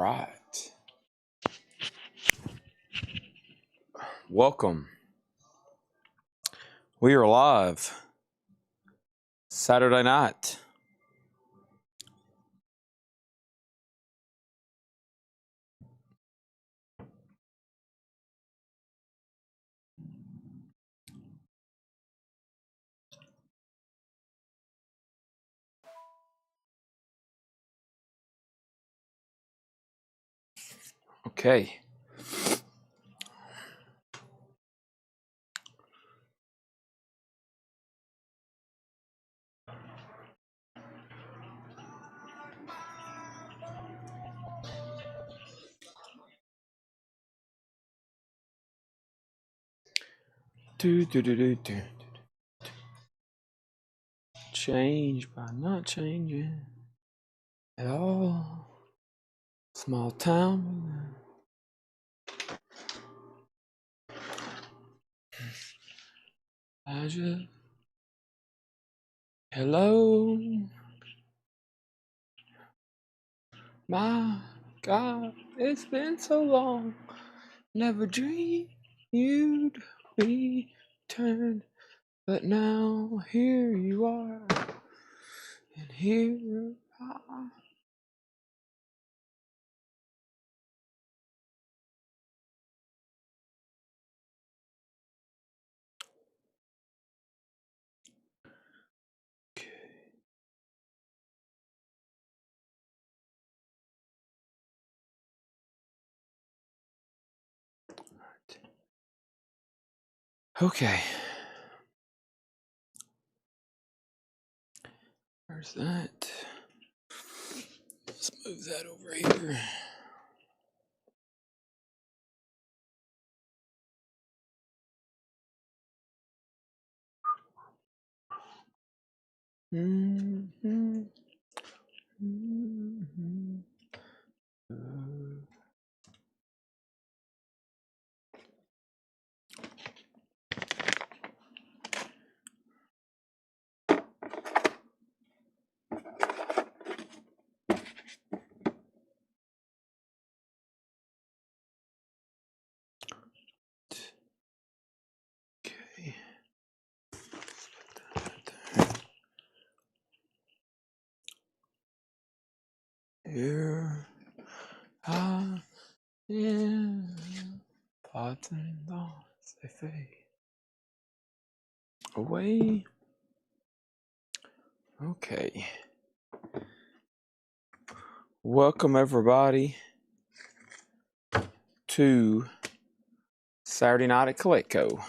right. Welcome. We are live. Saturday night. Okay. Do. Change by not changing at all. Small town. Hello. My God, it's been so long. Never dreamed you'd return, but now here you are, and here I. Okay. Where's that? Let's move that over here. Mm-hmm. Mm-hmm. Okay. Here I am. Pots and thoughts, they fade away. Okay. Welcome everybody to Saturday Night at Coletco.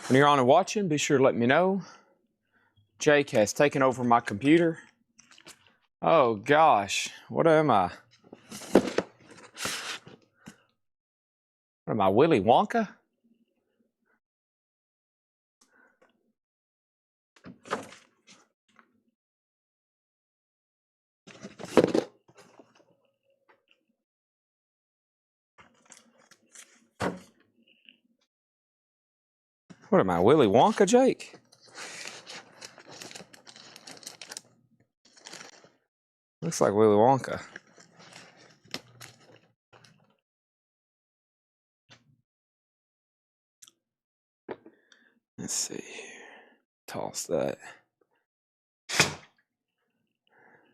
When you're on and watching, be sure to let me know. Jake has taken over my computer. Oh gosh, what am I? What am I, Willy Wonka? What am I, Willy Wonka, Jake? Looks like Willy Wonka. Let's see here. Toss that.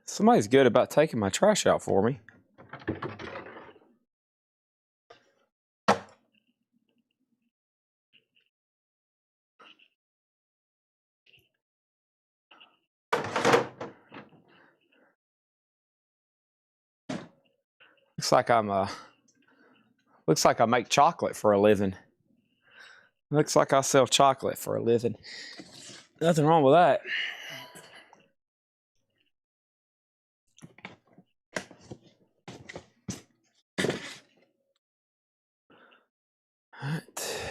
Somebody's good about taking my trash out for me. Looks like I make chocolate for a living. Looks like I sell chocolate for a living. Nothing wrong with that. All right.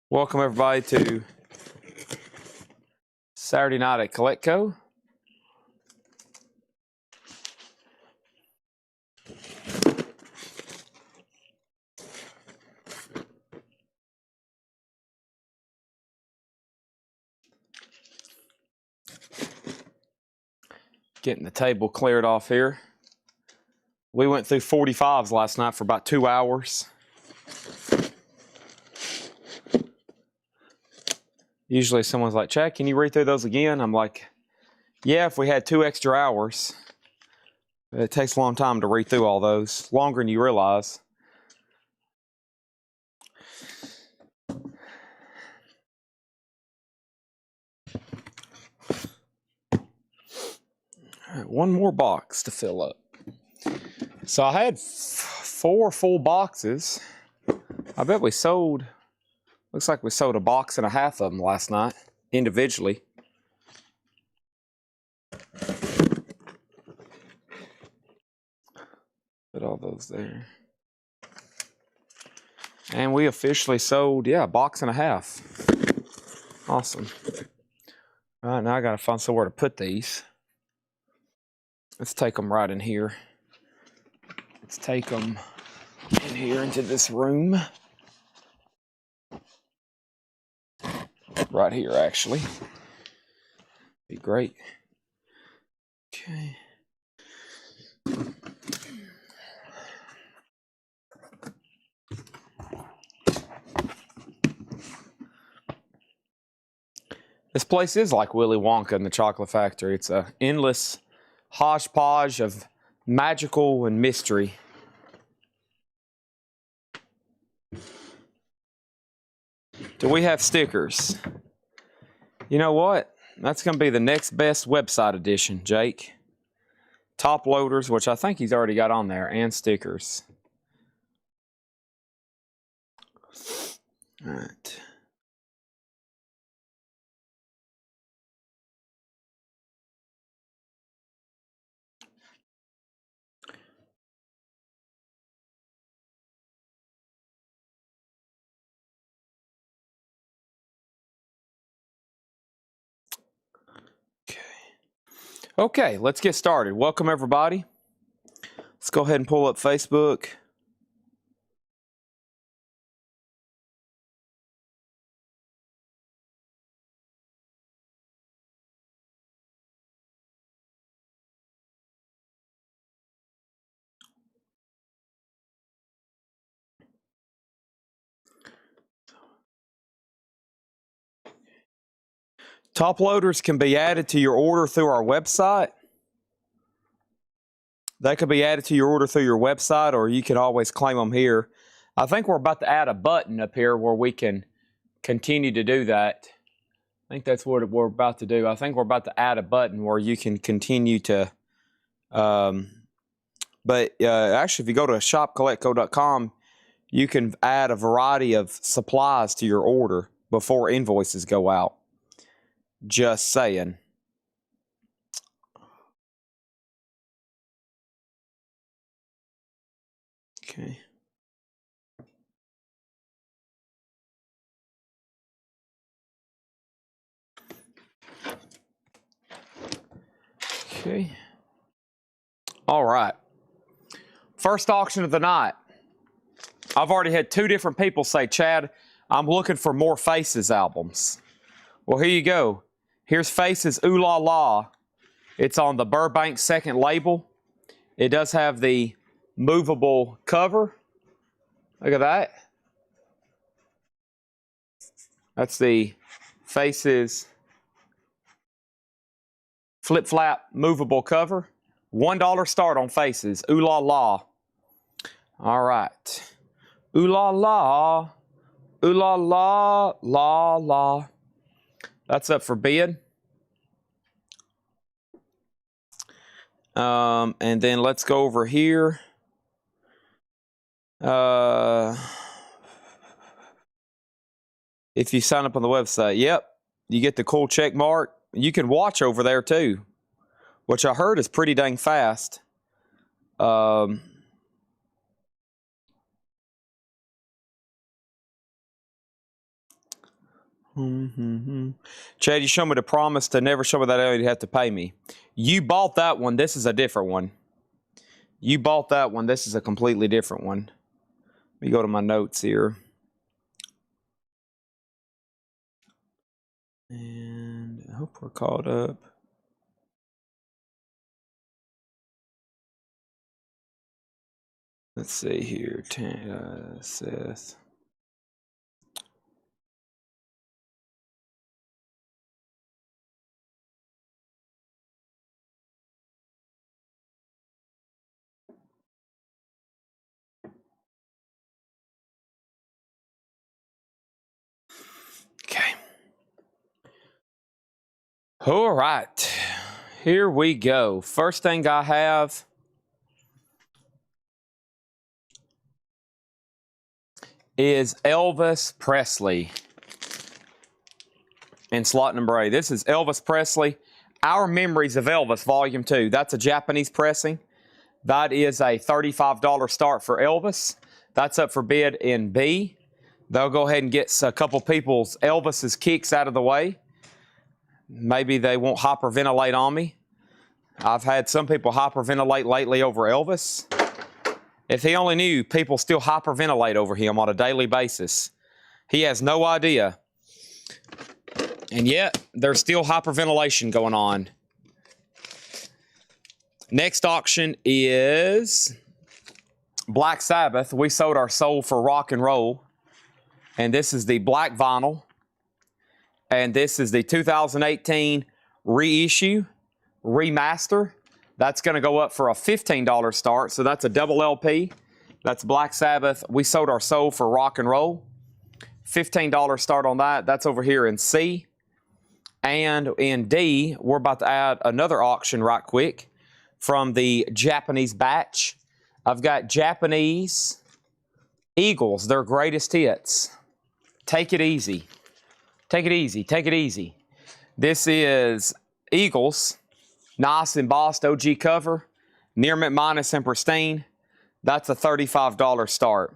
Welcome everybody to Saturday Night at Coletco. Getting the table cleared off here. We went through 45s last night for about 2 hours. Usually someone's like, Chad, can you read through those again? I'm like, yeah, if we had 2 extra hours. But it takes a long time to read through all those, longer than you realize. All right, one more box to fill up. So I had 4 full boxes. I bet we sold, looks like we sold a box and a half of them last night, individually. Put all those there. And we officially sold, yeah, a box and a half. Awesome. All right, now I gotta find somewhere to put these. Let's take them right in here. Let's take them in here into this room. Right here, actually. Be great. Okay. This place is like Willy Wonka and the Chocolate Factory. It's an endless hodgepodge of magical and mystery. Do we have stickers? You know what? That's going to be the next best website edition, Jake. Top loaders, which I think he's already got on there, and stickers. All right. Okay, let's get started. Welcome, everybody. Let's go ahead and pull up Facebook. Top loaders can be added to your order through our website. They could be added to your order through your website, or you can always claim them here. I think we're about to add a button up here where we can continue to do that. I think that's what we're about to do. I think we're about to add a button where you can continue to, actually, if you go to shopcollectco.com, you can add a variety of supplies to your order before invoices go out. Just saying. Okay. Okay. All right. First auction of the night. I've already had 2 different people say, Chad, I'm looking for more Faces albums. Well, here you go. Here's Faces Ooh La La. It's on the Burbank second label. It does have the movable cover. Look at that. That's the Faces flip-flap movable cover. $1 start on Faces. Ooh La La. All right. Ooh La La. Ooh La La. La La. That's up for bid. And then let's go over here. If you sign up on the website, yep, you get the cool check mark. You can watch over there too, which I heard is pretty dang fast. Chad, you showed me the promise to never show me that you'd have to pay me. You bought that one. This is a different one. You bought that one. This is a completely different one. Let me go to my notes here. And I hope we're caught up. Let's see here. Seth. Okay. All right. Here we go. First thing I have is Elvis Presley in slot number 8. This is Elvis Presley, Our Memories of Elvis, Volume 2. That's a Japanese pressing. That is a $35 start for Elvis. That's up for bid in B. They'll go ahead and get a couple people's Elvis's kicks out of the way. Maybe they won't hyperventilate on me. I've had some people hyperventilate lately over Elvis. If he only knew people still hyperventilate over him on a daily basis. He has no idea. And yet, there's still hyperventilation going on. Next auction is Black Sabbath. We sold our soul for rock and roll. And this is the black vinyl. And this is the 2018 reissue, remaster. That's going to go up for a $15 start. So that's a double LP. That's Black Sabbath. We sold our soul for rock and roll. $15 start on that. That's over here in C. And in D, we're about to add another auction right quick from the Japanese batch. I've got Japanese Eagles, their greatest hits. Take it easy. Take it easy. Take it easy. This is Eagles. Nice embossed OG cover. Near mint minus and pristine. That's a $35 start.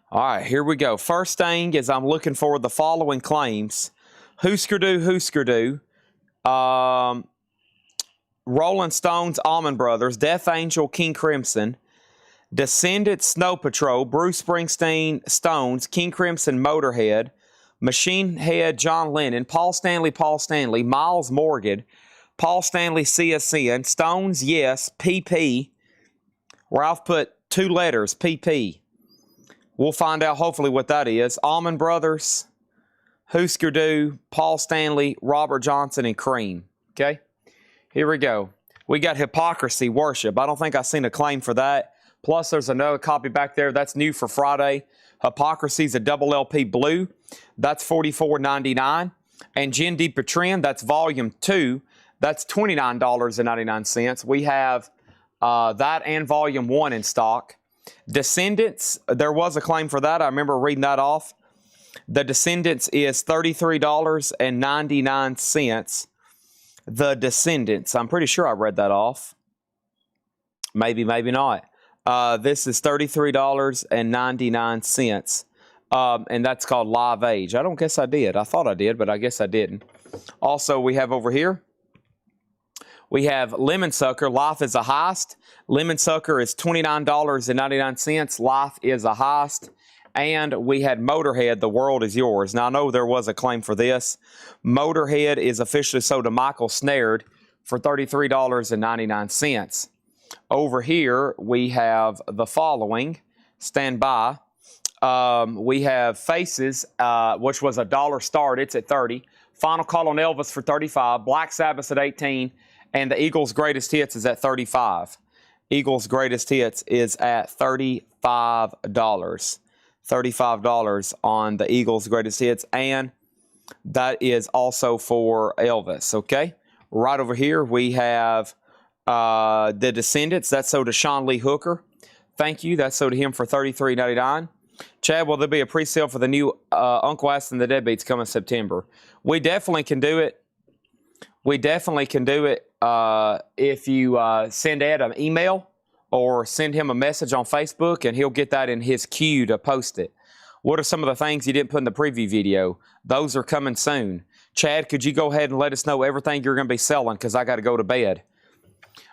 All right, here we go. First thing is I'm looking for the following claims. Husker Du. Rolling Stones, Allman Brothers, Death Angel, King Crimson, Descendants, Snow Patrol, Bruce Springsteen, Stones, King Crimson, Motorhead, Machine Head, John Lennon, Paul Stanley, Miles Morgan, Paul Stanley, CSN, Stones, Yes, PP. Ralph put 2 letters, PP. We'll find out hopefully what that is. Allman Brothers, Husker Du, Paul Stanley, Robert Johnson, and Cream. Okay? Here we go. We got Hypocrisy, Worship. I don't think I've seen a claim for that. Plus, there's another copy back there. That's new for Friday. Hypocrisy's a double LP blue. That's $44.99. And Gin Di Patrin, that's volume 2. That's $29.99. We have that and volume 1 in stock. Descendants, there was a claim for that. I remember reading that off. The Descendants is $33.99. The Descendants, I'm pretty sure I read that off. Maybe, maybe not. This is $33.99. And that's called Live Age. I don't guess I did. I thought I did, but I guess I didn't. Also, we have over here, we have Lemon Sucker, Life is a Heist. Lemon Sucker is $29.99. Life is a Heist. And we had Motorhead, The World Is Yours. Now, I know there was a claim for this. Motorhead is officially sold to Michael Snared for $33.99. Over here, we have the following. Stand by. We have Faces, which was a $1 start. It's at $30. Final Call on Elvis for $35. Black Sabbath at $18. And the Eagles' Greatest Hits is at $35. Eagles' Greatest Hits is at $35. $35 on the Eagles' Greatest Hits. And that is also for Elvis, okay? Right over here, we have the Descendants. That's sold to Sean Lee Hooker. Thank you. That's sold to him for $33.99. Chad, will there be a pre-sale for the new Uncle Ass and the Deadbeats coming September? We definitely can do it. We definitely can do it if you send Ed an email or send him a message on Facebook, and he'll get that in his queue to post it. What are some of the things you didn't put in the preview video? Those are coming soon. Chad, could you go ahead and let us know everything you're going to be selling, because I got to go to bed.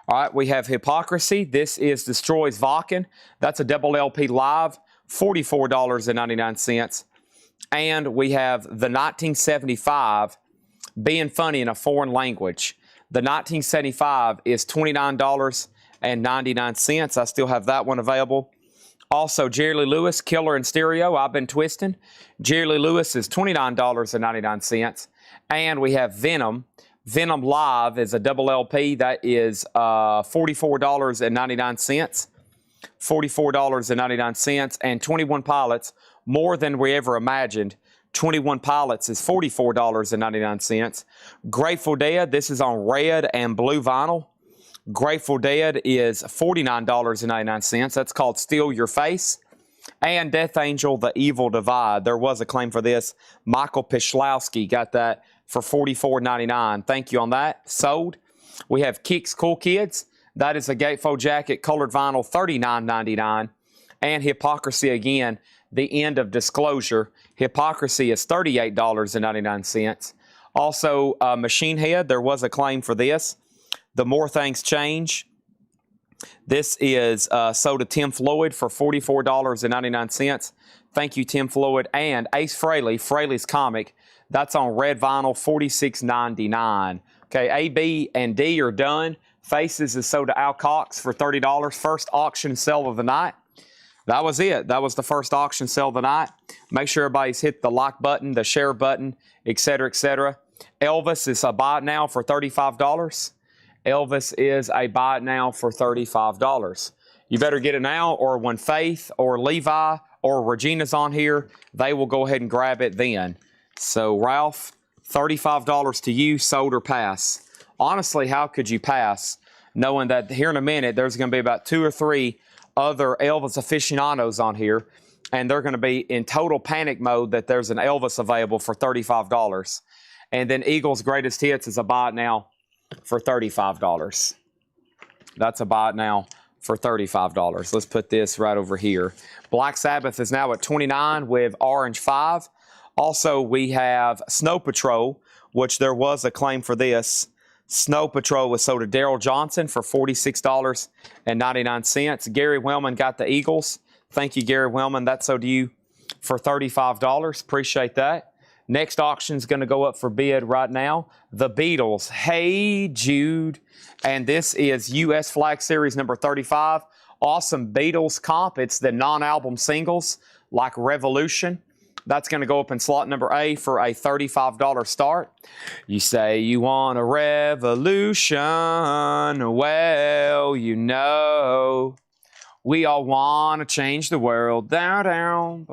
All right, we have Hypocrisy. This is Destroys Vakken. That's a double LP live, $44.99. And we have the 1975, Being Funny in a Foreign Language. The 1975 is $29.99. $4.99. I still have that one available. Also, Jerry Lee Lewis, Killer in Stereo, I've Been Twisting. Jerry Lee Lewis is $29.99. And we have Venom. Venom Live is a double LP. That is $44.99. $44.99. And 21 Pilots, more than we ever imagined. 21 Pilots is $44.99. Grateful Dead, this is on red and blue vinyl. Grateful Dead is $49.99. That's called Steal Your Face. And Death Angel, The Evil Divide. There was a claim for this. Michael Pishlowski got that for $44.99. Thank you on that. Sold. We have Kicks Cool Kids. That is a Gatefold Jacket, colored vinyl, $39.99. And Hypocrisy again, The End of Disclosure. Hypocrisy is $38.99. Also, Machine Head, there was a claim for this. The More Things Change. This is sold to Tim Floyd for $44.99. Thank you, Tim Floyd. And Ace Frehley, Frehley's Comic. That's on red vinyl, $46.99. Okay, A, B, and D are done. Faces is sold to Al Cox for $30. First auction sale of the night. That was it. That was the first auction sale of the night. Make sure everybody's hit the like button, the share button, etc., etc. Elvis is a buy it now for $35. Elvis is a buy it now for $35. You better get it now, or when Faith or Levi or Regina's on here, they will go ahead and grab it then. So, Ralph, $35 to you, sold or pass. Honestly, how could you pass knowing that here in a minute there's going to be about 2 or 3 other Elvis aficionados on here, and they're going to be in total panic mode that there's an Elvis available for $35. And then Eagles Greatest Hits is a buy it now for $35. That's a buy it now for $35. Let's put this right over here. Black Sabbath is now at $29 with Orange 5. Also, we have Snow Patrol, which there was a claim for this. Snow Patrol was sold to Daryl Johnson for $46.99. Gary Wellman got the Eagles. Thank you, Gary Wellman. That's sold to you for $35. Appreciate that. Next auction is going to go up for bid right now. The Beatles, Hey Jude. And this is U.S. Flag Series number 35. Awesome Beatles comp. It's the non-album singles like Revolution. That's going to go up in slot number A for a $35 start. You say you want a revolution. Well, you know, we all want to change the world. Down, down.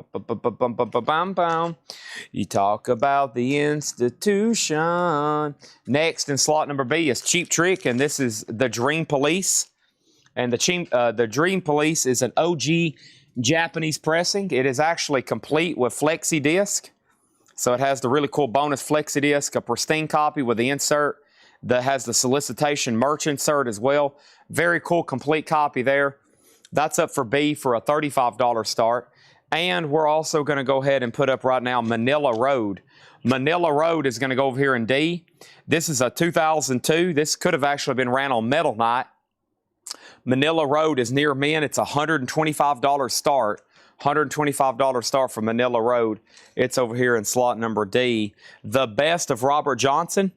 You talk about the institution. Next in slot number B is Cheap Trick, and this is the Dream Police. And the Dream Police is an OG Japanese pressing. It is actually complete with flexi disc. So it has the really cool bonus flexi disc, a pristine copy with the insert that has the solicitation merch insert as well. Very cool complete copy there. That's up for B for a $35 start. And we're also going to go ahead and put up right now Manila Road. Manila Road is going to go over here in D. This is a 2002. This could have actually been ran on Metal Night. Manila Road is near men. It's a $125 start. $125 start for Manila Road. It's over here in slot number D. The Best of Robert Johnson.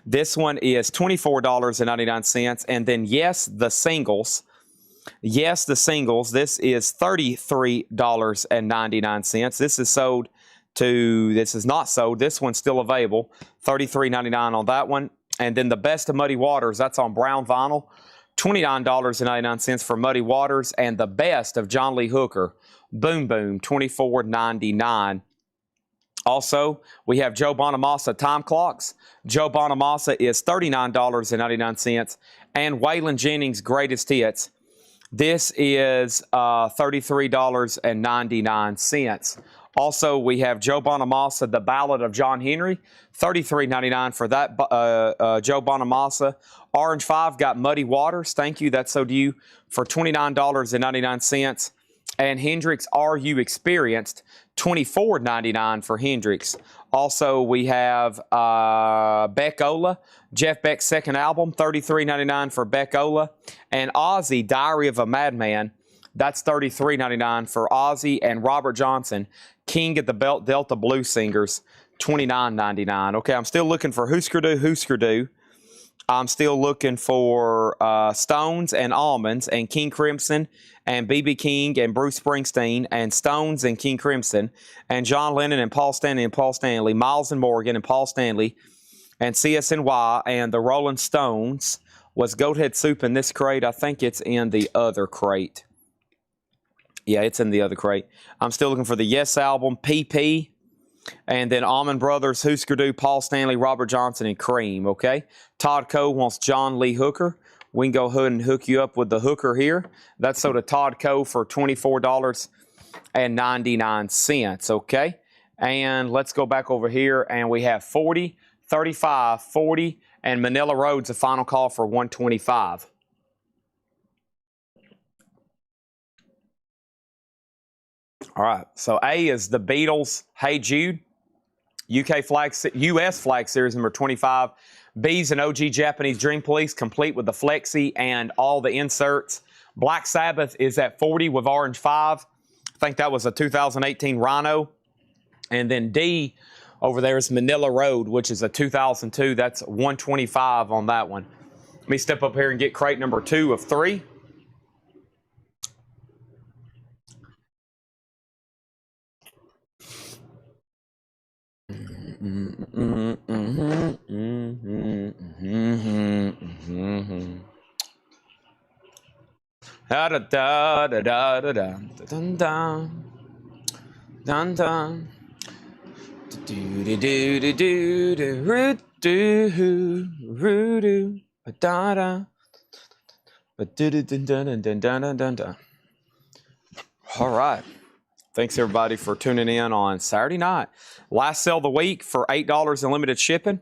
This one is $24.99. And then Yes, the Singles. Yes, the Singles. This is $33.99. This is sold to, this is not sold. This one's still available. $33.99 on that one. And then The Best of Muddy Waters. That's on brown vinyl. $29.99 for Muddy Waters. And The Best of John Lee Hooker, Boom Boom, $24.99. Also, we have Joe Bonamassa Time Clocks. Joe Bonamassa is $39.99. And Waylon Jennings Greatest Hits. This is $33.99. Also, we have Joe Bonamassa, The Ballad of John Henry, $33.99 for that Joe Bonamassa. Orange 5 got Muddy Waters. Thank you. That's so due for $29.99. And Hendrix, Are You Experienced? $24.99 for Hendrix. Also, we have Beck Ola, Jeff Beck's second album, $33.99 for Beck Ola. And Ozzy, Diary of a Madman, that's $33.99 for Ozzy. And Robert Johnson, King of the Delta Blues Singers, $29.99. Okay, I'm still looking for Husker Du, Husker Du. I'm still looking for Stones and Almonds and King Crimson and B.B. King and Bruce Springsteen and Stones and King Crimson and John Lennon and Paul Stanley, Miles and Morgan and Paul Stanley and CSNY and the Rolling Stones. Was Goathead Soup in this crate? I think it's in the other crate. Yeah, it's in the other crate. I'm still looking for the Yes album, PP, and then Allman Brothers, Husker Du, Paul Stanley, Robert Johnson, and Cream, okay? Todd Coe wants John Lee Hooker. We can go ahead and hook you up with the Hooker here. That's sold to Todd Coe for $24.99, okay? And let's go back over here, and we have 40, 35, 40, and Manila Road's a final call for $125. All right, so A is the Beatles, Hey Jude, U.S. Flag Series number 25. B's an OG Japanese Dream Police, complete with the Flexi and all the inserts. Black Sabbath is at 40 with Orange 5. I think that was a 2018 Rhino. And then D over there is Manila Road, which is a 2002. That's 125 on that one. Let me step up here and get crate number 2 of 3. Da da da da da da da dun dun dun dun do do do do do do root do roo do da da dun dun dun dun dun dun dun. All right. Thanks, everybody, for tuning in on Saturday night. Last sale of the week for $8 in limited shipping.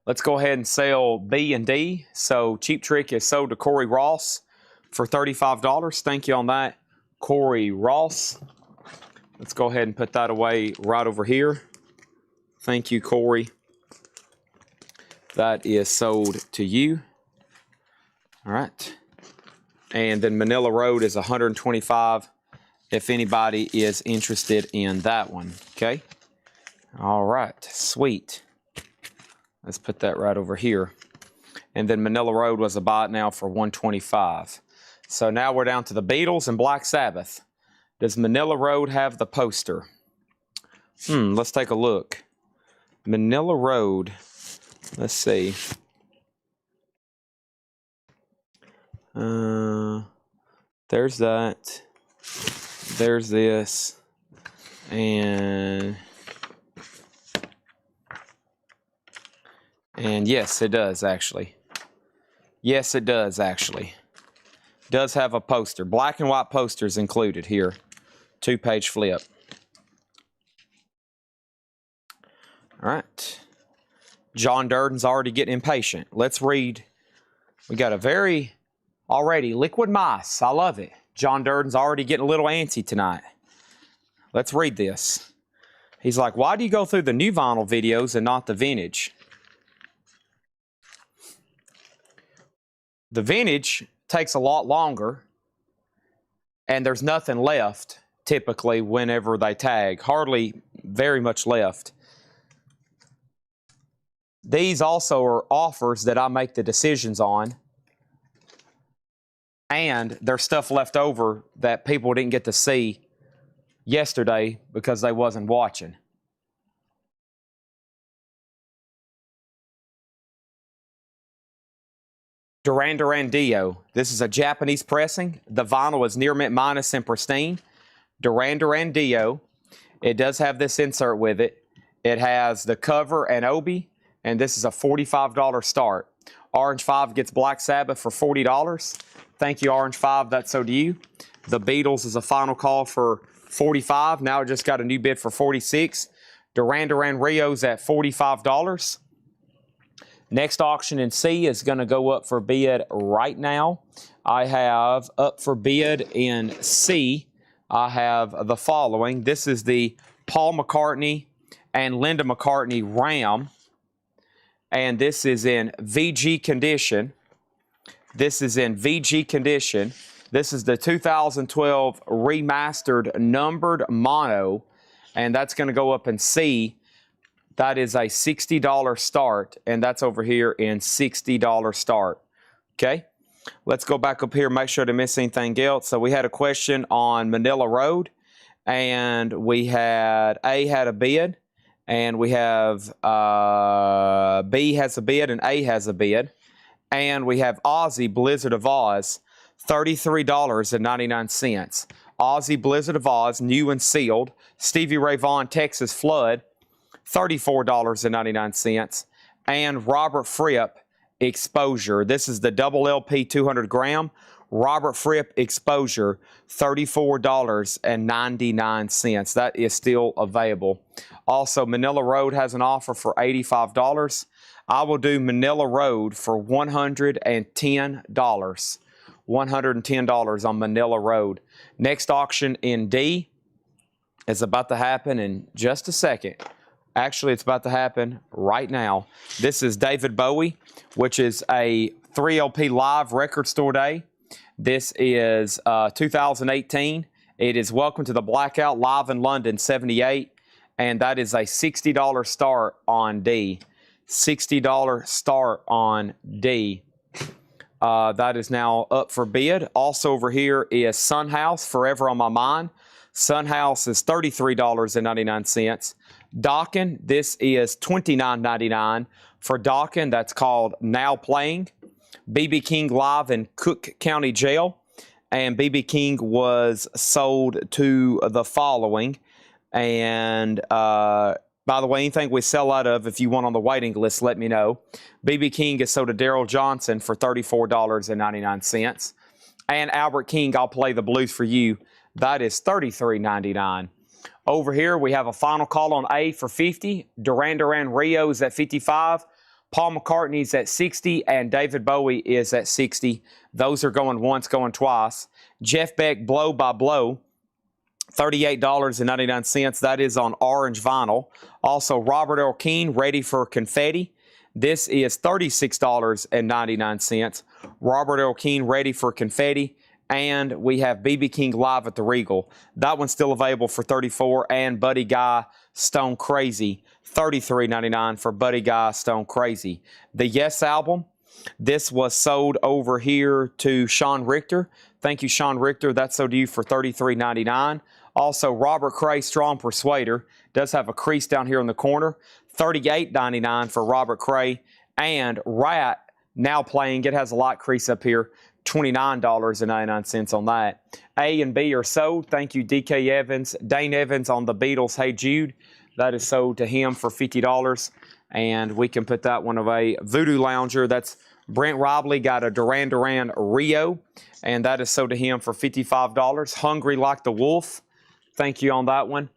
Let's go ahead and sell B and D. So Cheap Trick is sold to Corey Ross for $35. Thank you on that, Corey Ross. Let's go ahead and put that away right over here. Thank you, Corey. That is sold to you. All right. And then Manila Road is $125 if anybody is interested in that one, okay? All right, sweet. Let's put that right over here. And then Manila Road was a buy it now for $125. So now we're down to the Beatles and Black Sabbath. Does Manila Road have the poster? Let's take a look. Manila Road, let's see. There's that. There's this. And yes, it does actually. Yes, it does actually. Does have a poster. Black and white posters included here. 2-page flip. All right. John Durden's already getting impatient. Let's read. We got a very already liquid mice. I love it. John Durden's already getting a little antsy tonight. Let's read this. He's like, why do you go through the new vinyl videos and not the vintage? The vintage takes a lot longer, and there's nothing left typically whenever they tag. Hardly very much left. These also are offers that I make the decisions on. And there's stuff left over that people didn't get to see yesterday because they wasn't watching. Duran Duran Dio. This is a Japanese pressing. The vinyl is near mint minus and pristine. Duran Duran Dio. It does have this insert with it. It has the cover and obi, and this is a $45 start. Orange 5 gets Black Sabbath for $40. Thank you, Orange 5. That's so to you. The Beatles is a final call for $45. Now it just got a new bid for $46. Duran Duran Rio's at $45. Next auction in C is going to go up for bid right now. I have up for bid in C, I have the following. This is the Paul McCartney and Linda McCartney Ram. And this is in VG condition. This is in VG condition. This is the 2012 remastered numbered mono, and that's going to go up in C That is a $60 start, and that's over here in $60 start. Okay, let's go back up here, make sure to miss anything else. So we had a question on Manila Road, and we had A had a bid, and we have B has a bid, and A has a bid. And we have Aussie Blizzard of Oz, $33.99. Aussie Blizzard of Oz, new and sealed. Stevie Ray Vaughan, Texas Flood, $34.99. And Robert Fripp Exposure. This is the double LP 200 gram. Robert Fripp Exposure, $34.99. That is still available. Also, Manila Road has an offer for $85. I will do Manila Road for $110. $110 on Manila Road. Next auction in D is about to happen in just a second. Actually, it's about to happen right now. This is David Bowie, which is a 3LP Live Record Store Day. This is 2018. It is Welcome to the Blackout Live in London 78, and that is a $60 start on D. $60 start on D. That is now up for bid. Also over here is Sun House, Forever on My Mind. Sun House is $33.99. Dokken, this is $29.99 for Dokken. That's called Now Playing. BB King Live in Cook County Jail. And BB King was sold to the following. And by the way, anything we sell out of, if you want on the waiting list, let me know. BB King is sold to Daryl Johnson for $34.99. And Albert King, I'll Play the Blues for You. That is $33.99. Over here, we have a final call on A for 50. Duran Duran Rio is at 55. Paul McCartney's at 60. And David Bowie is at 60. Those are going once, going twice. Jeff Beck, Blow by Blow, $38.99. That is on orange vinyl. Also, Robert Earl Keen, Ready for Confetti. This is $36.99. Robert Earl Keen, Ready for Confetti. And we have BB King Live at the Regal. That one's still available for $34. And Buddy Guy, Stone Crazy, $33.99 for Buddy Guy, Stone Crazy. The Yes album, this was sold over here to Sean Richter. Thank you, Sean Richter. That's sold to you for $33.99. Also, Robert Cray, Strong Persuader, does have a crease down here in the corner. $38.99 for Robert Cray. And Rat, Now Playing, it has a light crease up here. $29.99 on that. A and B are sold. Thank you, DK Evans. Dane Evans on the Beatles, Hey Jude. That is sold to him for $50. And we can put that one away. Voodoo Lounger, that's Brent Robley, got a Duran Duran Rio. And that is sold to him for $55. Hungry Like the Wolf. Thank you on that one.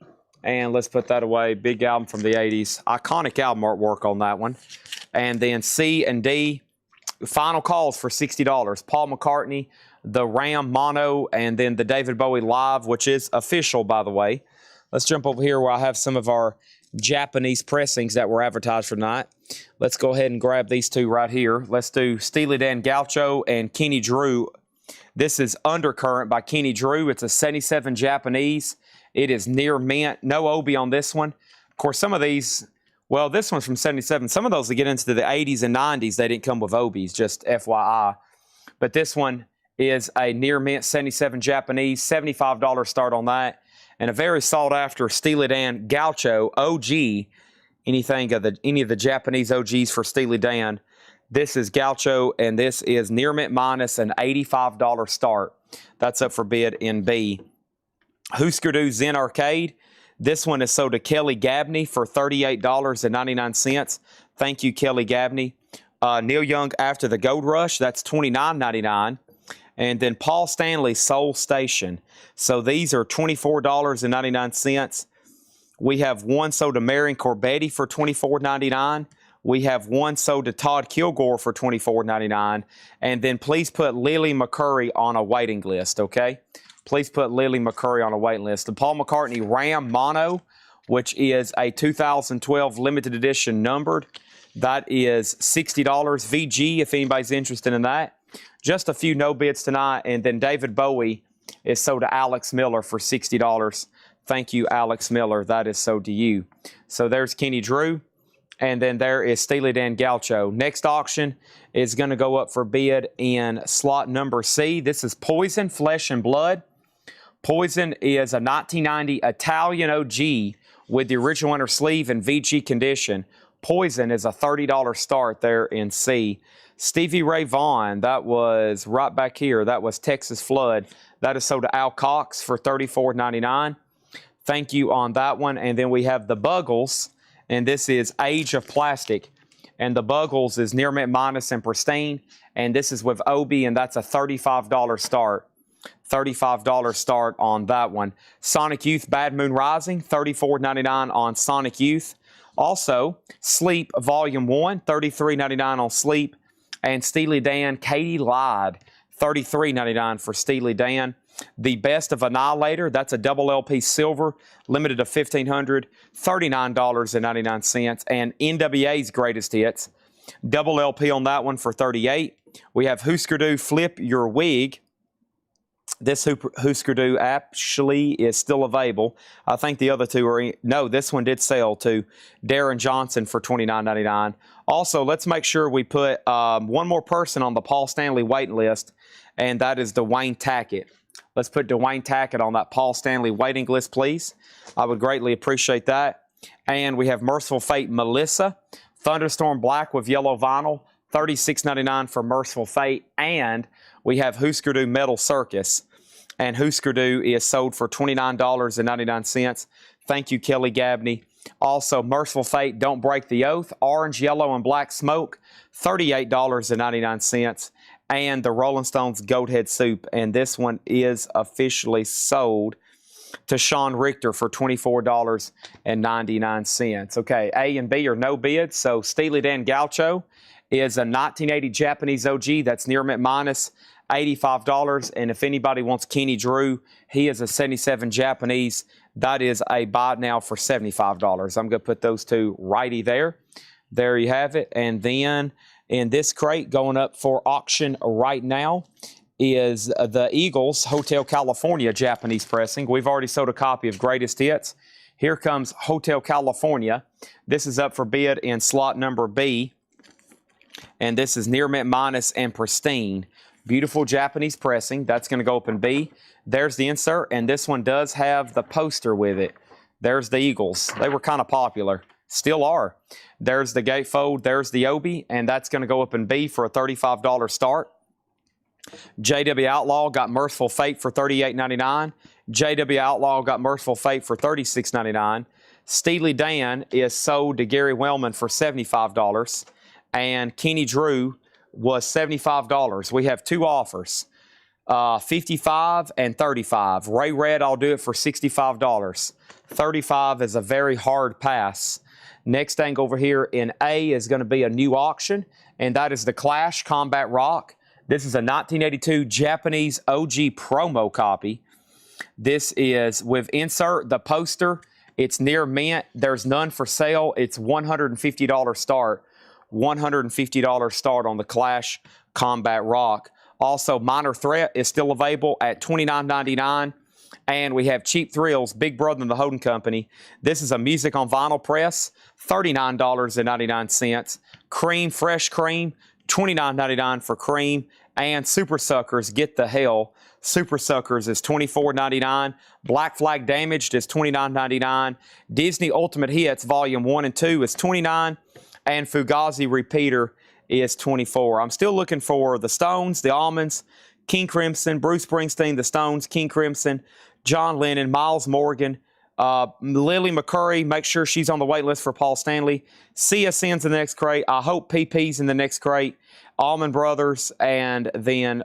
And let's put that away. Big album from the 80s. Iconic album artwork on that one. And then C and D, final calls for $60. Paul McCartney, the Ram Mono, and then the David Bowie Live, which is official, by the way. Let's jump over here where I have some of our Japanese pressings that were advertised for tonight. Let's go ahead and grab these two right here. Let's do Steely Dan Gaucho and Kenny Drew. This is Undercurrent by Kenny Drew. It's a 77 Japanese. It is near mint. No Obi on this one. Of course, some of these, well, this one's from 77. Some of those that get into the 80s and 90s, they didn't come with Obies, just FYI. But this one is a near mint 77 Japanese, $75 start on that. And a very sought after Steely Dan Gaucho OG, any of the Japanese OGs for Steely Dan. This is Gaucho, and this is near mint minus an $85 start. That's up for bid in B. Husker Du Zen Arcade. This one is sold to Kelly Gabney for $38.99. Thank you, Kelly Gabney. Neil Young After the Gold Rush, that's $29.99. And then Paul Stanley Soul Station. So these are $24.99. We have one sold to Marion Corbetti for $24.99. We have one sold to Todd Kilgore for $24.99. And then please put Lily McCurry on a waiting list, okay? Please put Lily McCurry on a waiting list. The Paul McCartney Ram Mono, which is a 2012 limited edition numbered. That is $60 VG if anybody's interested in that. Just a few no bids tonight. And then David Bowie is sold to Alex Miller for $60. Thank you, Alex Miller. That is sold to you. So there's Kenny Drew. And then there is Steely Dan Gaucho. Next auction is going to go up for bid in slot number C. This is Poison, Flesh and Blood. Poison is a 1990 Italian OG with the original inner sleeve and VG condition. Poison is a $30 start there in C. Stevie Ray Vaughan, that was right back here. That was Texas Flood. That is sold to Al Cox for $34.99. Thank you on that one. And then we have the Buggles, and this is Age of Plastic. And the Buggles is Near Mint Minus and Pristine. And this is with Obi, and that's a $35 start. $35 start on that one. Sonic Youth Bad Moon Rising, $34.99 on Sonic Youth. Also, Sleep Volume 1, $33.99 on Sleep. And Steely Dan Katie Lied, $33.99 for Steely Dan. The Best of Annihilator, that's a double LP silver, limited to 1,500, $39.99. And NWA's Greatest Hits, double LP on that one for $38. We have Husker Du Flip Your Wig. This Husker Du actually is still available. I think the other two are no, this one did sell to Darren Johnson for $29.99. Also, let's make sure we put one more person on the Paul Stanley waiting list, and that is Dwayne Tackett. Let's put Dwayne Tackett on that Paul Stanley waiting list, please. I would greatly appreciate that. And we have Merciful Fate Melissa, Thunderstorm Black with yellow vinyl, $36.99 for Merciful Fate. And we have Husker Du Metal Circus, and Husker Du is sold for $29.99. Thank you, Kelly Gabney. Also, Merciful Fate Don't Break the Oath, Orange, Yellow, and Black Smoke, $38.99. And the Rolling Stones Goat Head Soup, and this one is officially sold to Sean Richter for $24.99. Okay, A and B are no bids. So Steely Dan Gaucho is a 1980 Japanese OG. That's Near Mint Minus, $85. And if anybody wants Kenny Drew, he is a 77 Japanese. That is a buy now for $75. I'm going to put those two righty there. There you have it. And then in this crate going up for auction right now is the Eagles Hotel California Japanese pressing. We've already sold a copy of Greatest Hits. Here comes Hotel California. This is up for bid in slot number B. And this is Near Mint Minus and Pristine. Beautiful Japanese pressing. That's going to go up in B. There's the insert, and this one does have the poster with it. There's the Eagles. They were kind of popular. Still are. There's the gatefold. There's the Obi, and that's going to go up in B for a $35 start. JW Outlaw got Merciful Fate for $38.99. JW Outlaw got Merciful Fate for $36.99. Steely Dan is sold to Gary Wellman for $75. And Kenny Drew was $75. We have two offers, $55 and $35. Ray Red, I'll do it for $65. $35 is a very hard pass. Next thing over here in A is going to be a new auction, and that is the Clash Combat Rock. This is a 1982 Japanese OG promo copy. This is with insert, the poster. It's near mint. There's none for sale. It's $150 start. $150 start on the Clash Combat Rock. Also, Minor Threat is still available at $29.99. And we have Cheap Thrills, Big Brother and the Holding Company. This is a music on vinyl press, $39.99. Cream, Fresh Cream, $29.99 for Cream. And Super Suckers, Get the Hell. Super Suckers is $24.99. Black Flag Damaged is $29.99. Disney Ultimate Hits Volume 1 and 2 is $29. And Fugazi Repeater is $24. I'm still looking for the Stones, the Almonds, King Crimson, Bruce Springsteen, the Stones, King Crimson, John Lennon, Miles Morgan, Lily McCurry. Make sure she's on the wait list for Paul Stanley. CSN's in the next crate. I hope PP's in the next crate. Allman Brothers, and then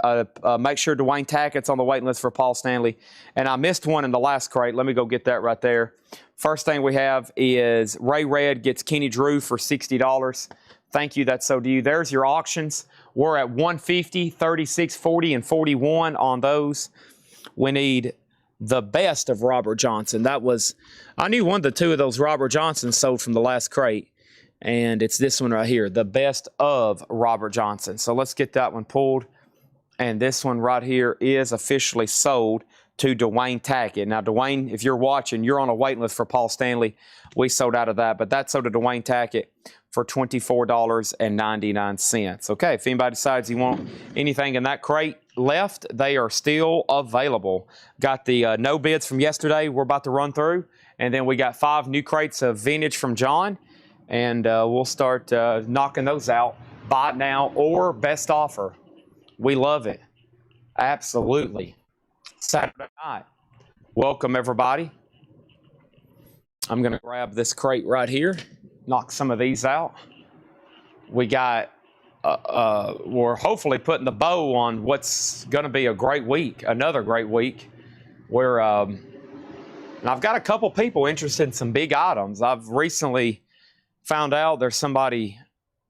make sure Dwayne Tackett's on the waiting list for Paul Stanley. And I missed one in the last crate. Let me go get that right there. First thing we have is Ray Red gets Kenny Drew for $60. Thank you. That's so to you. There's your auctions. We're at 150, 36, 40, and 41 on those. We need the best of Robert Johnson. That was, I knew one of the two of those Robert Johnsons sold from the last crate. And it's this one right here, the best of Robert Johnson. So let's get that one pulled. And this one right here is officially sold to Dwayne Tackett. Now, Dwayne, if you're watching, you're on a waiting list for Paul Stanley. We sold out of that, but that sold to Dwayne Tackett for $24.99. Okay, if anybody decides you want anything in that crate left, they are still available. Got the no bids from yesterday we're about to run through, and then we got 5 new crates of vintage from John, and we'll start knocking those out. Buy it now or best offer. We love it. Absolutely. Saturday night. Welcome, everybody. I'm going to grab this crate right here, knock some of these out. We got, we're hopefully putting the bow on what's going to be a great week, another great week, where and I've got a couple people interested in some big items. I've recently found out there's somebody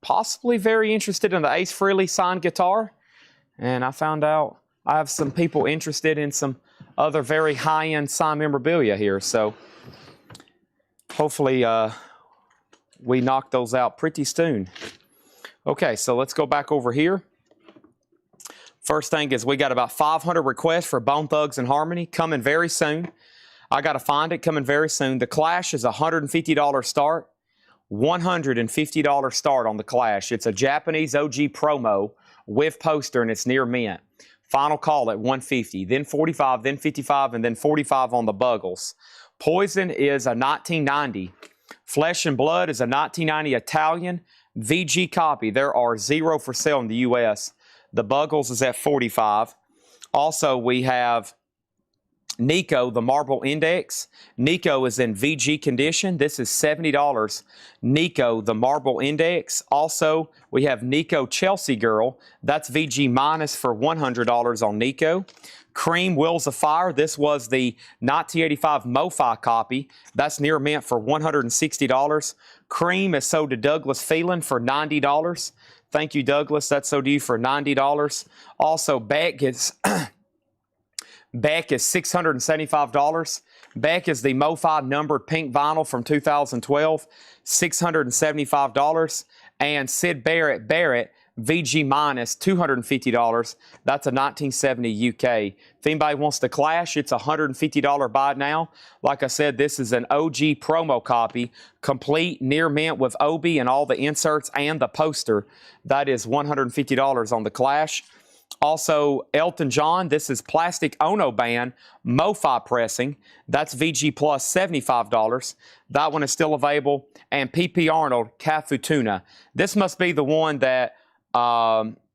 possibly very interested in the Ace Frehley signed guitar, and I found out I have some people interested in some other very high-end signed memorabilia here. So hopefully we knock those out pretty soon. Okay, so let's go back over here. First thing is we got about 500 requests for Bone Thugs-n-Harmony coming very soon. I got to find it coming very soon. The Clash is a $150 start. $150 start on the Clash. It's a Japanese OG promo with poster, and it's near mint. Final call at $150, then $45, then $55, and then $45 on the Buggles. Poison is a 1990. Flesh and Blood is a 1990 Italian VG copy. There are 0 for sale in the U.S. The Buggles is at $45. Also, we have Nico, the Marble Index. Nico is in VG condition. This is $70. Nico, the Marble Index. Also, we have Nico Chelsea Girl. That's VG minus for $100 on Nico. Cream Wheels of Fire. This was the 1985 MoFi copy. That's near mint for $160. Cream is sold to Douglas Phelan for $90. Thank you, Douglas. That's sold to you for $90. Also, Beck is... Beck is $675. Beck is the MoFi numbered pink vinyl from 2012, $675. And Sid Barrett, VG minus $250. That's a 1970 UK. If anybody wants to Clash, it's a $150 buy now. Like I said, this is an OG promo copy, complete near mint with OB and all the inserts and the poster. That is $150 on the Clash. Also, Elton John, this is Plastic Ono Band, MoFi pressing. That's VG plus $75. That one is still available. And PP Arnold, Cafu Tuna. This must be the one that,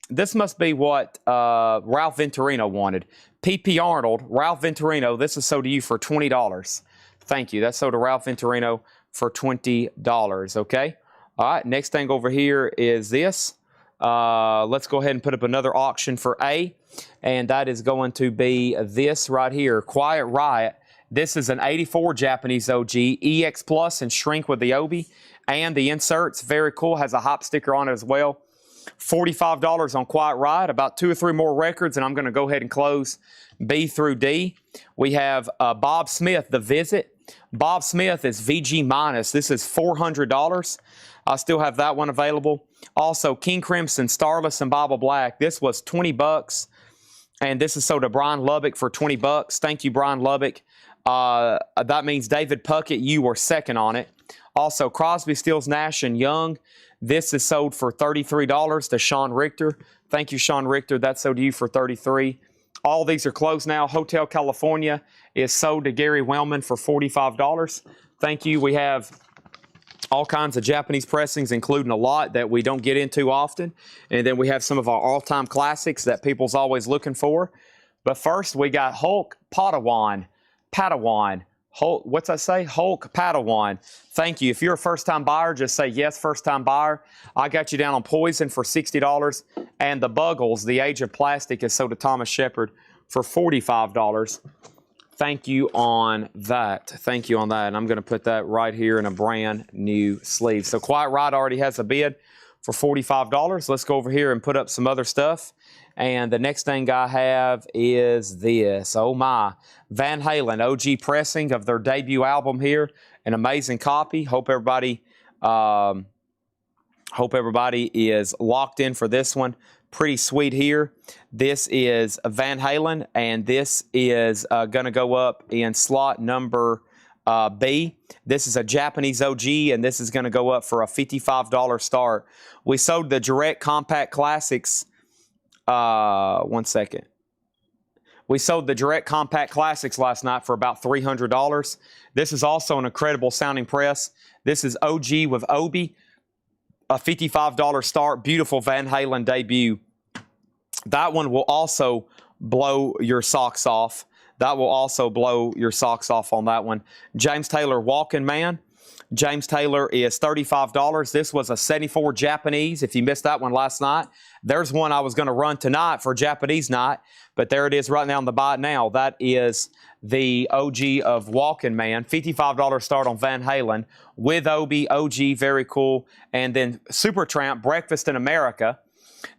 this must be what Ralph Venturino wanted. PP Arnold, Ralph Venturino, this is sold to you for $20. Thank you. That's sold to Ralph Venturino for $20, okay? All right, next thing over here is this. Let's go ahead and put up another auction for A, and that is going to be this right here, Quiet Riot. This is an 84 Japanese OG, EX Plus and shrink with the Obi, and the inserts, very cool, has a hop sticker on it as well. $45 on Quiet Riot, about 2 or 3 more records, and I'm going to go ahead and close B through D. We have Bob Smith, The Visit. Bob Smith is VG minus. This is $400. I still have that one available. Also, King Crimson, Starless, and Bible Black. This was $20, and this is sold to Brian Lubbock for $20. Thank you, Brian Lubbock. That means David Puckett, you were second on it. Also, Crosby, Stills, Nash, and Young. This is sold for $33 to Sean Richter. Thank you, Sean Richter. That's sold to you for $33. All these are closed now. Hotel California is sold to Gary Wellman for $45. Thank you. We have all kinds of Japanese pressings, including a lot that we don't get into often. And then we have some of our all-time classics that people's always looking for. But first, we got Hulk Padawan. Hulk, what's that say? Hulk Padawan. Thank you. If you're a first-time buyer, just say yes, first-time buyer. I got you down on Poison for $60. And the Buggles, The Age of Plastic, is sold to Thomas Shepard for $45. Thank you on that. Thank you on that. And I'm going to put that right here in a brand new sleeve. So Quiet Riot already has a bid for $45. Let's go over here and put up some other stuff. And the next thing I have is this. Oh my. Van Halen OG pressing of their debut album here. An amazing copy. Hope everybody Hope everybody is locked in for this one. Pretty sweet here. This is Van Halen, and this is going to go up in slot number B. This is a Japanese OG, and this is going to go up for a $55 start. We sold the Direct Compact Classics. One second. We sold the Direct Compact Classics last night for about $300. This is also an incredible sounding press. This is OG with Obi, a $55 start. Beautiful Van Halen debut. That one will also blow your socks off. That will also blow your socks off on that one. James Taylor Walking Man. James Taylor is $35. This was a 74 Japanese. If you missed that one last night, there's one I was going to run tonight for Japanese night, but there it is right now on the buy now. That is the OG of Walking Man. $55 start on Van Halen with Obi, OG, very cool. And then Supertramp, Breakfast in America.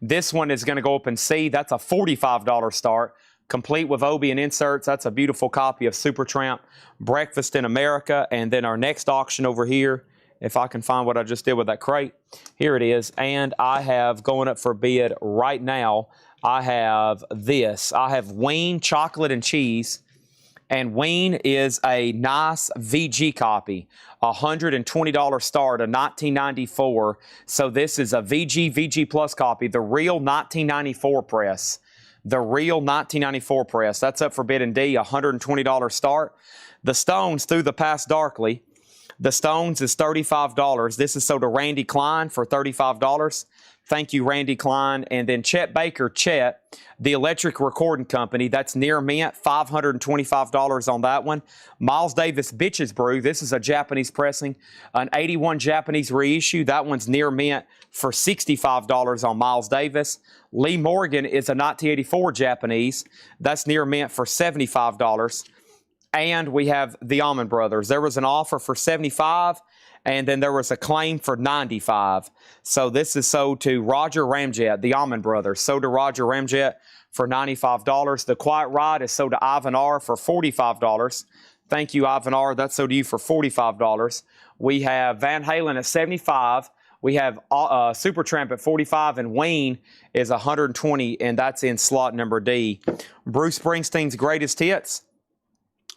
This one is going to go up in C. That's a $45 start. Complete with Obi and inserts. That's a beautiful copy of Supertramp, Breakfast in America. And then our next auction over here, if I can find what I just did with that crate. Here it is. And I have going up for bid right now, I have this. I have Ween Chocolate and Cheese. And Ween is a nice VG copy, $120 start, a 1994. So this is a VG Plus copy, the real 1994 press. The real 1994 press. That's up for bid in D, $120 start. The Stones, Through the Past Darkly. The Stones is $35. This is sold to Randy Klein for $35. Thank you, Randy Klein. And then Chet Baker, Chet, the Electric Recording Company. That's near mint, $525 on that one. Miles Davis Bitches Brew. This is a Japanese pressing, an 81 Japanese reissue. That one's near mint for $65 on Miles Davis. Lee Morgan is a 1984 Japanese. That's near mint for $75. And we have the Allman Brothers. There was an offer for $75, and then there was a claim for $95. So this is sold to Roger Ramjet, the Allman Brothers. Sold to Roger Ramjet for $95. The Quiet Ride is sold to Ivan R. for $45. Thank you, Ivan R. That's sold to you for $45. We have Van Halen at $75. We have Supertramp at $45, and Ween is $120, and that's in slot number D. Bruce Springsteen's Greatest Hits.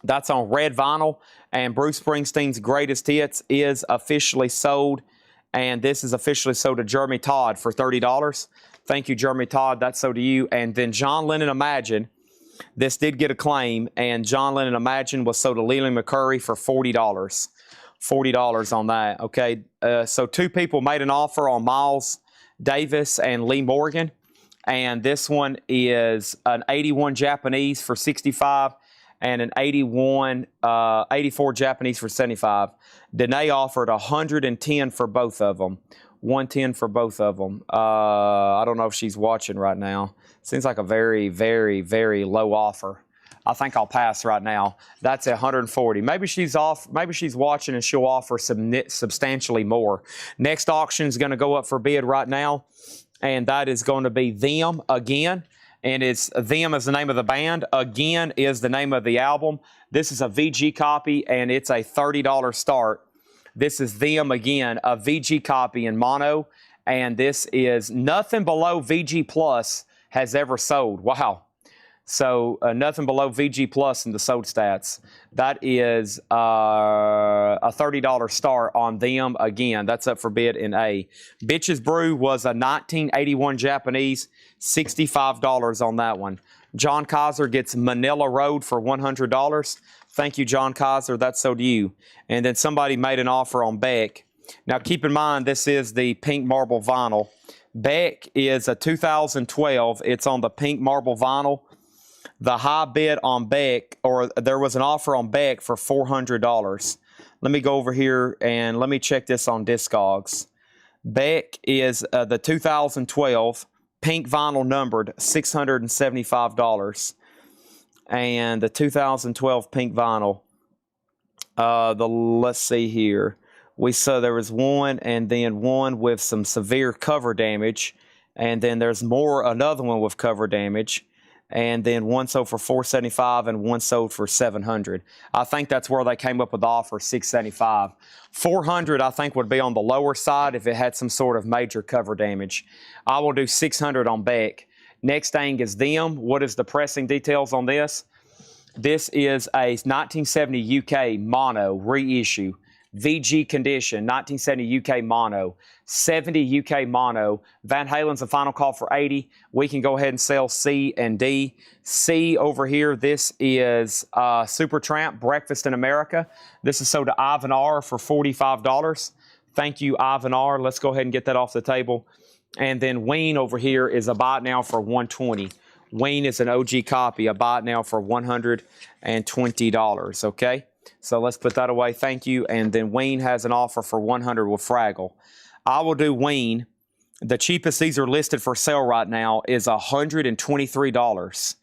That's on red vinyl, and Bruce Springsteen's Greatest Hits is officially sold, and this is officially sold to Jeremy Todd for $30. Thank you, Jeremy Todd. That's sold to you. And then John Lennon Imagine. This did get a claim, and John Lennon Imagine was sold to Leland McCurry for $40. $40 on that, okay? So two people made an offer on Miles Davis and Lee Morgan, and this one is an 81 Japanese for $65 and an 84 Japanese for $75. Danae offered $110 for both of them. $110 for both of them. I don't know if she's watching right now. Seems like a very, very, very low offer. I think I'll pass right now. That's at $140. Maybe she's off. Maybe she's watching and she'll offer substantially more. Next auction is going to go up for bid right now, and that is going to be Them Again. And it's Them is the name of the band. Again is the name of the album. This is a VG copy, and it's a $30 start. This is Them Again, a VG copy in mono, and this is nothing below VG Plus has ever sold. Wow. So nothing below VG Plus in the sold stats. That is a $30 start on Them Again. That's up for bid in A. Bitches Brew was a 1981 Japanese, $65 on that one. John Kaiser gets Manila Road for $100. Thank you, John Kaiser. That's sold to you. And then somebody made an offer on Beck. Now keep in mind, this is the pink marble vinyl. Beck is a 2012. It's on the pink marble vinyl. The high bid on Beck, or there was an offer on Beck for $400. Let me go over here and let me check this on Discogs. Beck is the 2012 pink vinyl numbered, $675. And the 2012 pink vinyl, let's see here. We saw there was one, and then one with some severe cover damage, and then there's another one with cover damage. and then one sold for $475 and one sold for $700. I think that's where they came up with the offer, $675. $400 I think would be on the lower side if it had some sort of major cover damage. I will do $600 on Beck. Next thing is them. What is the pressing details on this? This is a 1970 UK mono reissue. VG condition, 1970 UK mono, 70 UK mono. Van Halen's a final call for 80. We can go ahead and sell C and D. C over here, this is Supertramp, Breakfast in America. This is sold to Ivan R for $45. Thank you, Ivan R. Let's go ahead and get that off the table. And then Ween over here is a buy it now for $120. Ween is an OG copy, a buy it now for $120, okay? So let's put that away, thank you. And then Ween has an offer for $100 with Fraggle. I will do Ween. The cheapest these are listed for sale right now is $123.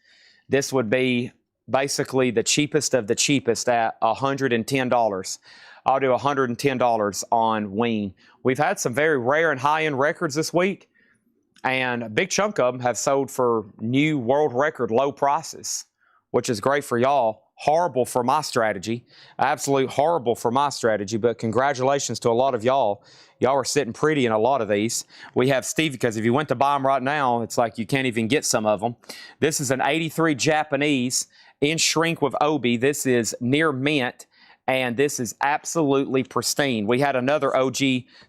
This would be basically the cheapest of the cheapest at $110. I'll do $110 on Ween. We've had some very rare and high-end records this week, and a big chunk of them have sold for new world record low prices, which is great for y'all. Horrible for my strategy. Absolute horrible for my strategy, but congratulations to a lot of y'all. Y'all are sitting pretty in a lot of these. We have Stevie, because if you went to buy them right now, it's like you can't even get some of them. This is an 83 Japanese in shrink with Obi. This is near mint, and this is absolutely pristine. We had another OG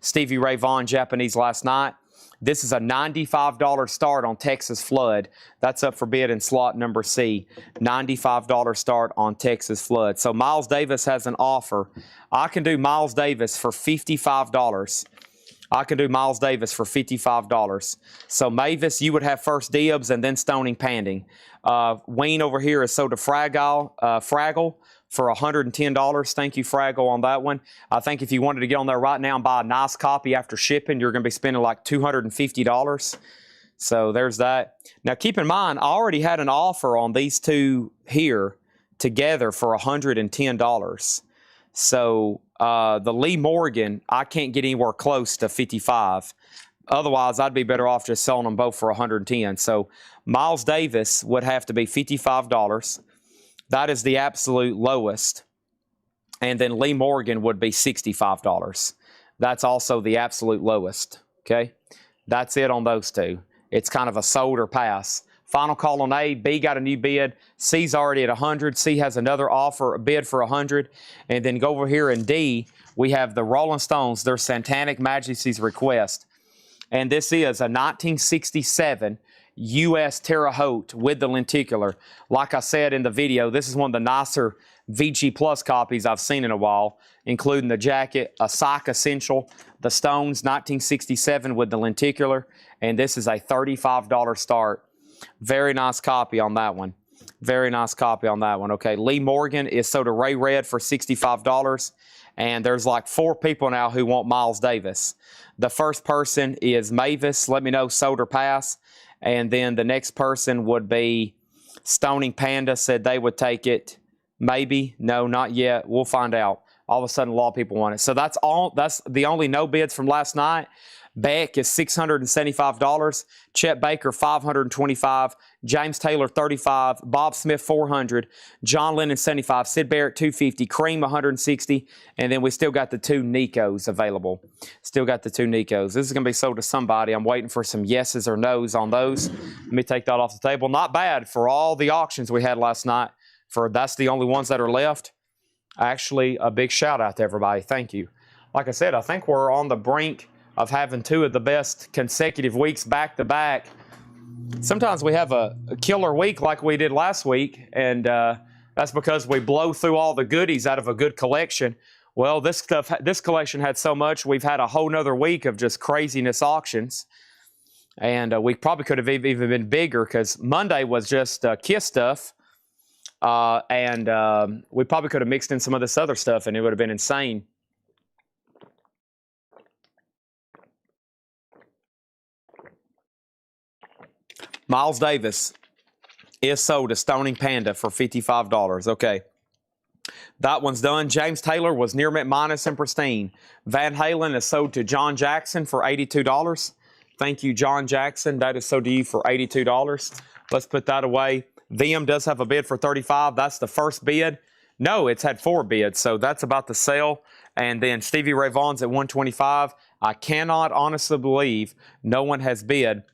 Stevie Ray Vaughan Japanese last night. This is a $95 start on Texas Flood. That's up for bid in slot number C. $95 start on Texas Flood. So Miles Davis has an offer. I can do Miles Davis for $55. I can do Miles Davis for $55. So Mavis, you would have first dibs and then Stoning Panding. Wayne over here is sold to Fraggle for $110. Thank you, Fraggle, on that one. I think if you wanted to get on there right now and buy a nice copy after shipping, you're going to be spending like $250. So there's that. Now, keep in mind, I already had an offer on these two here together for $110. So the Lee Morgan, I can't get anywhere close to $55. Otherwise, I'd be better off just selling them both for $110. So Miles Davis would have to be $55. That is the absolute lowest. And then Lee Morgan would be $65. That's also the absolute lowest, okay? That's it on those two. It's kind of a sold or pass. Final call on A. B got a new bid. C's already at 100. C has another offer, a bid for 100. And then go over here in D, we have the Rolling Stones, their Satanic Majesty's Request. And this is a 1967 U.S. Terre Haute with the lenticular. Like I said in the video, this is one of the nicer VG Plus copies I've seen in a while, including the jacket, a sock essential, the Stones 1967 with the lenticular, and this is a $35 start. Very nice copy on that one. Very nice copy on that one. Okay, Lee Morgan is sold to Ray Red for $65, and there's like 4 people now who want Miles Davis. The first person is Mavis. Let me know, sold or pass. And then the next person would be Stoning Panda, said they would take it. Maybe. No, not yet. We'll find out. All of a sudden, a lot of people want it. So that's all. That's the only no bids from last night. Beck is $675. Chet Baker, $525. James Taylor, $35. Bob Smith, $400. John Lennon, $75. Sid Barrett, $250. Cream, $160. And then we still got the 2 Nikos available. Still got the 2 Nikos. This is going to be sold to somebody. I'm waiting for some yeses or nos on those. Let me take that off the table. Not bad for all the auctions we had last night. That's the only ones that are left. Actually, a big shout out to everybody. Thank you. Like I said, I think we're on the brink of having 2 of the best consecutive weeks back to back. Sometimes we have a killer week like we did last week, and that's because we blow through all the goodies out of a good collection. Well, this collection had so much, we've had a whole nother week of just craziness auctions. And we probably could have even been bigger because Monday was just Kiss stuff. And we probably could have mixed in some of this other stuff and it would have been insane. Miles Davis is sold to Stoning Panda for $55. Okay. That one's done. James Taylor was near mint minus and pristine. Van Halen is sold to John Jackson for $82. Thank you, John Jackson. That is sold to you for $82. Let's put that away. VM does have a bid for 35. That's the first bid. No, it's had 4 bids, so that's about to sell. And then Stevie Ray Vaughan's at 125. I cannot honestly believe no one has bid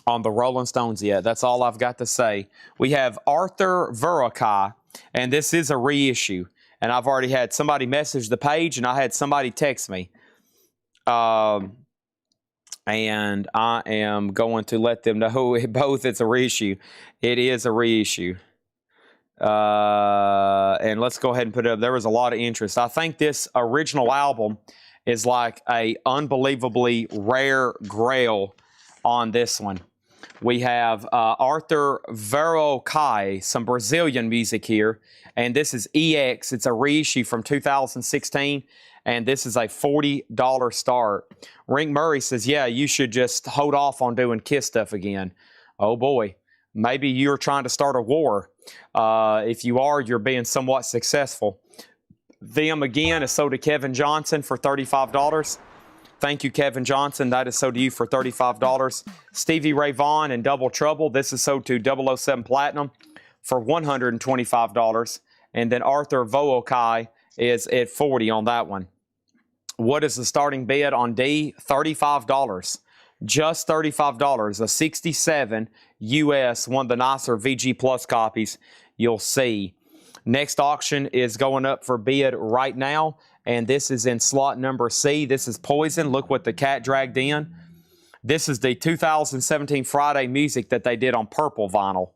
on the Rolling Stones yet. That's all I've got to say. We have Arthur Verocai, and this is a reissue. And I've already had somebody message the page, and I had somebody text me. And I am going to let them know both it's a reissue. It is a reissue. And let's go ahead and put it up. There was a lot of interest. I think this original album is like a unbelievably rare grail on this one. We have Arthur Verocai, some Brazilian music here. And this is EX. It's a reissue from 2016. And this is a $40 start. Rink Murray says, yeah, you should just hold off on doing Kiss stuff again. Oh, boy. Maybe you're trying to start a war. If you are, you're being somewhat successful. Them, again, is sold to Kevin Johnson for $35. Thank you, Kevin Johnson. That is sold to you for $35. Stevie Ray Vaughan and Double Trouble. This is sold to 007 Platinum for $125. And then Arthur Verocai is at $40 on that one. What is the starting bid on D? $35. Just $35. A 67 US, one of the nicer VG Plus copies you'll see. Next auction is going up for bid right now, and this is in slot number C. This is Poison. Look what the cat dragged in. This is the 2017 Friday music that they did on purple vinyl.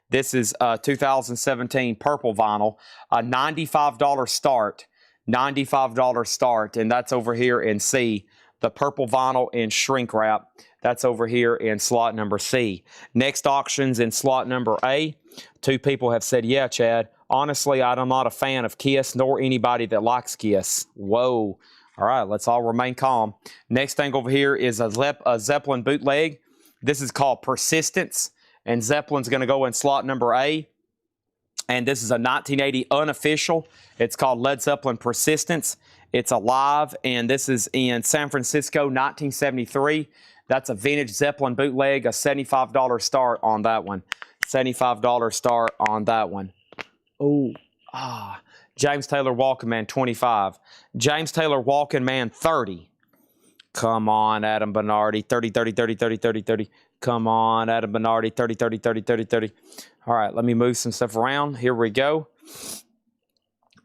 This is 2017 purple vinyl. A $95 start. $95 start, and that's over here in C. The purple vinyl in shrink wrap. That's over here in slot number C. Next auction's in slot number A. 2 people have said, yeah, Chad, honestly, I'm not a fan of Kiss, nor anybody that likes Kiss. Whoa. All right, let's all remain calm. Next thing over here is a Zeppelin bootleg. This is called Persistence, and Zeppelin's going to go in slot number A. And this is a 1980 unofficial. It's called Led Zeppelin Persistence. It's alive, and this is in San Francisco, 1973. That's a vintage Zeppelin bootleg, a $75 start on that one. $75 start on that one. Oh, James Taylor Walking Man, 25. James Taylor Walking Man, 30. Come on, Adam Bernardi, 30, 30, 30, 30, 30, 30. Come on, Adam Bernardi, 30, 30, 30, 30, 30. All right, let me move some stuff around. Here we go.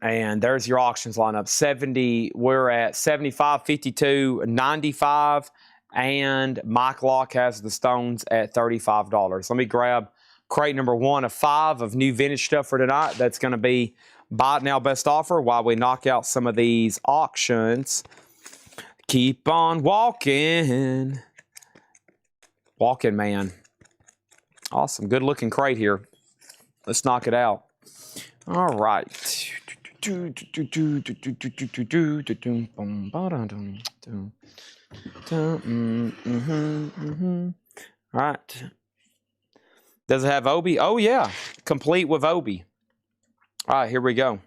And there's your auctions lineup. 70, we're at 75, 52, 95, and Mike Locke has the Stones at $35. Let me grab crate number 1 of 5 of new vintage stuff for tonight. That's going to be buy it now, best offer, while we knock out some of these auctions. Keep on walking. Walking Man. Awesome. Good looking crate here. Let's knock it out. All right. All right. Does it have Obi? Oh, yeah. Complete with Obi. All right, here we go.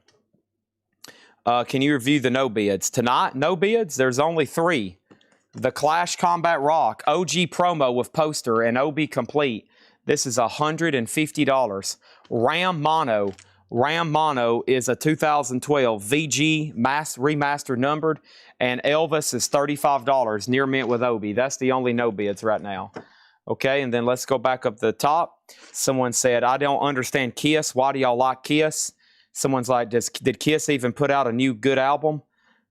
Can you review the no bids? Tonight, no bids. There's only 3. The Clash Combat Rock OG promo with poster and OB complete. This is $150. Ram Mono. Ram Mono is a 2012 VG remastered numbered, and Elvis is $35. Near mint with Obi. That's the only no bids right now. Okay, and then let's go back up the top. Someone said, I don't understand Kiss. Why do y'all like Kiss? Someone's like, did Kiss even put out a new good album?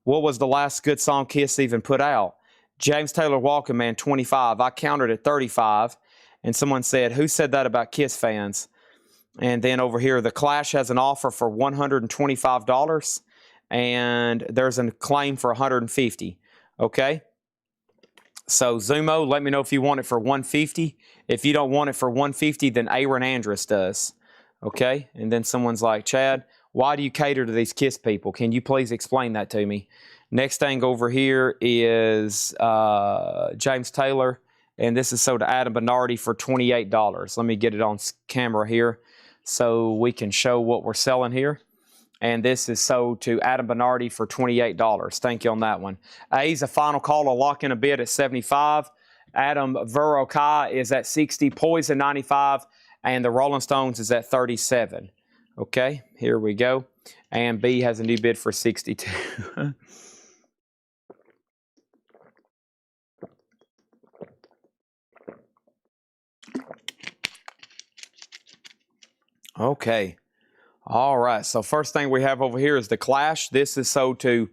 What was the last good song Kiss even put out? James Taylor Walking Man, 25. I counted at 35. And someone said, who said that about Kiss fans? And then over here, The Clash has an offer for $125. And there's a claim for $150. Okay? So Zumo, let me know if you want it for $150. If you don't want it for $150, then Aaron Andrus does. Okay? And then someone's like, Chad, why do you cater to these Kiss people? Can you please explain that to me? Next thing over here is James Taylor, and this is sold to Adam Bernardi for $28. Let me get it on camera here so we can show what we're selling here. And this is sold to Adam Bernardi for $28. Thank you on that one. A's a final call to lock in a bid at 75. Adam Verocai is at 60. Poison 95. and the Rolling Stones is at 37. Okay, here we go. And B has a new bid for 62. Okay. All right. So first thing we have over here is the Clash. This is sold for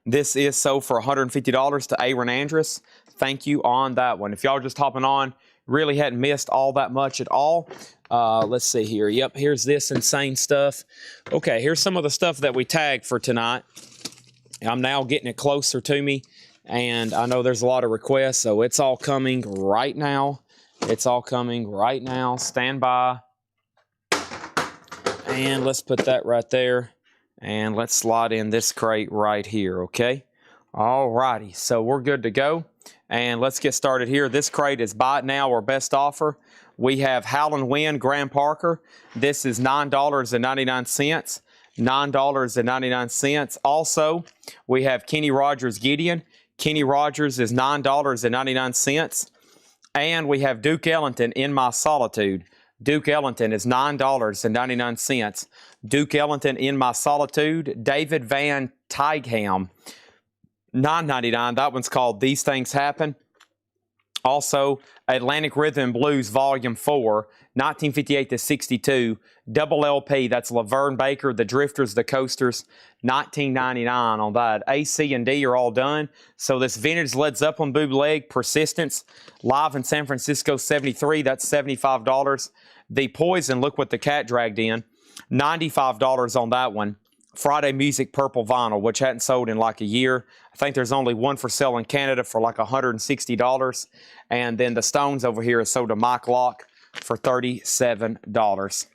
$150 to Aaron Andrus. Thank you on that one. If y'all just hopping on, really hadn't missed all that much at all. Let's see here. Yep, here's this insane stuff. Okay, here's some of the stuff that we tagged for tonight. I'm now getting it closer to me, and I know there's a lot of requests, so it's all coming right now. It's all coming right now. Stand by. And let's put that right there. And let's slide in this crate right here, okay? All righty, so we're good to go. And let's get started here. This crate is buy it now or best offer. We have Howlin' Wind Graham Parker. This is $9.99. $9.99. Also, we have Kenny Rogers Gideon. Kenny Rogers is $9.99. And we have Duke Ellington, In My Solitude. Duke Ellington is $9.99. Duke Ellington, In My Solitude. David Van Teigham, $9.99. That one's called These Things Happen. Also, Atlantic Rhythm and Blues Volume 4, 1958 to 62. Double LP, that's Laverne Baker, The Drifters, The Coasters, $19.99 on that. A, C, and D are all done. So this vintage Led Zeppelin bootleg, Persistence, live in San Francisco, 73, that's $75. The Poison, look what the cat dragged in, $95 on that one. Friday Music Purple Vinyl, which hadn't sold in like a year. I think there's only one for sale in Canada for like $160. And then the Stones over here is sold to Mike Locke for $37.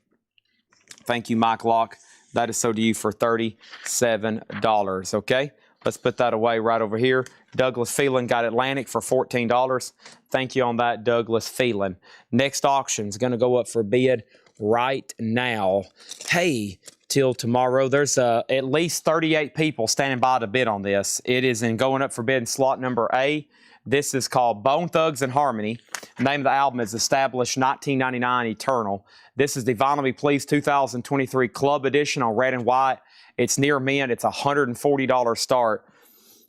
Thank you, Mike Locke. That is sold to you for $37. Okay, let's put that away right over here. Douglas Phelan got Atlantic for $14. Thank you on that, Douglas Phelan. Next auction is going to go up for bid right now. Hey, till tomorrow. There's at least 38 people standing by to bid on this. It is in going up for bid in slot number A. This is called Bone Thugs and Harmony. The name of the album is Established 1999 Eternal. This is the Vinyl Me Please 2023 Club Edition on red and white. It's near mint. It's a $140 start.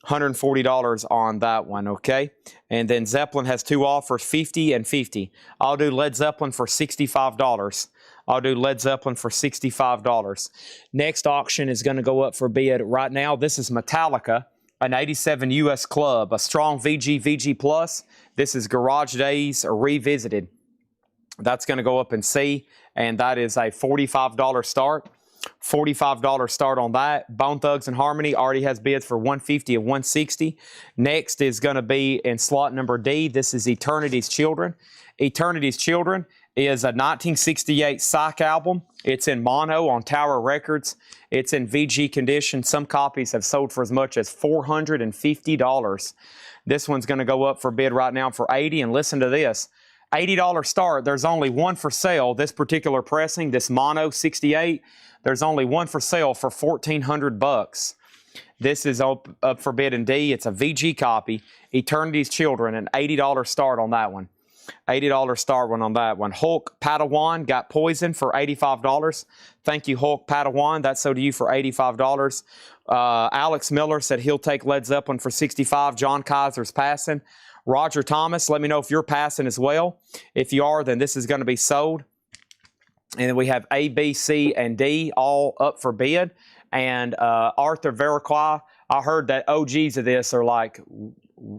$140 on that one, okay? And then Zeppelin has two offers, 50 and 50. I'll do Led Zeppelin for $65. I'll do Led Zeppelin for $65. Next auction is going to go up for bid right now. This is Metallica, an 87 US Club, a strong VG Plus. This is Garage Days Revisited. That's going to go up in C, and that is a $45 start. $45 start on that. Bone Thugs and Harmony already has bids for $150 and $160. Next is going to be in slot number D. This is Eternity's Children. Eternity's Children is a 1968 Psych album. It's in mono on Tower Records. It's in VG condition. Some copies have sold for as much as $450. This one's going to go up for bid right now for $80. And listen to this. $80 start. There's only one for sale. This particular pressing, this mono 68, there's only one for sale for $1,400. This is up for bid in D. It's a VG copy. Eternity's Children, an $80 start on that one. $80 start one on that one. Hulk Padawan got Poison for $85. Thank you, Hulk Padawan. That's sold to you for $85. Alex Miller said he'll take Led Zeppelin for $65. John Kaiser's passing. Roger Thomas, let me know if you're passing as well. If you are, then this is going to be sold. And then we have A, B, C, and D all up for bid. And Arthur Veracruz, I heard that OGs of this are like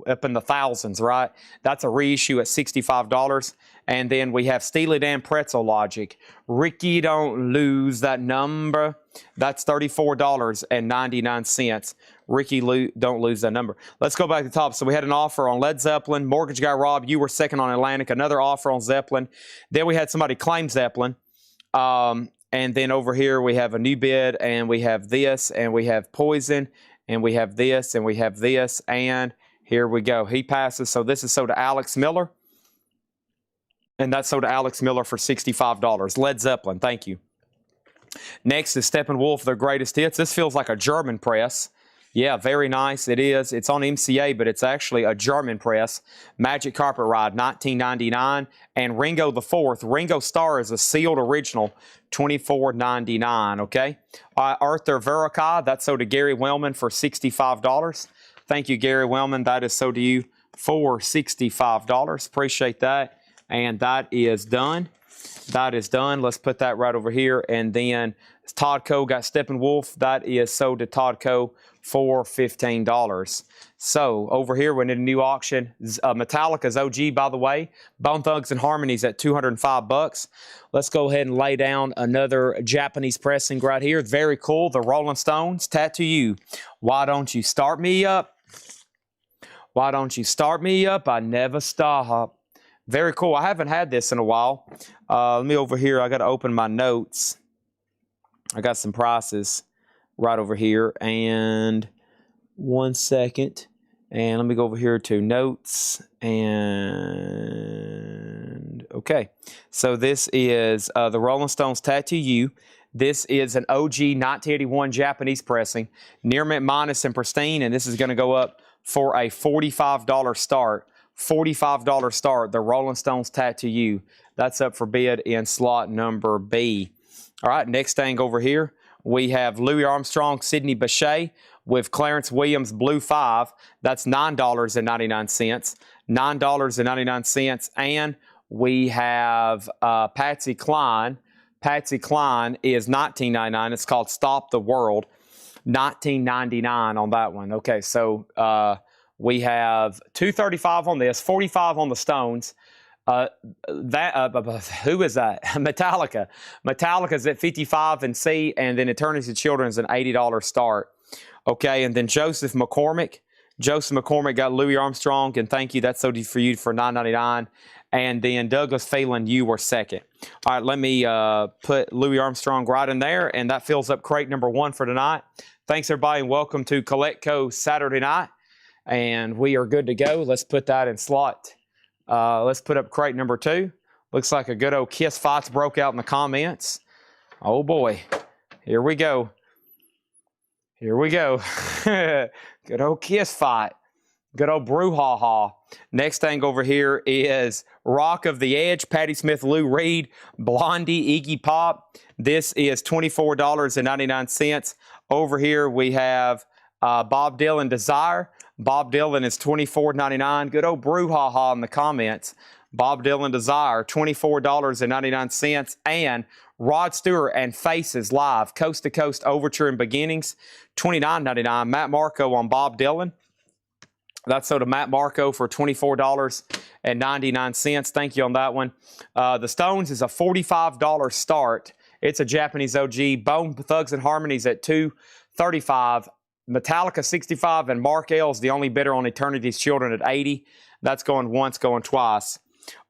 up in the thousands, right? That's a reissue at $65. And then we have Steely Dan Pretzel Logic. Ricky, don't lose that number. That's $34.99. Ricky, don't lose that number. Let's go back to the top. So we had an offer on Led Zeppelin. Mortgage Guy Rob, you were second on Atlantic. Another offer on Zeppelin. Then we had somebody claim Zeppelin. And then over here we have a new bid, and we have this, and we have Poison, and we have this, and we have this, and here we go. He passes. So this is sold to Alex Miller. And that's sold to Alex Miller for $65. Led Zeppelin, thank you. Next is Steppenwolf, their greatest hits. This feels like a German press. Yeah, very nice. It is. It's on MCA, but it's actually a German press. Magic Carpet Ride, 1999. And Ringo the Fourth. Ringo Starr is a sealed original, $24.99. Okay. Arthur Verocai, that's sold to Gary Wellman for $65. Thank you, Gary Wellman. That is sold to you for $65. Appreciate that. And that is done. That is done. Let's put that right over here. And then Todd Coe got Steppenwolf. That is sold to Todd Coe for $15. So over here, we're in a new auction. Metallica's OG, by the way. Bone Thugs and Harmonies at $205. Let's go ahead and lay down another Japanese pressing right here. Very cool. The Rolling Stones, Tattoo You. Why don't you start me up? Why don't you start me up? I never stop. Very cool. I haven't had this in a while. Let me over here. I got to open my notes. I got some prices right over here. And 1 second. And let me go over here to notes. And okay. So this is the Rolling Stones Tattoo You. This is an OG 1981 Japanese pressing. Near mint minus and pristine. And this is going to go up for a $45 start. $45 start, the Rolling Stones Tattoo You. That's up for bid in slot number B. All right, next thing over here, we have Louis Armstrong, Sidney Bechet with Clarence Williams Blue 5. That's $9.99. $9.99. And we have Patsy Cline. Patsy Cline is $19.99. It's called Stop the World. $19.99 on that one. Okay, so we have $235 on this, $45 on the Stones. Who is that? Metallica. Metallica's at $55 in C, and then Eternity to Children is an $80 start. Okay, and then Joseph McCormick. Joseph McCormick got Louis Armstrong, and thank you. That's so for you for $9.99. And then Douglas Phelan, you were second. All right, let me put Louis Armstrong right in there, and that fills up crate number 1 for tonight. Thanks, everybody, and welcome to Coletco Saturday night. And we are good to go. Let's put that in slot. Let's put up crate number 2. Looks like a good old kiss fights broke out in the comments. Oh, boy. Here we go. Here we go. Good old kiss fight. Good old brouhaha. Next thing over here is Rock of the Edge, Patti Smith, Lou Reed, Blondie, Iggy Pop. This is $24.99. Over here we have Bob Dylan, Desire. Bob Dylan is $24.99. Good old brouhaha in the comments. Bob Dylan, Desire, $24.99. And Rod Stewart and Faces Live, Coast to Coast Overture and Beginnings, $29.99. Matt Marco on Bob Dylan. That's sold to Matt Marco for $24.99. Thank you on that one. The Stones is a $45 start. It's a Japanese OG. Bone Thugs and Harmonies at $235. Metallica $65, and Mark L is the only bidder on Eternity's Children at $80. That's going once, going twice.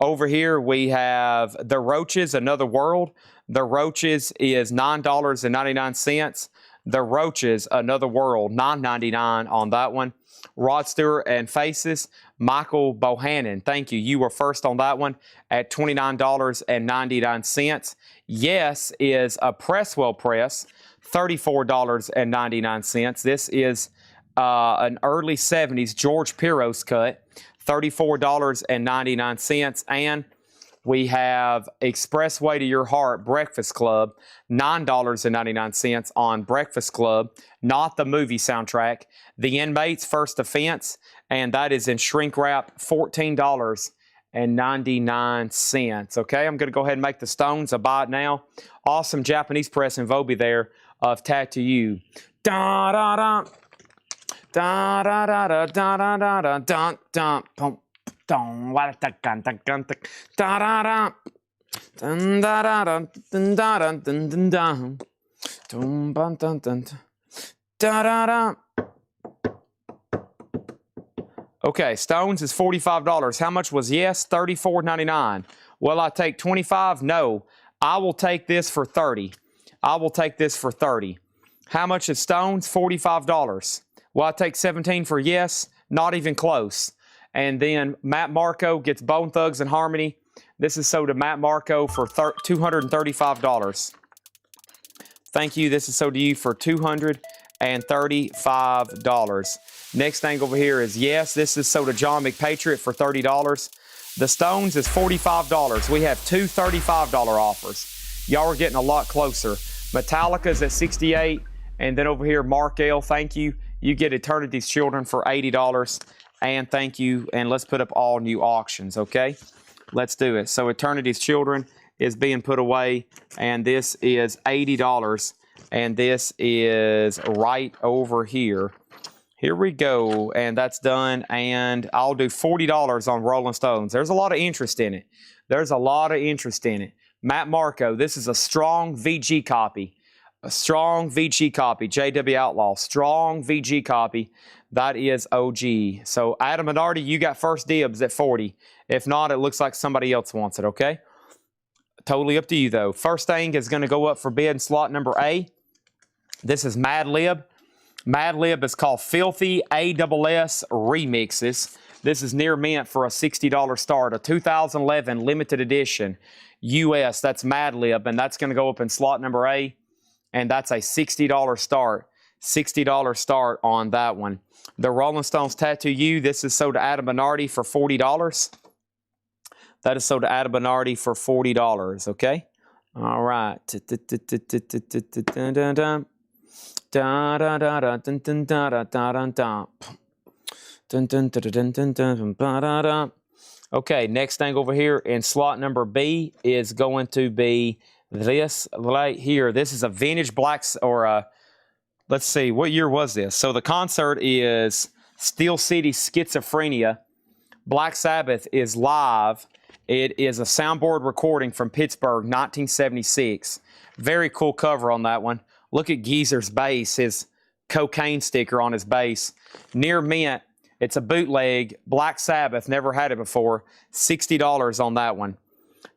Over here we have The Roaches, Another World. The Roaches is $9.99. The Roaches, Another World, $9.99 on that one. Rod Stewart and Faces, Michael Bohannon. Thank you. You were first on that one at $29.99. Yes is a Presswell press. $34.99. This is an early 70s George Piros cut, $34.99. And we have Expressway to Your Heart Breakfast Club, $9.99 on Breakfast Club, not the movie soundtrack. The Inmates First Offense, and that is in shrink wrap, $14.99. Okay, I'm going to go ahead and make the Stones a buy it now. Awesome Japanese press in Voby there of Tattoo You. Da da da da da da da da da da da da da pum dum da da da da da da dun da da da dun da da dun dun dun dum bum dun dun da da da. Okay, Stones is $45. How much was yes? $34.99. Will I take $25? No. I will take this for $30. I will take this for $30. How much is Stones? $45. Will I take $17 for yes? Not even close. And then Matt Marco gets Bone Thugs and Harmony. This is sold to Matt Marco for $235. Thank you. This is sold to you for $235. and $35. Next thing over here is, yes, this is soda John McPatriot for $30. The Stones is $45. We have two $35 offers. Y'all are getting a lot closer. Metallica's at $68. And then over here, Mark L., thank you. You get Eternity's Children for $80. And thank you. And let's put up all new auctions, okay? Let's do it. So Eternity's Children is being put away. And this is $80. And this is right over here. Here we go. And that's done. And I'll do $40 on Rolling Stones. There's a lot of interest in it. There's a lot of interest in it. Matt Marco, this is a strong VG copy. A strong VG copy. JW Outlaw, strong VG copy. That is OG. So Adam Minardi, you got first dibs at 40. If not, it looks like somebody else wants it, okay? Totally up to you, though. First thing is going to go up for bid in slot number A. This is Mad Lib. Mad Lib is called Filthy ASS Remixes. This is near mint for a $60 start. A 2011 limited edition US. That's Mad Lib, and that's going to go up in slot number A. And that's a $60 start. $60 start on that one. The Rolling Stones Tattoo You. This is sold to Adam Minardi for $40. That is sold to Adam Minardi for $40, okay? All right. Okay, next thing over here in slot number B is going to be this right here. This is a vintage blacks, or a, let's see, what year was this? So the concert is Steel City Schizophrenia. Black Sabbath is live. It is a soundboard recording from Pittsburgh, 1976. Very cool cover on that one. Look at Geezer's bass, his cocaine sticker on his bass. Near mint. It's a bootleg. Black Sabbath, never had it before. $60 on that one.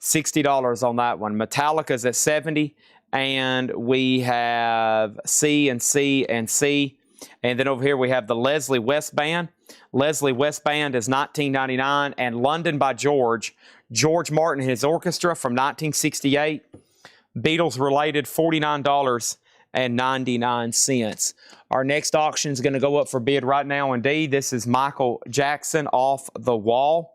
$60 on that one. Metallica's at $70. And we have C and C and C. And then over here we have the Leslie West Band. Leslie West Band is $19.99. And London by George. George Martin and his orchestra from 1968. Beatles related, $49.99. Our next auction is going to go up for bid right now. Indeed, this is Michael Jackson Off the Wall.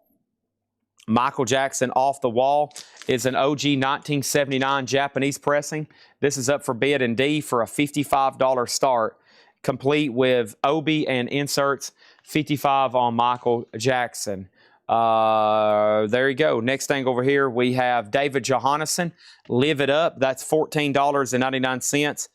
Michael Jackson Off the Wall is an OG 1979 Japanese pressing. This is up for bid in D for a $55 start, complete with obi and inserts. $55 on Michael Jackson. There you go. Next thing over here, we have David Johannesson, Live It Up. That's $14.99.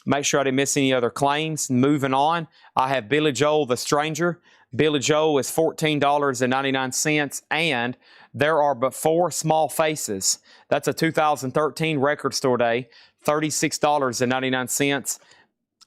Make sure I didn't miss any other claims. Moving on, I have Billy Joel, The Stranger. Billy Joel is $14.99, and there are but 4 small faces. That's a 2013 record store day, $36.99.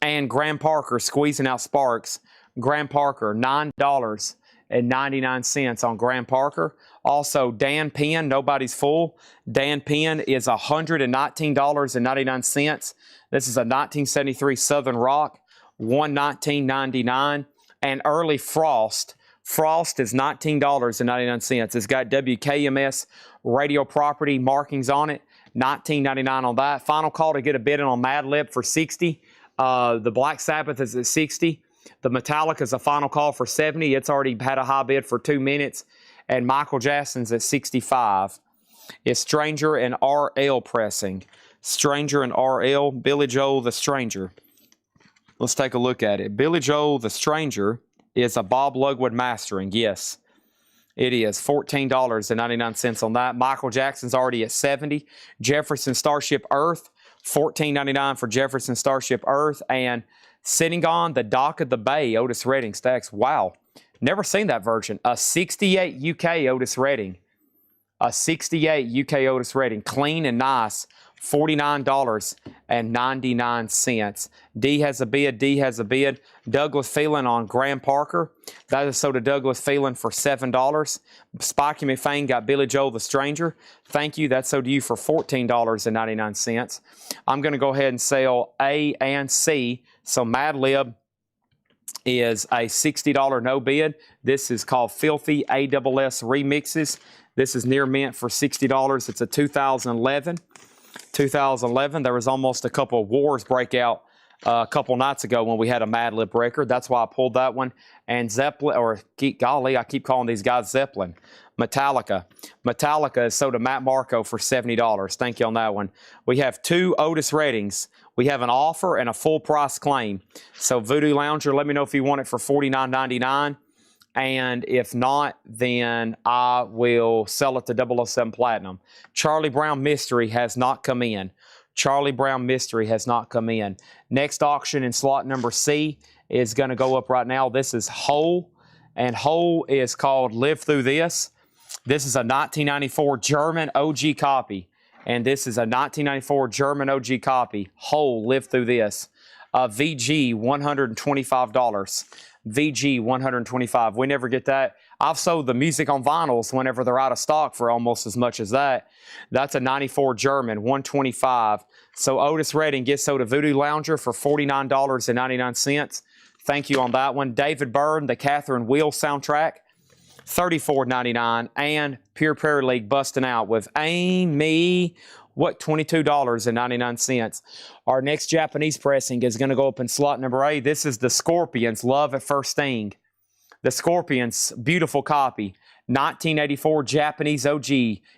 And Graham Parker, Squeezing Out Sparks. Graham Parker, $9.99 on Graham Parker. Also, Dan Penn, Nobody's Fool. Dan Penn is $119.99. This is a 1973 Southern Rock, $119.99. And Early Frost. Frost is $19.99. It's got WKMS radio property markings on it. $19.99 on that. Final call to get a bid in on Mad Lib for $60. The Black Sabbath is at $60. The Metallica is a final call for $70. It's already had a high bid for 2 minutes. And Michael Jackson's at $65. It's Stranger and RL pressing. Stranger and RL. Billy Joel, The Stranger. Let's take a look at it. Billy Joel, The Stranger is a Bob Lugwood mastering. Yes, it is. $14.99 on that. Michael Jackson's already at $70. Jefferson Starship Earth, $14.99 for Jefferson Starship Earth. And Sitting on the Dock of the Bay, Otis Redding Stax. Wow, never seen that version. A 68 UK Otis Redding. A 68 UK Otis Redding. Clean and nice. $49.99. D has a bid. D has a bid. Douglas Phelan on Graham Parker. That is sold to Douglas Phelan for $7. Spikey McFain got Billy Joel, The Stranger. Thank you. That's sold to you for $14.99. I'm going to go ahead and sell A and C. So Mad Lib is a $60 no bid. This is called Filthy ASS Remixes. This is near mint for $60. It's a 2011. 2011, there was almost a couple of wars break out a couple nights ago when we had a Mad Lib record. That's why I pulled that one. And Zeppelin, or golly, I keep calling these guys Zeppelin. Metallica. Metallica is sold to Matt Marco for $70. Thank you on that one. We have 2 Otis Reddings. We have an offer and a full price claim. So Voodoo Lounger, let me know if you want it for $49.99. And if not, then I will sell it to 007 Platinum. Charlie Brown Mystery has not come in. Charlie Brown Mystery has not come in. Next auction in slot number C is going to go up right now. This is Hole, and Hole is called Live Through This. This is a 1994 German OG copy, and this is a 1994 German OG copy. Hole, Live Through This. VG, $125. VG, $125. We never get that. I've sold the music on vinyls whenever they're out of stock for almost as much as that. That's a 94 German, $125. So Otis Redding gets sold to Voodoo Lounger for $49.99. Thank you on that one. David Byrne, the Catherine Wheel soundtrack, $34.99. And Pure Prairie League busting out with Aim Me, what, $22.99. Our next Japanese pressing is going to go up in slot number A. This is the Scorpions, Love at First Sting. The Scorpions, beautiful copy. 1984 Japanese OG,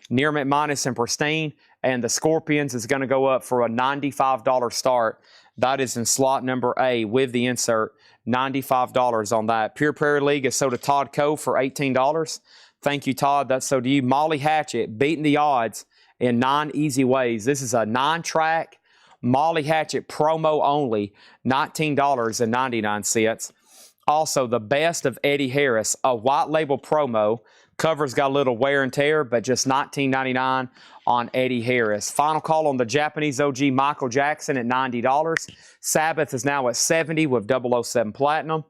near minus and pristine. And the Scorpions is going to go up for a $95 start. That is in slot number A with the insert. $95 on that. Pure Prairie League is sold to Todd Coe for $18. Thank you, Todd. That's sold to you. Molly Hatchet, beating the odds in 9 easy ways. This is a 9-track Molly Hatchet promo only, $19.99. Also, the best of Eddie Harris, a white label promo. Cover's got a little wear and tear, but just $19.99 on Eddie Harris. Final call on the Japanese OG Michael Jackson at $90. Sabbath is now at $70 with 007 Platinum.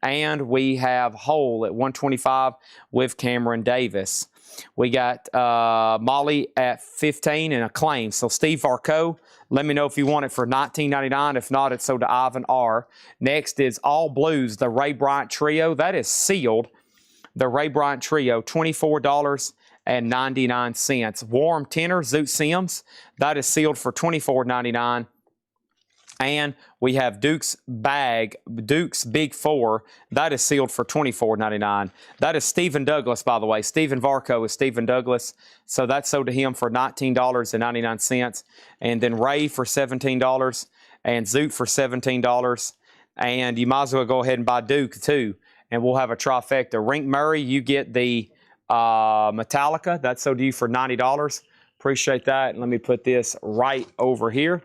And we have Hole at $125 with Cameron Davis. We got Molly at $15 and Acclaim. So Steve Varco, let me know if you want it for $19.99. If not, it's sold to Ivan R. Next is All Blues, the Ray Bryant Trio. That is sealed. The Ray Bryant Trio, $24.99. Warm Tenor, Zoot Sims. That is sealed for $24.99. And we have Duke's Big Four. That is sealed for $24.99. That is Stephen Douglas, by the way. Stephen Varco is Stephen Douglas. So that's sold to him for $19.99. And then Ray for $17 and Zoot for $17. And you might as well go ahead and buy Duke, too. And we'll have a trifecta. Rink Murray, you get the Metallica. That's sold to you for $90. Appreciate that. And let me put this right over here.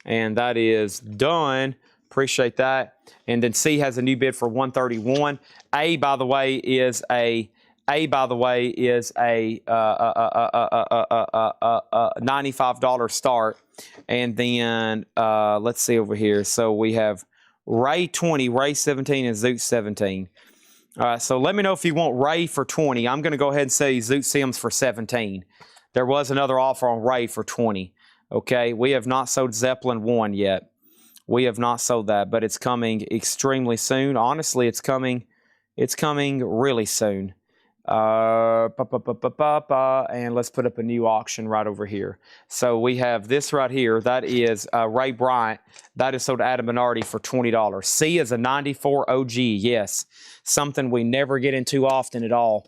And that is done. Appreciate that. And then C has a new bid for $131. A, by the way, is a $95 start. And then let's see over here. So we have Ray 20, Ray 17, and Zoot 17. All right, so let me know if you want Ray for 20. I'm going to go ahead and say Zoot Sims for 17. There was another offer on Ray for 20. Okay, we have not sold Zeppelin 1 yet. We have not sold that, but it's coming extremely soon. Honestly, it's coming really soon. And let's put up a new auction right over here. So we have this right here. That is Ray Bryant. That is sold to Adam Bernardi for $20. C is a 94 OG. Yes, something we never get into often at all.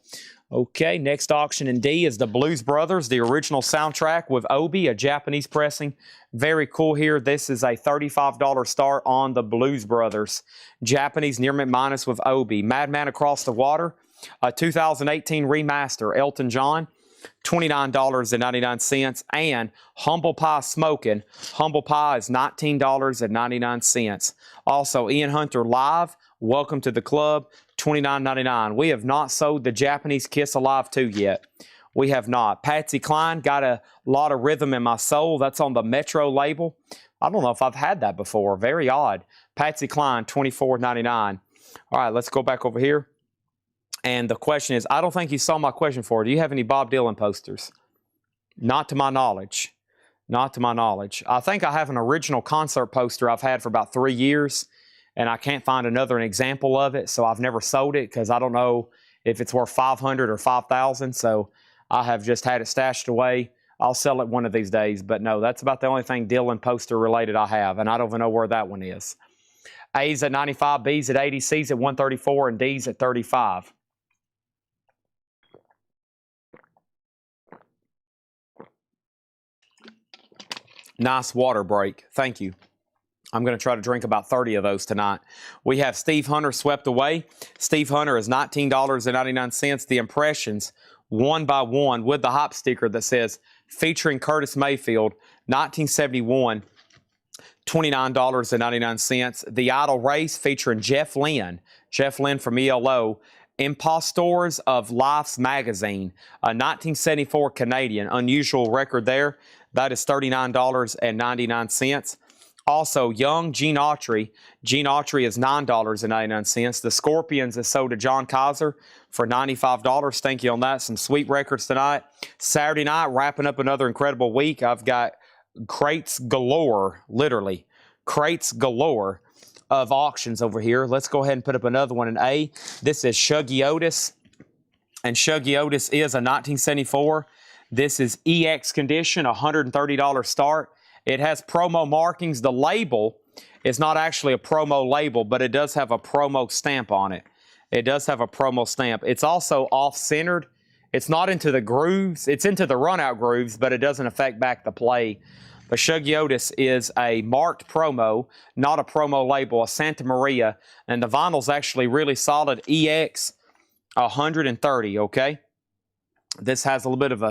Okay, next auction in D is the Blues Brothers, the original soundtrack with Obi, a Japanese pressing. Very cool here. This is a $35 start on the Blues Brothers. Japanese near mint minus with Obi. Madman Across the Water, a 2018 remaster, Elton John, $29.99. And Humble Pie Smoking. Humble Pie is $19.99. Also, Ian Hunter Live, Welcome to the Club, $29.99. We have not sold the Japanese Kiss Alive 2 yet. We have not. Patsy Cline, Got a Lot of Rhythm in My Soul. That's on the Metro label. I don't know if I've had that before. Very odd. Patsy Cline, $24.99. All right, let's go back over here. And the question is, I don't think you saw my question for. Do you have any Bob Dylan posters? Not to my knowledge. Not to my knowledge. I think I have an original concert poster I've had for about 3 years. And I can't find another example of it, so I've never sold it because I don't know if it's worth $500 or $5,000. So I have just had it stashed away. I'll sell it one of these days. But no, that's about the only thing Dylan poster related I have, and I don't even know where that one is. A's at 95, B's at 80, C's at 134, and D's at 35. Nice water break. Thank you. I'm going to try to drink about 30 of those tonight. We have Steve Hunter swept away. Steve Hunter is $19.99. The impressions, one by one, with the hop sticker that says, featuring Curtis Mayfield, 1971, $29.99. The Idle Race featuring Jeff Lynne from ELO. Impostors of Life's Magazine, a 1974 Canadian, unusual record there. That is $39.99. Also, Young Gene Autry. Gene Autry is $9.99. The Scorpions is sold to John Kaiser for $95. Thank you on that. Some sweet records tonight. Saturday night, wrapping up another incredible week. I've got crates galore, literally. Crates galore of auctions over here. Let's go ahead and put up another one in A. This is Shuggy Otis. And Shuggy Otis is a 1974. This is EX condition, $130 start. It has promo markings. The label is not actually a promo label, but it does have a promo stamp on it. It does have a promo stamp. It's also off-centered. It's not into the grooves. It's into the run-out grooves, but it doesn't affect back the play. But Shuggy Otis is a marked promo, not a promo label, a Santa Maria, and the vinyl's actually really solid. EX 130. Okay, this has a little bit of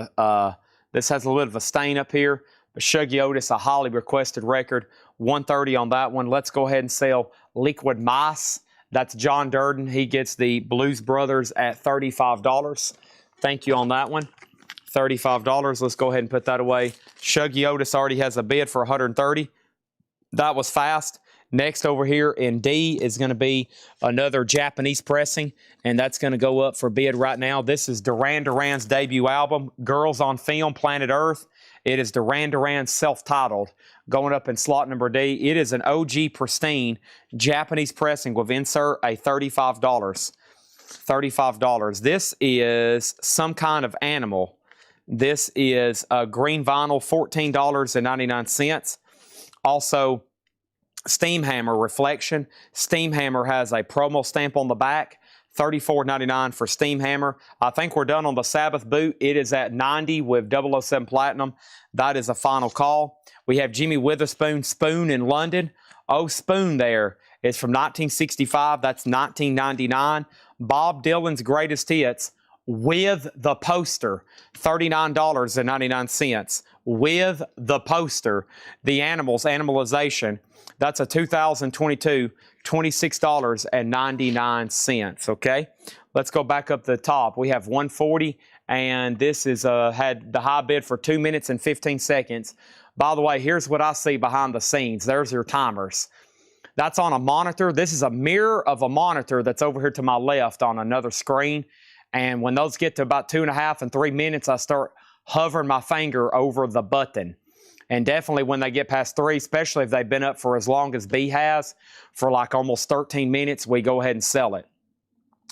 a stain up here. But Shuggy Otis, a highly requested record, 130 on that one. Let's go ahead and sell Liquid Mice. That's John Durden. He gets the Blues Brothers at $35. Thank you on that one. $35. Let's go ahead and put that away. Shuggy Otis already has a bid for $130. That was fast. Next over here in D is going to be another Japanese pressing, and that's going to go up for bid right now. This is Duran Duran's debut album, Girls on Film, Planet Earth. It is Duran Duran self-titled, going up in slot number D. It is an OG pristine Japanese pressing with insert a $35. $35. This is Some Kind of Animal. This is a green vinyl, $14.99. Also, Steamhammer Reflection. Steamhammer has a promo stamp on the back, $34.99 for Steamhammer. I think we're done on the Sabbath boot. It is at $90 with 007 Platinum. That is a final call. We have Jimmy Witherspoon, Spoon in London. Oh, Spoon there is from 1965. That's $19.99. Bob Dylan's Greatest Hits with the poster, $39.99. With the poster, The Animals, Animalization. That's a 2022, $26.99. Okay, let's go back up to the top. We have 140, and this is had the high bid for 2 minutes and 15 seconds. By the way, here's what I see behind the scenes. There's your timers. That's on a monitor. This is a mirror of a monitor that's over here to my left on another screen. And when those get to about 2.5 and 3 minutes, I start hovering my finger over the button. And definitely when they get past 3, especially if they've been up for as long as B has, for like almost 13 minutes, we go ahead and sell it.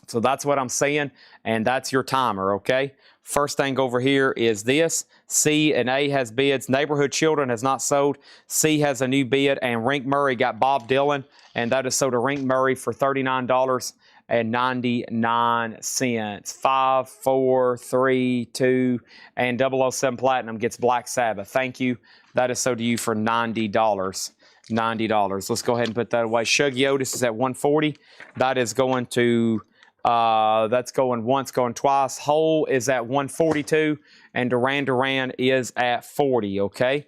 So that's what I'm seeing, and that's your timer, okay? First thing over here is this. C and A has bids. Neighborhood Children has not sold. C has a new bid, and Rink Murray got Bob Dylan, and that is sold to Rink Murray for $39.99. 5, 4, 3, 2, and 007 Platinum gets Black Sabbath. Thank you. That is sold to you for $90. $90. Let's go ahead and put that away. Shuggy Otis is at 140. That is going to, that's going once, going twice. Hole is at 142, and Duran Duran is at 40, okay?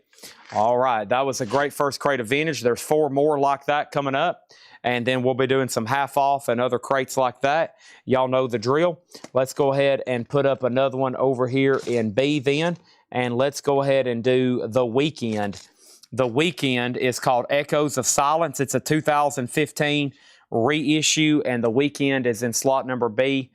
All right, that was a great first crate of vintage. There's 4 more like that coming up, and then we'll be doing some half off and other crates like that. Y'all know the drill. Let's go ahead and put up another one over here in B then, and let's go ahead and do The Weekend. The Weekend is called Echoes of Silence. It's a 2015 reissue, and The Weekend is in slot number B,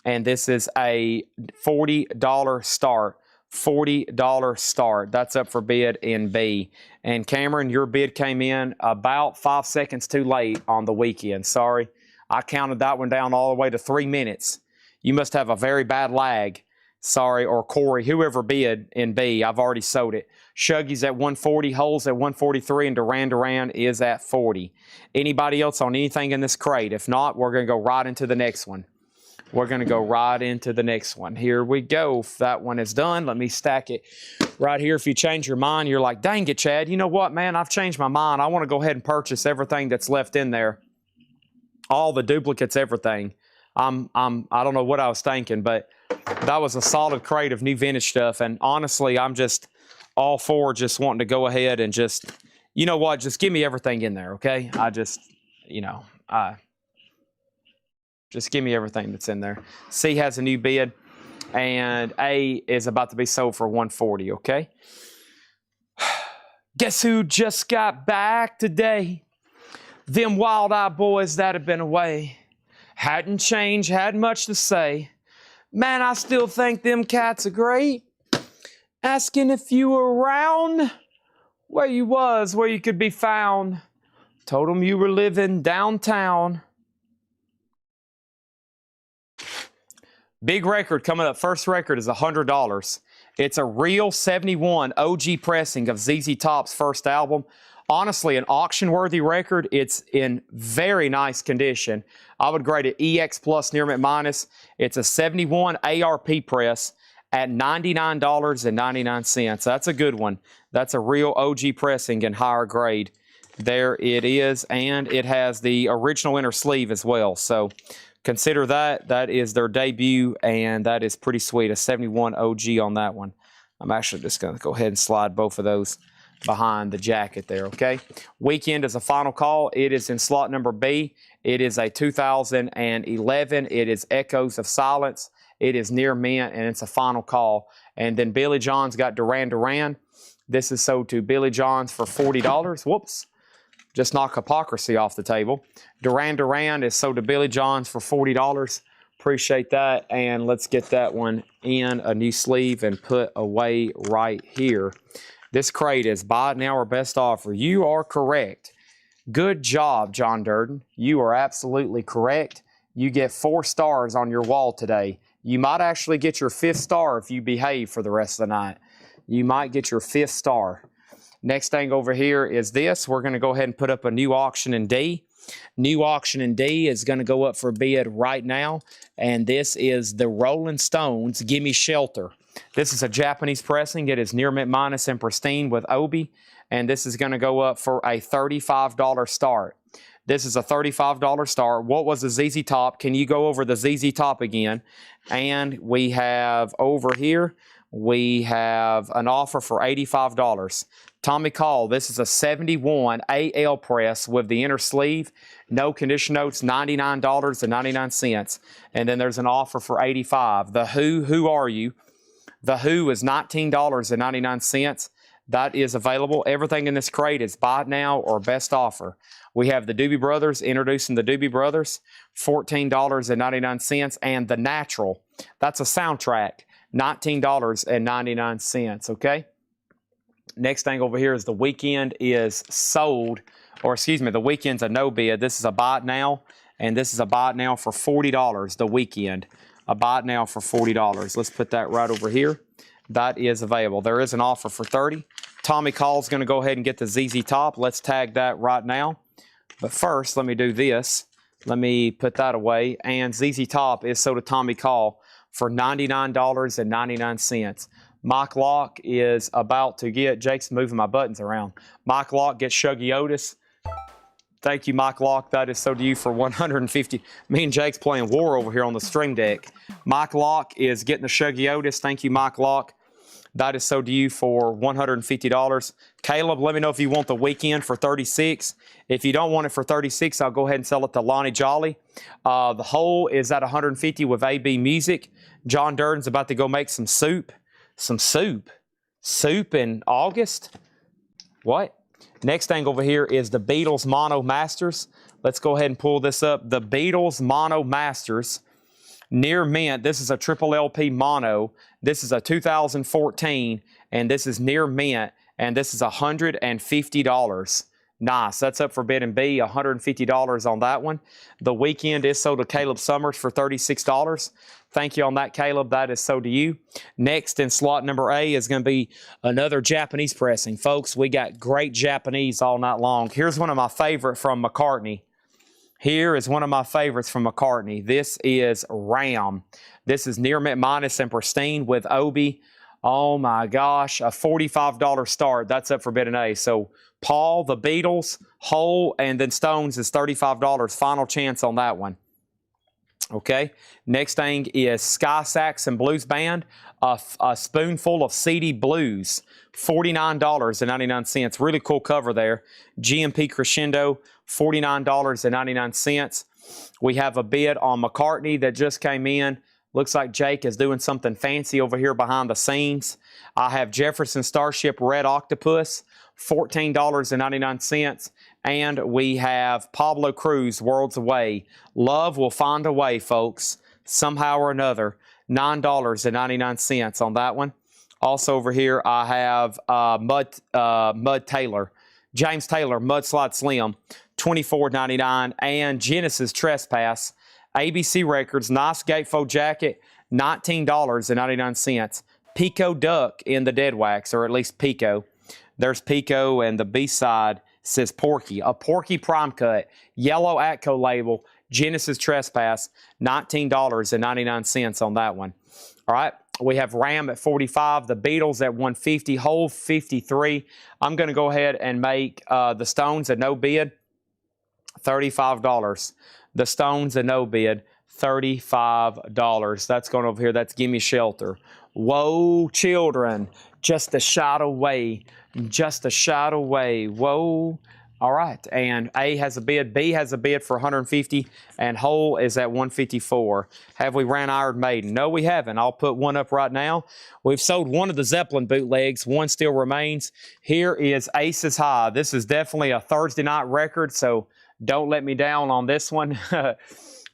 and this is a $40 start. $40 start. That's up for bid in B. And Cameron, your bid came in about 5 seconds too late on The Weekend. Sorry. I counted that one down all the way to 3 minutes. You must have a very bad lag Sorry, or Corey, whoever bid in B. I've already sold it. Shuggy's at 140, Holes at 143, and Duran Duran is at 40. Anybody else on anything in this crate? If not, we're going to go right into the next one. We're going to go right into the next one. Here we go. If that one is done, let me stack it right here. If you change your mind, you're like, dang it, Chad, you know what, man? I've changed my mind. I want to go ahead and purchase everything that's left in there. All the duplicates, everything. I don't know what I was thinking, but that was a solid crate of new vintage stuff. And honestly, I'm just all for just wanting to go ahead and just, you know what, just give me everything in there, okay? I just, you know, just give me everything that's in there. C has a new bid, and A is about to be sold for 140, okay? Guess who just got back today? Them wild-eyed boys that have been away. Hadn't changed, had much to say. Man, I still think them cats are great. Asking if you were around, where you was, where you could be found. Told them you were living downtown. Big record coming up. First record is $100. It's a real 71 OG pressing of ZZ Top's first album. Honestly, an auction-worthy record. It's in very nice condition. I would grade it EX plus near mint minus. It's a 71 ARP press at $99.99. That's a good one. That's a real OG pressing and higher grade. There it is, and it has the original inner sleeve as well. So consider that. That is their debut, and that is pretty sweet. A 71 OG on that one. I'm actually just going to go ahead and slide both of those behind the jacket there, okay? Weekend is a final call. It is in slot number B. It is a 2011. It is Echoes of Silence. It is near mint, and it's a final call. And then Billy John's got Duran Duran. This is sold to Billy John's for $40. Whoops. Just knock hypocrisy off the table. Duran Duran is sold to Billy John's for $40. Appreciate that. And let's get that one in a new sleeve and put away right here. This crate is buy it now or best offer. You are correct. Good job, John Durden. You are absolutely correct. You get 4 stars on your wall today. You might actually get your 5th star if you behave for the rest of the night. You might get your 5th star. Next thing over here is this. We're going to go ahead and put up a new auction in D. New auction in D is going to go up for bid right now. And this is the Rolling Stones, Gimme Shelter. This is a Japanese pressing. It is near mint minus and pristine with Obi. And this is going to go up for a $35 start. This is a $35 start. What was the ZZ Top? Can you go over the ZZ Top again? And we have over here, we have an offer for $85. Tommy Call, this is a 71 AL press with the inner sleeve. No condition notes, $99.99. And then there's an offer for $85. The Who Are You? The Who is $19.99. That is available. Everything in this crate is buy it now or best offer. We have the Doobie Brothers, introducing the Doobie Brothers, $14.99. And The Natural, that's a soundtrack, $19.99, okay? Next thing over here is The Weekend is sold, or excuse me, The Weekend's a no bid. This is a buy it now, and this is a buy it now for $40, The Weekend. A buy it now for $40. Let's put that right over here. That is available. There is an offer for $30. Tommy Call's going to go ahead and get the ZZ Top. Let's tag that right now. But first, let me do this. Let me put that away. And ZZ Top is sold to Tommy Call for $99.99. Mike Locke is about to get, Jake's moving my buttons around. Mike Locke gets Shuggy Otis. Thank you, Mike Locke. That is sold to you for $150. Me and Jake's playing war over here on the stream deck. Mike Locke is getting the Shuggy Otis. Thank you, Mike Locke. That is sold to you for $150. Caleb, let me know if you want The Weekend for $36. If you don't want it for $36, I'll go ahead and sell it to Lonnie Jolly. The whole is at $150 with AB Music. John Durden's about to go make some soup. Some soup? Soup in August? What? Next thing over here is the Beatles Mono Masters. Let's go ahead and pull this up. The Beatles Mono Masters. Near mint, this is a triple LP mono. This is a 2014, and this is near mint, and this is $150. Nice. That's up for bid in B, $150 on that one. The Weekend is sold to Caleb Summers for $36. Thank you on that, Caleb. That is sold to you. Next in slot number A is going to be another Japanese pressing. Folks, we got great Japanese all night long. Here's one of my favorite from McCartney. Here is one of my favorites from McCartney. This is Ram. This is near mint minus and pristine with Obi. Oh my gosh, a $45 start. That's up for bid in A. So Paul, the Beatles, Hole, and then Stones is $35. Final chance on that one. Okay. Next thing is Sky Saxon Blues Band, a spoonful of CD Blues, $49.99. Really cool cover there. GMP Crescendo, $49.99. We have a bid on McCartney that just came in. Looks like Jake is doing something fancy over here behind the scenes. I have Jefferson Starship Red Octopus, $14.99. And we have Pablo Cruz, Worlds Away. Love will find a way, folks, somehow or another. $9.99 on that one. Also over here, I have Mud Taylor. James Taylor, Mudslide Slim, $24.99. And Genesis Trespass, ABC Records, nice gatefold jacket, $19.99. Pico Duck in the dead wax, or at least Pico. There's Pico, and the B-side says Porky. A Porky Prime Cut, yellow Atco label, Genesis Trespass, $19.99 on that one. All right, we have Ram at $45, the Beatles at $150, Hole $53. I'm going to go ahead and make the Stones a no bid, $35. The Stones a no bid, $35. That's going over here. That's Gimme Shelter. Whoa, children, just a shot away. Just a shot away. Whoa. All right. And A has a bid. B has a bid for $150. And Hole is at $154. Have we ran Iron Maiden? No, we haven't. I'll put one up right now. We've sold one of the Zeppelin bootlegs. One still remains. Here is Aces High. This is definitely a Thursday night record, so don't let me down on this one.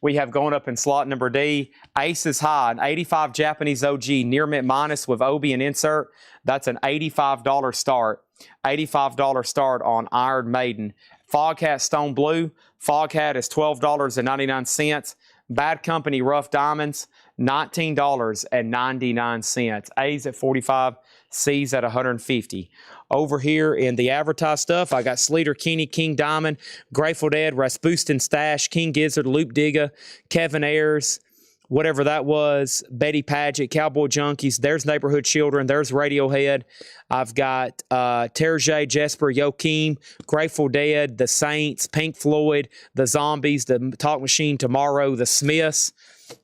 We have going up in slot number D, Aces High, an 85 Japanese OG, near mint minus with Obi and insert. That's an $85 start. $85 start on Iron Maiden. Foghat Stone Blue. Foghat is $12.99. Bad Company Rough Diamonds, $19.99. A's at 45, C's at 150. Over here in the advertised stuff, I got Sleater Kinney, King Diamond, Grateful Dead, Rasputin Stash, King Gizzard, Loop Digger, Kevin Ayers, whatever that was, Betty Paget, Cowboy Junkies. There's Neighborhood Children. There's Radiohead. I've got Terje, Jesper, Joakim, Grateful Dead, The Saints, Pink Floyd, The Zombies, The Talk Machine, Tomorrow, The Smiths.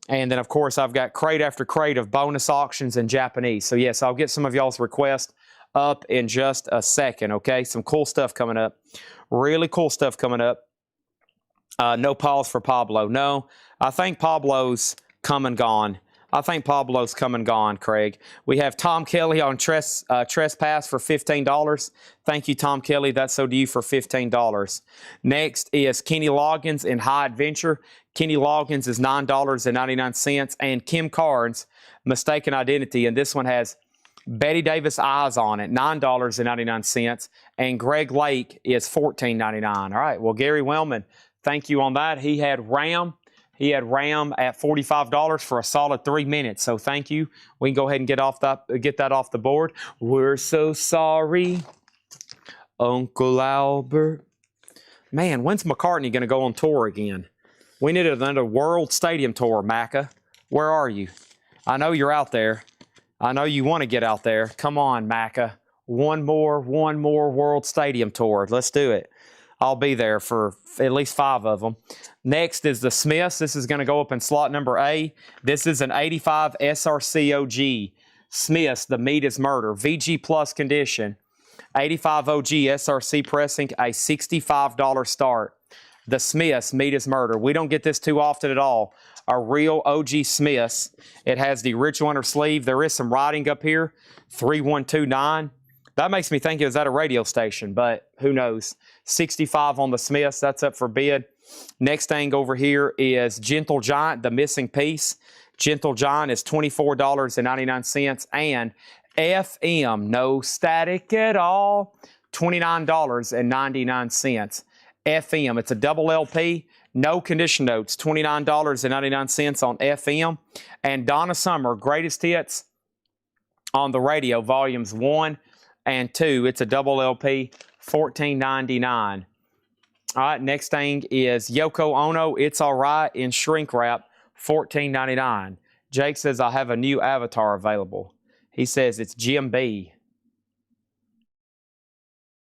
And then, of course, I've got crate after crate of bonus auctions in Japanese. So, yes, I'll get some of y'all's requests up in just a second, okay? Some cool stuff coming up. Really cool stuff coming up. No pause for Pablo. No, I think Pablo's come and gone. I think Pablo's come and gone, Craig. We have Tom Kelly on Trespass for $15. Thank you, Tom Kelly. That's so to you for $15. Next is Kenny Loggins in High Adventure. Kenny Loggins is $9.99. And Kim Carnes, Mistaken Identity. And this one has Betty Davis Eyes on it, $9.99. And Greg Lake is $14.99. All right, well, Gary Wellman, thank you on that. He had Ram. He had Ram at $45 for a solid 3 minutes. So thank you. We can go ahead and get that off the board. We're so sorry, Uncle Albert. Man, when's McCartney going to go on tour again? We need another World Stadium tour, Macca. Where are you? I know you're out there. I know you want to get out there. Come on, Macca. One more World Stadium tour. Let's do it. I'll be there for at least 5 of them. Next is the Smiths. This is going to go up in slot number A. This is an 85 SRC OG. Smiths, The Meat is Murder. VG Plus condition. 85 OG SRC pressing, a $65 start. The Smiths, Meat is Murder. We don't get this too often at all. A real OG Smiths. It has the original inner sleeve. There is some writing up here. 3129. That makes me think it was at a radio station, but who knows. 65 on the Smiths. That's up for bid. Next thing over here is Gentle Giant, The Missing Piece. Gentle Giant is $24.99. And FM, no static at all. $29.99. FM, it's a double LP, no condition notes, $29.99 on FM. And Donna Summer, Greatest Hits on the Radio, volumes 1 and 2. It's a double LP, $14.99. All right, next thing is Yoko Ono, It's Alright in shrink wrap, $14.99. Jake says, I have a new avatar available. He says it's Jim B.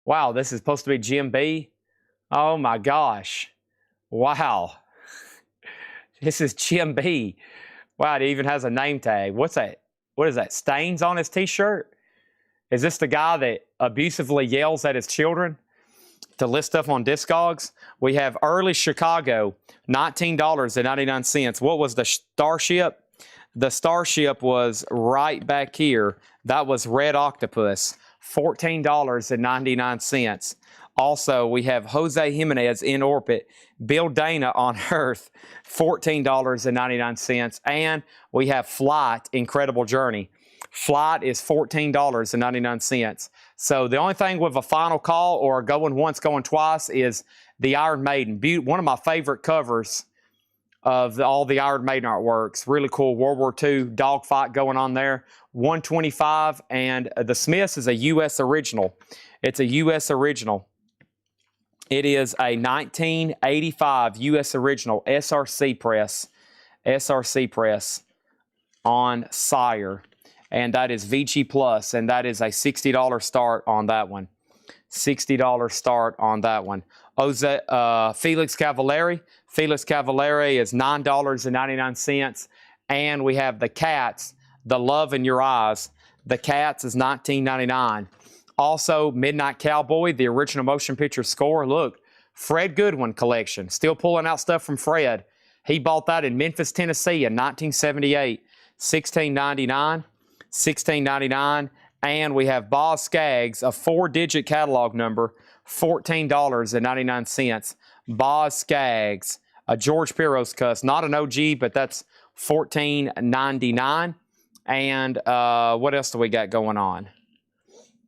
Wow, this is supposed to be Jim B? Oh my gosh. Wow. This is Jim B. Wow, it even has a name tag. What's that? What is that? Stains on his t-shirt? Is this the guy that abusively yells at his children to list stuff on Discogs? We have Early Chicago, $19.99. What was the Starship? The Starship was right back here. That was Red Octopus, $14.99. Also, we have Jose Jimenez in orbit, Bill Dana on Earth, $14.99. And we have Flight, Incredible Journey. Flight is $14.99. So the only thing with a final call or going once, going twice is the Iron Maiden. One of my favorite covers of all the Iron Maiden artworks. Really cool World War II dogfight going on there. $125, and the Smiths is a U.S. original. It's a U.S. original. It is a 1985 U.S. original SRC press on Sire. And that is VG Plus, and that is a $60 start on that one. $60 start on that one. Felix Cavallari. Felix Cavallari is $9.99. And we have the Cats, The Love in Your Eyes. The Cats is $19.99. Also, Midnight Cowboy, the original motion picture score. Look, Fred Goodwin collection. Still pulling out stuff from Fred. He bought that in Memphis, Tennessee in 1978. $16.99. $16.99. And we have Boz Scaggs, a 4-digit catalog number, $14.99. Boz Scaggs, a George Peros cuss, not an OG, but that's $14.99. And what else do we got going on?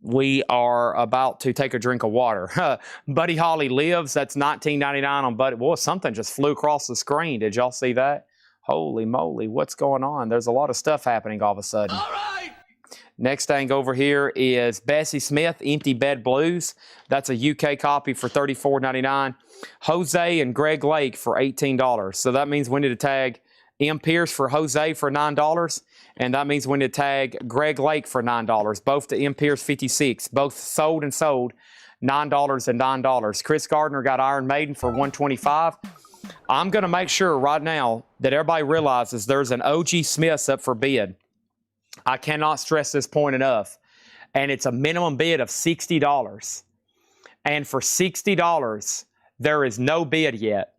We are about to take a drink of water. Buddy Holly Lives, that's $19.99 on Buddy. Boy, something just flew across the screen. Did y'all see that? Holy moly, what's going on? There's a lot of stuff happening all of a sudden. All right. Next thing over here is Bessie Smith, Empty Bed Blues. That's a UK copy for $34.99. Jose and Greg Lake for $18. So that means we need to tag M. Pierce for Jose for $9. And that means we need to tag Greg Lake for $9. Both to M. Pierce 56. Both sold and sold. $9 and $9. Chris Gardner got Iron Maiden for $125. I'm going to make sure right now that everybody realizes there's an OG Smiths up for bid. I cannot stress this point enough. And it's a minimum bid of $60. And for $60, there is no bid yet.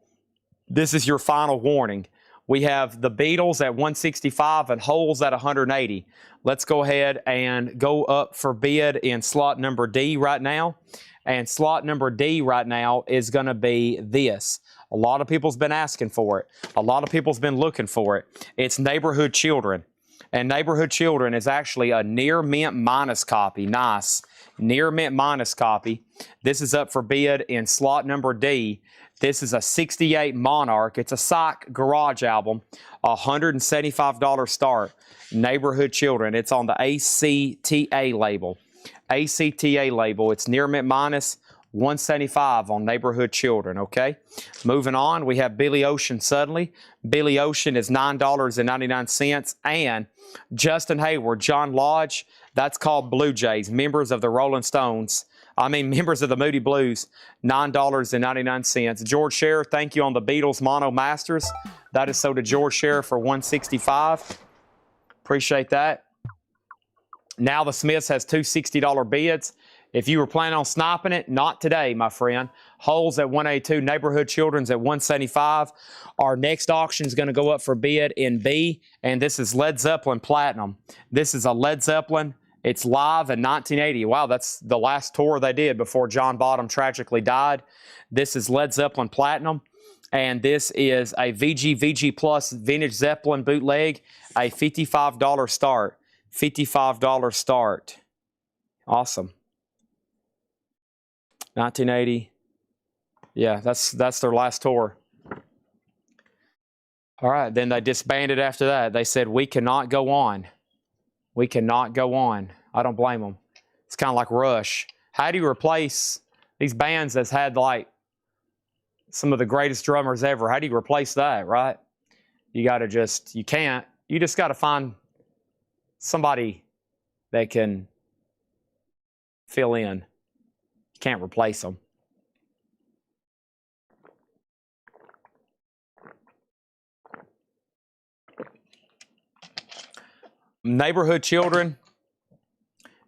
This is your final warning. We have the Beatles at $165 and Holes at $180. Let's go ahead and go up for bid in slot number D right now. And slot number D right now is going to be this. A lot of people's been asking for it. A lot of people's been looking for it. It's Neighborhood Children. And Neighborhood Children is actually a near mint minus copy. Nice. Near mint minus copy. This is up for bid in slot number D. This is a 68 Monarch. It's a Psych Garage album. $175 start. Neighborhood Children. It's on the ACTA label. ACTA label. It's near mint minus. $175 on Neighborhood Children, okay? Moving on, we have Billy Ocean Suddenly. Billy Ocean is $9.99. And Justin Hayward, John Lodge, that's called Blue Jays, members of the Rolling Stones. Members of the Moody Blues, $9.99. George Scherer, thank you on the Beatles Mono Masters. That is sold to George Scherer for $165. Appreciate that. Now the Smiths has two $60 bids. If you were planning on sniping it, not today, my friend. Holes at $182, Neighborhood Children's at $175. Our next auction is going to go up for bid in B, and this is Led Zeppelin Platinum. This is a Led Zeppelin. It's live in 1980. Wow, that's the last tour they did before John Bonham tragically died. This is Led Zeppelin Platinum, and this is a VG Plus Vintage Zeppelin bootleg, a $55 start. $55 start. Awesome. 1980. Yeah, that's their last tour. All right, then they disbanded after that. They said, we cannot go on. We cannot go on. I don't blame them. It's kind of like Rush. How do you replace these bands that's had like some of the greatest drummers ever? How do you replace that, right? You got to just, you can't. You just got to find somebody that can fill in. You can't replace them. Neighborhood Children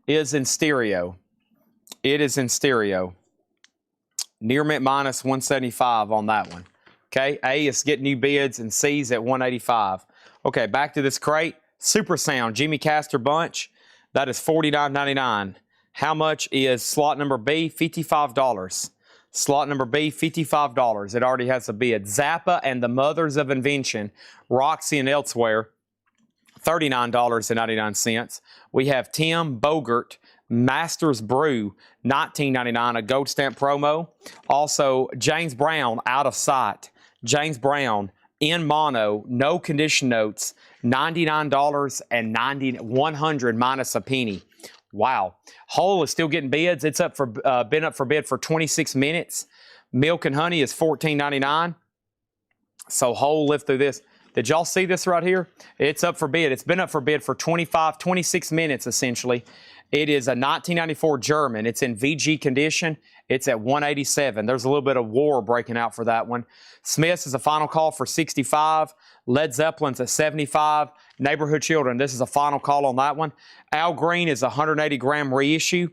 is in stereo. It is in stereo. Near mint minus 175 on that one. Okay, A is getting new bids and C's at 185. Okay, back to this crate. Super Sound, Jimmy Castor Bunch. That is $49.99. How much is slot number B? $55. Slot number B, $55. It already has a bid. Zappa and the Mothers of Invention, Roxy and Elsewhere, $39.99. We have Tim Bogert, Masters Brew, $19.99, a gold stamp promo. Also, James Brown, Out of Sight. James Brown, in mono, no condition notes, $99 and $100 minus a penny. Wow. Whole is still getting bids. It's up for been up for bid for 26 minutes. Milk and Honey is $14.99. So Whole lived through this. Did y'all see this right here? It's up for bid. It's been up for bid for 26 minutes essentially. It is a 1994 German. It's in VG condition. It's at 187. There's a little bit of war breaking out for that one. Smith's is a final call for 65. Led Zeppelin's at 75. Neighborhood Children, this is a final call on that one. Al Green is a 180-gram reissue,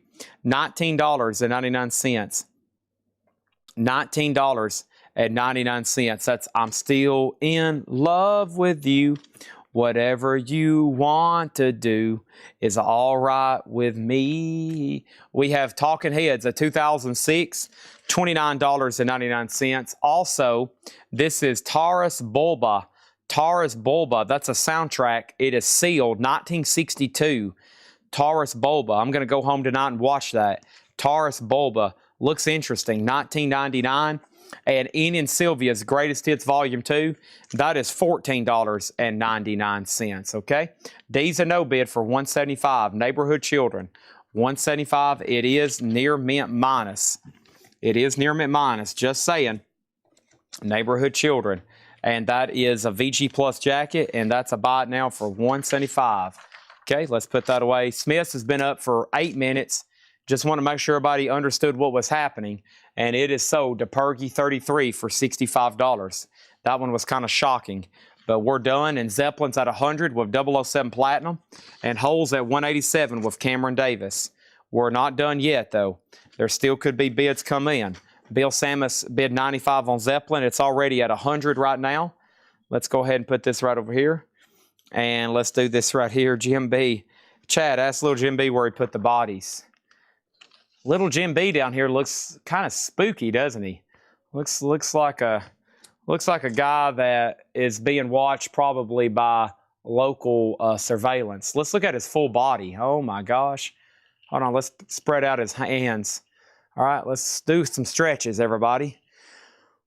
$19.99. $19.99. That's I'm Still in Love with You. Whatever you want to do is all right with me. We have Talking Heads, a 2006, $29.99. Also, this is Taurus Bulba. Taurus Bulba, that's a soundtrack. It is sealed, 1962. Taurus Bulba. I'm going to go home tonight and watch that. Taurus Bulba. Looks interesting, $19.99. And Ian and Sylvia's Greatest Hits Volume 2, that is $14.99, okay? D's a no bid for $175. Neighborhood Children, $175. It is near mint minus. It is near mint minus, just saying. Neighborhood Children. And that is a VG Plus jacket, and that's a buy it now for $175. Okay, let's put that away. Smith's has been up for 8 minutes. Just want to make sure everybody understood what was happening. And it is sold to Pergy 33 for $65. That one was kind of shocking. But we're done. And Zeppelin's at 100 with 007 Platinum. And Hole's at 187 with Cameron Davis. We're not done yet, though. There still could be bids come in. Bill Samus bid 95 on Zeppelin. It's already at 100 right now. Let's go ahead and put this right over here. And let's do this right here. Jim B. Chad, ask little Jim B where he put the bodies. Little Jim B down here looks kind of spooky, doesn't he? Looks like a guy that is being watched probably by local surveillance. Let's look at his full body. Oh my gosh. Hold on, let's spread out his hands. All right, let's do some stretches, everybody.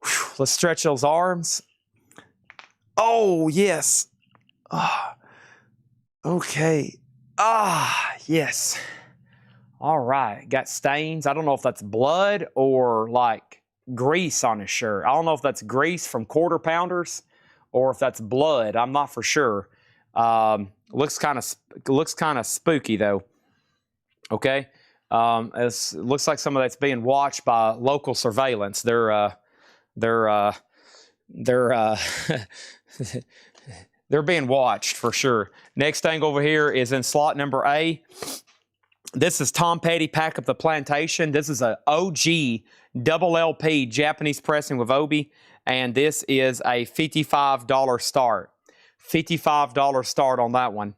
Whew, let's stretch those arms. Oh, yes. Ah, okay. Ah, yes. All right, got stains. I don't know if that's blood or like grease on his shirt. I don't know if that's grease from quarter pounders or if that's blood. I'm not for sure. Looks kind of spooky though. Okay, it looks like some of that's being watched by local surveillance. They're being watched for sure. Next thing over here is in slot number A. This is Tom Petty, Pack Up the Plantation. This is a OG double LP Japanese pressing with Obi, and this is a $55 start. $55 start on that one.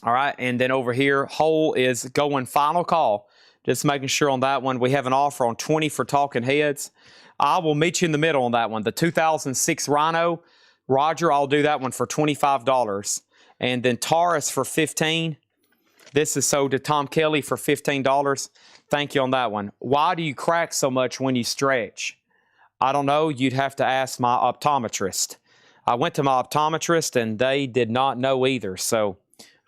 All right, and then over here, Whole is going final call. Just making sure on that one, we have an offer on 20 for Talking Heads. I will meet you in the middle on that one. The 2006 Rhino, Roger, I'll do that one for $25. And then Taurus for $15. This is sold to Tom Kelly for $15. Thank you on that one. Why do you crack so much when you stretch? I don't know. You'd have to ask my optometrist. I went to my optometrist and they did not know either. So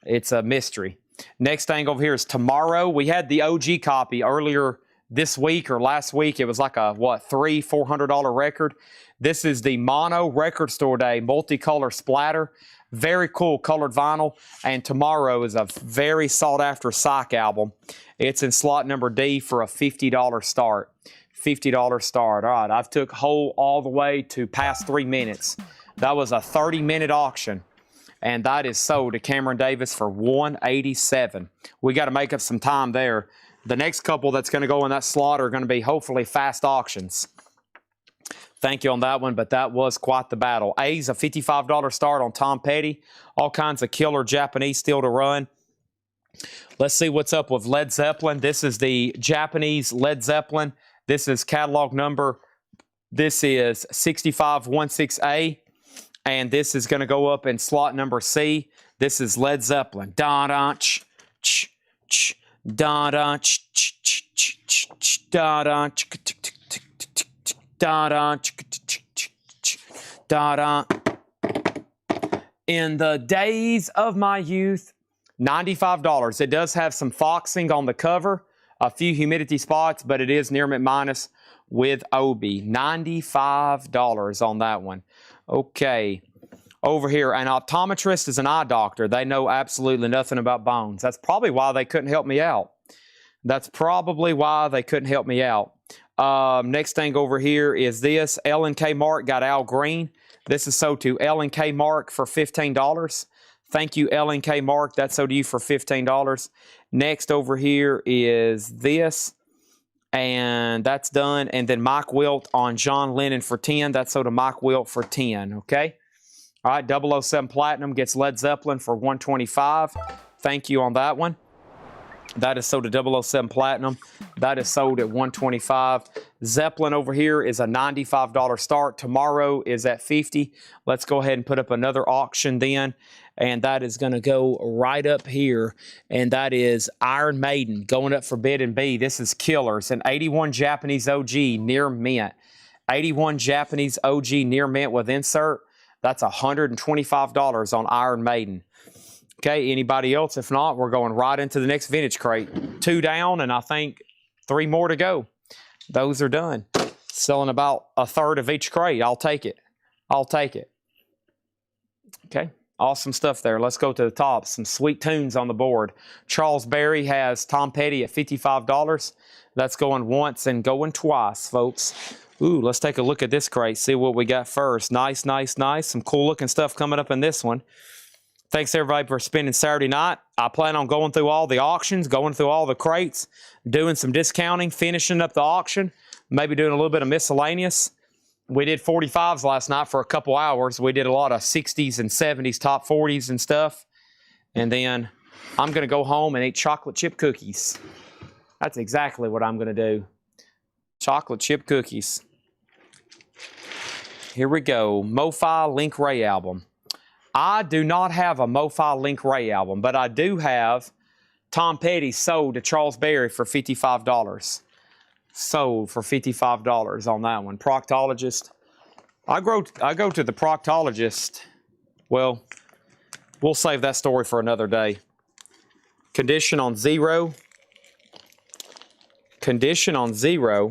it's a mystery. Next thing over here is Tomorrow. We had the OG copy earlier this week or last week. It was like a, what, $400 record. This is the Mono Record Store Day multicolor splatter. Very cool colored vinyl. And Tomorrow is a very sought-after psych album. It's in slot number D for a $50 start. $50 start. All right, I've took whole all the way to past 3 minutes. That was a 30-minute auction. And that is sold to Cameron Davis for $187. We got to make up some time there. The next couple that's going to go in that slot are going to be hopefully fast auctions. Thank you on that one, but that was quite the battle. A's a $55 start on Tom Petty. All kinds of killer Japanese still to run. Let's see what's up with Led Zeppelin. This is the Japanese Led Zeppelin. This is catalog number. This is 6516A. And this is going to go up in slot number C. This is Led Zeppelin. Da-da-ch, ch, ch, da-da-ch, ch, ch, ch, ch, da-da-ch, da-da, da-da. In the days of my youth, $95. It does have some foxing on the cover, a few humidity spots, but it is near mint minus with Obi. $95 on that one. Okay. Over here, an optometrist is an eye doctor. They know absolutely nothing about bones. That's probably why they couldn't help me out. Next thing over here is this. L&K Mark got Al Green. This is sold to L&K Mark for $15. Thank you, L&K Mark. That's sold to you for $15. Next over here is this. And that's done. And then Mike Wilt on John Lennon for $10. That's sold to Mike Wilt for $10. Okay. All right. 007 Platinum gets Led Zeppelin for $125. Thank you on that one. That is sold to 007 Platinum. That is sold at $125. Zeppelin over here is a $95 start. Tomorrow is at $50. Let's go ahead and put up another auction then. And that is going to go right up here. And that is Iron Maiden going up for bid and B. This is Killers. An 81 Japanese OG near mint. 81 Japanese OG near mint with insert. That's $125 on Iron Maiden. Okay, anybody else? If not, we're going right into the next vintage crate. 2 down, and I think 3 more to go. Those are done. Selling about a third of each crate. I'll take it. I'll take it. Okay, awesome stuff there. Let's go to the top. Some sweet tunes on the board. Charles Berry has Tom Petty at $55. That's going once and going twice, folks. Ooh, let's take a look at this crate. See what we got first. Nice, nice, nice. Some cool looking stuff coming up in this one. Thanks, everybody, for spending Saturday night. I plan on going through all the auctions, going through all the crates, doing some discounting, finishing up the auction, maybe doing a little bit of miscellaneous. We did 45s last night for a couple hours. We did a lot of 60s and 70s, top 40s and stuff. And then I'm going to go home and eat chocolate chip cookies. That's exactly what I'm going to do. Chocolate chip cookies. Here we go. MoFi Link Ray album. I do not have a MoFi Link Ray album, but I do have Tom Petty sold to Charles Berry for $55. Sold for $55 on that one. Proctologist. I go to the proctologist. Well, we'll save that story for another day. Condition on 0. Condition on 0.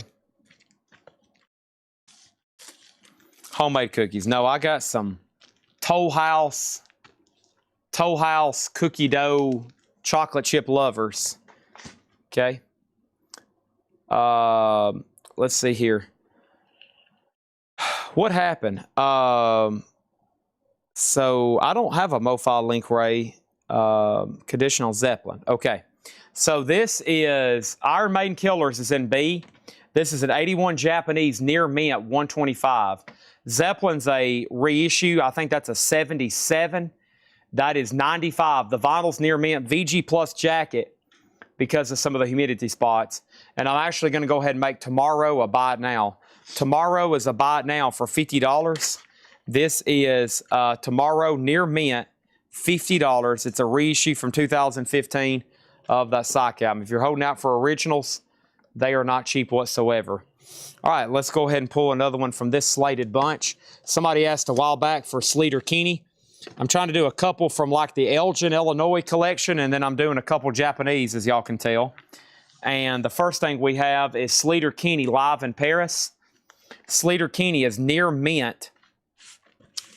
Homemade cookies. No, I got some Toll House cookie dough chocolate chip lovers. Okay. Let's see here. What happened? So I don't have a MoFi Link Ray conditional Zeppelin. Okay. So this is Iron Maiden Killers is in B. This is an 81 Japanese near mint 125. Zeppelin's a reissue. I think that's a 77. That is 95. The vinyl's near mint, VG Plus jacket because of some of the humidity spots. And I'm actually going to go ahead and make Tomorrow a buy it now. Tomorrow is a buy it now for $50. This is Tomorrow near mint, $50. It's a reissue from 2015. of that Psych album. If you're holding out for originals, they are not cheap whatsoever. All right, let's go ahead and pull another one from this slated bunch. Somebody asked a while back for Sleater Kinney. I'm trying to do a couple from like the Elgin, Illinois collection, and then I'm doing a couple Japanese, as y'all can tell. And the first thing we have is Sleater Kinney live in Paris. Sleater Kinney is near mint.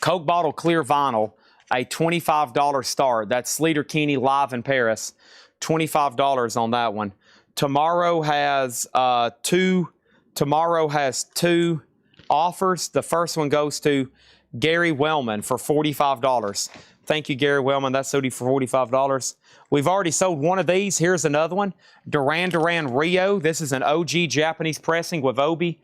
Coke bottle clear vinyl, a $25 start. That's Sleater Kinney live in Paris. $25 on that one. Tomorrow has two offers. The first one goes to Gary Wellman for $45. Thank you, Gary Wellman. That's sold for $45. We've already sold one of these. Here's another one. Duran Duran Rio. This is an OG Japanese pressing with Obi.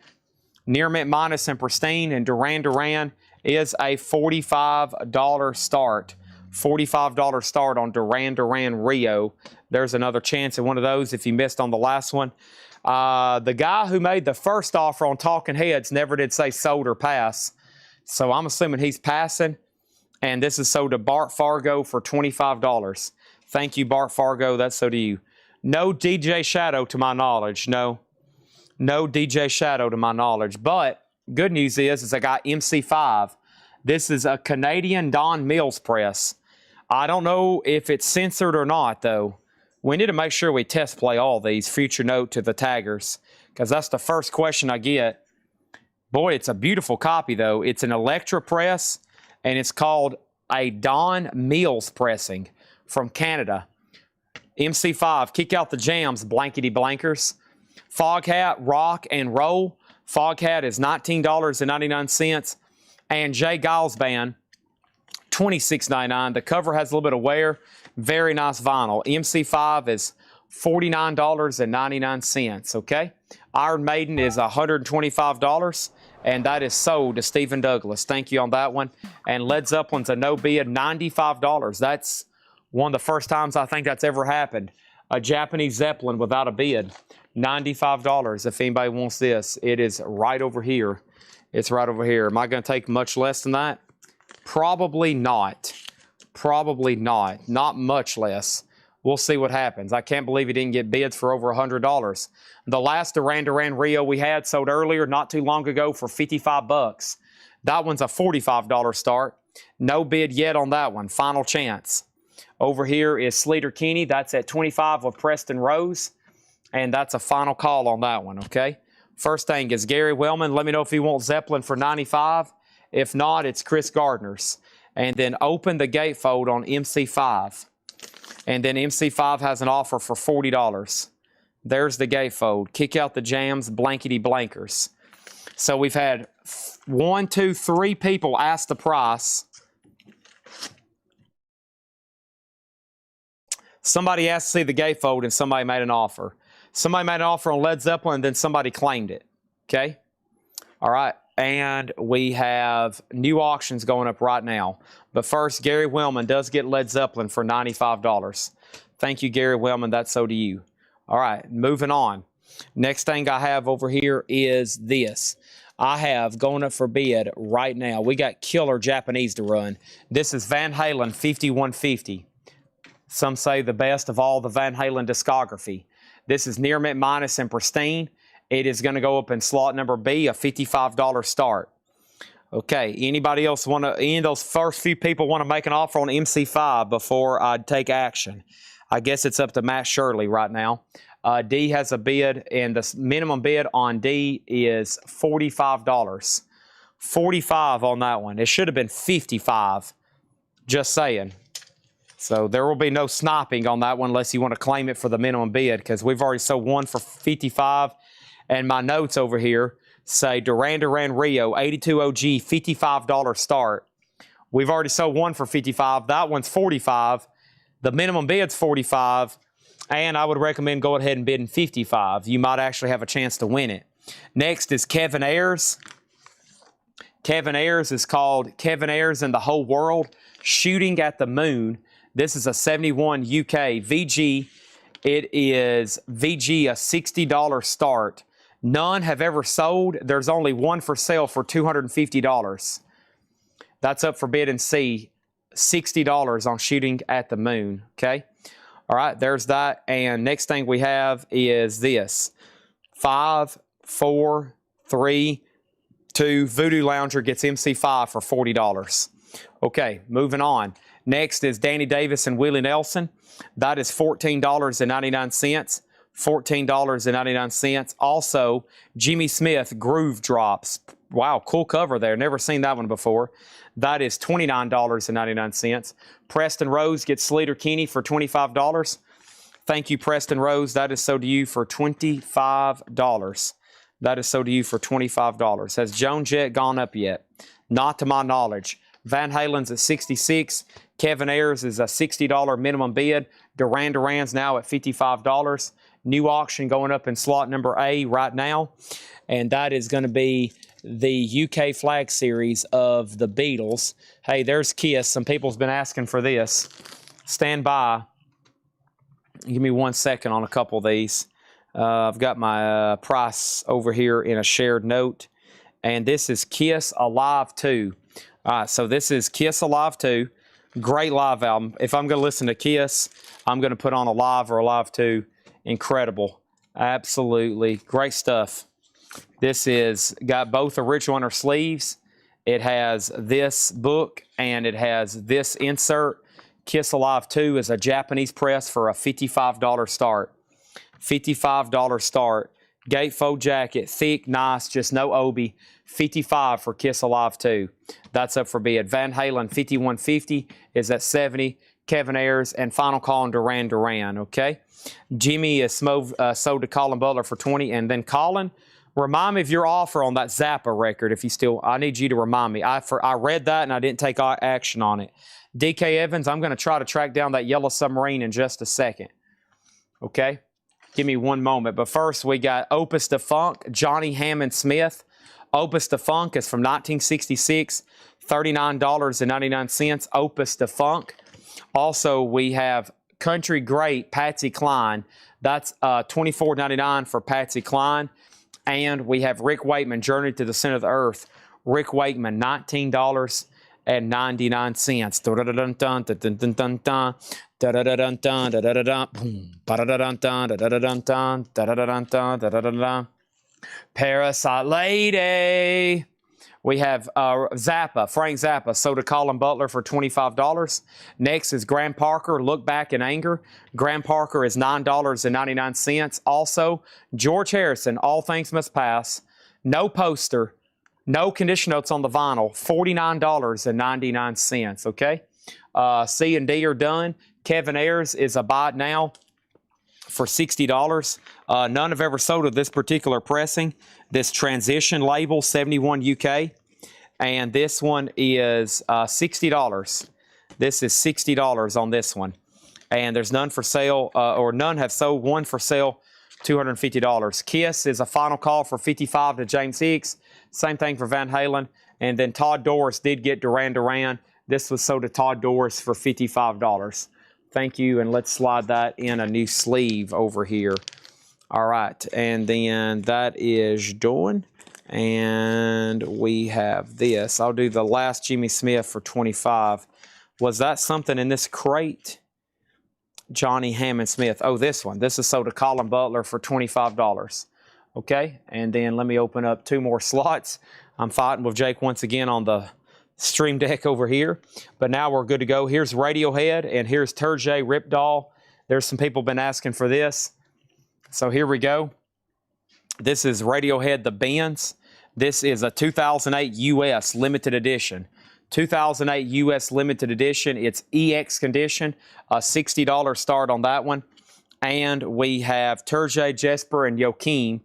Near mint minus and pristine. And Duran Duran is a $45 start. $45 start on Duran Duran Rio. There's another chance at one of those if you missed on the last one. The guy who made the first offer on Talking Heads never did say sold or pass. So I'm assuming he's passing. And this is sold to Bart Fargo for $25. Thank you, Bart Fargo. That's so to you. No DJ Shadow to my knowledge. No DJ Shadow to my knowledge. But good news is I got MC5. This is a Canadian Don Mills press. I don't know if it's censored or not, though. We need to make sure we test play all these. Future note to the taggers, because that's the first question I get. Boy, it's a beautiful copy, though. It's an Electra press, and it's called a Don Mills pressing from Canada. MC5, kick out the jams, blankety blankers. Fog Hat, rock and roll. Fog Hat is $19.99. And Jay Giles Band, $26.99. The cover has a little bit of wear. Very nice vinyl. MC5 is $49.99, okay? Iron Maiden is $125, and that is sold to Stephen Douglas. Thank you on that one. And Led Zeppelin's a no bid, $95. That's one of the first times I think that's ever happened. A Japanese Zeppelin without a bid. $95 if anybody wants this. It is right over here. It's right over here. Am I going to take much less than that? Probably not. Probably not. Not much less. We'll see what happens. I can't believe he didn't get bids for over $100. The last Duran Duran Rio we had sold earlier, not too long ago, for $55. That one's a $45 start. No bid yet on that one. Final chance. Over here is Sleater Kinney. That's at $25 with Preston Rose. And that's a final call on that one, okay? First thing is Gary Wellman. Let me know if you want Zeppelin for $95. If not, it's Chris Gardner's. And then open the gatefold on MC5. And then MC5 has an offer for $40. There's the gatefold. Kick out the jams, blankety blankers. So we've had 1, 2, 3 people ask the price. Somebody asked to see the gatefold and somebody made an offer. Somebody made an offer on Led Zeppelin and then somebody claimed it. Okay? All right. And we have new auctions going up right now. But first, Gary Wellman does get Led Zeppelin for $95. Thank you, Gary Wellman. That's so to you. All right, moving on. Next thing I have over here is this. I have going up for bid right now. We got killer Japanese to run. This is Van Halen 5150. Some say the best of all the Van Halen discography. This is near mint minus and pristine. It is going to go up in slot number B, a $55 start. Okay, anybody else want to, any of those first few people want to make an offer on MC5 before I take action? I guess it's up to Matt Shirley right now. D has a bid, and the minimum bid on D is $45. 45 on that one. It should have been 55. Just saying. So there will be no sniping on that one unless you want to claim it for the minimum bid, because we've already sold one for 55. And my notes over here say Duran Duran Rio 82 OG $55 start. We've already sold one for 55. That one's 45. The minimum bid's 45. And I would recommend going ahead and bidding 55. You might actually have a chance to win it. Next is Kevin Ayers. Kevin Ayers is called Kevin Ayers and the Whole World Shooting at the Moon. This is a 71 UK VG. It is VG a $60 start. None have ever sold. There's only one for sale for $250. That's up for bid and C. $60 on Shooting at the Moon. Okay. All right, there's that. And next thing we have is this. 5, 4, 3, 2. Voodoo Lounger gets MC5 for $40. Okay, moving on. Next is Danny Davis and Willie Nelson. That is $14.99. $14.99. Also, Jimmy Smith Groove Drops. Wow, cool cover there. Never seen that one before. That is $29.99. Preston Rose gets Sleater Kinney for $25. Thank you, Preston Rose. That is sold to you for $25. That is sold to you for $25. Has Joan Jett gone up yet? Not to my knowledge. Van Halen's at $66. Kevin Ayers is a $60 minimum bid. Duran Duran's now at $55. New auction going up in slot number A right now. And that is going to be the UK flag series of the Beatles. Hey, there's Kiss. Some people's been asking for this. Stand by. Give me 1 second on a couple of these. I've got my price over here in a shared note. And this is Kiss Alive 2. All right, so this is Kiss Alive 2. Great live album. If I'm going to listen to Kiss, I'm going to put on Alive or Alive 2. Incredible. Absolutely. Great stuff. This is got both original inner sleeves. It has this book and it has this insert. Kiss Alive 2 is a Japanese press for a $55 start. $55 start. Gatefold jacket, thick, nice, just no obi. $55 for Kiss Alive 2. That's up for bid. Van Halen 5150 is at $70. Kevin Ayers and Final Call on Duran Duran, okay? Jimmy is sold to Colin Butler for $20. And then Colin, remind me of your offer on that Zappa record if you still, I need you to remind me. I read that and I didn't take action on it. DK Evans, I'm going to try to track down that Yellow Submarine in just a second. Okay? Give me one moment. But first, we got Opus de Funk, Johnny Hammond Smith. Opus de Funk is from 1966, $39.99. Opus de Funk. Also, we have Country Great Patsy Cline. That's $24.99 for Patsy Cline. And we have Rick Wakeman, Journey to the Center of the Earth. Rick Wakeman, $19.99. Parasite Lady. We have Zappa, Frank Zappa, sold to Colin Butler for $25. Next is Graham Parker, Look Back in Anger. Graham Parker is $9.99. Also, George Harrison, All Things Must Pass. No poster, no condition notes on the vinyl, $49.99, okay? C and D are done. Kevin Ayers is a buy now for $60. None have ever sold of this particular pressing. This Transition label, 71 UK. And this one is $60. This is $60 on this one. And there's none for sale, or none have sold. One for sale, $250. Kiss is a Final Call for $55 to James Hicks. Same thing for Van Halen. And then Todd Doris did get Duran Duran. This was sold to Todd Doris for $55. Thank you, and let's slide that in a new sleeve over here. All right, and then that is done. And we have this. I'll do the last Jimmy Smith for $25. Was that something in this crate? Johnny Hammond Smith. Oh, this one. This is sold to Colin Butler for $25. Okay, and then let me open up two more slots. I'm fighting with Jake once again on the Stream Deck over here, but now we're good to go. Here's Radiohead, and here's Turjay Ripdahl. There's some people been asking for this, so here we go. This is Radiohead, the Benz. This is a 2008 US limited edition. 2008 US limited edition. It's EX condition. A $60 start on that one. And we have Turjay, Jesper, and Joachim.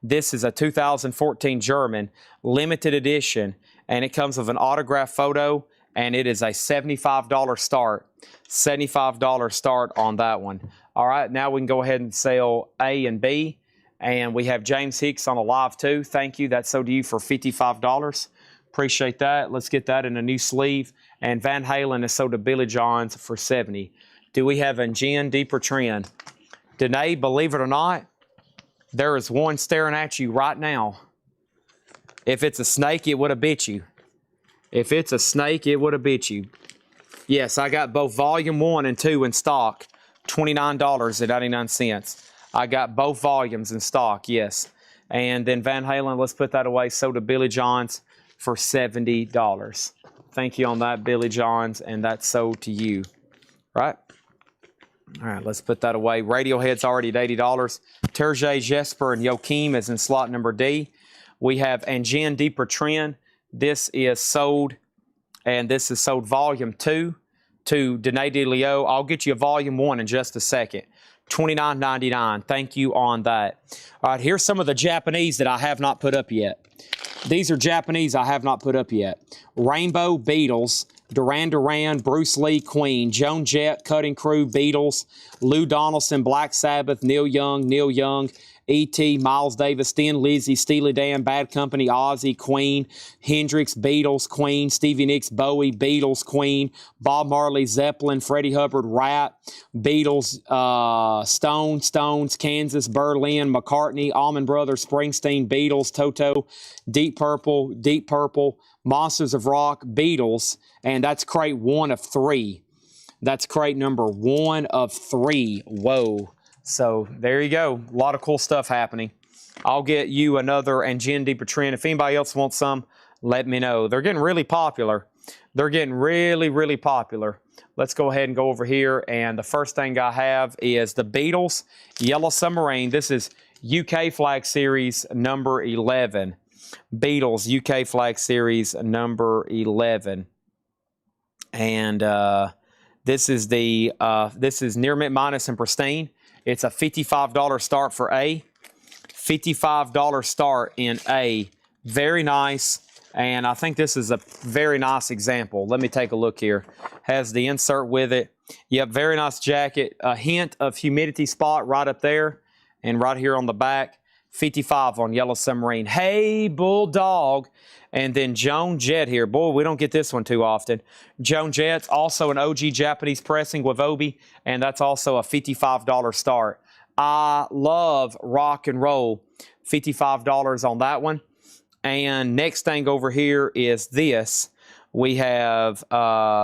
This is a 2014 German limited edition, and it comes with an autograph photo, and it is a $75 start. $75 start on that one. All right, now we can go ahead and sell A and B, and we have James Hicks on Alive 2. Thank you. That's sold to you for $55. Appreciate that. Let's get that in a new sleeve. And Van Halen is sold to Billy Johns for $70. Do we have a Jen Deeper Trend? Danae, believe it or not, there is one staring at you right now. If it's a snake, it would have bit you. If it's a snake, it would have bit you. Yes, I got both Volume 1 and 2 in stock. $29.99. I got both volumes in stock, yes. And then Van Halen, let's put that away. So to Billy John's for $70. Thank you on that, Billy John's, and that's sold to you, right? All right, let's put that away. Radiohead's already at $80. Terje, Jesper, and Joachim is in slot number D. We have Angine de Bertrand. This is sold, and this is sold volume 2 to Dene de Leo. I'll get you a volume 1 in just a second. $29.99. Thank you on that. All right, here's some of the Japanese that I have not put up yet. These are Japanese I have not put up yet. Rainbow, Beatles. Duran Duran, Bruce Lee, Queen. Joan Jett, Cutting Crew, Beatles. Lou Donaldson, Black Sabbath. Neil Young, E.T., Miles Davis, Thin Lizzy, Steely Dan, Bad Company, Ozzy, Queen, Hendrix, Beatles, Queen, Stevie Nicks, Bowie, Beatles, Queen, Bob Marley, Zeppelin, Freddie Hubbard, Rat, Beatles, Stones, Kansas, Berlin, McCartney, Allman Brothers, Springsteen, Beatles, Toto, Deep Purple, Monsters of Rock, Beatles, and that's crate 1 of 3. That's crate number 1 of 3. Whoa. So there you go. A lot of cool stuff happening. I'll get you another Angine de Bertrand. If anybody else wants some, let me know. They're getting really popular. They're getting really, really popular. Let's go ahead and go over here. And the first thing I have is the Beatles Yellow Submarine. This is UK Flag Series number 11. Beatles UK Flag Series number 11. And this is near mint minus and pristine. It's a $55 start for A. $55 start in A. Very nice. And I think this is a very nice example. Let me take a look here. Has the insert with it. Yep, very nice jacket. A hint of humidity spot right up there. And right here on the back. 55 on Yellow Submarine. Hey, Bulldog. And then Joan Jett here. Boy, we don't get this one too often. Joan Jett's also an OG Japanese pressing with Obi, and that's also a $55 start. I love rock and roll. $55 on that one. And next thing over here is this. We have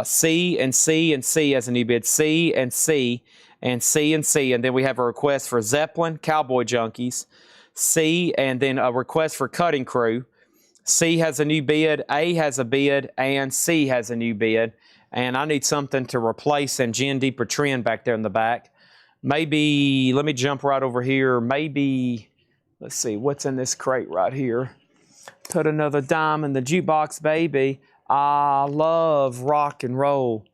C and C and C as a new bid. C and C and C and C. And then we have a request for Zeppelin, Cowboy Junkies. C, and then a request for Cutting Crew. C has a new bid, A has a bid, and C has a new bid. And I need something to replace Angine de Bertrand back there in the back. Maybe, let me jump right over here. Maybe, let's see, what's in this crate right here? Put another dime in the jukebox, baby. I love rock and roll.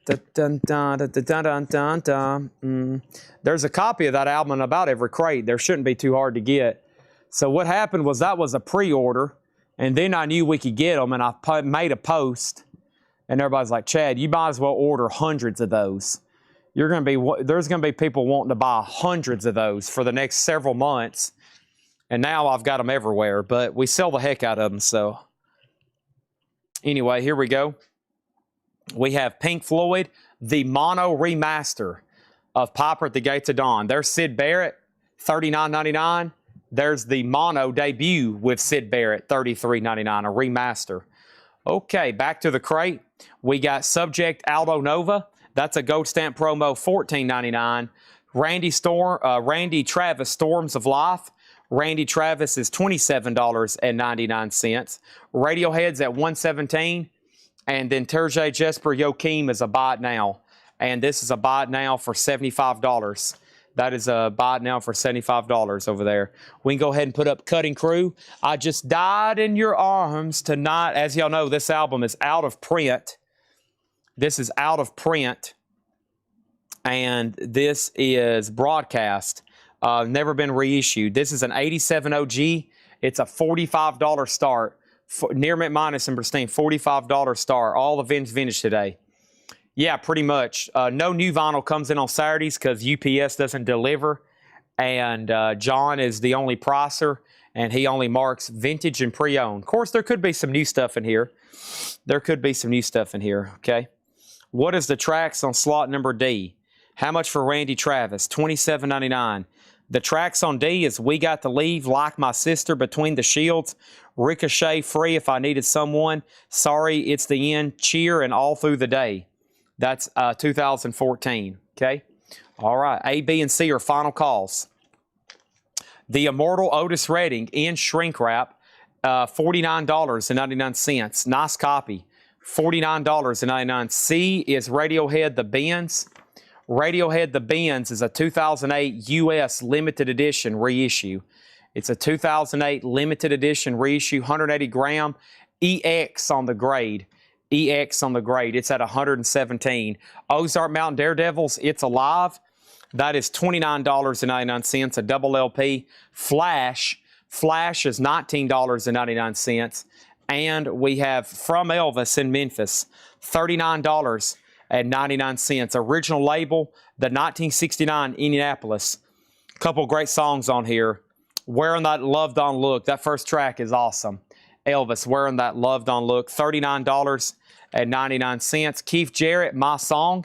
Dun, dun, dun, dun, dun, dun, dun. There's a copy of that album in about every crate. There shouldn't be too hard to get. So what happened was that was a pre-order, and then I knew we could get them, and I made a post, and everybody's like, Chad, you might as well order hundreds of those. There's going to be people wanting to buy hundreds of those for the next several months, and now I've got them everywhere, but we sell the heck out of them, so. Anyway, here we go. We have Pink Floyd, the mono remaster of Piper at the Gates of Dawn. There's Syd Barrett, $39.99. There's the mono debut with Syd Barrett, $33.99, a remaster. Okay, back to the crate. We got Subject Aldo Nova. That's a gold stamp promo, $14.99. Randy Travis, Storms of Life. Randy Travis is $27.99. Radiohead's at $117. And then Terje, Jesper, Joachim is a buy it now. And this is a buy it now for $75. That is a buy it now for $75 over there. We can go ahead and put up Cutting Crew. I Just Died in Your Arms Tonight. As y'all know, this album is out of print. This is out of print. And this is broadcast. Never been reissued. This is an 87 OG. It's a $45 start. Near mint minus and pristine, $45 start. All events vintage today. Yeah, pretty much. No new vinyl comes in on Saturdays because UPS doesn't deliver. And John is the only pricer, and he only marks vintage and pre-owned. Of course, there could be some new stuff in here. Okay? What is the tracks on slot number D? How much for Randy Travis? $27.99. The tracks on D is We Got to Leave, Like My Sister, Between the Shields, Ricochet, Free If I Needed Someone, Sorry It's the End, Cheer, and All Through the Day. That's 2014, okay? All right, A, B, and C are final calls. The Immortal Otis Redding in shrink wrap, $49.99. Nice copy, $49.99. C is Radiohead The Bends. Radiohead The Bends is a 2008 U.S. limited edition reissue. It's a 2008 limited edition reissue, 180 gram, EX on the grade. EX on the grade. It's at 117. Ozark Mountain Daredevils, It's Alive. That is $29.99, a double LP. Flash is $19.99. And we have From Elvis in Memphis, $39.99. Original label, the 1969 Indianapolis. Couple great songs on here. Wearing That Loved On Look. That first track is awesome. Elvis, Wearing That Loved On Look, $39.99. Keith Jarrett, My Song.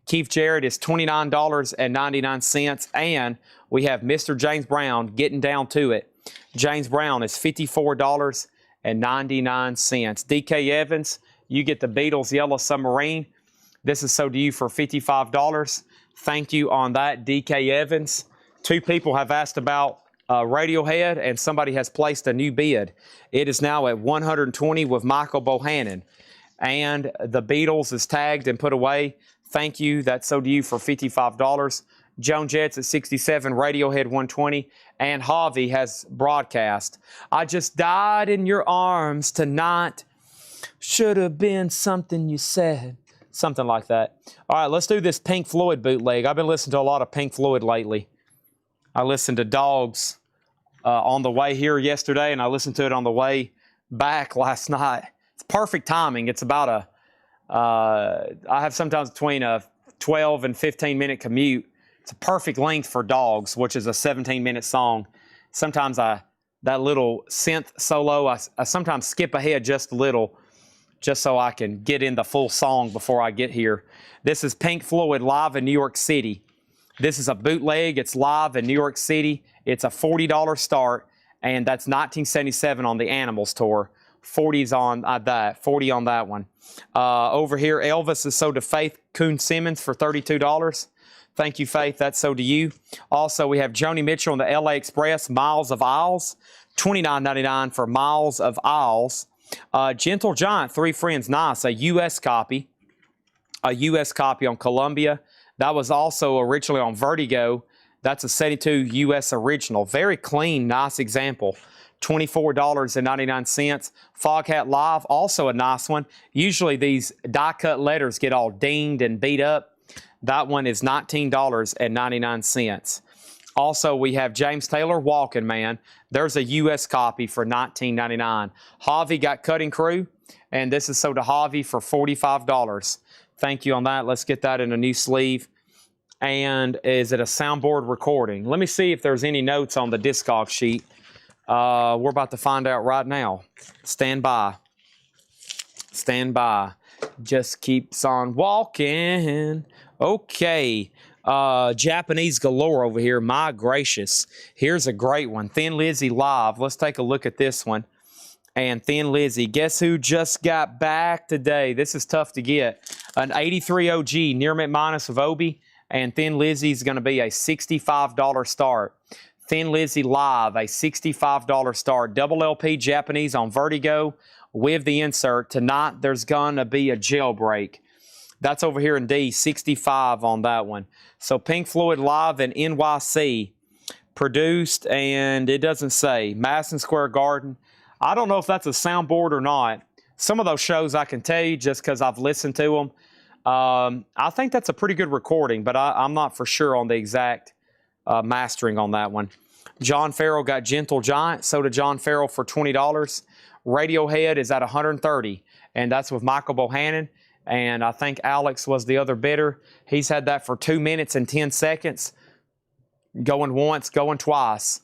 Keith Jarrett is $29.99. And we have Mr. James Brown, Getting Down to It. James Brown is $54.99. DK Evans, you get the Beatles Yellow Submarine. This is sold to you for $55. Thank you on that, DK Evans. 2 people have asked about Radiohead, and somebody has placed a new bid. It is now at $120 with Michael Bohannon. And the Beatles is tagged and put away. Thank you. That's sold to you for $55. Joan Jets at $67, Radiohead $120, and Javi has broadcast. I just died in your arms tonight. Should have been something you said. Something like that. All right, let's do this Pink Floyd bootleg. I've been listening to a lot of Pink Floyd lately. I listened to Dogs on the way here yesterday, and I listened to it on the way back last night. It's perfect timing. It's about I have sometimes between a 12 and 15-minute commute. It's a perfect length for Dogs, which is a 17-minute song. Sometimes that little synth solo, I sometimes skip ahead just a little, just so I can get in the full song before I get here. This is Pink Floyd live in New York City. This is a bootleg. It's live in New York City. It's a $40 start, and that's 1977 on the Animals tour. 40's on that, 40 on that one. Over here, Elvis is sold to Faith Coon-Simmons for $32. Thank you, Faith. That's sold to you. Also, we have Joni Mitchell on the LA Express, Miles of Isles, $29.99 for Miles of Isles. Gentle Giant, Three Friends, nice. A U.S. copy. A U.S. copy on Columbia. That was also originally on Vertigo. That's a 72 U.S. original. Very clean, nice example. $24.99. Foghat Live, also a nice one. Usually these die-cut letters get all dinged and beat up. That one is $19.99. Also, we have James Taylor, Walking Man. There's a U.S. copy for $19.99. Javi got Cutting Crew, and this is sold to Javi for $45. Thank you on that. Let's get that in a new sleeve. And is it a soundboard recording? Let me see if there's any notes on the Discog sheet. We're about to find out right now. Stand by. Stand by. Just keeps on walking. Okay. Japanese galore over here. My gracious. Here's a great one. Thin Lizzy live. Let's take a look at this one. And Thin Lizzy. Guess who just got back today? This is tough to get. An 83 OG Near Mint Minus of Obi. And Thin Lizzy is going to be a $65 start. Thin Lizzy live, a $65 start. Double LP Japanese on Vertigo with the insert. Tonight, there's going to be a jailbreak. That's over here in D, 65 on that one. So Pink Floyd live in NYC. Produced, and it doesn't say, Madison Square Garden. I don't know if that's a soundboard or not. Some of those shows I can tell you just because I've listened to them. I think that's a pretty good recording, but I'm not for sure on the exact mastering on that one. John Farrell got Gentle Giant. So did John Farrell for $20. Radiohead is at $130, and that's with Michael Bohannon. And I think Alex was the other bidder. He's had that for 2 minutes and 10 seconds. Going once, going twice.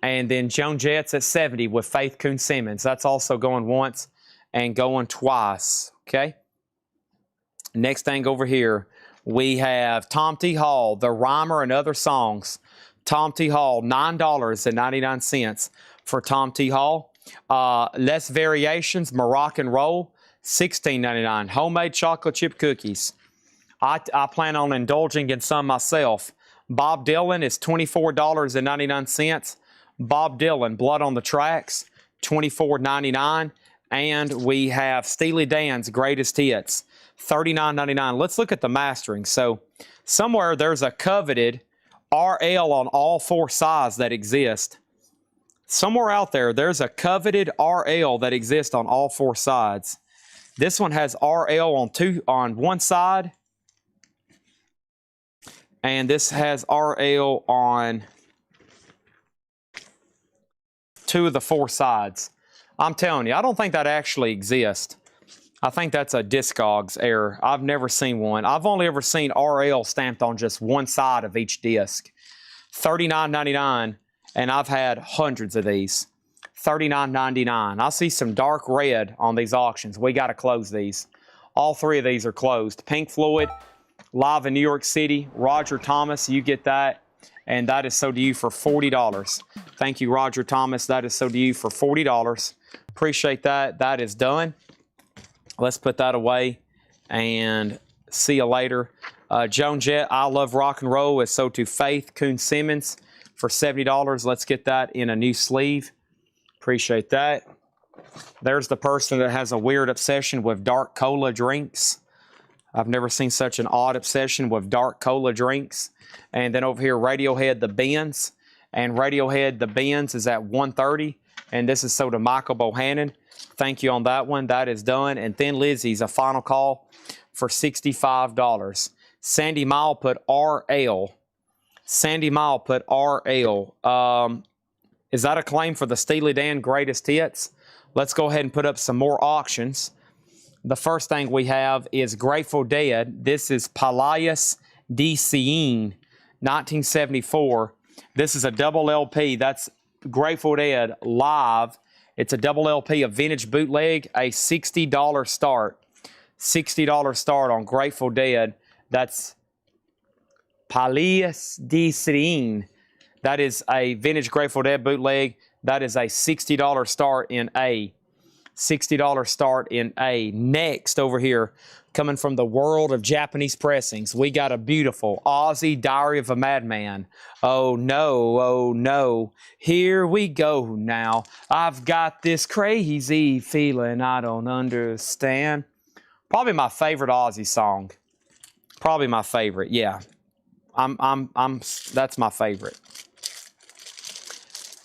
And then Joan Jets at 70 with Faith Coon-Simmons. That's also going once and going twice. Okay? Next thing over here, we have Tom T. Hall, The Rhymer and Other Songs. Tom T. Hall, $9.99 for Tom T. Hall. Less Variations, Moroccan Roll, $16.99. Homemade chocolate chip cookies. I plan on indulging in some myself. Bob Dylan is $24.99. Bob Dylan, Blood on the Tracks, $24.99. And we have Steely Dan's Greatest Hits, $39.99. Let's look at the mastering. So somewhere there's a coveted RL on all four sides that exist. Somewhere out there, there's a coveted RL that exists on all four sides. This one has RL on one side, and this has RL on two of the four sides. I'm telling you, I don't think that actually exists. I think that's a Discogs error. I've never seen one. I've only ever seen RL stamped on just one side of each disc. $39.99, and I've had hundreds of these. $39.99. I see some dark red on these auctions. We got to close these. All three of these are closed. Pink Floyd, live in New York City. Roger Thomas, you get that. And that is sold to you for $40. Thank you, Roger Thomas. That is sold to you for $40. Appreciate that. That is done. Let's put that away and see you later. Joan Jett, I Love Rock and Roll is sold to Faith Coon Simmons for $70. Let's get that in a new sleeve. Appreciate that. There's the person that has a weird obsession with dark cola drinks. I've never seen such an odd obsession with dark cola drinks. And then over here, Radiohead The Bends. And Radiohead The Bends is at $130. And this is sold to Michael Bohannon. Thank you on that one. That is done. And Thin Lizzy's a final call for $65. Sandy Mile put RL. Sandy Mile put RL. Is that a claim for the Steely Dan Greatest Hits? Let's go ahead and put up some more auctions. The first thing we have is Grateful Dead. This is Palacios de Cien, 1974. This is a double LP. That's Grateful Dead live. It's a double LP, a vintage bootleg, a $60 start. $60 start on Grateful Dead. That's Palacios de Cien. That is a vintage Grateful Dead bootleg. That is a $60 start in A. $60 start in A. Next over here, coming from the world of Japanese pressings, we got a beautiful Ozzy Diary of a Madman. Oh no, here we go now. I've got this crazy feeling I don't understand. Probably my favorite Ozzy song. Probably my favorite, yeah. That's my favorite.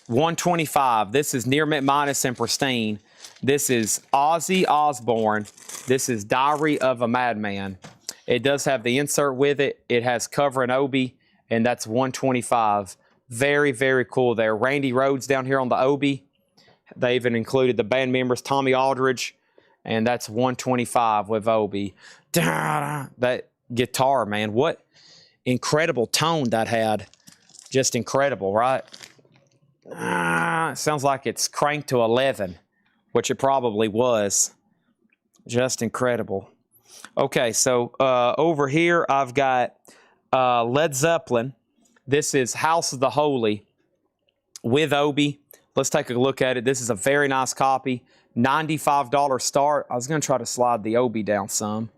125. This is Near Mint Minus and Pristine. This is Ozzy Osbourne. This is Diary of a Madman. It does have the insert with it. It has cover and obi, and that's 125. Very, very cool there. Randy Rhoads down here on the obi. They even included the band members, Tommy Aldridge, and that's 125 with obi. That guitar, man, what incredible tone that had. Just incredible, right? It sounds like it's cranked to 11, which it probably was. Just incredible. Okay, so over here I've got Led Zeppelin. This is House of the Holy with obi. Let's take a look at it. This is a very nice copy. $95 start. I was going to try to slide the obi down some.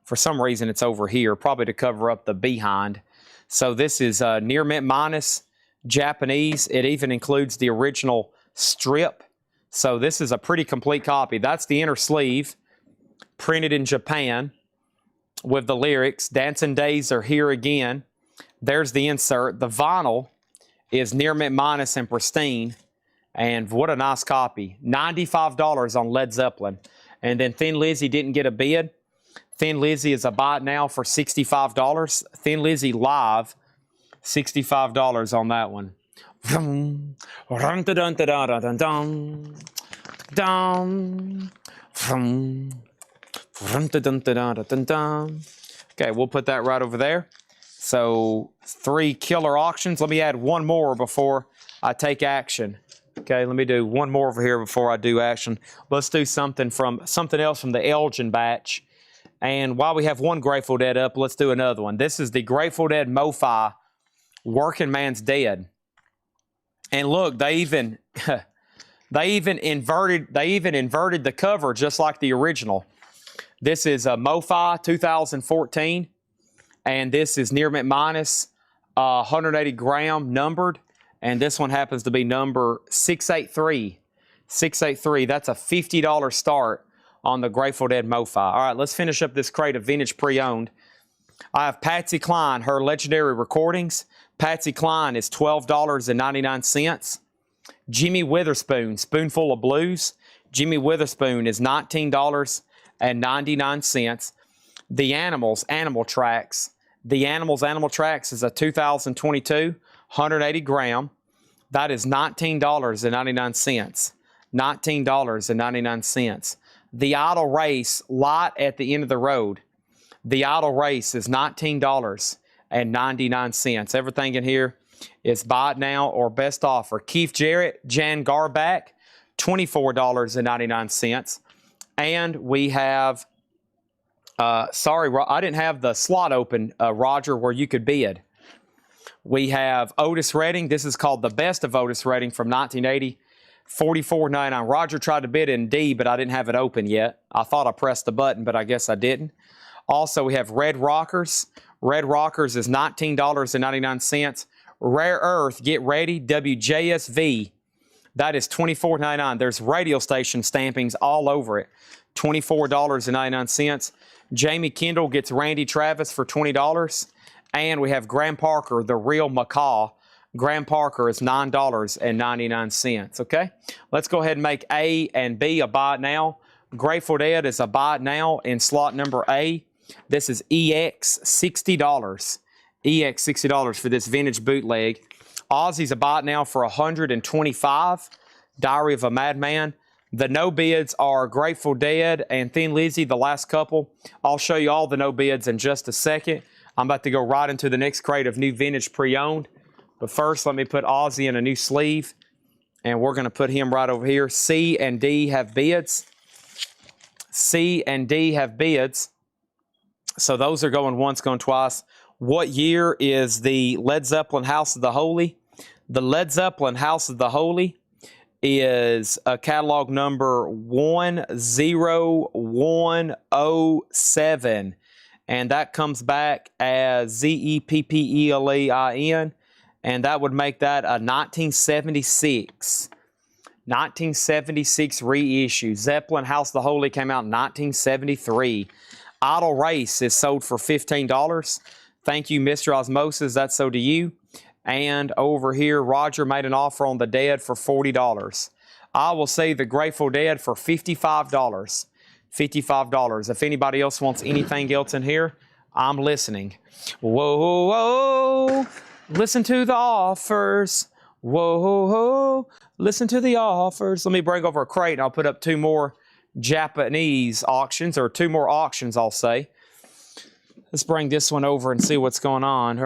For some reason it's over here, probably to cover up the behind. So this is Near Mint Minus, Japanese. It even includes the original strip. So this is a pretty complete copy. That's the inner sleeve, printed in Japan with the lyrics. Dancing Days Are Here Again. There's the insert. The vinyl is Near Mint Minus and Pristine. And what a nice copy. $95 on Led Zeppelin. And then Thin Lizzy didn't get a bid. Thin Lizzy is a buy it now for $65. Thin Lizzy live, $65 on that one. Okay, we'll put that right over there. So 3 killer auctions. Let me add one more before I take action. Okay, let me do one more over here before I do action. Let's do something else from the Elgin batch. And while we have one Grateful Dead up, let's do another one. This is the Grateful Dead MoFi Working Man's Dead. And look, they even inverted the cover just like the original. This is a MoFi 2014. And this is near mint minus, 180 gram numbered. And this one happens to be number 683. 683. That's a $50 start on the Grateful Dead MoFi. All right, let's finish up this crate of vintage pre-owned. I have Patsy Cline, her legendary recordings. Patsy Cline is $12.99. Jimmy Witherspoon, Spoonful of Blues. Jimmy Witherspoon is $19.99. The Animals, Animal Tracks. The Animals, Animal Tracks is a 2022, 180 gram. That is $19.99. $19.99. The Idle Race, Light at the End of the Road. The Idle Race is $19.99. Everything in here is buy it now or best offer. Keith Jarrett, Jan Garback, $24.99. And we have, sorry, I didn't have the slot open, Roger, where you could bid. We have Otis Redding. This is called the best of Otis Redding from 1980. $44.99. Roger tried to bid in D, but I didn't have it open yet. I thought I pressed the button, but I guess I didn't. Also, we have Red Rockers. Red Rockers is $19.99. Rare Earth, get ready, WJSV. That is $24.99. There's radio station stampings all over it. $24.99. Jamie Kendall gets Randy Travis for $20. And we have Graham Parker, the real macaw. Graham Parker is $9.99. Okay, let's go ahead and make A and B a buy it now. Grateful Dead is a buy it now in slot number A. This is EX $60. EX $60 for this vintage bootleg. Ozzy's a buy it now for $125. Diary of a Madman. The no bids are Grateful Dead and Thin Lizzy, the last couple. I'll show you all the no bids in just a second. I'm about to go right into the next crate of new vintage pre-owned. But first, let me put Ozzy in a new sleeve. And we're going to put him right over here. C and D have bids. C and D have bids. So those are going once, going twice. What year is the Led Zeppelin House of the Holy? The Led Zeppelin House of the Holy is a catalog number 10107. And that comes back as ZEPPELEIN. And that would make that a 1976. 1976 reissue. Zeppelin House of the Holy came out in 1973. Idle Race is sold for $15. Thank you, Mr. Osmosis. That's so to you. And over here, Roger made an offer on the Dead for $40. I will say the Grateful Dead for $55. $55. If anybody else wants anything else in here, I'm listening. Whoa, whoa. Listen to the offers. Whoa, whoa, listen to the offers. Let me bring over a crate and I'll put up two more Japanese auctions, or two more auctions, I'll say. Let's bring this one over and see what's going on.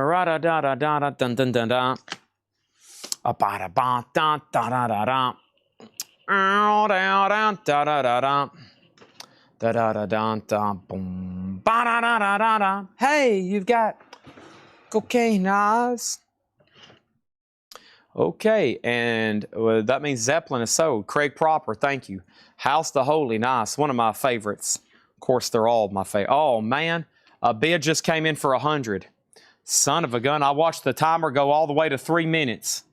Hey, you've got cocaine eyes. Okay, and that means Zeppelin is sold. Craig Proper, thank you. House the Holy, nice. One of my favorites. Of course, they're all my favorite. Oh, man. A bid just came in for 100. Son of a gun. I watched the timer go all the way to 3 minutes.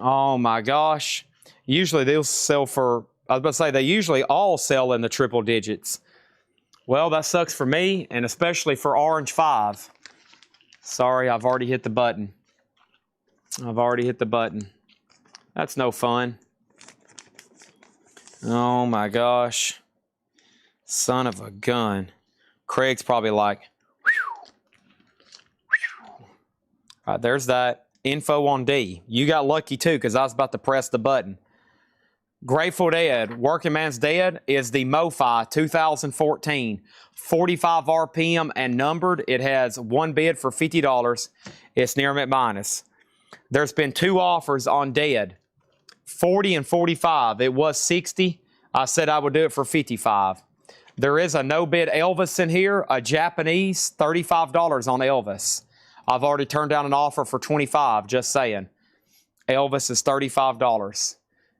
Oh, my gosh. Usually they'll sell for, I was about to say, they usually all sell in the triple digits. Well, that sucks for me, and especially for Orange 5. Sorry, I've already hit the button. I've already hit the button. That's no fun. Oh my gosh. Son of a gun. Craig's probably like, whew, whew. All right, there's that info on D. You got lucky too, because I was about to press the button. Grateful Dead, Working Man's Dead is the MoFi 2014. 45 RPM and numbered. It has one bid for $50. It's near mint minus. There's been two offers on Dead, 40 and 45. It was 60. I said I would do it for 55. There is a no-bid Elvis in here, a Japanese, $35 on Elvis. I've already turned down an offer for 25, just saying. Elvis is $35.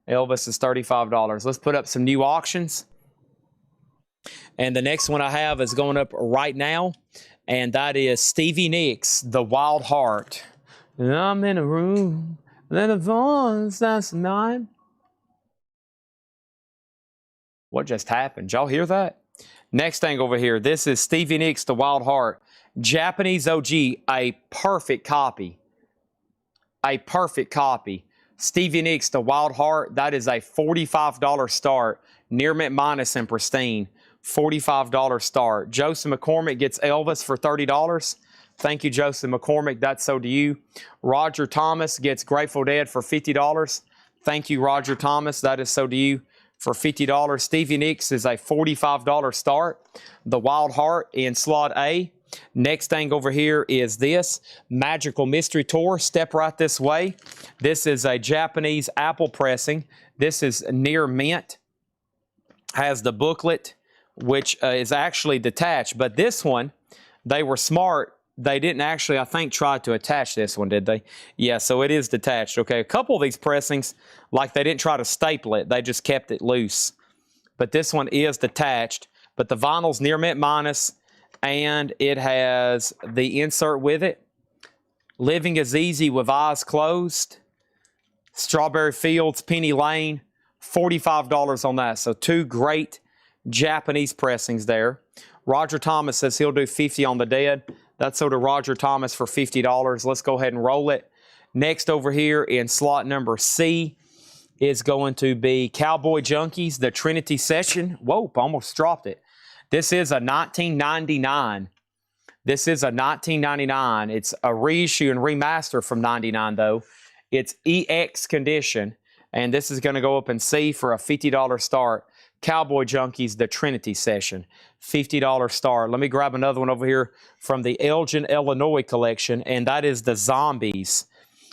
Elvis is $35. Let's put up some new auctions. And the next one I have is going up right now. and that is Stevie Nicks, The Wild Heart. I'm in a room, let a voice that's mine. What just happened? Y'all hear that? Next thing over here, this is Stevie Nicks, The Wild Heart. Japanese OG, a perfect copy. A perfect copy. Stevie Nicks, The Wild Heart, that is a $45 start. Near mint minus and pristine. $45 start. Joseph McCormick gets Elvis for $30. Thank you, Joseph McCormick. That's so to you. Roger Thomas gets Grateful Dead for $50. Thank you, Roger Thomas. That is so to you for $50. Stevie Nicks is a $45 start. The Wild Heart in slot A. Next thing over here is this Magical Mystery Tour. Step right this way. This is a Japanese apple pressing. This is near mint. Has the booklet, which is actually detached. But this one, they were smart. They didn't actually, I think, try to attach this one, did they? Yeah, so it is detached. Okay, a couple of these pressings, like they didn't try to staple it. They just kept it loose. But this one is detached. But the vinyl's near mint minus, and it has the insert with it. Living is Easy with Eyes Closed. Strawberry Fields, Penny Lane, $45 on that. So two great Japanese pressings there. Roger Thomas says he'll do $50 on the Dead. That's so to Roger Thomas for $50. Let's go ahead and roll it. Next over here in slot number C is going to be Cowboy Junkies, the Trinity Session. Whoa, almost dropped it. This is a 1999. This is a 1999. It's a reissue and remaster from 99, though. It's EX condition, and this is going to go up in C for a $50 start. Cowboy Junkies, the Trinity Session, $50 start. Let me grab another one over here from the Elgin, Illinois collection, and that is the Zombies.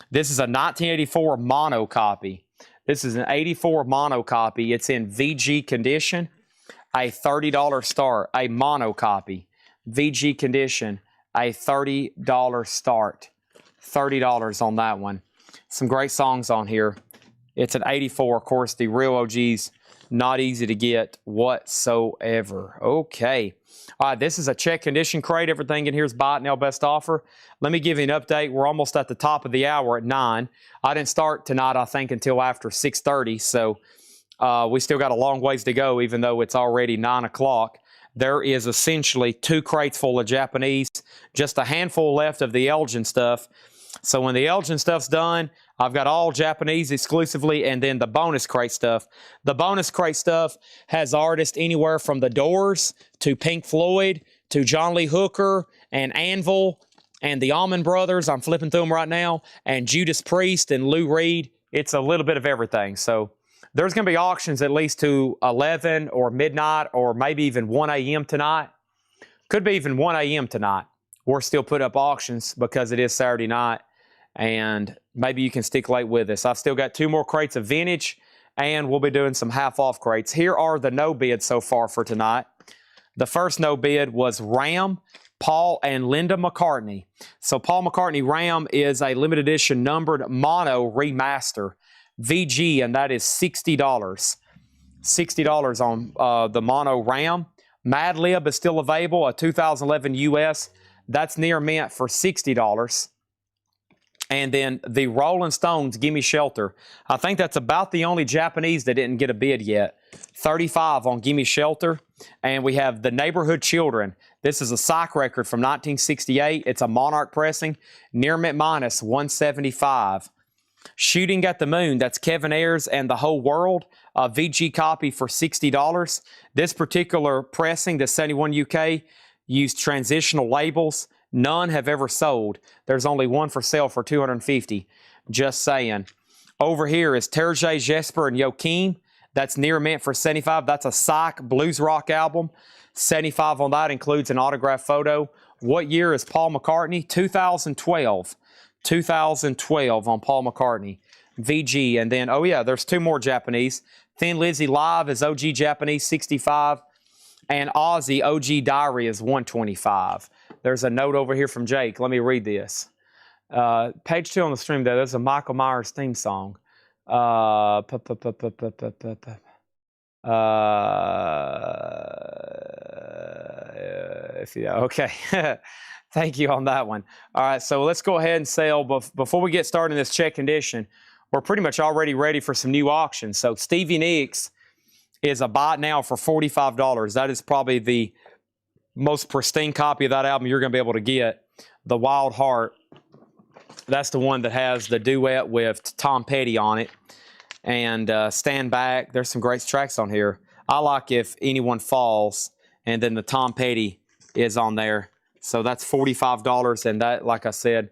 This is a 1984 mono copy. This is an 84 mono copy. It's in VG condition, a $30 start, a mono copy. VG condition, a $30 start. $30 on that one. Some great songs on here. It's an 84, of course, the real OGs. Not easy to get whatsoever. Okay. All right, this is a check condition crate. Everything in here is buy it now, best offer. Let me give you an update. We're almost at the top of the hour at 9. I didn't start tonight, I think, until after 6:30, so we still got a long ways to go, even though it's already 9 o'clock. There is essentially 2 crates full of Japanese, just a handful left of the Elgin stuff. So when the Elgin stuff's done, I've got all Japanese exclusively, and then the bonus crate stuff. The bonus crate stuff has artists anywhere from The Doors to Pink Floyd to John Lee Hooker and Anvil and the Allman Brothers. I'm flipping through them right now. And Judas Priest and Lou Reed. It's a little bit of everything. So there's going to be auctions at least to 11 or midnight or maybe even 1 a.m. tonight. Could be even 1 a.m. tonight. We're still putting up auctions because it is Saturday night. And maybe you can stick late with us. I've still got 2 more crates of vintage, and we'll be doing some half-off crates. Here are the no bids so far for tonight. The first no bid was Ram, Paul, and Linda McCartney. So Paul McCartney Ram is a limited edition numbered mono remaster, VG, and that is $60. $60 on the mono Ram. Mad Lib is still available, a 2011 US. That's near mint for $60. And then the Rolling Stones, Gimme Shelter. I think that's about the only Japanese that didn't get a bid yet. $35 on Gimme Shelter. And we have The Neighborhood Children. This is a psych record from 1968. It's a Monarch pressing. Near mint minus, $175. Shooting at the Moon, that's Kevin Ayers and the Whole World. A VG copy for $60. This particular pressing, the 71 UK, used transitional labels. None have ever sold. There's only one for sale for $250. Just saying. Over here is Terje Jesper and Joachim. That's near mint for $75. That's a psych blues rock album. $75 on that includes an autographed photo. What year is Paul McCartney? 2012. 2012 on Paul McCartney. VG. And then, oh yeah, there's 2 more Japanese. Thin Lizzy Live is OG Japanese, $65. And Ozzy OG Diary is $125. There's a note over here from Jake. Let me read this. Page 2 on the stream there. There's a Michael Myers theme song. It's if you okay. Thank you on that one. All right, so let's go ahead and sell. Before we get started in this check condition, we're pretty much already ready for some new auctions. So Stevie Nicks is a buy now for $45. That is probably the most pristine copy of that album you're going to be able to get. The Wild Heart. That's the one that has the duet with Tom Petty on it. And Stand Back. There's some great tracks on here. I like If Anyone Falls. And then the Tom Petty is on there. So that's $45. And that, like I said,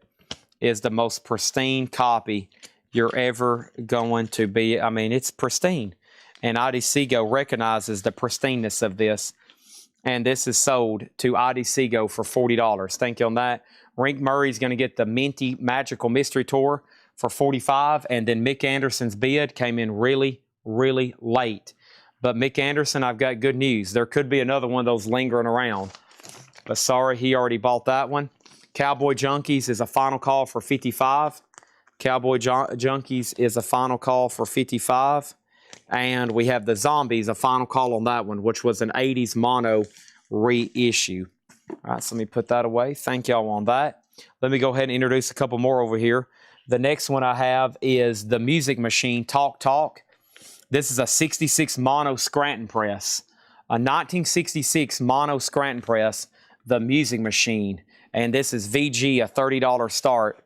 is the most pristine copy you're ever going to be. I mean, it's pristine. And IDCgo recognizes the pristineness of this. And this is sold to IDCgo for $40. Thank you on that. Rink Murray's going to get the Minty Magical Mystery Tour for $45. And then Mick Anderson's bid came in really, really late. But Mick Anderson, I've got good news. There could be another one of those lingering around. But sorry, he already bought that one. Cowboy Junkies is a final call for $55. Cowboy Junkies is a final call for $55. And we have the Zombies, a final call on that one, which was an 80s mono reissue. All right, so let me put that away. Thank y'all on that. Let me go ahead and introduce a couple more over here. The next one I have is the Music Machine Talk Talk. This is a 66 mono Scranton press. A 1966 mono Scranton press, the Music Machine. And this is VG, a $30 start.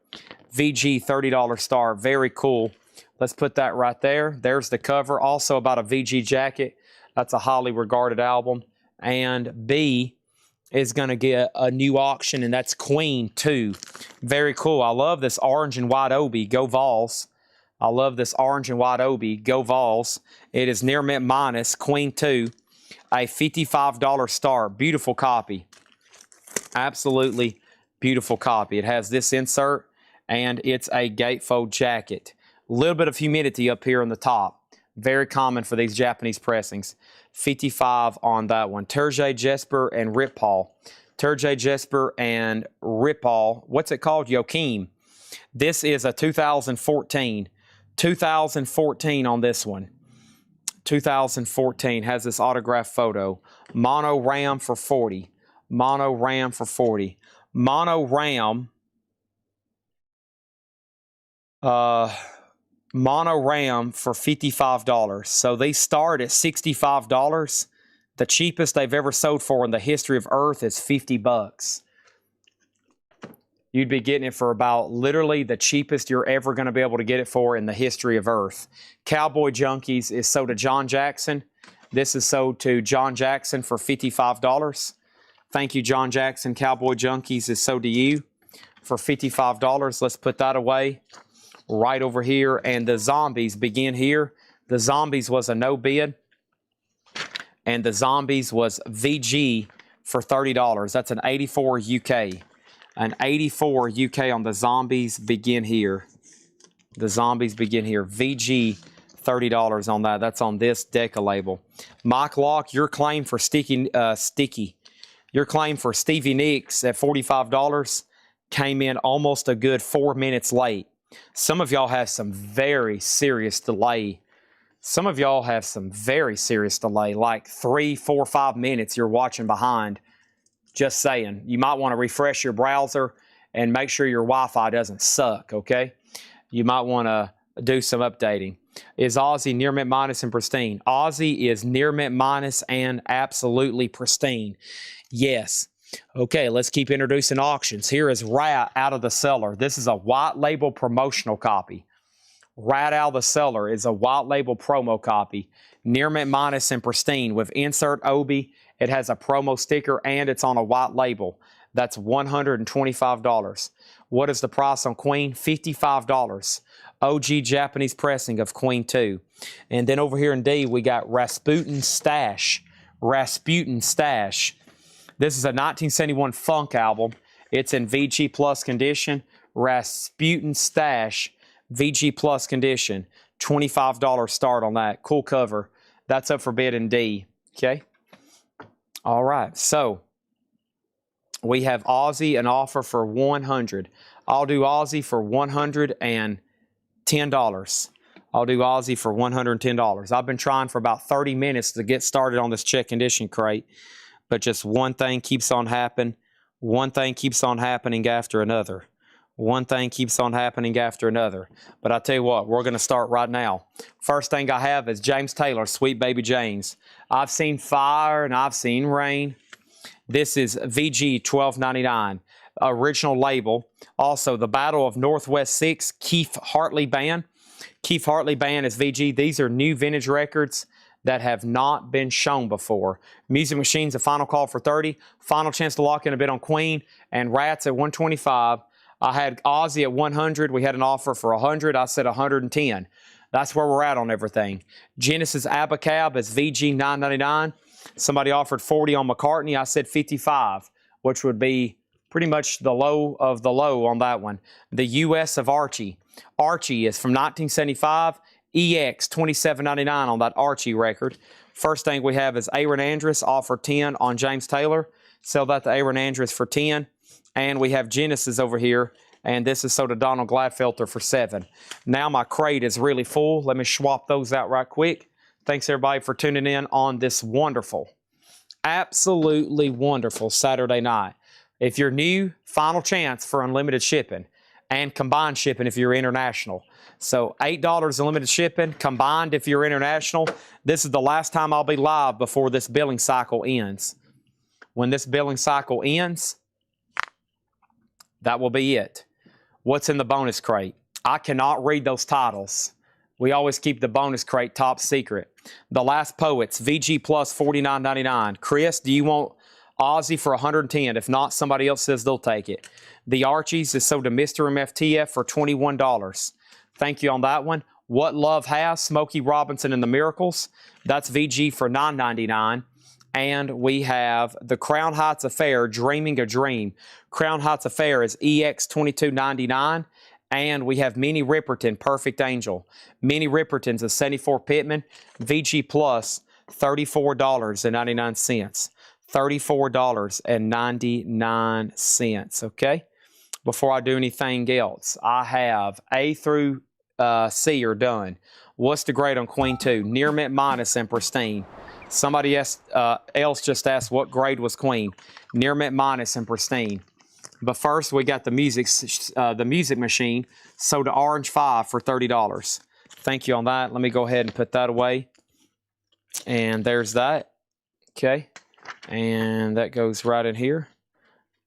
VG, $30 start. Very cool. Let's put that right there. There's the cover. Also about a VG jacket. That's a highly regarded album. And B is going to get a new auction, and that's Queen 2. Very cool. I love this orange and white Obi. Go Vols. I love this orange and white Obi. Go Vols. It is near mint minus. Queen 2. A $55 start. Beautiful copy. Absolutely beautiful copy. It has this insert, and it's a gatefold jacket. A little bit of humidity up here on the top. Very common for these Japanese pressings. 55 on that one. Turgay Jesper and Rip Paul. Turgay Jesper and Rip Paul. What's it called? Joachim. This is a 2014. 2014 on this one. 2014 has this autograph photo. Mono Ram for 40. Mono Ram for 40. Mono Ram. Mono Ram for $55. So they start at $65. The cheapest they've ever sold for in the history of Earth is $50. You'd be getting it for about literally the cheapest you're ever going to be able to get it for in the history of Earth. Cowboy Junkies is sold to John Jackson. This is sold to John Jackson for $55. Thank you, John Jackson. Cowboy Junkies is sold to you for $55. Let's put that away. Right over here, and the Zombies begin here. The Zombies was a no bid, and the Zombies was VG for $30. That's an 84 UK. An 84 UK on the Zombies begin here. The Zombies begin here. VG, $30 on that. That's on this Decca label. Mike Locke, your claim for your claim for Stevie Nicks at $45 came in almost a good 4 minutes late. Some of y'all have some very serious delay. Some of y'all have some very serious delay, like 3, 4, 5 minutes you're watching behind. Just saying. You might want to refresh your browser and make sure your Wi-Fi doesn't suck, okay? You might want to do some updating. Is Aussie near mint minus and pristine? Aussie is near mint minus and absolutely pristine. Yes. Okay, let's keep introducing auctions. Here is Rat Out of the Cellar. This is a white label promotional copy. Rat Out of the Cellar is a white label promo copy. Near mint minus and pristine with insert Obi. It has a promo sticker and it's on a white label. That's $125. What is the price on Queen? $55. OG Japanese pressing of Queen 2. And then over here in D, we got Rasputin Stash. Rasputin Stash. This is a 1971 funk album. It's in VG Plus condition. Rasputin Stash, VG Plus condition. $25 start on that. Cool cover. That's up for bid in D. Okay? All right. So, we have Aussie, an offer for $100. I'll do Aussie for $110. I'll do Aussie for $110. I've been trying for about 30 minutes to get started on this check condition crate. but just one thing keeps on happening. One thing keeps on happening after another. One thing keeps on happening after another. But I tell you what, we're going to start right now. First thing I have is James Taylor, Sweet Baby James. I've seen fire and I've seen rain. This is VG $12.99, original label. Also, the Battle of Northwest 6, Keith Hartley Band. Keith Hartley Band is VG. These are new vintage records that have not been shown before. Music Machine's a final call for 30. Final chance to lock in a bid on Queen and Rats at 125. I had Ozzy at 100. We had an offer for 100. I said 110. That's where we're at on everything. Genesis Abacab is VG $9.99. Somebody offered 40 on McCartney. I said 55, which would be pretty much the low of the low on that one. The US of Archie. Archie is from 1975. EX $27.99 on that Archie record. First thing we have is Aaron Andrus, offer 10 on James Taylor. Sell that to Aaron Andrus for 10. And we have Genesis over here, and this is sold to Donald Gladfelter for 7. Now my crate is really full. Let me swap those out right quick. Thanks everybody for tuning in on this wonderful, absolutely wonderful Saturday night. If you're new, final chance for unlimited shipping and combined shipping if you're international. So $8 unlimited shipping, combined if you're international. This is the last time I'll be live before this billing cycle ends. When this billing cycle ends, that will be it. What's in the bonus crate? I cannot read those titles. We always keep the bonus crate top secret. The Last Poets, VG Plus $49.99. Chris, do you want Ozzy for 110? If not, somebody else says they'll take it. The Archies is sold to Mr. MFTF for $21. Thank you on that one. What Love Has, Smokey Robinson and the Miracles. That's VG for $9.99. And we have the Crown Heights Affair, Dreaming a Dream. Crown Heights Affair is EX $22.99. And we have Minnie Riperton, Perfect Angel. Minnie Riperton's a 74 Pittman, VG Plus, $34.99. $34.99, okay? Before I do anything else, I have A through C are done. What's the grade on Queen 2? Near mint minus and pristine. Somebody else just asked what grade was Queen. Near mint minus and pristine. But first, we got the Music Machine sold to Orange 5 for $30. Thank you on that. Let me go ahead and put that away. And there's that. Okay. And that goes right in here.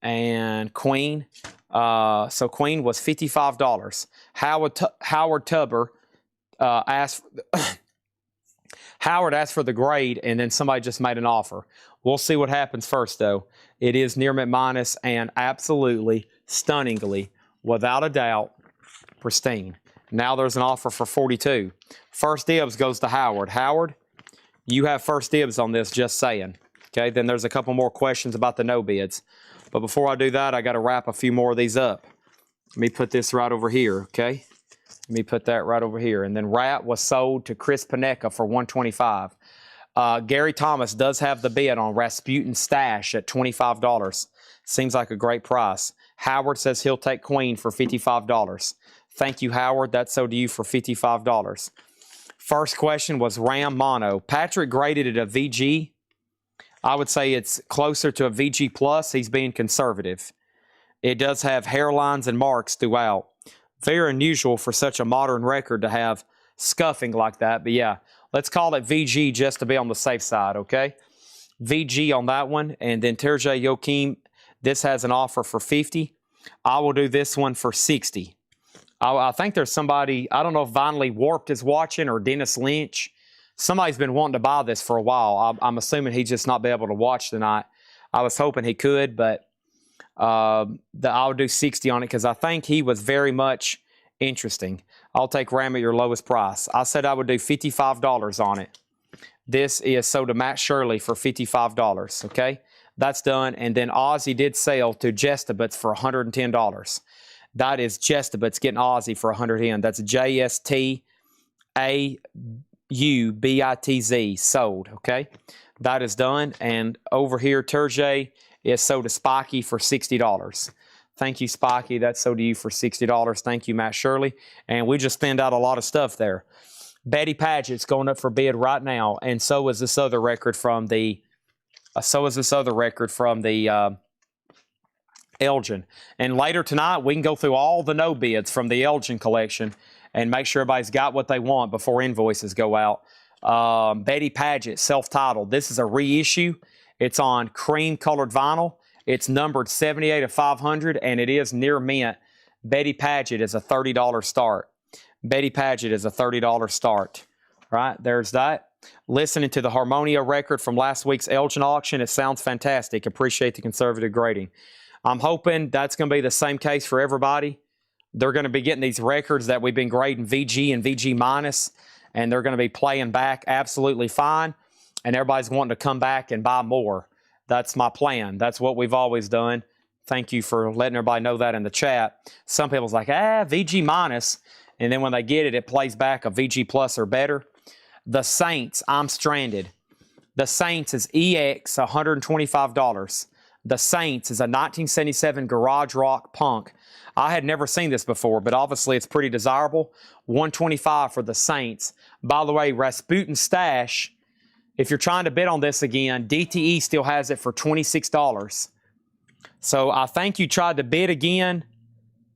And Queen. So Queen was $55. Howard Tubber asked... Howard asked for the grade, and then somebody just made an offer. We'll see what happens first, though. It is near mint minus and absolutely, stunningly, without a doubt, pristine. Now there's an offer for 42. First dibs goes to Howard. Howard, you have first dibs on this, just saying. Okay, then there's a couple more questions about the no bids. But before I do that, I got to wrap a few more of these up. Let me put this right over here, okay? Let me put that right over here. And then Rat was sold to Chris Panecka for $125. Gary Thomas does have the bid on Rasputin Stash at $25. Seems like a great price. Howard says he'll take Queen for $55. Thank you, Howard. That's sold to you for $55. First question was Ram Mono. Patrick graded it a VG. I would say it's closer to a VG plus. He's being conservative. It does have hairlines and marks throughout. Very unusual for such a modern record to have scuffing like that. But yeah, let's call it VG just to be on the safe side, okay? VG on that one. And then Terje Joachim, this has an offer for 50. I will do this one for 60. I think there's somebody, I don't know if Vinely Warped is watching or Dennis Lynch. Somebody's been wanting to buy this for a while. I'm assuming he's just not be able to watch tonight. I was hoping he could, but I'll do 60 on it because I think he was very much interesting. I'll take Ram at your lowest price. I said I would do $55 on it. This is sold to Matt Shirley for $55, okay? That's done. And then Ozzy did sell to Jestabits for $110. That is Jestabits getting Ozzy for $110. That's JSTAUBITZ, sold, okay? That is done. And over here, Terje is sold to Spiky for $60. Thank you, Spiky. That's sold to you for $60. Thank you, Matt Shirley. And we just thinned out a lot of stuff there. Betty Paget's going up for bid right now, and so is this other record from the So is this other record from the Elgin. And later tonight, we can go through all the no bids from the Elgin collection and make sure everybody's got what they want before invoices go out. Betty Paget, self-titled. This is a reissue. It's on cream-colored vinyl. It's numbered 78 of 500, and it is near mint. Betty Paget is a $30 start. Betty Paget is a $30 start. All right, there's that. Listening to the Harmonia record from last week's Elgin auction, it sounds fantastic. Appreciate the conservative grading. I'm hoping that's going to be the same case for everybody. They're going to be getting these records that we've been grading VG and VG minus, and they're going to be playing back absolutely fine, and everybody's wanting to come back and buy more. That's my plan. That's what we've always done. Thank you for letting everybody know that in the chat. Some people's like, VG minus, and then when they get it, it plays back a VG plus or better. The Saints, I'm Stranded. The Saints is EX, $125. The Saints is a 1977 garage rock punk. I had never seen this before, but obviously it's pretty desirable. $125 for the Saints. By the way, Rasputin Stash, if you're trying to bid on this again, DTE still has it for $26. So I think you tried to bid again.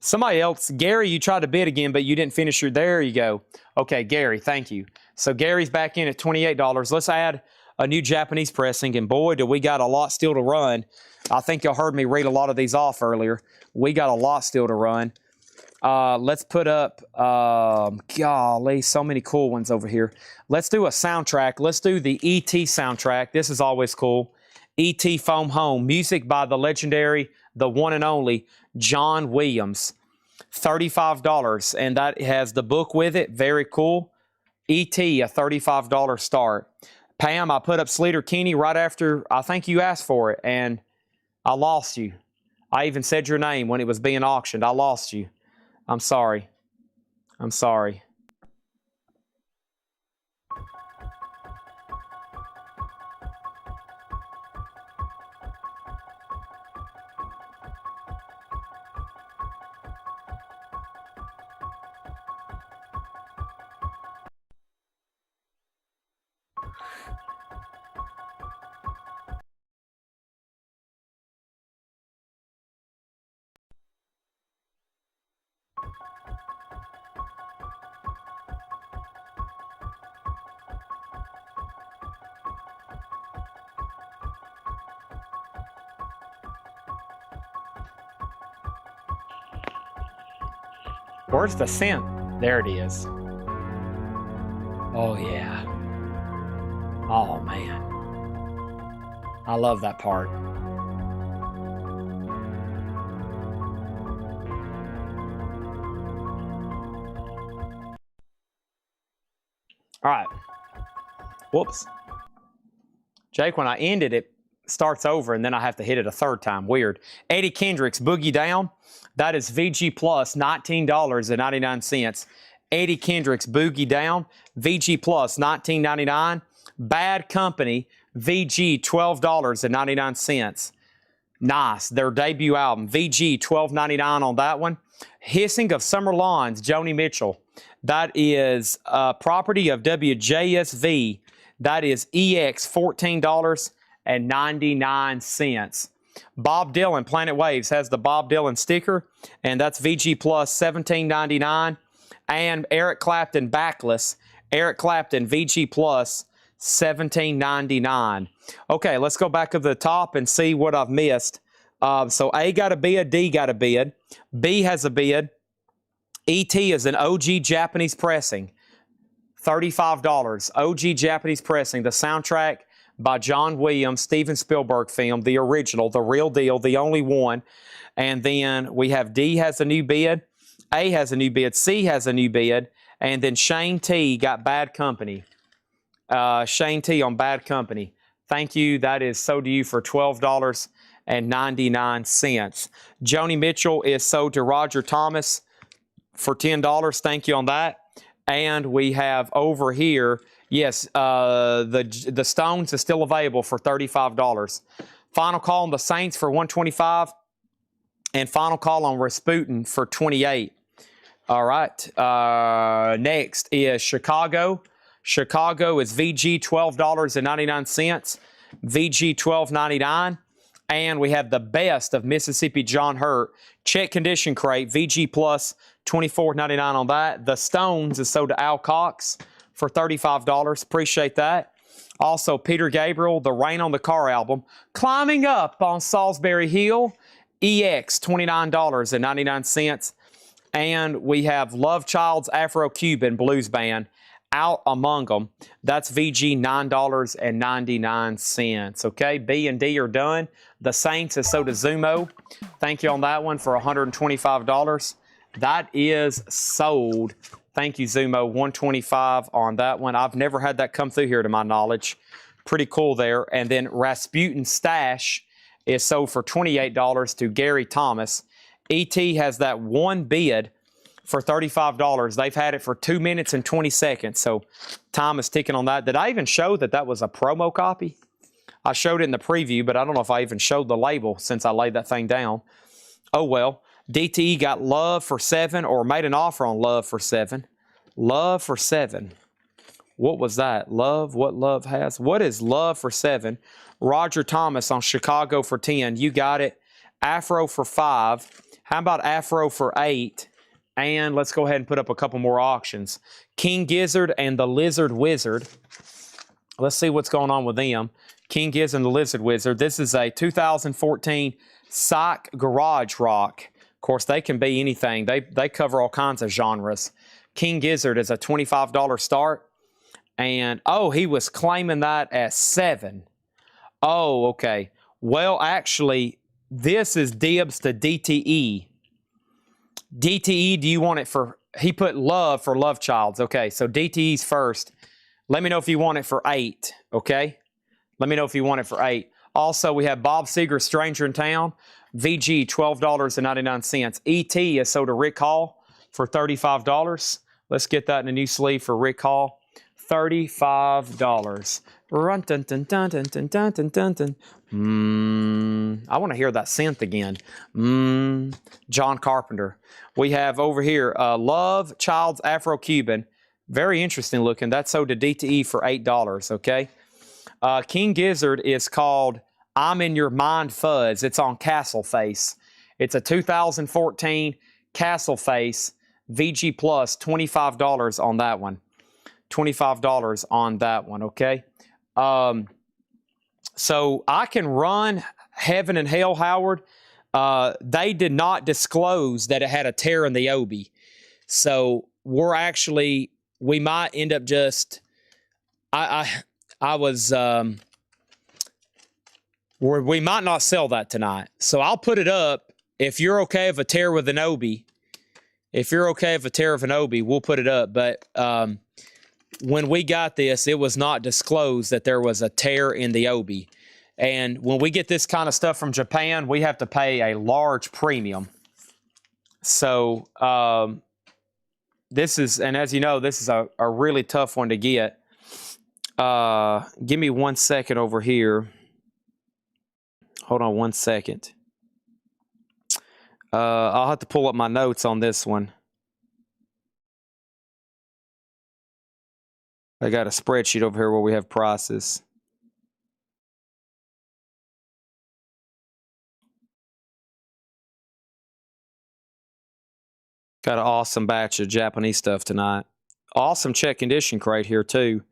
Somebody else, Gary, you tried to bid again, but you didn't finish your, there you go. Okay, Gary, thank you. So Gary's back in at $28. Let's add a new Japanese pressing, and boy, do we got a lot still to run. I think y'all heard me read a lot of these off earlier. We got a lot still to run. Let's put up, golly, so many cool ones over here. Let's do a soundtrack. Let's do the E.T. soundtrack. This is always cool. E.T. Foam Home, music by the legendary, the one and only John Williams. $35, and that has the book with it. Very cool. E.T., a $35 start. Pam, I put up Sleater Kinney right after I think you asked for it, and I lost you. I even said your name when it was being auctioned. I lost you. I'm sorry. I'm sorry. Where's the synth? There it is. Oh, yeah. Oh, man. I love that part. All right. Whoops. Jake, when I ended it, starts over, and then I have to hit it a third time. Weird. Eddie Kendricks, Boogie Down. That is VG Plus, $19.99. Eddie Kendricks, Boogie Down. VG Plus, $19.99. Bad Company, VG, $12.99. Nice. Their debut album, VG, $12.99 on that one. Hissing of Summer Lawns, Joni Mitchell. That is property of WJSV. That is EX, $14.99. Bob Dylan, Planet Waves, has the Bob Dylan sticker, and that's VG Plus, $17.99. And Eric Clapton, Backless. Eric Clapton, VG Plus, $17.99. Okay, let's go back to the top and see what I've missed. So A got a bid, D got a bid, B has a bid. E.T. is an OG Japanese pressing, $35. OG Japanese pressing, the soundtrack by John Williams, Steven Spielberg film, the original, the real deal, the only one. And then we have D has a new bid, A has a new bid, C has a new bid, and then Shane T got Bad Company. Shane T on Bad Company. Thank you. That is sold to you for $12.99. Joni Mitchell is sold to Roger Thomas for $10. Thank you on that. And we have over here, yes, the Stones is still available for $35. Final call on the Saints for $125, and final call on Rasputin for $28. All right. Next is Chicago. Chicago is VG, $12.99. VG $12.99. And we have the best of Mississippi John Hurt check condition crate, VG Plus $24.99 on that. The Stones is sold to Al Cox for $35. Appreciate that. Also, Peter Gabriel, the Rain on the Car album, Climbing Up on Salisbury Hill, EX $29.99. And we have Love Child's Afro-Cuban Blues Band, Out Among Them. That's VG $9.99. Okay, B and D are done. The Saints is sold to Zumo. Thank you on that one for $125. That is sold. Thank you, Zumo. $125 on that one. I've never had that come through here to my knowledge. Pretty cool there. And then Rasputin Stash is sold for $28 to Gary Thomas. ET has that one bid for $35. They've had it for 2 minutes and 20 seconds. So time is ticking on that. Did I even show that that was a promo copy? I showed it in the preview, but I don't know if I even showed the label since I laid that thing down. Oh, well. DTE got Love for $7 or made an offer on Love for $7. Love for $7. What was that? Love, what Love has? What is Love for $7? Roger Thomas on Chicago for $10. You got it. Afro for $5. How about Afro for $8? And let's go ahead and put up a couple more auctions. King Gizzard and the Lizard Wizard. Let's see what's going on with them. King Gizzard and the Lizard Wizard. This is a 2014 Psych Garage Rock. Of course, they can be anything. They cover all kinds of genres. King Gizzard is a $25 start. And, oh, he was claiming that at $7. Oh, okay. Well, actually, this is dibs to DTE. DTE, do you want it for... He put Love for Love Childs. Okay, so DTE's first. Let me know if you want it for $8, okay? Let me know if you want it for $8. Also, we have Bob Seger, Stranger in Town. VG, $12.99. ET is sold to Rick Hall for $35. Let's get that in a new sleeve for Rick Hall. $35. Run, dun, dun, dun, dun, dun, dun, dun, dun, dun. I want to hear that synth again. John Carpenter. We have over here Love Child's Afro-Cuban. Very interesting looking. That's sold to DTE for $8, okay? King Gizzard is called I'm in Your Mind Fuzz. It's on Castle Face. It's a 2014 Castle Face VG Plus, $25 on that one. $25 on that one, okay? So I can run Heaven and Hell, Howard. They did not disclose that it had a tear in the obi. So we might end up just, we might not sell that tonight. So I'll put it up. If you're okay with a tear with an obi, we'll put it up. But when we got this, it was not disclosed that there was a tear in the obi. And when we get this kind of stuff from Japan, we have to pay a large premium. So this is, and as you know, this is a really tough one to get. Give me 1 second over here. Hold on 1 second. I'll have to pull up my notes on this one. I got a spreadsheet over here where we have prices. Got an awesome batch of Japanese stuff tonight. Awesome check condition crate here too.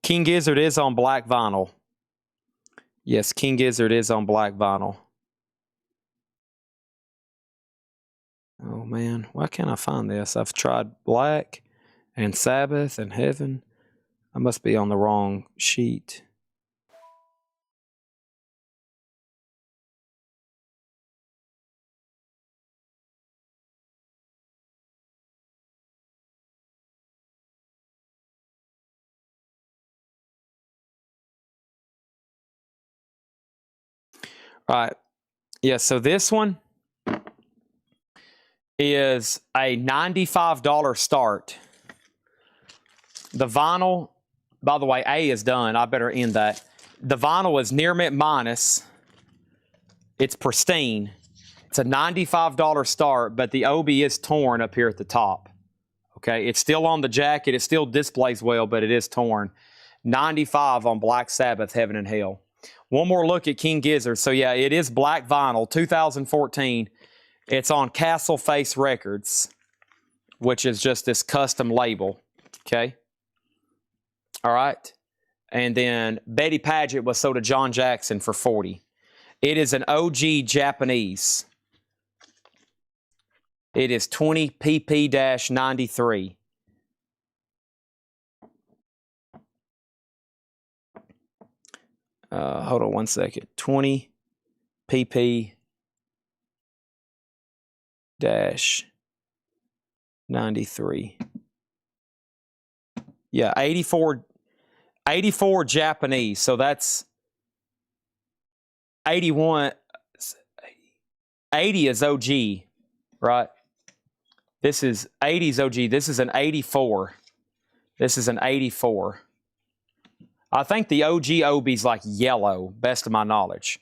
King Gizzard is on black vinyl. Yes, King Gizzard is on black vinyl. Oh man, why can't I find this? I've tried black and Sabbath and Heaven. I must be on the wrong sheet. All right. Yeah, so this one is a $95 start. The vinyl, by the way, A is done. I better end that. The vinyl is near mint minus. It's pristine. It's a $95 start, but the obi is torn up here at the top. Okay, it's still on the jacket. It still displays well, but it is torn. 95 on Black Sabbath, Heaven and Hell. One more look at King Gizzard. So yeah, it is black vinyl, 2014. It's on Castle Face Records, which is just this custom label. Okay. All right. And then Betty Paget was sold to John Jackson for $40. It is an OG Japanese. It is 20 PP-93. Hold on one second. 20 PP-93. Yeah, 84 Japanese. So that's 81. 80 is OG, right? This is 80's OG. This is an 84. This is an 84. I think the OG Obi's like yellow, best of my knowledge.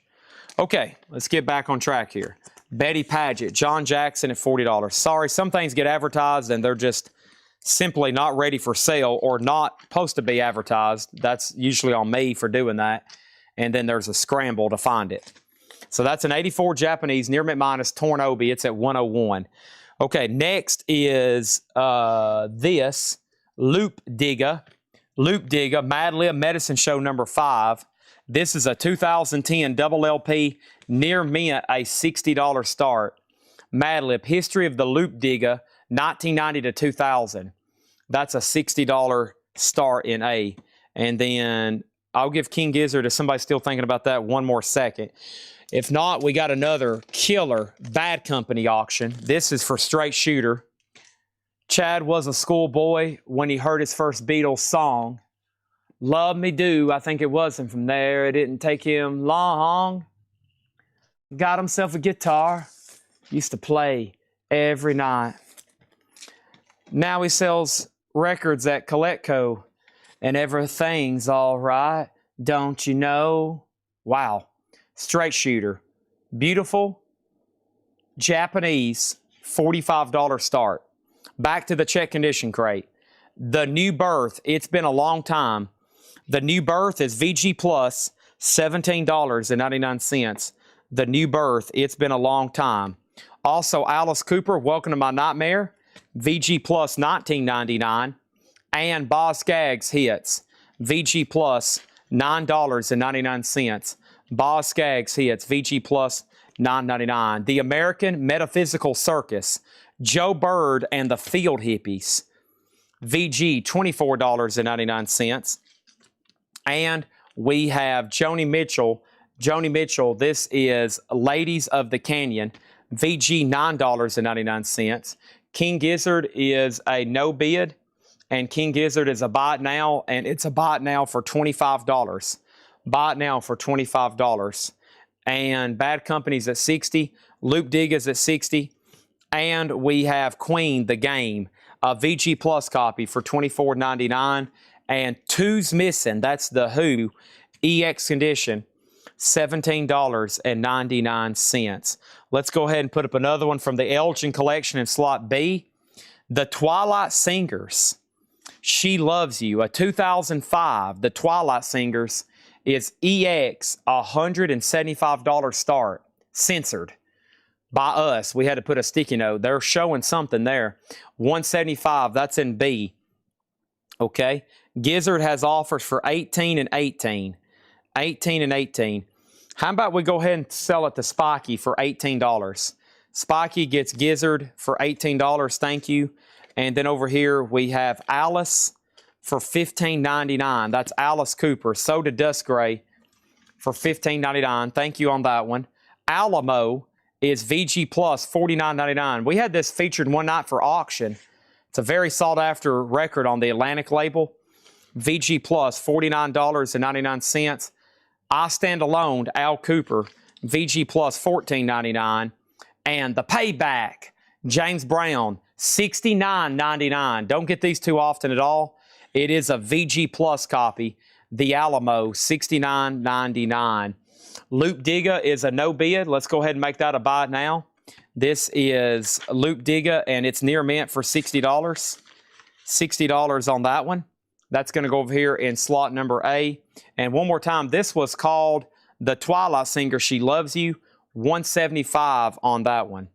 Okay, let's get back on track here. Betty Paget, John Jackson at $40. Sorry, some things get advertised and they're just simply not ready for sale or not supposed to be advertised. That's usually on me for doing that. And then there's a scramble to find it. So that's an 84 Japanese, near mint minus, torn Obi. It's at 101. Okay, next is this Loop Digger. Loop Digger, Mad Lib Medicine Show number 5. This is a 2010 double LP, near mint, a $60 start. Mad Lib, History of the Loop Digger, 1990 to 2000. That's a $60 start in A. And then I'll give King Gizzard, if somebody's still thinking about that, one more second. If not, we got another killer Bad Company auction. This is for Straight Shooter. Chad was a schoolboy when he heard his first Beatles song. Love Me Do, I think it was, and from there it didn't take him long. Got himself a guitar, used to play every night. Now he sells records at Coletco, and everything's all right, don't you know? Wow. Straight Shooter. Beautiful. Japanese, $45 start. Back to the check condition crate. The New Birth, it's been a long time. The New Birth is VG Plus, $17.99. The New Birth, it's been a long time. Also, Alice Cooper, Welcome to My Nightmare, VG Plus, $19.99. And Boz Scaggs Hits, VG Plus, $9.99. Boz Scaggs Hits, VG Plus, $9.99. The American Metaphysical Circus, Joe Bird and the Field Hippies, VG, $24.99. And we have Joni Mitchell. Joni Mitchell, this is Ladies of the Canyon, VG, $9.99. King Gizzard is a no bid, and King Gizzard is a buy it now, and it's a buy it now for $25. Buy it now for $25. And Bad Company's at $60. Loop Digger's at $60. And we have Queen, The Game, a VG Plus copy for $24.99. And Two's Missing, that's the Who, EX condition, $17.99. Let's go ahead and put up another one from the Elgin collection in slot B. The Twilight Singers, She Loves You, a 2005. The Twilight Singers is EX, $175 start, censored by us. We had to put a sticky note. They're showing something there. $175, that's in B. Okay. Gizzard has offers for 18 and 18. 18 and 18. How about we go ahead and sell it to Spiky for $18? Spiky gets Gizzard for $18. Thank you. And then over here we have Alice for $15.99. That's Alice Cooper. So did Dust Gray for $15.99. Thank you on that one. Alamo is VG Plus, $49.99. We had this featured one night for auction. It's a very sought-after record on the Atlantic label. VG Plus, $49.99. I Stand Alone, Al Cooper, VG Plus, $14.99. And The Payback, James Brown, $69.99. Don't get these too often at all. It is a VG Plus copy. The Alamo, $69.99. Loop Digger is a no bid. Let's go ahead and make that a buy now. This is Loop Digger, and it's near mint for $60. $60 on that one. That's going to go over here in slot number A. And one more time, this was called the Twilight Singer, She Loves You. $175 on that one.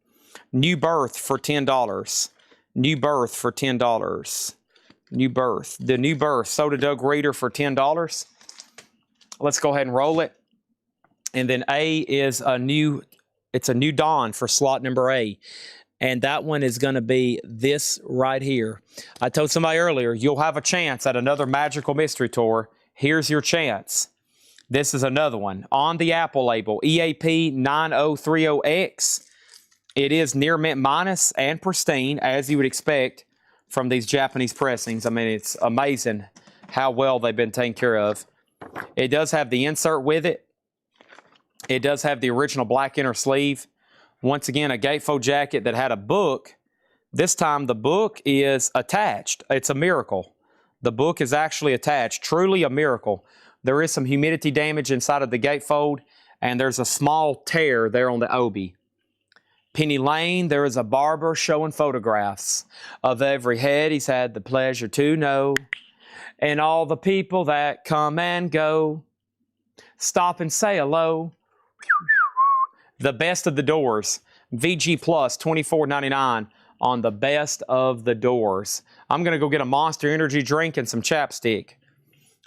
New Birth for $10. New Birth for $10. New Birth. The New Birth. Soda Doug Reader for $10. Let's go ahead and roll it. And then A is it's a New Dawn for slot number A. And that one is going to be this right here. I told somebody earlier, you'll have a chance at another Magical Mystery Tour. Here's your chance. This is another one. On the Apple label, EAP 9030X. It is near mint minus and pristine, as you would expect from these Japanese pressings. I mean, it's amazing how well they've been taken care of. It does have the insert with it. It does have the original black inner sleeve. Once again, a gatefold jacket that had a book. This time the book is attached. It's a miracle. The book is actually attached. Truly a miracle. There is some humidity damage inside of the gatefold, and there's a small tear there on the obi. Penny Lane, there is a barber showing photographs of every head he's had the pleasure to know, and all the people that come and go. Stop and say hello. The Best of the Doors, VG Plus, $24.99 on the Best of the Doors. I'm going to go get a Monster Energy drink and some chapstick.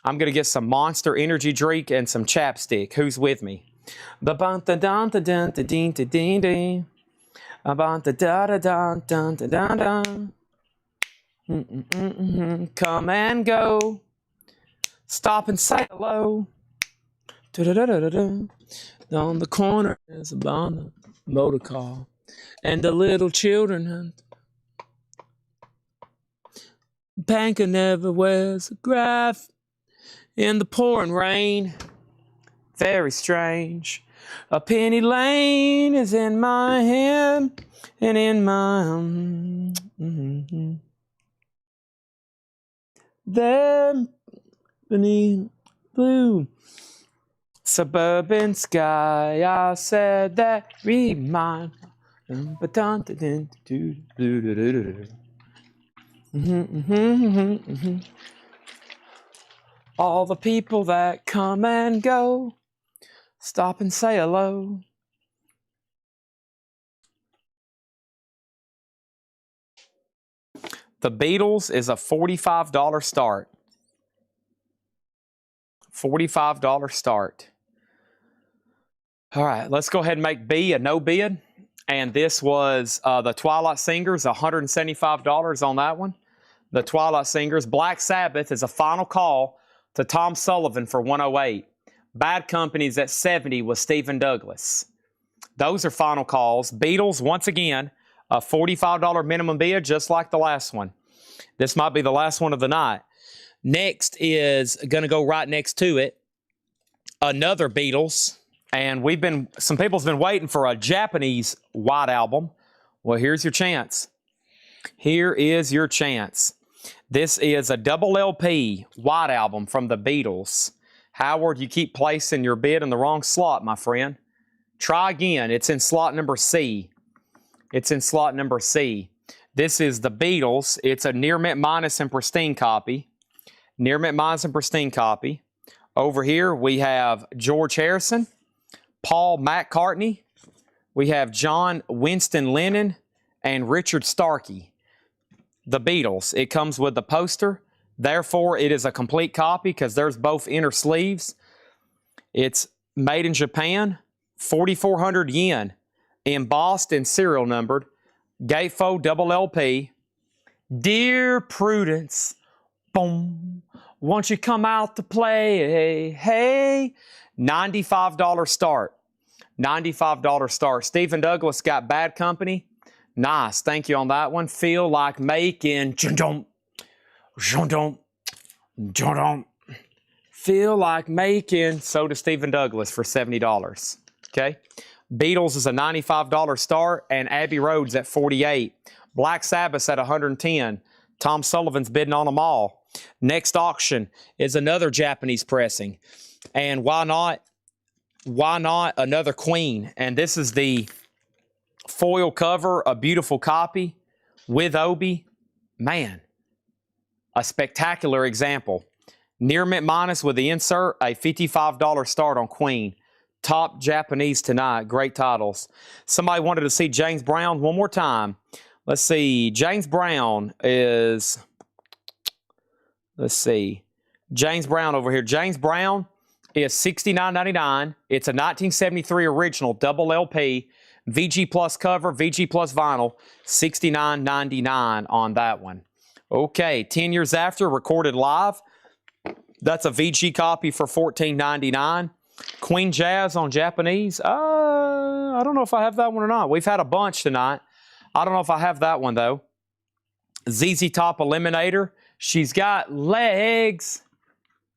I'm going to get some Monster Energy drink and some chapstick. Who's with me? Come and go. Stop and say hello. On the corner is a Honda motor car, and the little children. Banker never wears a graph in the pouring rain. Very strange. A Penny Lane is in my hand and in my there beneath blue suburban sky, I said that remind. All the people that come and go, stop and say hello. The Beatles is a $45 start. $45 start. All right, let's go ahead and make B a no bid. And this was the Twilight Singers, $175 on that one. The Twilight Singers. Black Sabbath is a final call to Tom Sullivan for 108. Bad Company's at 70 with Stephen Douglas. Those are final calls. Beatles, once again, a $45 minimum bid, just like the last one. This might be the last one of the night. Next is going to go right next to it, another Beatles. And some people's been waiting for a Japanese white album. Well, here's your chance. Here is your chance. This is a double LP white album from the Beatles. Howard, you keep placing your bid in the wrong slot, my friend. Try again. It's in slot number C. It's in slot number C. This is the Beatles. It's a near mint minus and pristine copy. Near mint minus and pristine copy. Over here, we have George Harrison, Paul McCartney. We have John Winston Lennon and Richard Starkey. The Beatles. It comes with the poster. Therefore, it is a complete copy because there's both inner sleeves. It's made in Japan, 4,400 yen, embossed and serial numbered, gatefold double LP. Dear Prudence, boom, won't you come out to play? Hey, hey. $95 start. $95 start. Stephen Douglas got Bad Company. Nice. Thank you on that one. Feel like making. Feel like making. So does Stephen Douglas for $70. Okay. Beatles is a $95 start, and Abbey Road's at $48. Black Sabbath's at $110. Tom Sullivan's bidding on them all. Next auction is another Japanese pressing. And why not? Why not another Queen? And this is the foil cover, a beautiful copy with Obi. Man, a spectacular example. Near mint minus with the insert, a $55 start on Queen. Top Japanese tonight. Great titles. Somebody wanted to see James Brown one more time. Let's see. James Brown is, let's see. James Brown over here. James Brown is $69.99. It's a 1973 original double LP. VG Plus cover, VG Plus vinyl. $69.99 on that one. Okay, 10 years after, recorded live. That's a VG copy for $14.99. Queen Jazz on Japanese. I don't know if I have that one or not. We've had a bunch tonight. I don't know if I have that one, though. ZZ Top Eliminator. She's got legs.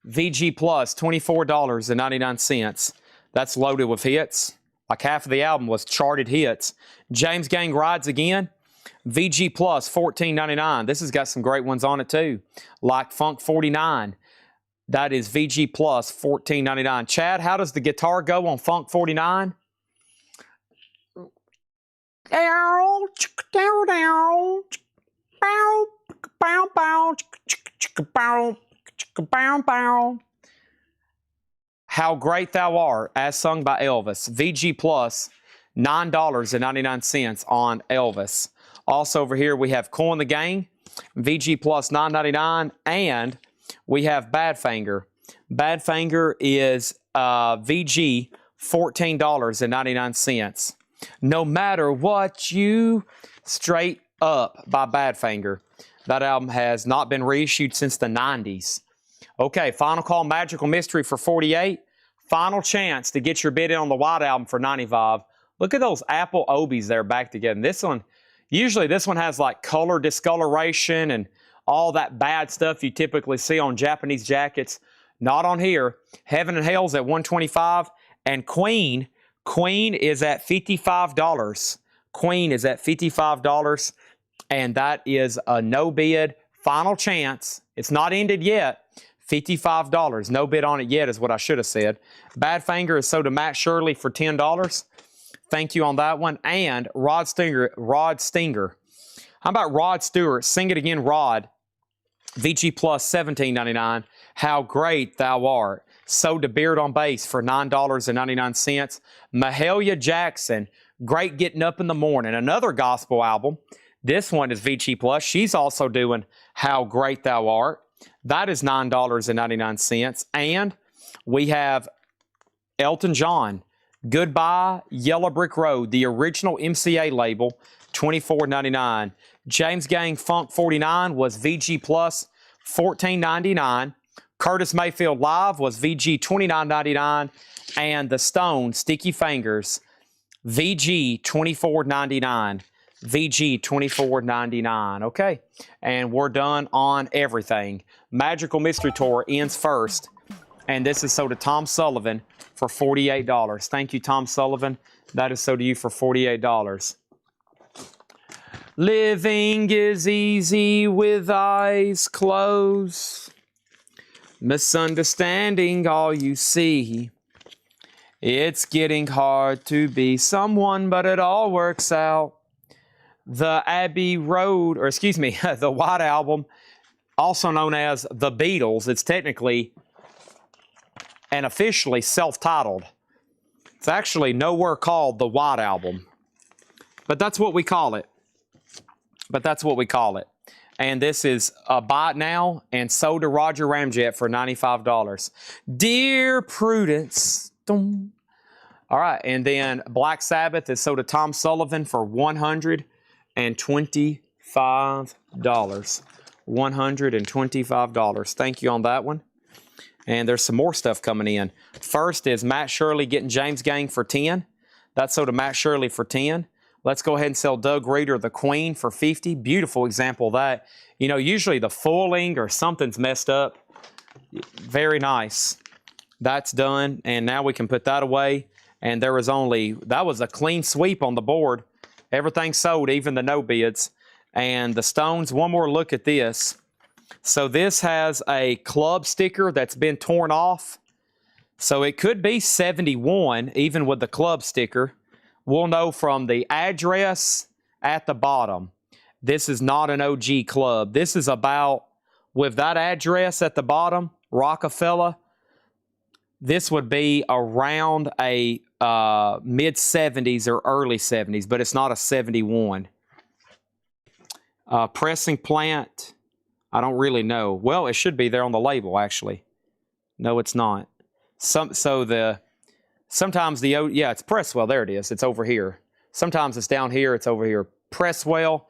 VG Plus, $24.99. That's loaded with hits. Like half of the album was charted hits. James Gang Rides Again. VG Plus, $14.99. This has got some great ones on it, too. Like Funk 49. That is VG Plus, $14.99. Chad, how does the guitar go on Funk 49? How Great Thou Art, as sung by Elvis. VG Plus, $9.99 on Elvis. Also over here, we have Cool in the Gang. VG Plus, $9.99. And we have Badfinger. Badfinger is VG, $14.99. No Matter What You, Straight Up by Badfinger. That album has not been reissued since the 90s. Okay, Final Call Magical Mystery for $48. Final chance to get your bid in on the White Album for $95. Look at those Apple Obies there back together. And this one, usually this one has like color discoloration and all that bad stuff you typically see on Japanese jackets. Not on here. Heaven and Hell's at $125. And Queen is at $55. Queen is at $55. And that is a no bid. Final chance. It's not ended yet. $55. No bid on it yet is what I should have said. Badfinger is sold to Matt Shirley for $10. Thank you on that one. And Rod Stinger. How about Rod Stewart? Sing It Again, Rod. VG Plus, $17.99. How Great Thou Art. Sold to Beard on Bass for $9.99. Mahalia Jackson, Great Getting Up in the Morning. Another gospel album. This one is VG Plus. She's also doing How Great Thou Art. That is $9.99. And we have Elton John, Goodbye Yellow Brick Road, the original MCA label, $24.99. James Gang Funk 49 was VG Plus, $14.99. Curtis Mayfield Live was VG, $29.99. And The Stone, Sticky Fingers, VG, $24.99. VG, $24.99. Okay, and we're done on everything. Magical Mystery Tour ends first, and this is sold to Tom Sullivan for $48. Thank you, Tom Sullivan. That is sold to you for $48. Living is easy with eyes closed. Misunderstanding all you see. It's getting hard to be someone, but it all works out. The Abbey Road, or excuse me, the White Album, also known as The Beatles. It's technically and officially self-titled. It's actually nowhere called The White Album. But that's what we call it. And this is a buy it now and sold to Roger Ramjet for $95. Dear Prudence. Dum. All right, and then Black Sabbath is sold to Tom Sullivan for $125. $125. Thank you on that one. And there's some more stuff coming in. First is Matt Shirley getting James Gang for $10. That's sold to Matt Shirley for $10. Let's go ahead and sell Doug Reeder the Queen for $50. Beautiful example of that. You know, usually the foiling or something's messed up. Very nice. That's done, and now we can put that away. And there was that was a clean sweep on the board. Everything sold, even the no bids. And the Stones, one more look at this. So this has a club sticker that's been torn off. So it could be 71, even with the club sticker. We'll know from the address at the bottom. This is not an OG club. This is about with that address at the bottom, Rockefeller, this would be around a mid-70s or early 70s, but it's not a 71. Pressing plant, I don't really know. Well, it should be there on the label, actually. No, it's not. Sometimes it's Presswell. There it is. It's over here. Sometimes it's down here. It's over here. Presswell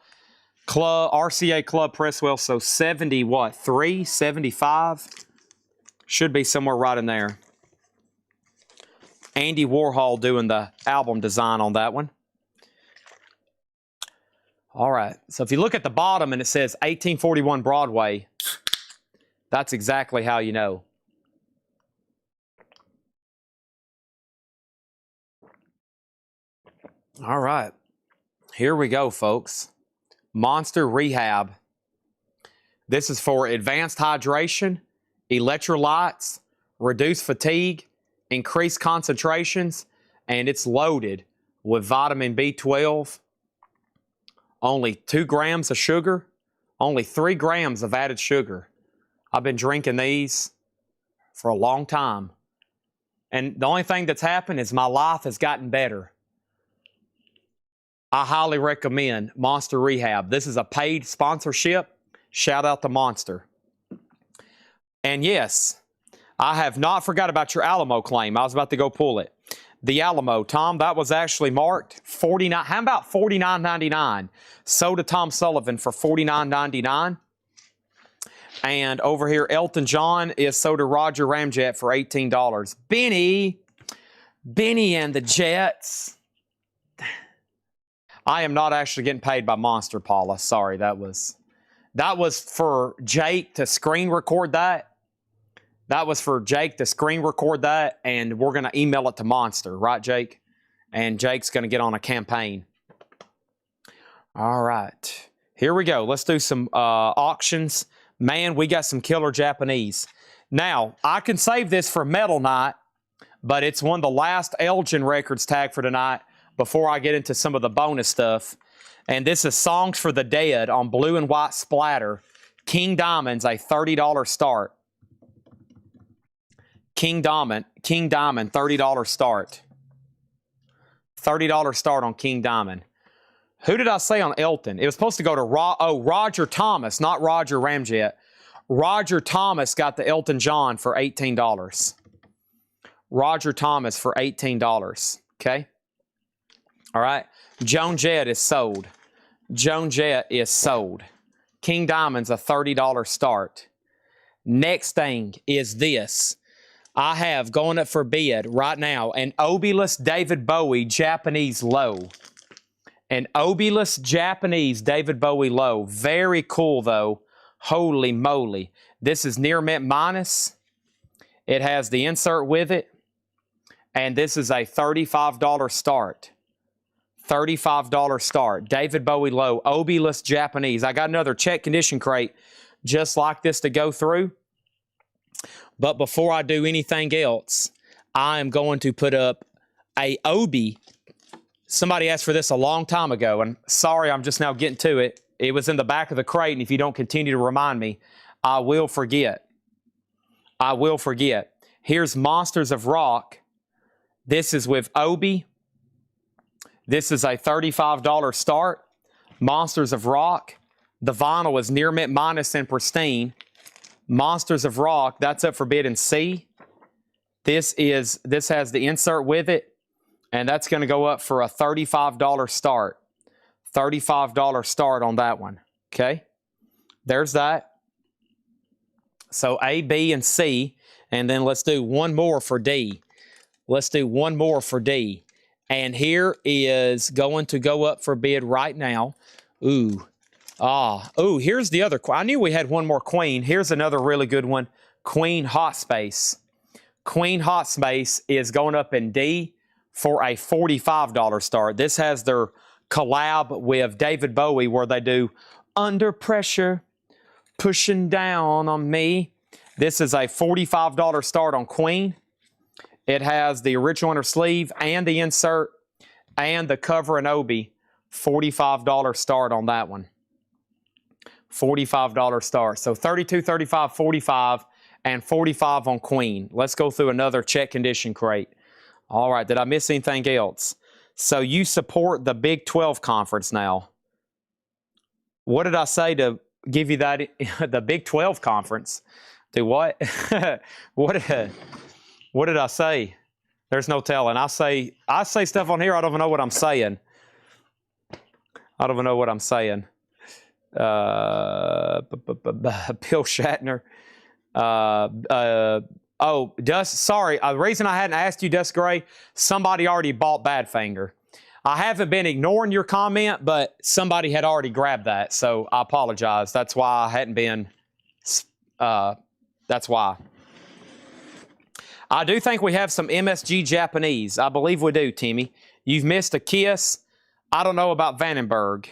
Club, RCA Club Presswell. So 70 what? 3, 75? Should be somewhere right in there. Andy Warhol doing the album design on that one. All right. So if you look at the bottom and it says 1841 Broadway, that's exactly how you know. All right. Here we go, folks. Monster Rehab. This is for advanced hydration, electrolytes, reduced fatigue, increased concentrations, and it's loaded with vitamin B12. Only 2 grams of sugar, only 3 grams of added sugar. I've been drinking these for a long time. And the only thing that's happened is my life has gotten better. I highly recommend Monster Rehab. This is a paid sponsorship. Shout out to Monster. And yes, I have not forgot about your Alamo claim. I was about to go pull it. The Alamo, Tom, that was actually marked $49. How about $49.99? Sold to Tom Sullivan for $49.99. And over here, Elton John is sold to Roger Ramjet for $18. Benny and the Jets. I am not actually getting paid by Monster, Paula. Sorry, that was for Jake to screen record that. That was for Jake to screen record that, and we're going to email it to Monster, right, Jake? And Jake's going to get on a campaign. All right. Here we go. Let's do some auctions. Man, we got some killer Japanese. Now, I can save this for Metal Night, but it's one of the last Elgin records tagged for tonight before I get into some of the bonus stuff. And this is Songs for the Dead on blue and white splatter. King Diamond's a $30 start. King Diamond, $30 start. $30 start on King Diamond. Who did I say on Elton? It was supposed to go to Roger Thomas, not Roger Ramjet. Roger Thomas got the Elton John for $18. Roger Thomas for $18. Okay? All right. Joan Jett is sold. Joan Jett is sold. King Diamond's a $30 start. Next thing is this. I have going up for bid right now an Obolus David Bowie Japanese low. An Obolus Japanese David Bowie low. Very cool though. Holy moly. This is near mint minus. It has the insert with it. And this is a $35 start. $35 start. David Bowie low. Obolus Japanese. I got another check condition crate just like this to go through. But before I do anything else, I am going to put up a Obi. Somebody asked for this a long time ago, and sorry, I'm just now getting to it. It was in the back of the crate, and if you don't continue to remind me, I will forget. I will forget. Here's Monsters of Rock. This is with Obi. This is a $35 start. Monsters of Rock. The vinyl is near mint minus and pristine. Monsters of Rock, that's up for bid in C. This has the insert with it, and that's going to go up for a $35 start. $35 start on that one. Okay? There's that. So A, B, and C, and then let's do one more for D. Let's do one more for D. And here is going to go up for bid right now. Here's the other. I knew we had one more Queen. Here's another really good one. Queen Hot Space. Queen Hot Space is going up in D for a $45 start. This has their collab with David Bowie where they do Under Pressure, Pushing Down on Me. This is a $45 start on Queen. It has the original inner sleeve and the insert and the cover and Obi. $45 start on that one. $45 start. So 32, 35, 45, and 45 on Queen. Let's go through another check condition crate. All right, did I miss anything else? So you support the Big 12 conference now. What did I say to give you that? The Big 12 conference. Do what? what did I say? There's no telling. I say stuff on here, I don't even know what I'm saying. I don't even know what I'm saying. Bill Shatner. Oh, Dust, sorry. The reason I hadn't asked you, Dust Gray, somebody already bought Badfinger. I haven't been ignoring your comment, but somebody had already grabbed that, so I apologize. That's why I hadn't been, that's why. I do think we have some MSG Japanese. I believe we do, Timmy. You've missed a Kiss. I don't know about Vandenberg.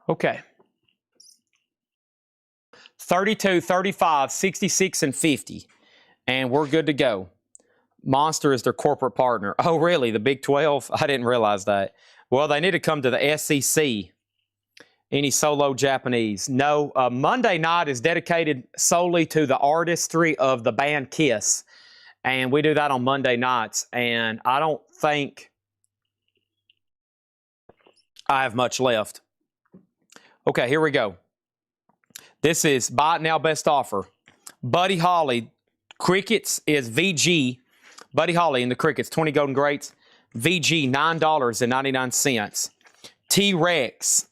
Okay. 32, 35, 66, and 50. And we're good to go. Monster is their corporate partner. Oh, really? The Big 12? I didn't realize that. Well, they need to come to the SEC. Any solo Japanese? No. Monday night is dedicated solely to the artistry of the band Kiss. And we do that on Monday nights. And I don't think I have much left. Okay, here we go. This is Buy It Now Best Offer. Buddy Holly, Crickets is VG. Buddy Holly and the Crickets, 20 Golden Greats. VG, $9.99. T-Rex.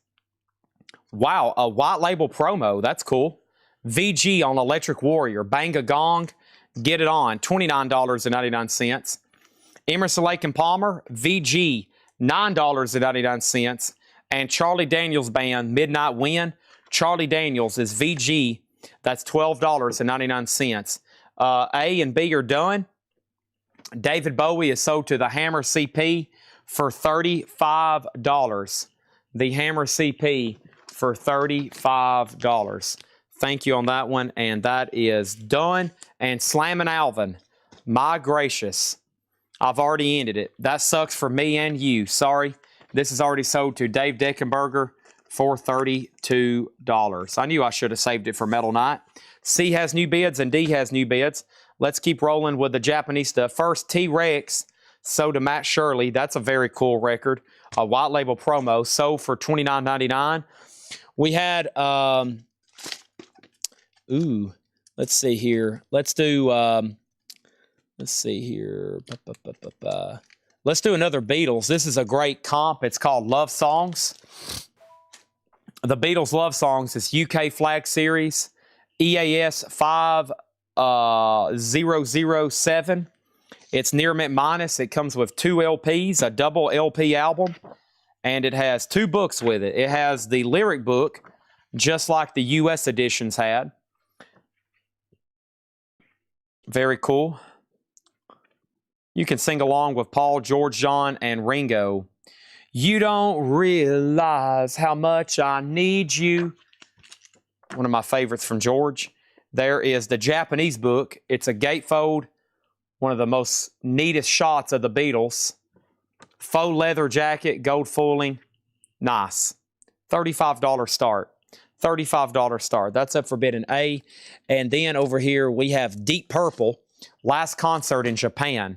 Wow, a white label promo. That's cool. VG on Electric Warrior. Bang a Gong. Get it on. $29.99. Emerson, Lake and Palmer. VG, $9.99. And Charlie Daniels Band, Midnight Wind. Charlie Daniels is VG. That's $12.99. A and B are done. David Bowie is sold to the Hammer CP for $35. The Hammer CP for $35. Thank you on that one. And that is done. And Slammin' Alvin, my gracious, I've already ended it. That sucks for me and you. Sorry. This is already sold to Dave Deckenberger for $32. I knew I should have saved it for Metal Night. C has new bids and D has new bids. Let's keep rolling with the Japanese stuff. First, T-Rex sold to Matt Shirley. That's a very cool record. A white label promo sold for $29.99. We had, let's see here. Let's do, let's see here. Let's do another Beatles. This is a great comp. It's called Love Songs. The Beatles Love Songs is UK Flag Series, EAS 5007. It's near mint minus. It comes with 2 LPs, a double LP album, and it has 2 books with it. It has the lyric book, just like the US editions had. Very cool. You can sing along with Paul, George, John, and Ringo. You don't realize how much I need you. One of my favorites from George. There is the Japanese book. It's a gatefold. One of the most neatest shots of the Beatles. Faux leather jacket, gold foiling. Nice. $35 start. $35 start. That's up for bid in A. And then over here we have Deep Purple. Last concert in Japan.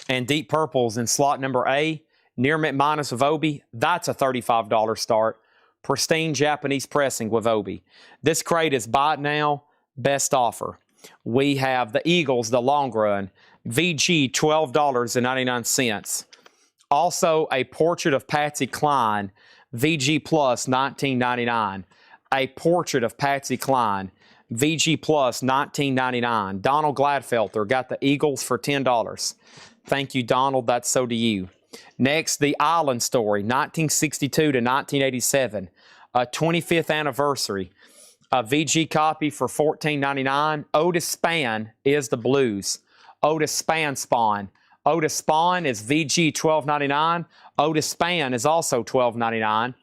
And Deep Purple's in slot number A. Near mint minus with Obi. That's a $35 start. Pristine Japanese pressing with Obi. This crate is Buy It Now Best Offer. We have the Eagles, the long run. VG, $12.99. Also, a portrait of Patsy Cline. VG Plus, $19.99. A portrait of Patsy Cline. VG Plus, $19.99. Donald Gladfelter got the Eagles for $10. Thank you, Donald. That's so to you. Next, The Island Story, 1962 to 1987, a 25th anniversary. A VG copy for $14.99. Otis Spann is the blues. Otis Spann Spawn. Otis Spawn is VG $12.99. Otis Spann is also $12.99.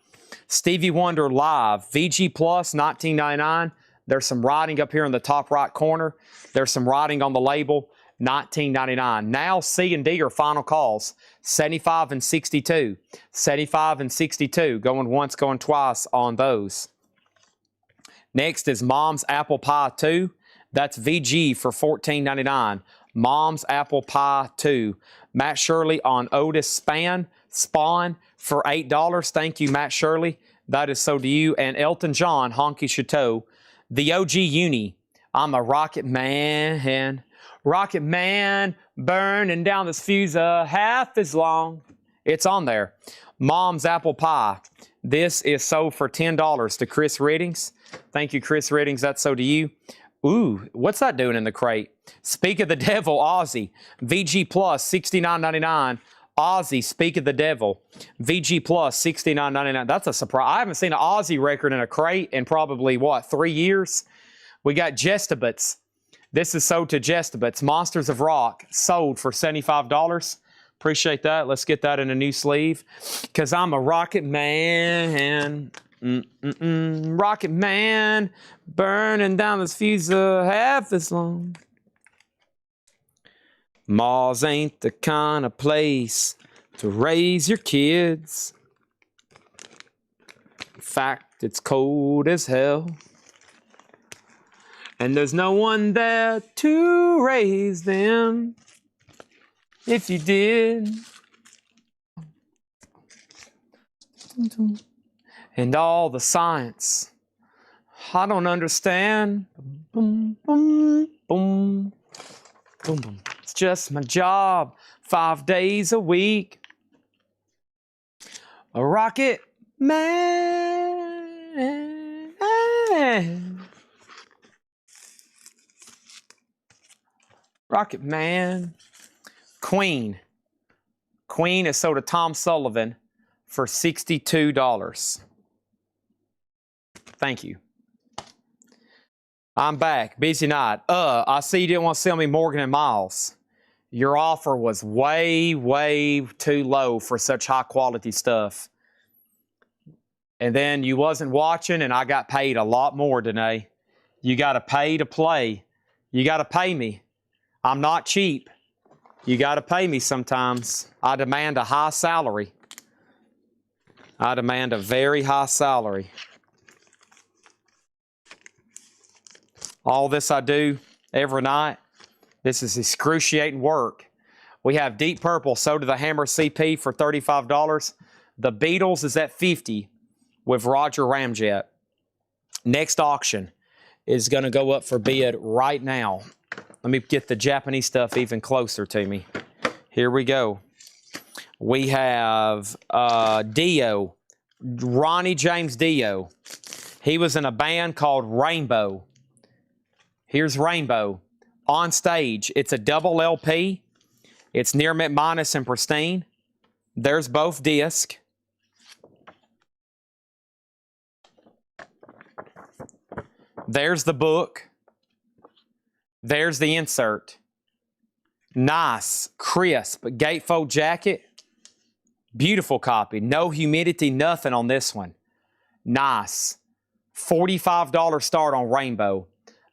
Stevie Wonder Live, VG Plus, $19.99. There's some writing up here in the top right corner. There's some writing on the label, $19.99. Now C and D are final calls, 75 and 62. 75 and 62, going once, going twice on those. Next is Mom's Apple Pie 2. That's VG for $14.99. Mom's Apple Pie 2. Matt Shirley on Otis Spann, Spawn for $8. Thank you, Matt Shirley. That is so to you. And Elton John, Honky Chateau. The OG Uni. I'm a rocket man. Rocket man, burning down this fuse half as long. It's on there. Mom's Apple Pie. This is sold for $10 to Chris Reddings. Thank you, Chris Reddings. That's so to you. Ooh, what's that doing in the crate? Speak of the Devil, Ozzy. VG Plus, $69.99. Ozzy, Speak of the Devil. VG Plus, $69.99. That's a surprise. I haven't seen an Ozzy record in a crate in probably, 3 years? We got Jestabits. This is sold to Jestabits. Monsters of Rock, sold for $75. Appreciate that. Let's get that in a new sleeve. Because I'm a rocket man. Rocket man, burning down this fuse half as long. Mars ain't the kind of place to raise your kids. In fact, it's cold as hell. And there's no one there to raise them. If you did. And all the science I don't understand. Boom, boom, boom, boom, boom. It's just my job, 5 days a week. A rocket man. Rocket man. Queen. Queen is sold to Tom Sullivan for $62. Thank you. I'm back. Busy night. I see you didn't want to sell me Morgan and Miles. Your offer was way, way too low for such high quality stuff. And then you wasn't watching and I got paid a lot more today. You got to pay to play. You got to pay me. I'm not cheap. You got to pay me sometimes. I demand a high salary. I demand a very high salary. All this I do every night. This is excruciating work. We have Deep Purple sold to the Hammer CP for $35. The Beatles is at $50 with Roger Ramjet. Next auction is going to go up for bid right now. Let me get the Japanese stuff even closer to me. Here we go. We have Dio, Ronnie James Dio. He was in a band called Rainbow. Here's Rainbow. On stage, it's a double LP. It's near mint minus and pristine. There's both discs. There's the book. There's the insert. Nice, crisp gatefold jacket. Beautiful copy. No humidity, nothing on this one. Nice. $45 start on Rainbow.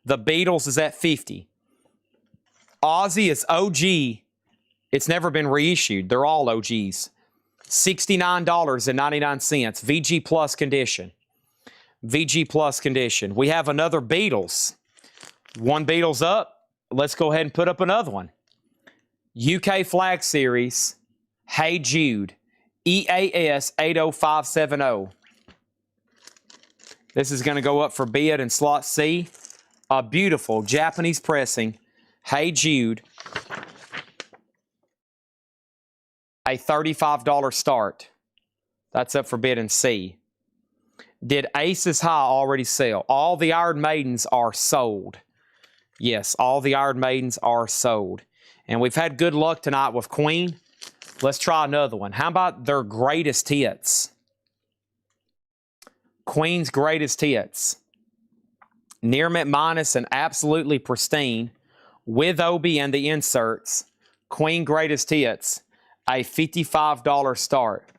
The Beatles is at $50. Ozzy is OG. It's never been reissued. They're all OGs. $69.99. VG Plus condition. VG Plus condition. We have another Beatles. One Beatles up. Let's go ahead and put up another one. UK Flag Series. Hey Jude. EAS 80570. This is going to go up for bid in slot C. A beautiful Japanese pressing. Hey Jude. A $35 start. That's up for bid in C. Did Aces High already sell? All the Iron Maidens are sold. Yes, all the Iron Maidens are sold. And we've had good luck tonight with Queen. Let's try another one. How about their greatest hits? Queen's greatest hits. Near mint minus and absolutely pristine with Obi and the inserts. Queen greatest hits. A $55 start.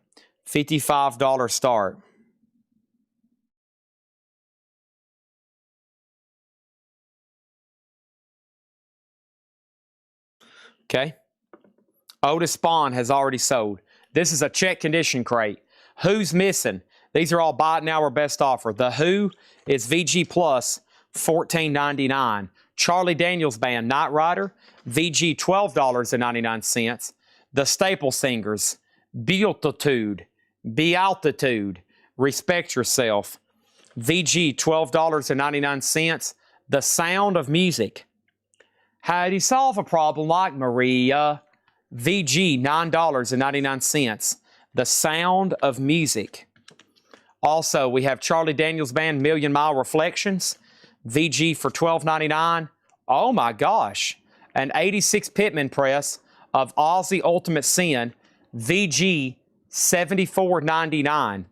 $55 start. Okay. Otis Spawn has already sold. This is a check condition crate. Who's missing? These are all buy it now or best offer. The Who is VG Plus, $14.99. Charlie Daniels Band, Night Rider, VG $12.99. The Staple Singers, Beatitude, Respect Yourself, VG $12.99. The Sound of Music, How Do You Solve a Problem Like Maria, VG $9.99. The Sound of Music. Also, we have Charlie Daniels Band, Million Mile Reflections, VG for $12.99. Oh my gosh. An 86 Pitman press of Ozzy Ultimate Sin, VG $74.99.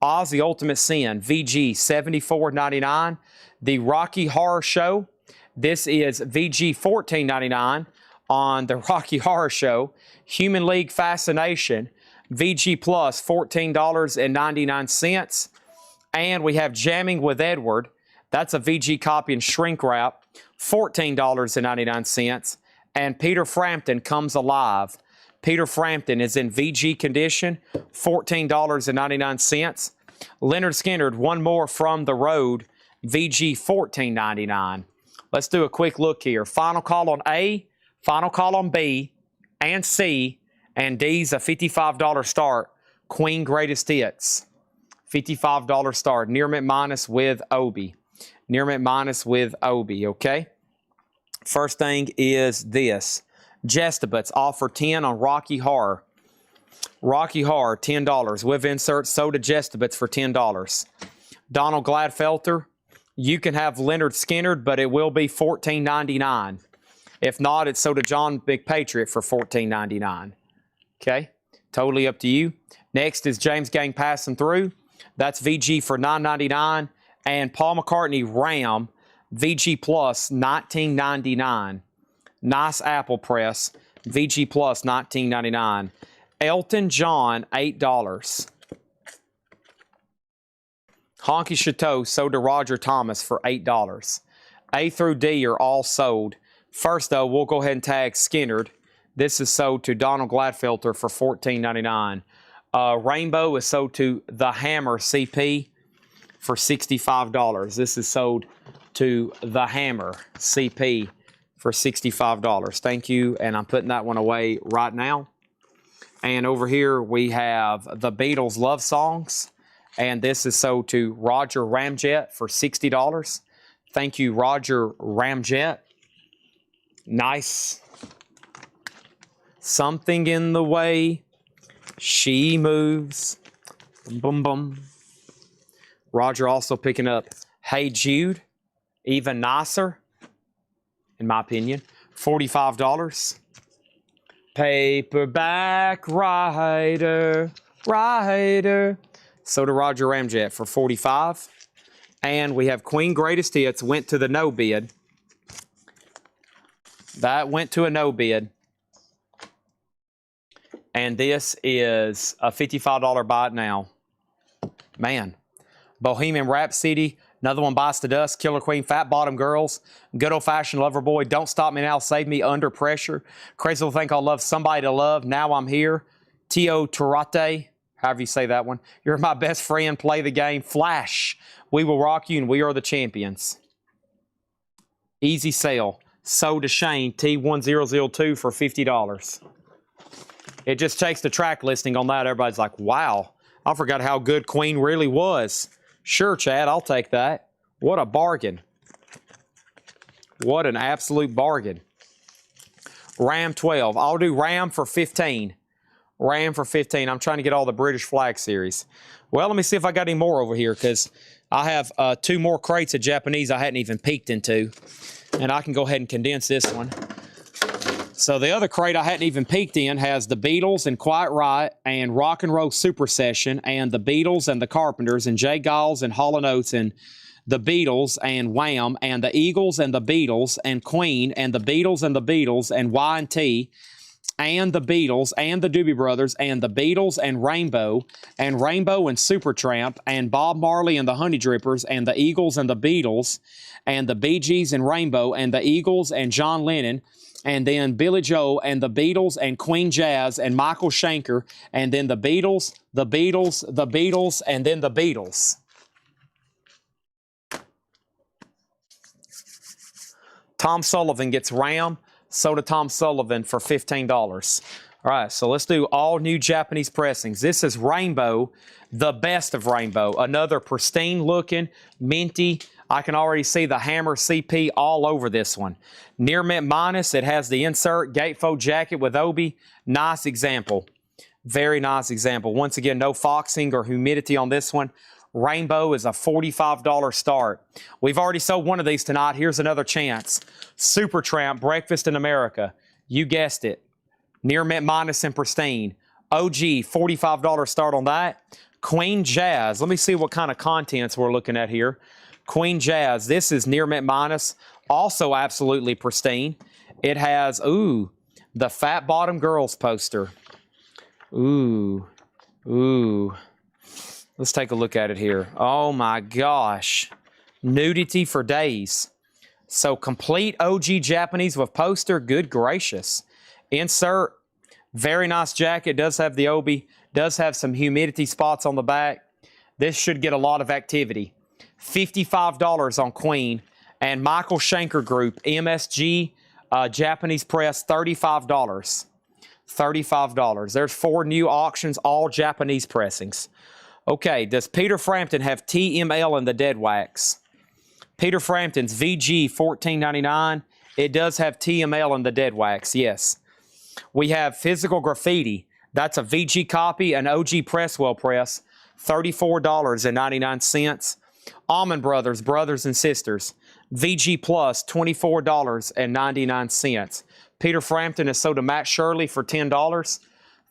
Ozzy Ultimate Sin, VG $74.99. The Rocky Horror Show, this is VG $14.99 on the Rocky Horror Show. Human League Fascination, VG Plus $14.99. And we have Jamming with Edward. That's a VG copy and shrink wrap, $14.99. And Peter Frampton Comes Alive. Peter Frampton is in VG condition, $14.99. Leonard Skinner, One More from the Road, VG $14.99. Let's do a quick look here. Final call on A, final call on B, and C, and D's a $55 start. Queen Greatest Hits, $55 start. Near mint minus with Obi. Near mint minus with Obi, okay? First thing is this. Jestabits offer 10 on Rocky Horror. Rocky Horror, $10. With inserts, soda Jestabits for $10. Donald Gladfelter, you can have Leonard Skinner, but it will be $14.99. If not, it's soda John McPatriot for $14.99. Okay, totally up to you. Next is James Gang Passing Through. That's VG for $9.99. And Paul McCartney Ram, VG Plus, $19.99. Nice Apple Press, VG Plus, $19.99. Elton John, $8. Honky Chateau sold to Roger Thomas for $8. A through D are all sold. First, though, we'll go ahead and tag Skinnerd. This is sold to Donald Gladfelter for $14.99. Rainbow is sold to The Hammer CP for $65. This is sold to The Hammer CP for $65. Thank you, and I'm putting that one away right now. And over here we have The Beatles Love Songs, and this is sold to Roger Ramjet for $60. Thank you, Roger Ramjet. Nice. Something in the way she moves. Boom, boom, boom. Roger also picking up Hey Jude, even nicer, in my opinion, $45. Paperback Writer, so to Roger Ramjet for $45. And we have Queen Greatest Hits, went to the no bid. That went to a no bid. And this is a $55 buy it now. Man. Bohemian Rhapsody, another one bites the dust. Killer Queen, Fat Bottom Girls, Good Old Fashioned Lover Boy, Don't Stop Me Now, Save Me, Under Pressure, Crazy Little Thing Called Love, Somebody to Love, Now I'm Here, Tio Torate, however you say that one, You're My Best Friend, Play the Game, Flash, We Will Rock You and We Are the Champions. Easy Sale, sold to Shane, T1002 for $50. It just takes the track listing on that. Everybody's like, wow, I forgot how good Queen really was. Sure, Chad, I'll take that. What a bargain. What an absolute bargain. Ram 12. I'll do Ram for 15. Ram for 15. I'm trying to get all the British flag series. Well, let me see if I got any more over here, because I have 2 more crates of Japanese I hadn't even peeked into. And I can go ahead and condense this one. So the other crate I hadn't even peeked in has the Beatles and Quiet Riot and Rock and Roll Super Session and the Beatles and the Carpenters and Jay Giles and Hall & Oates and the Beatles and Wham and the Eagles and the Beatles and Queen and the Beatles and the Beatles and Y&T and the Beatles and the Doobie Brothers and the Beatles and Rainbow and Supertramp and Bob Marley and the Honey Drippers and the Eagles and the Beatles and the Bee Gees and Rainbow and the Eagles and John Lennon and then Billy Joel and the Beatles and Queen Jazz and Michael Schenker and then the Beatles, the Beatles, the Beatles, and then the Beatles. Tom Sullivan gets Ram. So did Tom Sullivan for $15. All right, so let's do all new Japanese pressings. This is Rainbow, the best of Rainbow. Another pristine looking, minty. I can already see the Hammer CP all over this one. Near mint minus, it has the insert gatefold jacket with Obi. Nice example. Very nice example. Once again, no foxing or humidity on this one. Rainbow is a $45 start. We've already sold one of these tonight. Here's another chance. Supertramp, Breakfast in America. You guessed it. Near mint minus and pristine. OG, $45 start on that. Queen Jazz. Let me see what kind of contents we're looking at here. Queen Jazz. This is near mint minus. Also absolutely pristine. It has, the Fat Bottom Girls poster. Let's take a look at it here. Oh my gosh. Nudity for days. So complete OG Japanese with poster. Good gracious. Insert. Very nice jacket. Does have the Obi. Does have some humidity spots on the back. This should get a lot of activity. $55 on Queen. And Michael Schenker Group, MSG, Japanese press, $35. $35. There's 4 new auctions, all Japanese pressings. Okay, does Peter Frampton have TML in the dead wax? Peter Frampton's VG $14.99. It does have TML in the dead wax, yes. We have Physical Graffiti. That's a VG copy, an OG Presswell press, $34.99. Almond Brothers, Brothers and Sisters, VG Plus, $24.99. Peter Frampton is sold to Matt Shirley for $10.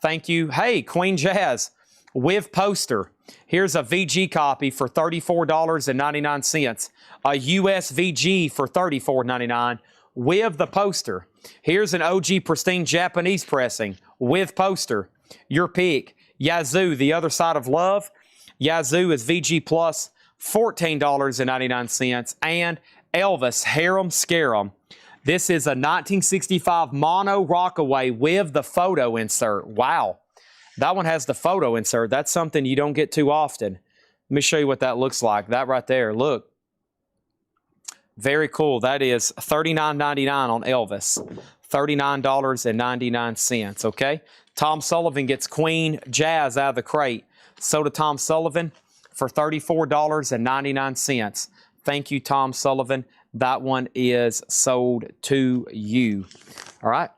Thank you. Hey, Queen Jazz with poster. Here's a VG copy for $34.99. A US VG for $34.99 with the poster. Here's an OG Pristine Japanese pressing with poster. Your pick. Yazoo, The Other Side of Love. Yazoo is VG Plus, $14.99. And Elvis, Harem Scarum. This is a 1965 mono Rockaway with the photo insert. Wow. That one has the photo insert. That's something you don't get too often. Let me show you what that looks like. That right there. Look. Very cool. That is $39.99 on Elvis. $39.99. Okay. Tom Sullivan gets Queen Jazz out of the crate. So to Tom Sullivan for $34.99. Thank you, Tom Sullivan. That one is sold to you. All right.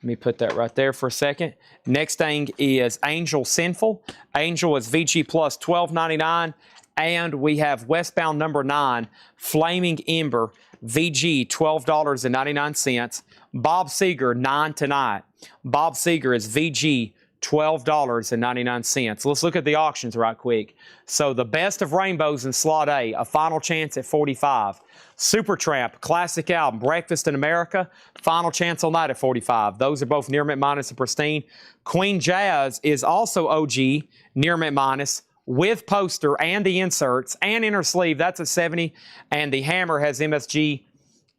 Let me put that right there for a second. Next thing is Angel Sinful. Angel is VG Plus $12.99. And we have Westbound number 9, Flaming Ember, VG $12.99. Bob Seger, 9 Tonight. Bob Seger is VG $12.99. Let's look at the auctions right quick. So the best of rainbows in slot A, a final chance at $45. Supertramp, classic album, Breakfast in America, final chance on that at $45. Those are both near mint minus and pristine. Queen Jazz is also OG, near mint minus, with poster and the inserts and inner sleeve. That's a $70. And the Hammer has MSG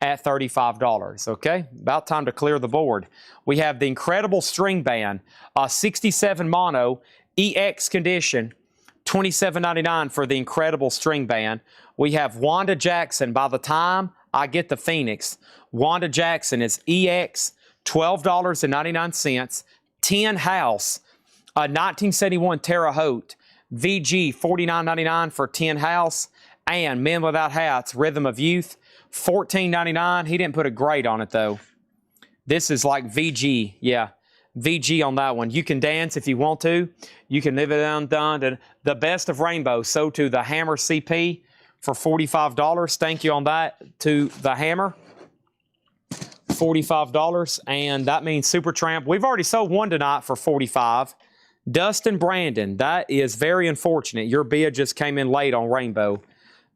at $35. Okay, about time to clear the board. We have the Incredible String Band, a 67 mono EX condition, $27.99 for the Incredible String Band. We have Wanda Jackson. By the time I get the Phoenix, Wanda Jackson is EX, $12.99. Tin House, a 1971 Terre Haute, VG $49.99 for Tin House. And Men Without Hats, Rhythm of Youth, $14.99. He didn't put a grade on it, though. This is like VG. Yeah, VG on that one. You can dance if you want to. You can live it undone. The best of rainbow. So to the Hammer CP for $45. Thank you on that to the Hammer. $45. And that means Supertramp. We've already sold one tonight for $45. Dustin Brandon, that is very unfortunate. Your bid just came in late on Rainbow.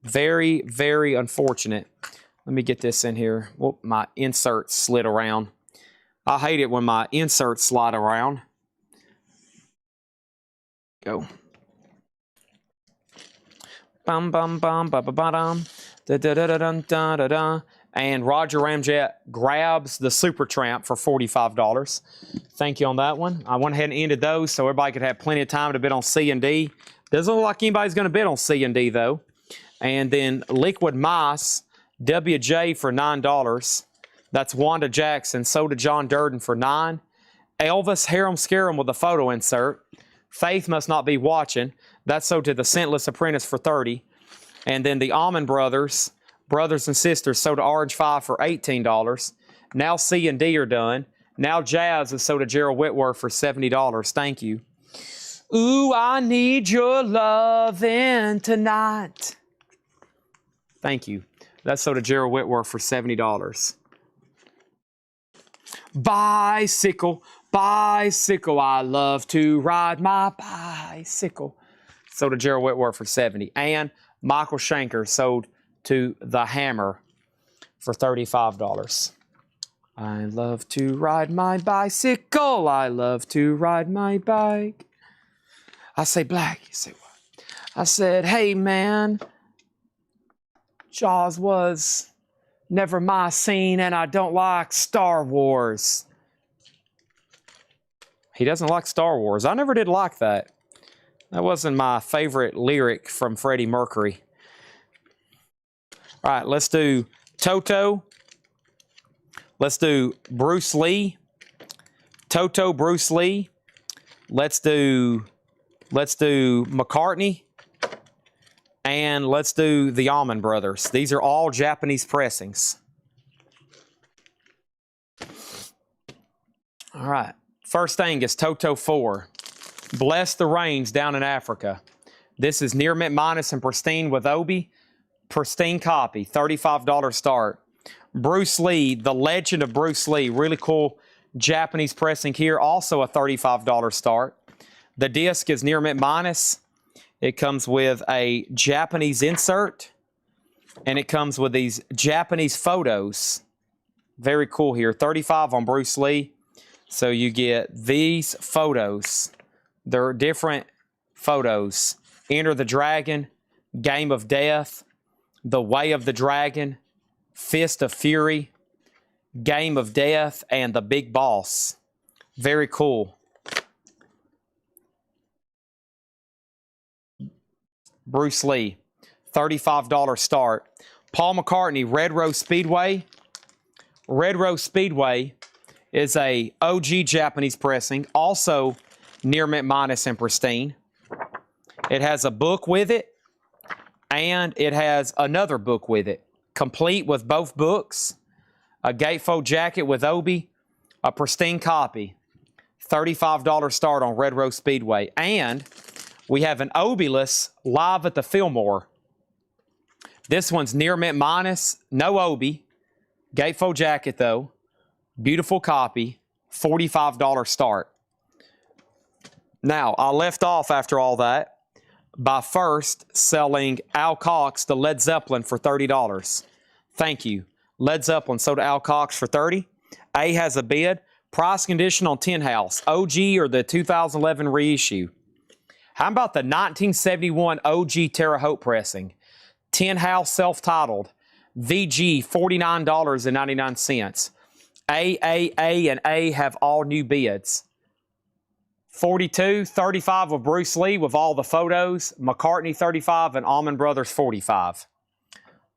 Very, very unfortunate. Let me get this in here. Whoop, my insert slid around. I hate it when my inserts slide around. Go. Bum bum bum ba ba ba dum. Da da da da da da da da. And Roger Ramjet grabs the Supertramp for $45. Thank you on that one. I went ahead and ended those so everybody could have plenty of time to bid on C and D. Doesn't look like anybody's going to bid on C and D though. And then Liquid Mice, WJ for $9. That's Wanda Jackson. So did John Durden for $9. Elvis Harem Scarum with a photo insert. Faith Must Not Be Watching. That's so to the Scentless Apprentice for $30. And then the Almond Brothers, Brothers and Sisters, sold to Orange 5 for $18. Now C and D are done. Now Jazz is sold to Gerald Whitworth for $70. Thank you. Ooh, I need your loving tonight. Thank you. That's sold to Gerald Whitworth for $70. Bicycle, bicycle, I love to ride my bicycle. Sold to Gerald Whitworth for $70. And Michael Shanker sold to The Hammer for $35. I love to ride my bicycle. I love to ride my bike. I say black. You say what? I said, hey, man. Jaws was never my scene, and I don't like Star Wars. He doesn't like Star Wars. I never did like that. That wasn't my favorite lyric from Freddie Mercury. All right, let's do Toto. Let's do Bruce Lee. Toto, Bruce Lee. Let's do McCartney. And let's do the Almond Brothers. These are all Japanese pressings. All right. First thing is Toto 4. Bless the Rains down in Africa. This is near mint minus and pristine with Obi. Pristine copy. $35 start. Bruce Lee, the legend of Bruce Lee. Really cool Japanese pressing here. Also a $35 start. The disc is near mint minus. It comes with a Japanese insert, and it comes with these Japanese photos. Very cool here. $35 on Bruce Lee. So you get these photos. They're different photos. Enter the Dragon, Game of Death, The Way of the Dragon, Fist of Fury, Game of Death, and The Big Boss. Very cool. Bruce Lee, $35 start. Paul McCartney, Red Rose Speedway. Red Rose Speedway is a OG Japanese pressing, also near mint minus and pristine. It has a book with it, and it has another book with it, complete with both books, a gatefold jacket with Obi, a pristine copy. $35 start on Red Rose Speedway. And we have an Obi-less live at the Fillmore. This one's near mint minus, no Obi. Gatefold jacket though. Beautiful copy. $45 start. Now, I left off after all that by first selling Al Cox to Led Zeppelin for $30. Thank you. Led Zeppelin sold to Al Cox for $30. A has a bid. Price condition on Tin House. OG or the 2011 reissue. How about the 1971 OG Terre Haute pressing? Tin House self-titled. VG, $49.99. A, and A have all new bids. 42, 35 with Bruce Lee with all the photos. McCartney 35 and Almond Brothers 45.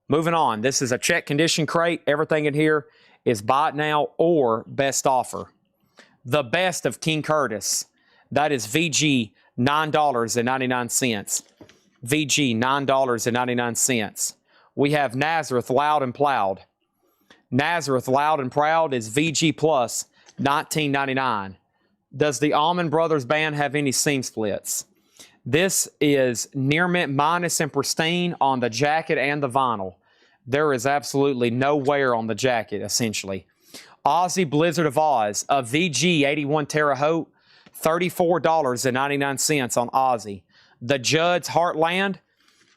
Moving on. This is a check condition crate. Everything in here is buy it now or best offer. The best of King Curtis. That is VG, $9.99. VG, $9.99. We have Nazareth Loud and Proud. Nazareth Loud and Proud is VG Plus, $19.99. Does the Almond Brothers band have any seam splits? This is near mint minus and pristine on the jacket and the vinyl. There is absolutely no wear on the jacket, essentially. Aussie Blizzard of Oz, a VG 81 Terre Haute, $34.99 on Aussie. The Judd's Heartland,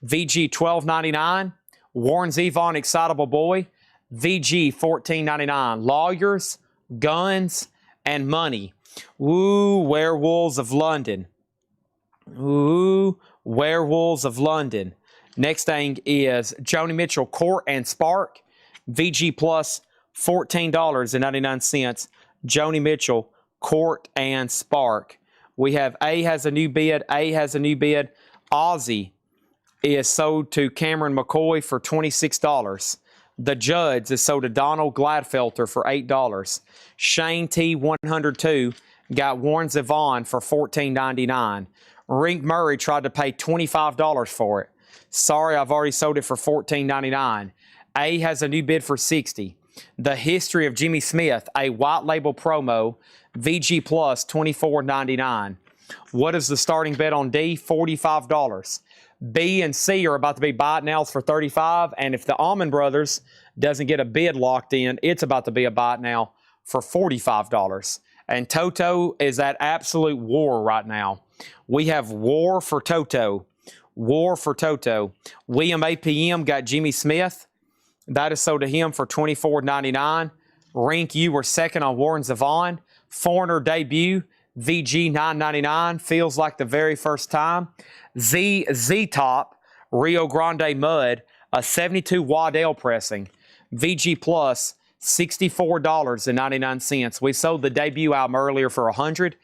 VG $12.99. Warren Zevon Excitable Boy, VG $14.99. Lawyers, Guns, and Money. Ooh, Werewolves of London. Ooh, Werewolves of London. Next thing is Joni Mitchell Court and Spark, VG Plus $14.99. Joni Mitchell Court and Spark. We have A has a new bid. A has a new bid. Aussie is sold to Cameron McCoy for $26. The Judds is sold to Donald Gladfelter for $8. Shane T 102 got Warren Zevon for $14.99. Rink Murray tried to pay $25 for it. Sorry, I've already sold it for $14.99. A has a new bid for $60. The History of Jimmy Smith, a white label promo, VG Plus $24.99. What is the starting bid on D? $45. B and C are about to be buy it nows for $35, and if the Allman Brothers doesn't get a bid locked in, it's about to be a buy it now for $45. And Toto is at absolute war right now. We have war for Toto. War for Toto. William APM got Jimmy Smith. That is sold to him for $24.99. Rink, you were second on Warren Zevon. Foreigner debut, VG $9.99. Feels like the very first time. Z-Top, Rio Grande Mud, a 72 Waddell pressing. VG Plus, $64.99. We sold the debut album earlier for $100.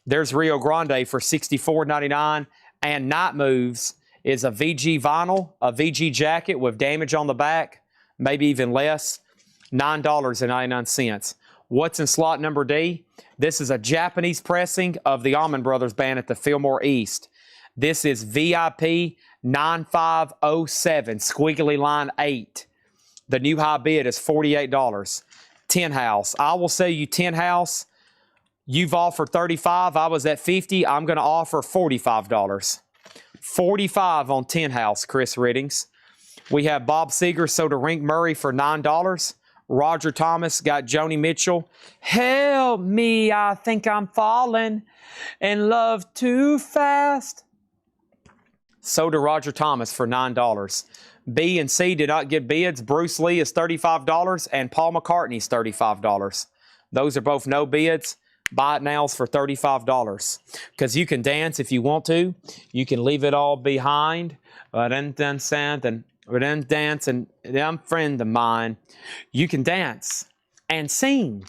There's Rio Grande for $64.99. And Night Moves is a VG vinyl, a VG jacket with damage on the back, maybe even less, $9.99. What's in slot number D? This is a Japanese pressing of the Allman Brothers Band at the Fillmore East. This is VIP 9507, squiggly line 8. The new high bid is $48. Tin House. I will sell you Tin House. You've offered $35. I was at $50. I'm going to offer $45. $45 on Tin House, Chris Riddings. We have Bob Seger sold to Rink Murray for $9. Roger Thomas got Joni Mitchell. Help me, I think I'm falling in love too fast. Sold to Roger Thomas for $9. B and C did not get bids. Bruce Lee is $35 and Paul McCartney is $35. Those are both no bids. Buy it nows for $35. Because you can dance if you want to. You can leave it all behind. Dance and I'm friend of mine. You can dance and sing.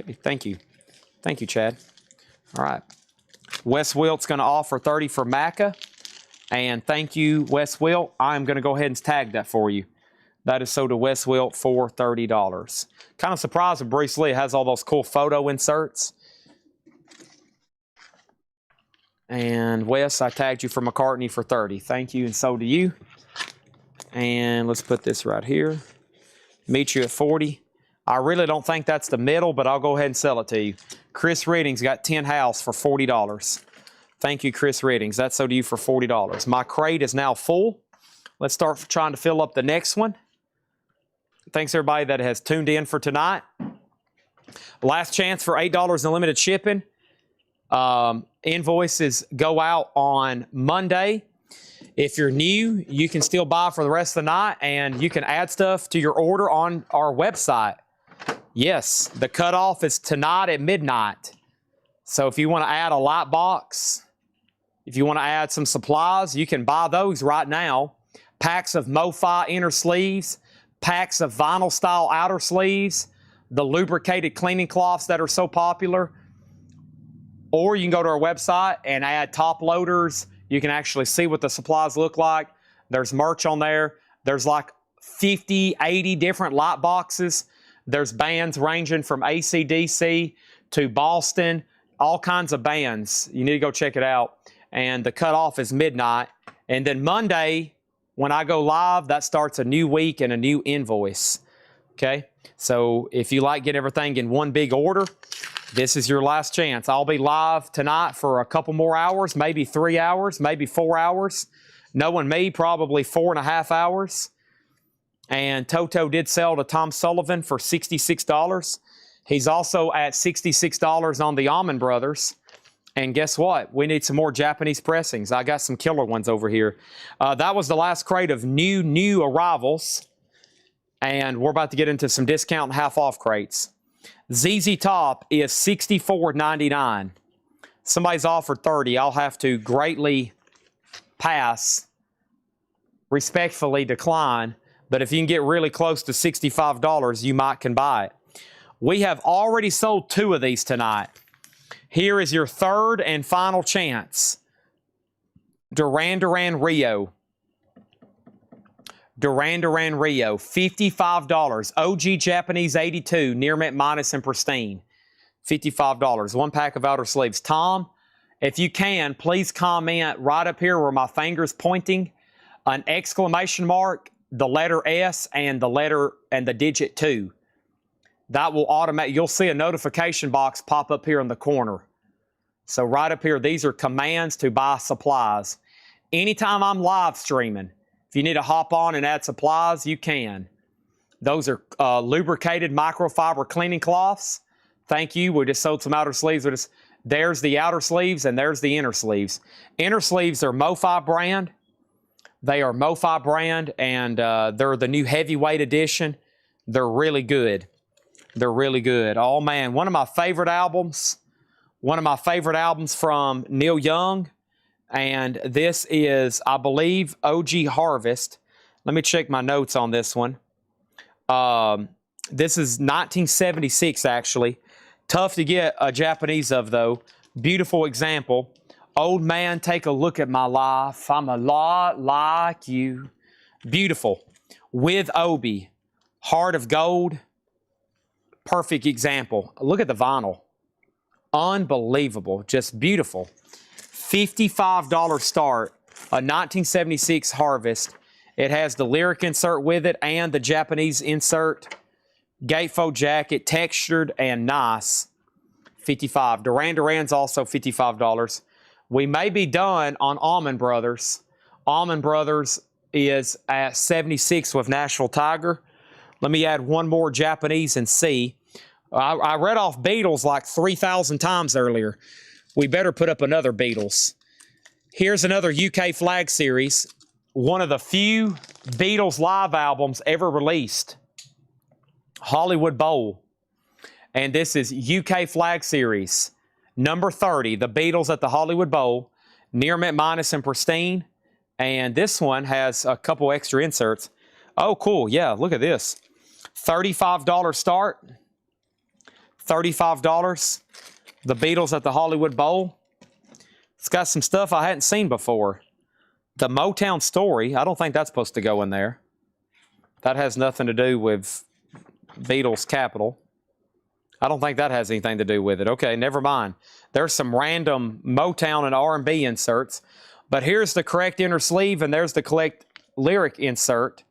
Okay, thank you. Thank you, Chad. All right. Wes Wilt's going to offer $30 for Macca. And thank you, Wes Wilt. I'm going to go ahead and tag that for you. That is sold to Wes Wilt for $30. Kind of surprised with Bruce Lee. It has all those cool photo inserts. And Wes, I tagged you for McCartney for $30. Thank you, and so do you. And let's put this right here. Meet you at $40. I really don't think that's the middle, but I'll go ahead and sell it to you. Chris Riddings got Tin House for $40. Thank you, Chris Riddings. That's sold to you for $40. My crate is now full. Let's start trying to fill up the next one. Thanks, everybody that has tuned in for tonight. Last chance for $8 in limited shipping. Invoices go out on Monday. If you're new, you can still buy for the rest of the night, and you can add stuff to your order on our website. Yes, the cutoff is tonight at midnight. So if you want to add a light box, if you want to add some supplies, you can buy those right now. Packs of MoFi inner sleeves, packs of vinyl style outer sleeves, the lubricated cleaning cloths that are so popular. Or you can go to our website and add top loaders. You can actually see what the supplies look like. There's merch on there. There's like 50, 80 different light boxes. There's bands ranging from AC/DC to Boston, all kinds of bands. You need to go check it out. And the cutoff is midnight. And then Monday, when I go live, that starts a new week and a new invoice. Okay? So if you like getting everything in one big order, this is your last chance. I'll be live tonight for a couple more hours, maybe 3 hours, maybe 4 hours. Knowing me, probably 4.5 hours. And Toto did sell to Tom Sullivan for $66. He's also at $66 on the Almond Brothers. And guess what? We need some more Japanese pressings. I got some killer ones over here. That was the last crate of new arrivals. And we're about to get into some discount and half off crates. ZZ Top is $64.99. Somebody's offered $30. I'll have to greatly pass, respectfully decline. But if you can get really close to $65, you might can buy it. We have already sold 2 of these tonight. Here is your third and final chance. Duran Duran Rio. Duran Duran Rio, $55. OG Japanese 82, near mint minus and pristine. $55. 1 pack of outer sleeves. Tom, if you can, please comment right up here where my finger's pointing, an exclamation mark, the letter S, and the digit 2. That will automatically, you'll see a notification box pop up here in the corner. So right up here, these are commands to buy supplies. Anytime I'm live streaming, if you need to hop on and add supplies, you can. Those are lubricated microfiber cleaning cloths. Thank you. We just sold some outer sleeves. There's the outer sleeves and there's the inner sleeves. Inner sleeves are MoFi brand. They are MoFi brand, and they're the new heavyweight edition. They're really good. They're really good. Oh, man, one of my favorite albums from Neil Young, and this is, I believe, OG Harvest. Let me check my notes on this one. This is 1976, actually. Tough to get a Japanese of, though. Beautiful example. Old man, take a look at my life. I'm a lot like you. Beautiful. With Obi. Heart of Gold. Perfect example. Look at the vinyl. Unbelievable. Just beautiful. $55 start. A 1976 Harvest. It has the lyric insert with it and the Japanese insert. Gatefold jacket. Textured and nice. $55. Duran Duran's also $55. We may be done on Almond Brothers. Almond Brothers is at $76 with Nashville Tiger. Let me add one more Japanese and see. I read off Beatles like 3,000 times earlier. We better put up another Beatles. Here's another UK Flag Series. One of the few Beatles live albums ever released. Hollywood Bowl. And this is UK Flag Series. Number 30, the Beatles at the Hollywood Bowl. Near mint minus and pristine. And this one has a couple extra inserts. Oh, cool. Yeah, look at this. $35 start. $35. The Beatles at the Hollywood Bowl. It's got some stuff I hadn't seen before. The Motown Story. I don't think that's supposed to go in there. That has nothing to do with Beatles Capital. I don't think that has anything to do with it. Okay, never mind. There's some random Motown and R&B inserts. But here's the correct inner sleeve, and there's the correct lyric insert.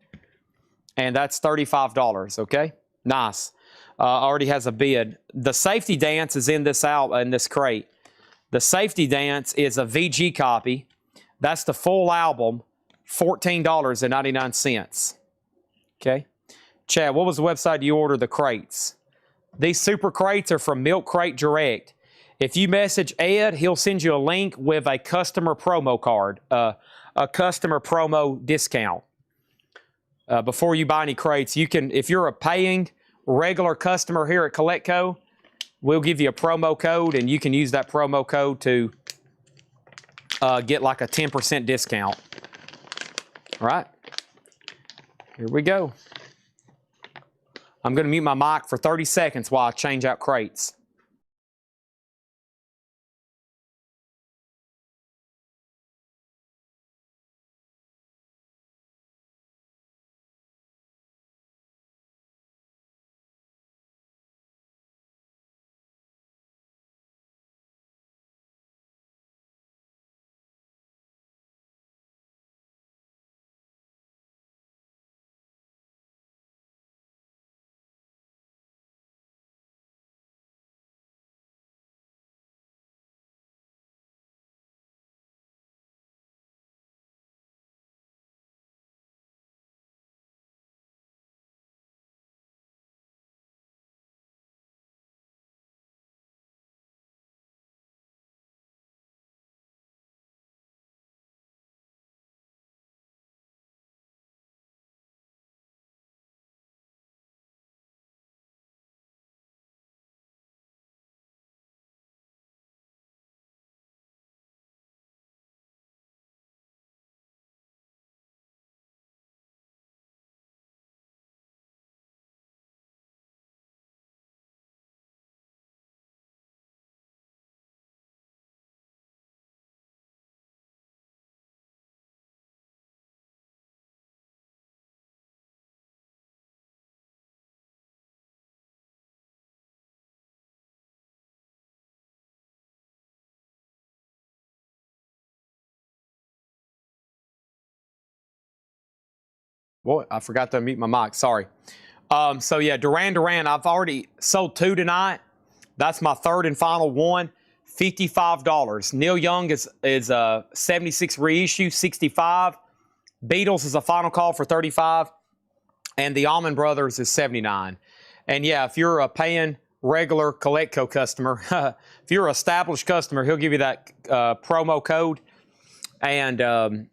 And that's $35, okay? Nice. Already has a bid. The Safety Dance is in this crate. The Safety Dance is a VG copy. That's the full album, $14.99. Okay? Chad, what was the website you ordered the crates? These super crates are from Milk Crate Direct. If you message Ed, he'll send you a link with a customer promo card, a customer promo discount. Before you buy any crates, you can, if you're a paying regular customer here at CollectCo, we'll give you a promo code, and you can use that promo code to get like a 10% discount. All right. Here we go. I'm going to mute my mic for 30 seconds while I change out crates. Boy, I forgot to mute my mic. Sorry. So yeah, Duran Duran, I've already sold 2 tonight. That's my third and final one. $55. Neil Young is 76 reissue, 65. Beatles is a final call for 35. And the Allman Brothers is 79. And yeah, if you're a paying regular Colectco customer, if you're an established customer, he'll give you that promo code. And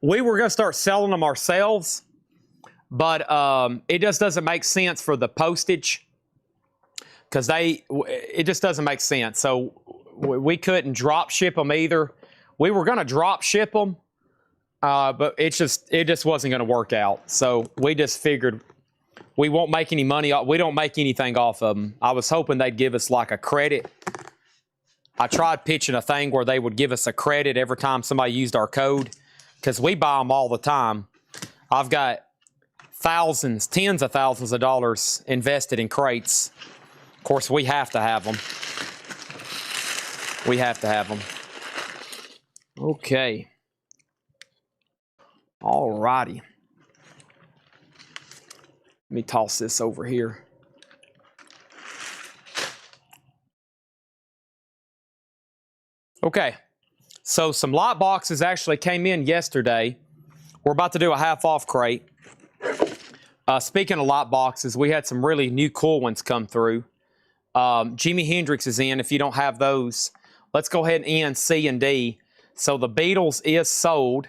we were going to start selling them ourselves, but it just doesn't make sense for the postage because it just doesn't make sense. So we couldn't drop ship them either. We were going to drop ship them, but it just wasn't going to work out. So we just figured we won't make any money. We don't make anything off of them. I was hoping they'd give us like a credit. I tried pitching a thing where they would give us a credit every time somebody used our code because we buy them all the time. I've got thousands, tens of thousands of dollars invested in crates. Of course, we have to have them. We have to have them. Okay. All righty. Let me toss this over here. Okay, so some lot boxes actually came in yesterday. We're about to do a half-off crate. Speaking of lot boxes, we had some really new cool ones come through. Jimi Hendrix is in. If you don't have those, let's go ahead and end C and D. So the Beatles is sold.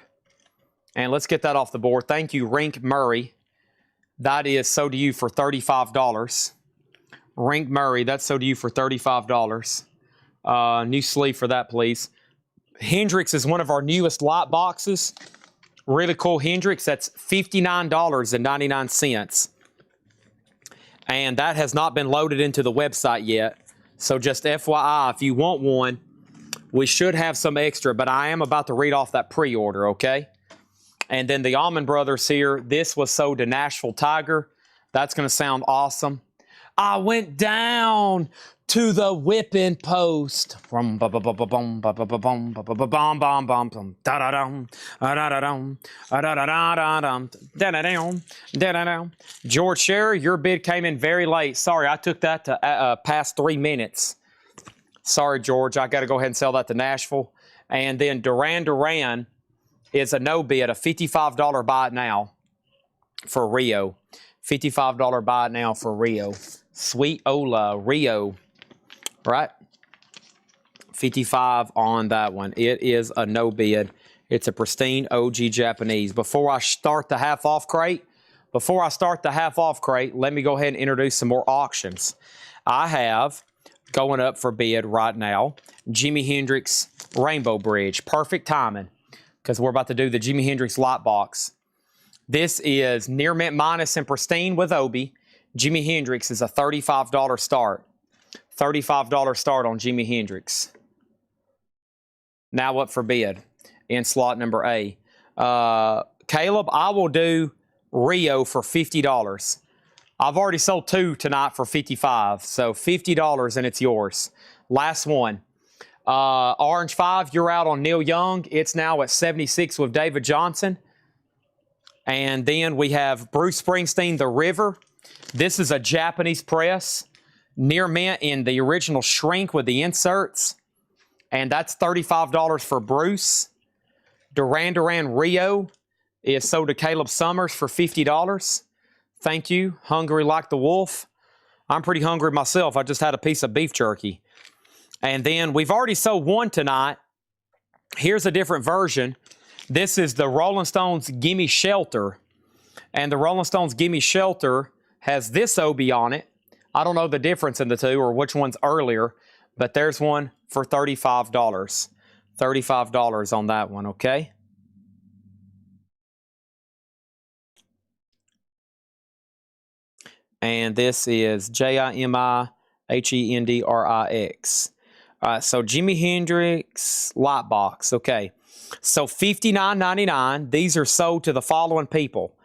And let's get that off the board. Thank you, Rink Murray. That is sold to you for $35. Rink Murray, that's sold to you for $35. New sleeve for that, please. Hendrix is one of our newest lot boxes. Really cool Hendrix. That's $59.99. And that has not been loaded into the website yet. So just FYI, if you want one, we should have some extra, but I am about to read off that pre-order, okay? And then the Allman Brothers here. This was sold to Nashville Tiger. That's going to sound awesome. I went down to the whipping post. George Scherer, your bid came in very late. Sorry, I took that to past 3 minutes. Sorry, George, I got to go ahead and sell that to Nashville. And then Duran Duran is a no bid, a $55 buy it now for Rio. $55 buy it now for Rio. Sweet Ola, Rio, right? 55 on that one. It is a no bid. It's a pristine OG Japanese. Before I start the half-off crate, let me go ahead and introduce some more auctions. I have going up for bid right now, Jimi Hendrix Rainbow Bridge. Perfect timing because we're about to do the Jimi Hendrix lot box. This is near mint minus and pristine with Obi. Jimi Hendrix is a $35 start. $35 start on Jimi Hendrix. Now up for bid in slot number A. Caleb, I will do Rio for $50. I've already sold 2 tonight for $55, so $50 and it's yours. Last one. Orange 5, you're out on Neil Young. It's now at 76 with David Johnson. And then we have Bruce Springsteen, The River. This is a Japanese press, near mint in the original shrink with the inserts. And that's $35 for Bruce. Duran Duran Rio is sold to Caleb Summers for $50. Thank you. Hungry like the wolf. I'm pretty hungry myself. I just had a piece of beef jerky. And then we've already sold one tonight. Here's a different version. This is the Rolling Stones Gimme Shelter. And the Rolling Stones Gimme Shelter has this Obi on it. I don't know the difference in the two or which one's earlier, but there's one for $35. $35 on that one, okay? And this is JIMIHENDRIX. All right, so Jimi Hendrix lot box, okay. So $59.99. These are sold to the following people.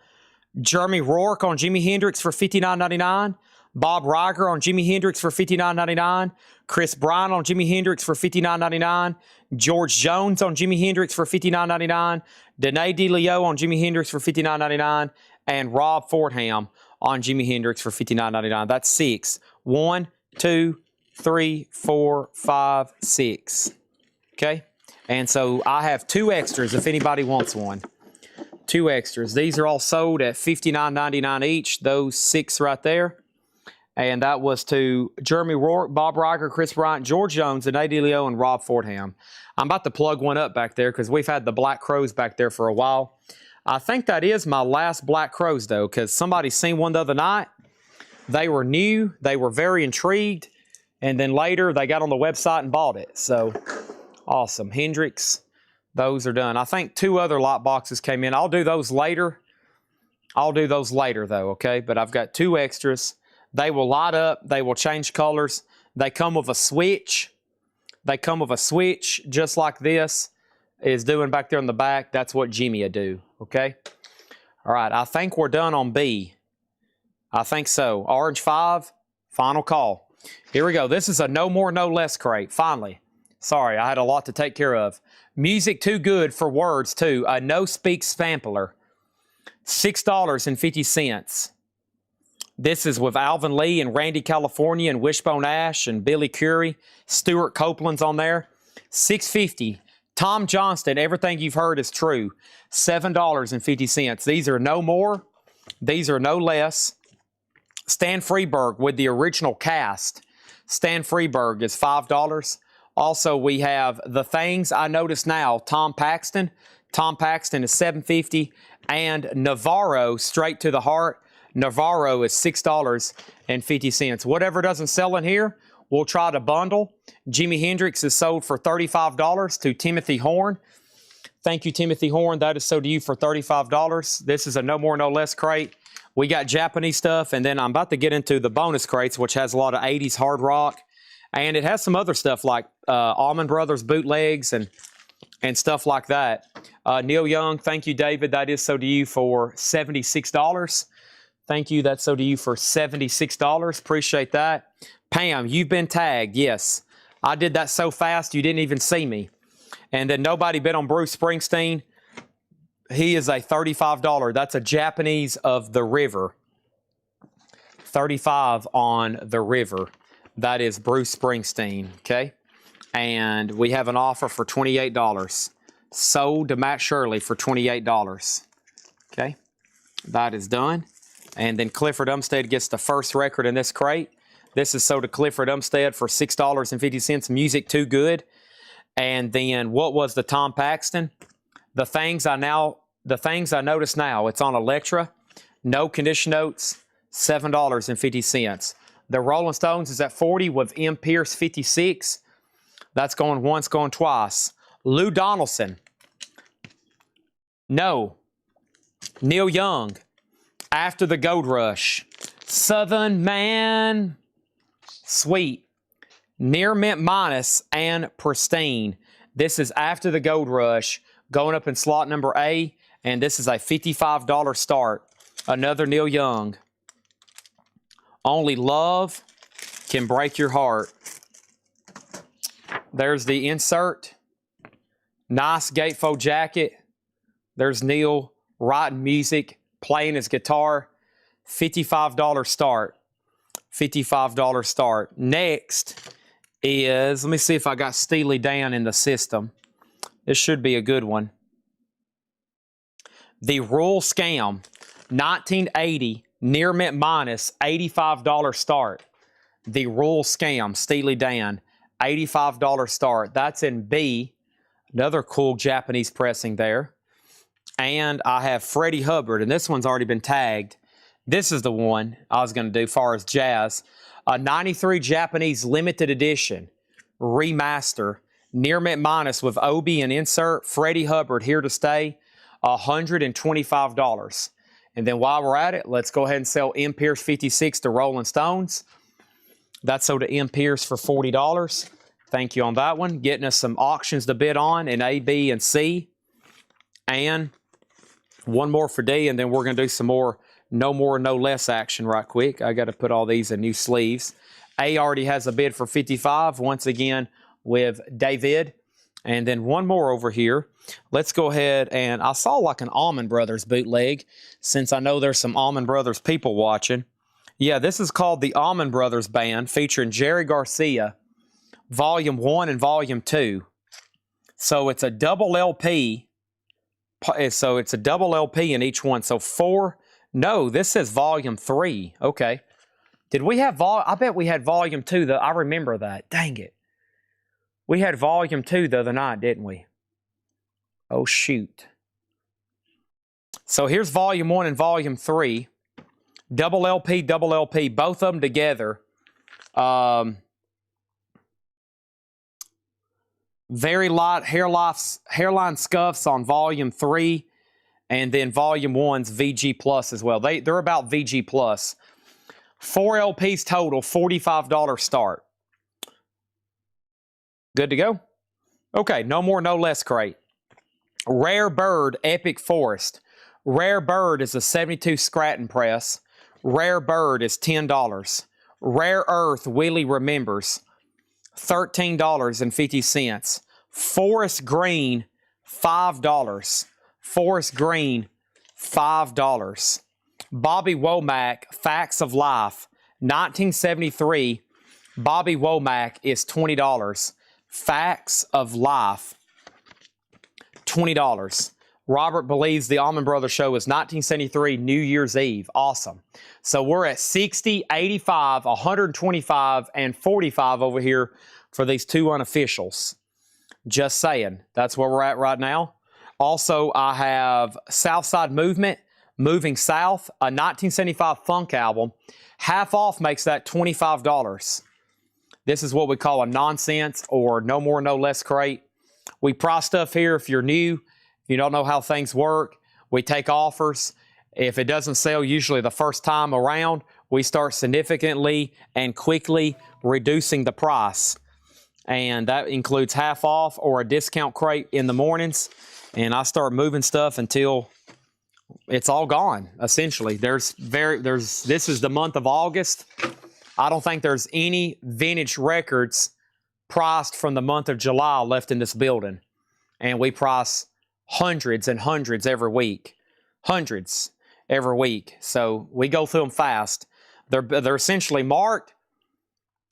Jeremy Rourke on Jimi Hendrix for $59.99. Bob Riger on Jimi Hendrix for $59.99. Chris Bryan on Jimi Hendrix for $59.99. George Jones on Jimi Hendrix for $59.99. Danae DeLeo on Jimi Hendrix for $59.99. and Rob Fordham on Jimi Hendrix for $59.99. That's 6. 1, 2, 3, 4, 5, 6. Okay? And so I have 2 extras if anybody wants one. 2 extras. These are all sold at $59.99 each, those 6 right there. And that was to Jeremy Rourke, Bob Riger, Chris Bryant, George Jones, and A.D. Leo, and Rob Fordham. I'm about to plug one up back there because we've had the Black Crowes back there for a while. I think that is my last Black Crowes, though, because somebody seen one the other night. They were new. They were very intrigued. And then later, they got on the website and bought it. So, awesome. Hendrix, those are done. I think 2 other lot boxes came in. I'll do those later. I'll do those later, though, okay? But I've got 2 extras. They will light up. They will change colors. They come with a switch. They come with a switch just like this is doing back there in the back. That's what Jimmy would do, okay? All right, I think we're done on B. I think so. Orange 5, final call. Here we go. This is a no more, no less crate, finally. Sorry, I had a lot to take care of. Music Too Good for Words, too. A no-speak sampler. $6.50. This is with Alvin Lee and Randy California and Wishbone Ash and Billy Currie. Stuart Copeland's on there. $6.50. Tom Johnston, Everything You've Heard Is True. $7.50. These are no more. These are no less. Stan Freberg with the original cast. Stan Freberg is $5. Also, we have The Things I Notice Now, Tom Paxton. Tom Paxton is $7.50. And Navarro, Straight to the Heart. Navarro is $6.50. Whatever doesn't sell in here, we'll try to bundle. Jimi Hendrix is sold for $35 to Timothy Horn. Thank you, Timothy Horn. That is sold to you for $35. This is a no more, no less crate. We got Japanese stuff, and then I'm about to get into the bonus crates, which has a lot of 80s hard rock. And it has some other stuff like Allman Brothers bootlegs and stuff like that. Neil Young, thank you, David. That is sold to you for $76. Thank you. That's sold to you for $76. Appreciate that. Pam, you've been tagged. Yes. I did that so fast you didn't even see me. And then nobody bid on Bruce Springsteen. He is a $35. That's a Japanese of the River. 35 on the River. That is Bruce Springsteen. Okay. And we have an offer for $28. Sold to Matt Shirley for $28. Okay. That is done. And then Clifford Umstead gets the first record in this crate. This is sold to Clifford Umstead for $6.50. Music Too Good. And then what was the Tom Paxton? The Things I Notice Now. It's on Elektra. No condition notes. $7.50. The Rolling Stones is at 40 with M. Pierce 56. That's going once, going twice. Lou Donaldson. No. Neil Young. After the Gold Rush. Southern Man. Sweet. Near Mint Minus and Pristine. This is After the Gold Rush. Going up in slot number A. And this is a $55 start. Another Neil Young. Only Love Can Break Your Heart. There's the insert. Nice gatefold jacket. There's Neil writing music, playing his guitar. $55 start. $55 start. Next is, let me see if I got Steely Dan in the system. This should be a good one. The Rural Scam, 1980, Near Mint Minus, $85 start. The Rural Scam, Steely Dan, $85 start. That's in B. Another cool Japanese pressing there. And I have Freddie Hubbard, and this one's already been tagged. This is the one I was going to do as far as jazz. A 93 Japanese limited edition remaster. Near Mint Minus with Obi and insert. Freddie Hubbard, Here to Stay. $125. And then while we're at it, let's go ahead and sell M. Pierce 56 to Rolling Stones. That's sold to M. Pierce for $40. Thank you on that one. Getting us some auctions to bid on in A, B, and C. And one more for D, and then we're going to do some more no more, no less action right quick. I got to put all these in new sleeves. A already has a bid for $55. Once again with David. And then one more over here. Let's go ahead and I saw like an Allman Brothers bootleg, since I know there's some Allman Brothers people watching. Yeah, this is called the Allman Brothers Band, featuring Jerry Garcia, Volume 1 and Volume 2. So it's a double LP. So it's a double LP in each one. So no, this says Volume 3. Okay. Did we have I bet we had Volume 2, though. I remember that. Dang it. We had Volume 2 the other night, didn't we? Oh, shoot. So here's Volume 1 and Volume 3. Double LP, both of them together. Very light hairline scuffs on Volume 3. And then Volume 1's VG Plus as well. They're about VG Plus. 4 LPs total, $45 start. Good to go? Okay, no more, no less crate. Rare Bird Epic Forest. Rare Bird is a 72 Scratton press. Rare Bird is $10. Rare Earth Willie Remembers, $13.50. Forest Green, $5. Forest Green, $5. Bobby Womack, Facts of Life, 1973. Bobby Womack is $20. Facts of Life, $20. Robert believes the Allman Brothers show is 1973 New Year's Eve. Awesome. So we're at 60, 85, 125, and 45 over here for these two unofficials. Just saying. That's where we're at right now. Also, I have Southside Movement, Moving South, a 1975 funk album. Half off makes that $25. This is what we call a nonsense or no more, no less crate. We price stuff here if you're new, if you don't know how things work. We take offers. If it doesn't sell usually the first time around, we start significantly and quickly reducing the price. And that includes half off or a discount crate in the mornings. And I start moving stuff until it's all gone, essentially. This is the month of August. I don't think there's any vintage records priced from the month of July left in this building. And we price hundreds and hundreds every week. Hundreds every week. So we go through them fast. They're essentially marked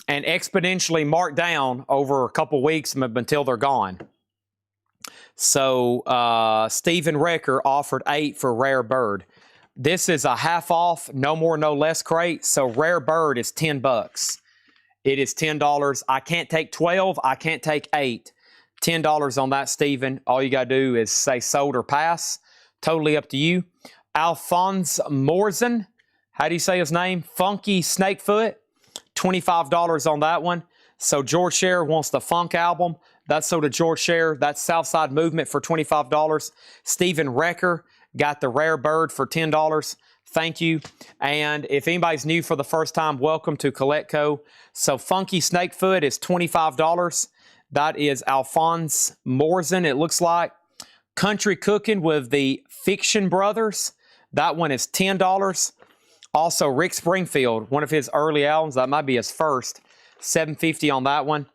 and exponentially marked down over a couple weeks until they're gone. So Stephen Recker offered 8 for Rare Bird. This is a half off, no more, no less crate. So Rare Bird is $10. It is $10. I can't take 12. I can't take 8. $10 on that, Stephen. All you got to do is say sold or pass. Totally up to you. Alphonse Morzen. How do you say his name? Funky Snakefoot. $25 on that one. So George Scher wants the funk album. That's sold to George Scher. That's Southside Movement for $25. Stephen Recker got the Rare Bird for $10. Thank you. And if anybody's new for the first time, welcome to Coletco. So Funky Snakefoot is $25. That is Alphonse Morzen, it looks like. Country Cooking with the Fiction Brothers. That one is $10. Also, Rick Springfield, one of his early albums. That might be his first. $7.50 on that one.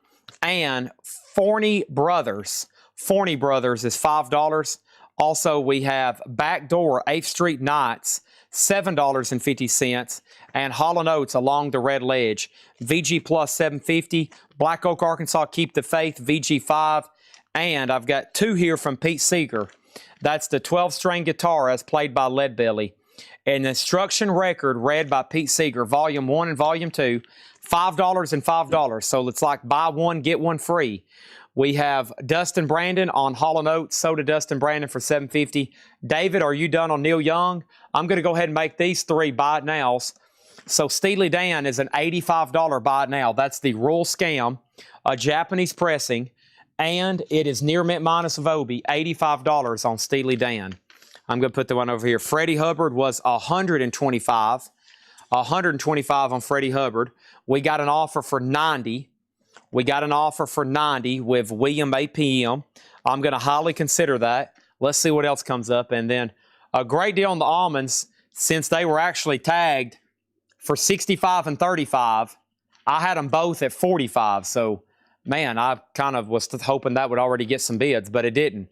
And Forney Brothers. Forney Brothers is $5. Also, we have Backdoor 8th Street Nights, $7.50. And Hall & Oates Along the Red Ledge, VG Plus $7.50. Black Oak, Arkansas, Keep the Faith, VG 5. And I've got 2 here from Pete Seeger. That's the 12-string guitar as played by Leadbelly. An instruction record read by Pete Seeger, Volume 1 and Volume 2, $5 and $5. So it's like buy one, get one free. We have Dustin Brandon on Hall & Oates, sold to Dustin Brandon for $7.50. David, are you done on Neil Young? I'm going to go ahead and make these 3 buy it nows. So Steely Dan is an $85 buy it now. That's the Rural Scam, a Japanese pressing, and it is near mint minus of Obi, $85 on Steely Dan. I'm going to put the one over here. Freddie Hubbard was $125. $125 on Freddie Hubbard. We got an offer for $90. We got an offer for $90 with William APM. I'm going to highly consider that. Let's see what else comes up. And then a great deal on the almonds, since they were actually tagged for $65 and $35. I had them both at $45. So Man, I kind of was hoping that would already get some bids, but it didn't.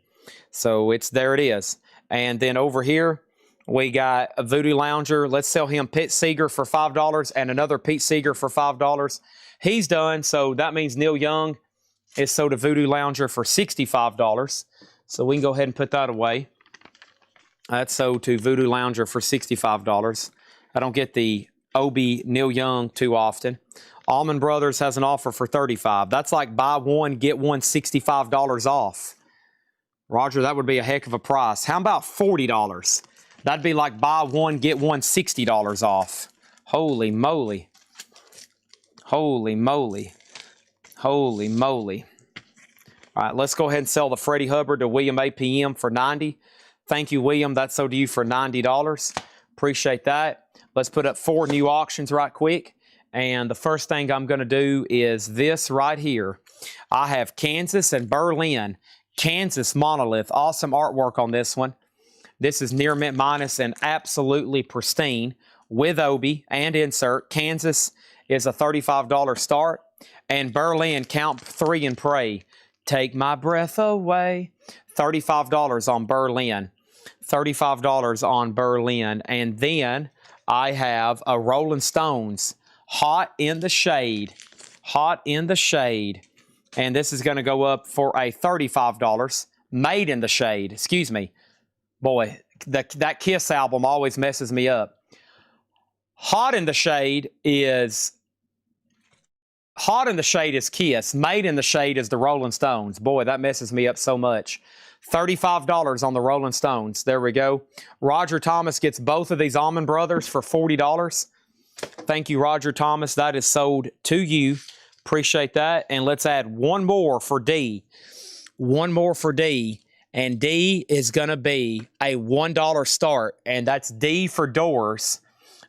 So there it is. And then over here, we got a Voodoo Lounger. Let's sell him Pete Seeger for $5 and another Pete Seeger for $5. He's done, so that means Neil Young is sold a Voodoo Lounger for $65. So we can go ahead and put that away. That's sold to Voodoo Lounger for $65. I don't get the Obi Neil Young too often. Allman Brothers has an offer for $35. That's like buy one, get one $65 off. Roger, that would be a heck of a price. How about $40? That'd be like buy one, get one $60 off. Holy moly. Holy moly. Holy moly. All right, let's go ahead and sell the Freddie Hubbard to William APM for $90. Thank you, William. That's sold to you for $90. Appreciate that. Let's put up 4 new auctions right quick. And the first thing I'm going to do is this right here. I have Kansas and Berlin. Kansas Monolith. Awesome artwork on this one. This is near mint minus and absolutely pristine with Obi and insert. Kansas is a $35 start. And Berlin, count 3 and pray. Take my breath away. $35 on Berlin. $35 on Berlin. And then I have a Rolling Stones. Hot in the shade. Hot in the shade. And this is going to go up for a $35. Made in the shade. Excuse me. Boy, that Kiss album always messes me up. Hot in the shade is Kiss. Made in the shade is the Rolling Stones. Boy, that messes me up so much. $35 on the Rolling Stones. There we go. Roger Thomas gets both of these Allman Brothers for $40. Thank you, Roger Thomas. That is sold to you. Appreciate that. And let's add one more for D. One more for D. And D is going to be a $1 start. And that's D for Doors.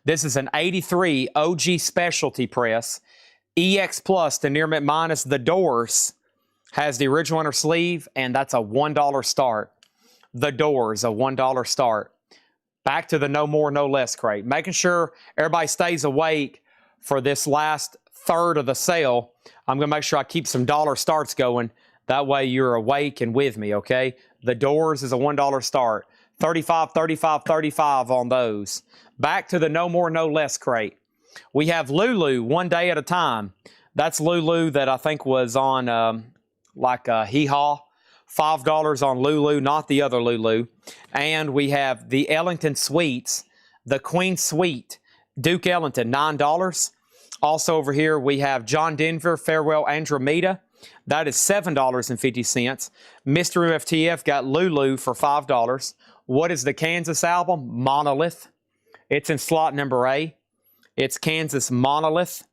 This is an 83 OG specialty press. EX Plus to near mint minus. The Doors has the original inner sleeve, and that's a $1 start. The Doors, a $1 start. Back to the no more, no less crate. Making sure everybody stays awake for this last third of the sale. I'm going to make sure I keep some dollar starts going. That way you're awake and with me, okay? The Doors is a $1 start. 35, 35, 35 on those. Back to the no more, no less crate. We have Lulu, One Day at a Time. That's Lulu that I think was on Hee Haw. $5 on Lulu, not the other Lulu. And we have the Ellington Suites, the Queen Suite, Duke Ellington, $9. Also over here, we have John Denver, Farewell Andromeda. That is $7.50. Mr. MFTF got Lulu for $5. What is the Kansas album? Monolith. It's in slot number A. It's Kansas Monolith.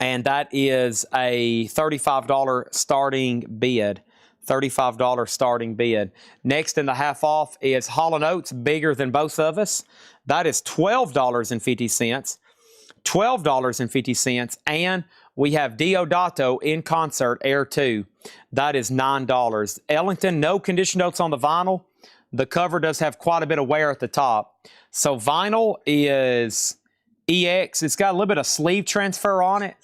And that is a $35 starting bid. $35 starting bid. Next in the half off is Hall & Oates, Bigger Than Both of Us. That is $12.50. $12.50. And we have Diodato in concert, Air 2. That is $9. Ellington, no condition notes on the vinyl. The cover does have quite a bit of wear at the top. So vinyl is EX. It's got a little bit of sleeve transfer on it.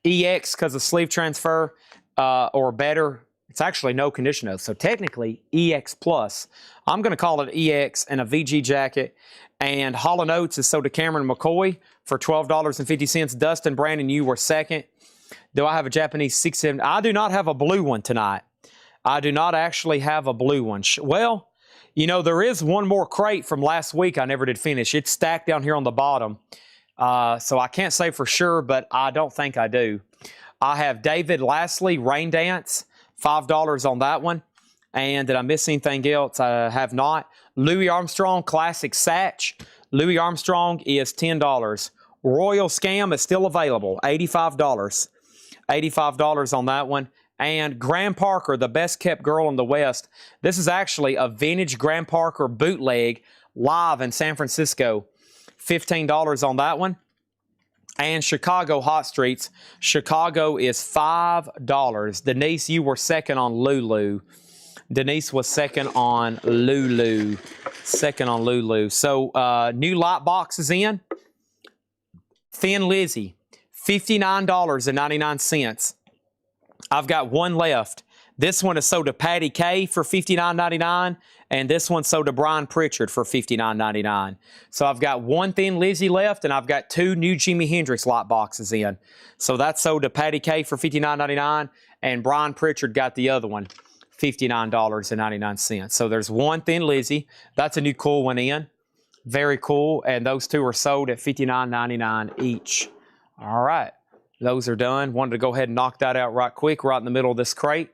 EX because of sleeve transfer or better. It's actually no condition notes. So technically EX plus. I'm going to call it EX and a VG jacket. And Hall & Oates is sold to Cameron McCoy for $12.50. Dustin Brandon, you were second. Do I have a Japanese 670? I do not have a blue one tonight. I do not actually have a blue one. Well, you know, there is one more crate from last week I never did finish. It's stacked down here on the bottom. So I can't say for sure, but I don't think I do. I have David Lastly, Rain Dance, $5 on that one. And did I miss anything else? I have not. Louis Armstrong Classic Satch. Louis Armstrong is $10. Royal Scam is still available, $85. $85 on that one. And Graham Parker, the best kept girl in the West. This is actually a vintage Graham Parker bootleg live in San Francisco. $15 on that one. And Chicago Hot Streets. Chicago is $5. Denise, you were second on Lulu. Denise was second on Lulu. Second on Lulu. So new light boxes in. Thin Lizzy, $59.99. I've got one left. This one is sold to Patty K for $59.99, and this one sold to Brian Pritchard for $59.99. So I've got one Thin Lizzy left, and I've got two new Jimi Hendrix lot boxes in. So that's sold to Patty K for $59.99, and Brian Pritchard got the other one, $59.99. So there's one Thin Lizzy. That's a new cool one in. Very cool, and those two are sold at $59.99 each. All right, those are done. Wanted to go ahead and knock that out right quick, right in the middle of this crate.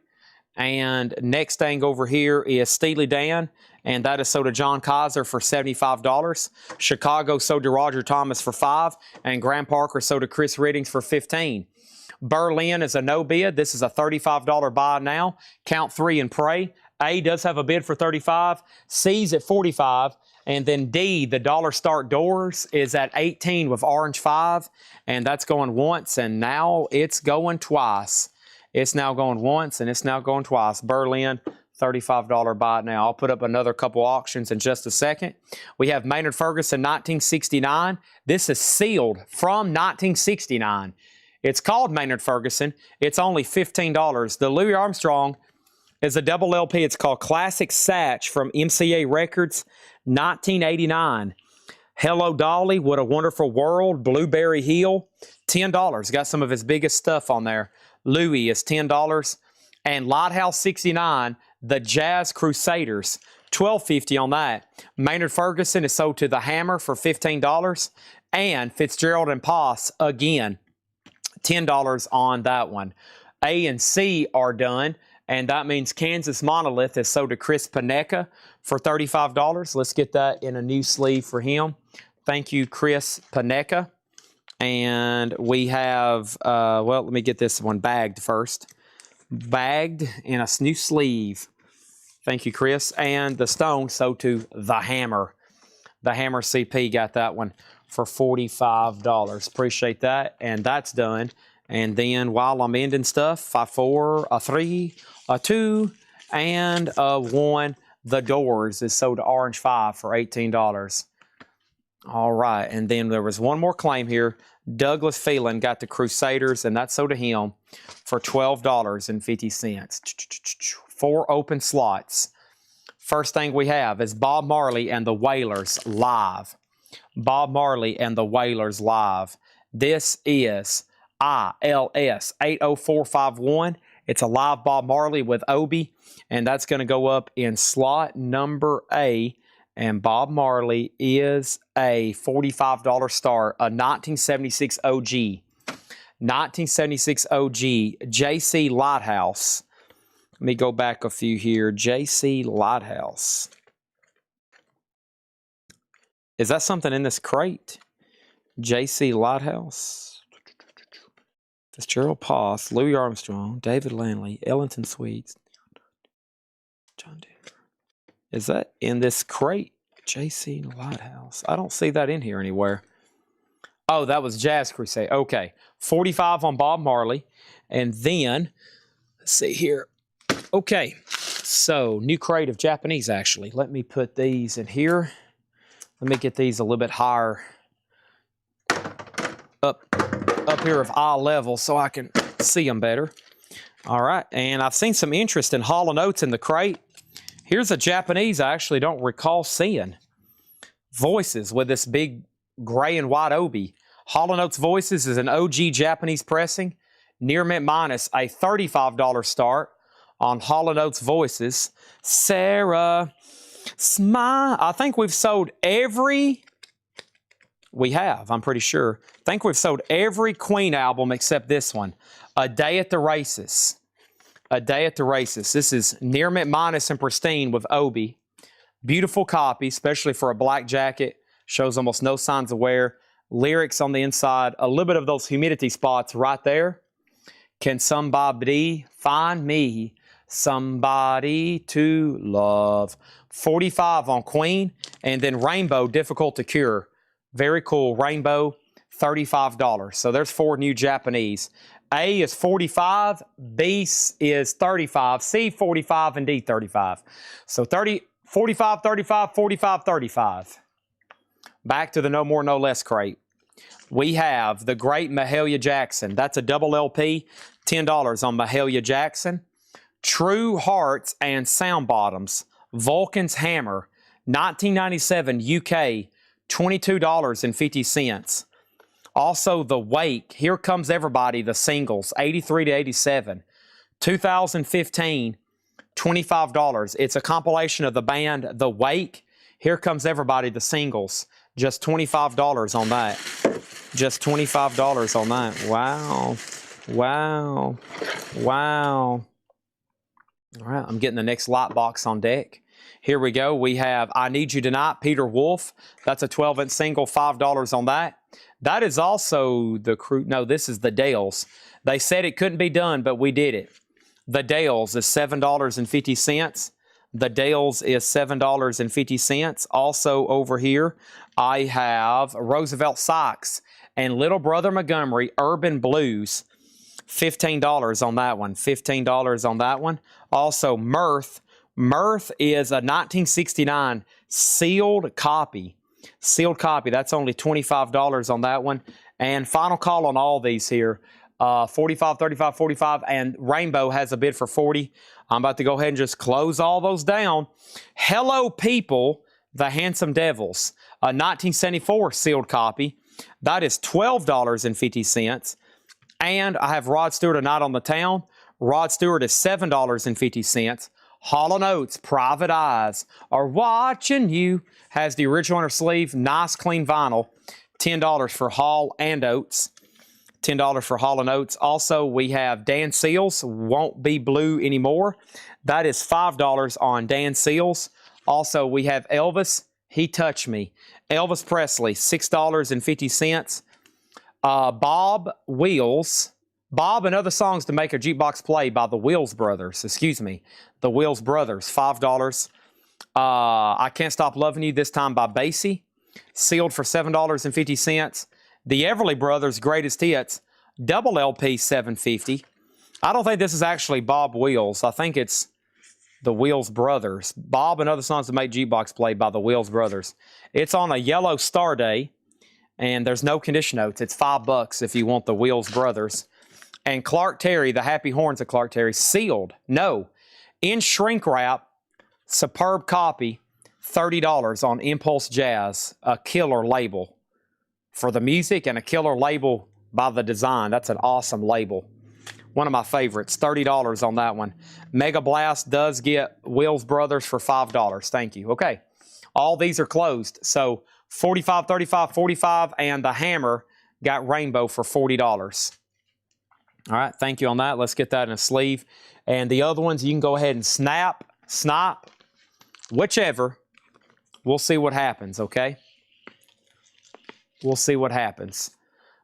And next thing over here is Steely Dan, and that is sold to John Kaiser for $75. Chicago sold to Roger Thomas for $5, and Graham Parker sold to Chris Riddings for $15. Berlin is a no bid. This is a $35 buy now. Count 3 and pray. A does have a bid for $35. C's at $45. And then D, the Dollar Start Doors, is at $18 with Orange 5. And that's going once, and now it's going twice. It's now going once, and it's now going twice. Berlin, $35 buy now. I'll put up another couple auctions in just a second. We have Maynard Ferguson 1969. This is sealed from 1969. It's called Maynard Ferguson. It's only $15. The Louis Armstrong is a double LP. It's called Classic Satch from MCA Records, 1989. Hello Dolly, What a Wonderful World, Blueberry Hill, $10. Got some of his biggest stuff on there. Louis is $10. And Lighthouse 69, the Jazz Crusaders, $12.50 on that. Maynard Ferguson is sold to the Hammer for $15. And Fitzgerald and Poss, again, $10 on that one. A and C are done. And that means Kansas Monolith is sold to Chris Panecka for $35. Let's get that in a new sleeve for him. Thank you, Chris Panecka. And we have, well, let me get this one bagged first. Bagged in a new sleeve. Thank you, Chris. And the Stone sold to the Hammer. The Hammer CP got that one for $45. Appreciate that. And that's done. And then while I'm ending stuff, a 4, a 3, a 2, and a 1. The Doors is sold to Orange 5 for $18. All right, and then there was one more claim here. Douglas Phelan got the Crusaders, and that's sold to him for $12.50. 4 open slots. First thing we have is Bob Marley and the Wailers live. Bob Marley and the Wailers live. This is ILS 80451. It's a live Bob Marley with Obi, and that's going to go up in slot number A. And Bob Marley is a $45 start, a 1976 OG. 1976 OG, JC Lighthouse. Let me go back a few here. JC Lighthouse. Is that something in this crate? JC Lighthouse. Fitzgerald Poss, Louis Armstrong, David Lanley, Ellington Sweets, John Denver. Is that in this crate? JC Lighthouse. I don't see that in here anywhere. Oh, that was Jazz Crusade. Okay. 45 on Bob Marley. And then, let's see here. Okay. So, new crate of Japanese, actually. Let me put these in here. Let me get these a little bit higher up here of eye level so I can see them better. All right. And I've seen some interest in Hall & Oates in the crate. Here's a Japanese I actually don't recall seeing. Voices with this big gray and white Obi. Hall & Oates Voices is an OG Japanese pressing. Near mint minus a $35 start on Hall & Oates Voices. Sarah, smile. I think we've sold every... We have, I'm pretty sure. I think we've sold every Queen album except this one. A Day at the Races. A Day at the Races. This is near mint minus and pristine with Obi. Beautiful copy, especially for a black jacket. Shows almost no signs of wear. Lyrics on the inside. A little bit of those humidity spots right there. Can somebody find me somebody to love? 45 on Queen. And then Rainbow, Difficult to Cure. Very cool. Rainbow, $35. So there's 4 new Japanese. A is 45, B is 35, C 45, and D 35. So 45, 35, 45, 35. Back to the No More, No Less crate. We have the great Mahalia Jackson. That's a double LP. $10 on Mahalia Jackson. True Hearts and Sound Bottoms, Vulcan's Hammer, 1997 UK, $22.50. Also, The Wake, Here Comes Everybody, the singles, 83 to 87. 2015, $25. It's a compilation of the band The Wake, Here Comes Everybody, the singles. Just $25 on that. Just $25 on that. Wow. Wow. Wow. All right, I'm getting the next light box on deck. Here we go. We have I Need You Tonight, Peter Wolf. That's a 12-inch single, $5 on that. That is also the crew. No, this is the Dales. They said it couldn't be done, but we did it. The Dales is $7.50. The Dales is $7.50. Also over here, I have Roosevelt Sykes and Little Brother Montgomery, Urban Blues. $15 on that one. $15 on that one. Also, Mirth. Mirth is a 1969 sealed copy. Sealed copy. That's only $25 on that one. And final call on all these here. 45, 35, 45, and Rainbow has a bid for 40. I'm about to go ahead and just close all those down. Hello People, the Handsome Devils. A 1974 sealed copy. That is $12.50. And I have Rod Stewart, A Night on the Town. Rod Stewart is $7.50. Hall & Oates, Private Eyes Are Watching You, has the original inner sleeve, nice clean vinyl. $10 for Hall and Oates. $10 for Hall & Oates. Also, we have Dan Seals, Won't Be Blue Anymore. That is $5 on Dan Seals. Also, we have Elvis, He Touched Me. Elvis Presley, $6.50. Bob Wheels, Bob and Other Songs to Make a Jukebox Play by the Wills Brothers. Excuse me, the Wills Brothers, $5. I Can't Stop Loving You, this time by Basie, sealed for $7.50. The Everly Brothers, Greatest Hits, double LP, $7.50. I don't think this is actually Bob Wills. I think it's the Wills Brothers. Bob and Other Songs to Make Jukebox Play by the Wills Brothers. It's on a yellow Star Day. And there's no condition notes. It's $5 if you want the Wills Brothers. And Clark Terry, the Happy Horns of Clark Terry, sealed. No. In shrink wrap, superb copy, $30 on Impulse Jazz, a killer label for the music and a killer label by the design. That's an awesome label. One of my favorites, $30 on that one. Mega Blast does get Wills Brothers for $5. Thank you. Okay. All these are closed. So 45, 35, 45, and the Hammer got Rainbow for $40. All right, thank you on that. Let's get that in a sleeve. And the other ones, you can go ahead and snap, whichever. We'll see what happens, okay? We'll see what happens.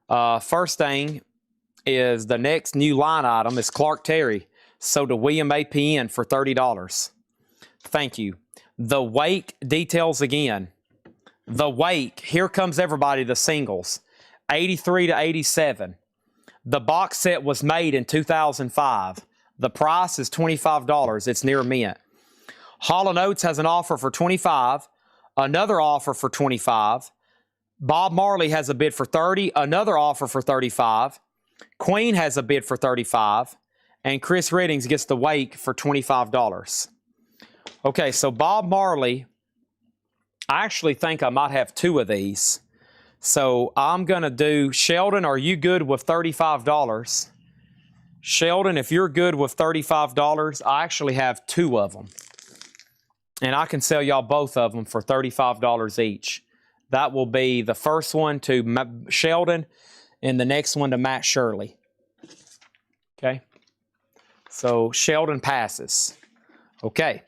First thing is the next new line item is Clark Terry. So to William APN for $30. Thank you. The Wake details again. The Wake, Here Comes Everybody, the singles, 83 to 87. The box set was made in 2005. The price is $25. It's near mint. Hall & Oates has an offer for $25, another offer for $25. Bob Marley has a bid for $30, another offer for $35. Queen has a bid for $35, and Chris Reddings gets the Wake for $25. Okay, so Bob Marley, I actually think I might have two of these. So I'm going to do, Sheldon, are you good with $35? Sheldon, if you're good with $35, I actually have two of them. And I can sell y'all both of them for $35 each. That will be the first one to Sheldon and the next one to Matt Shirley. Okay? So Sheldon passes. Okay.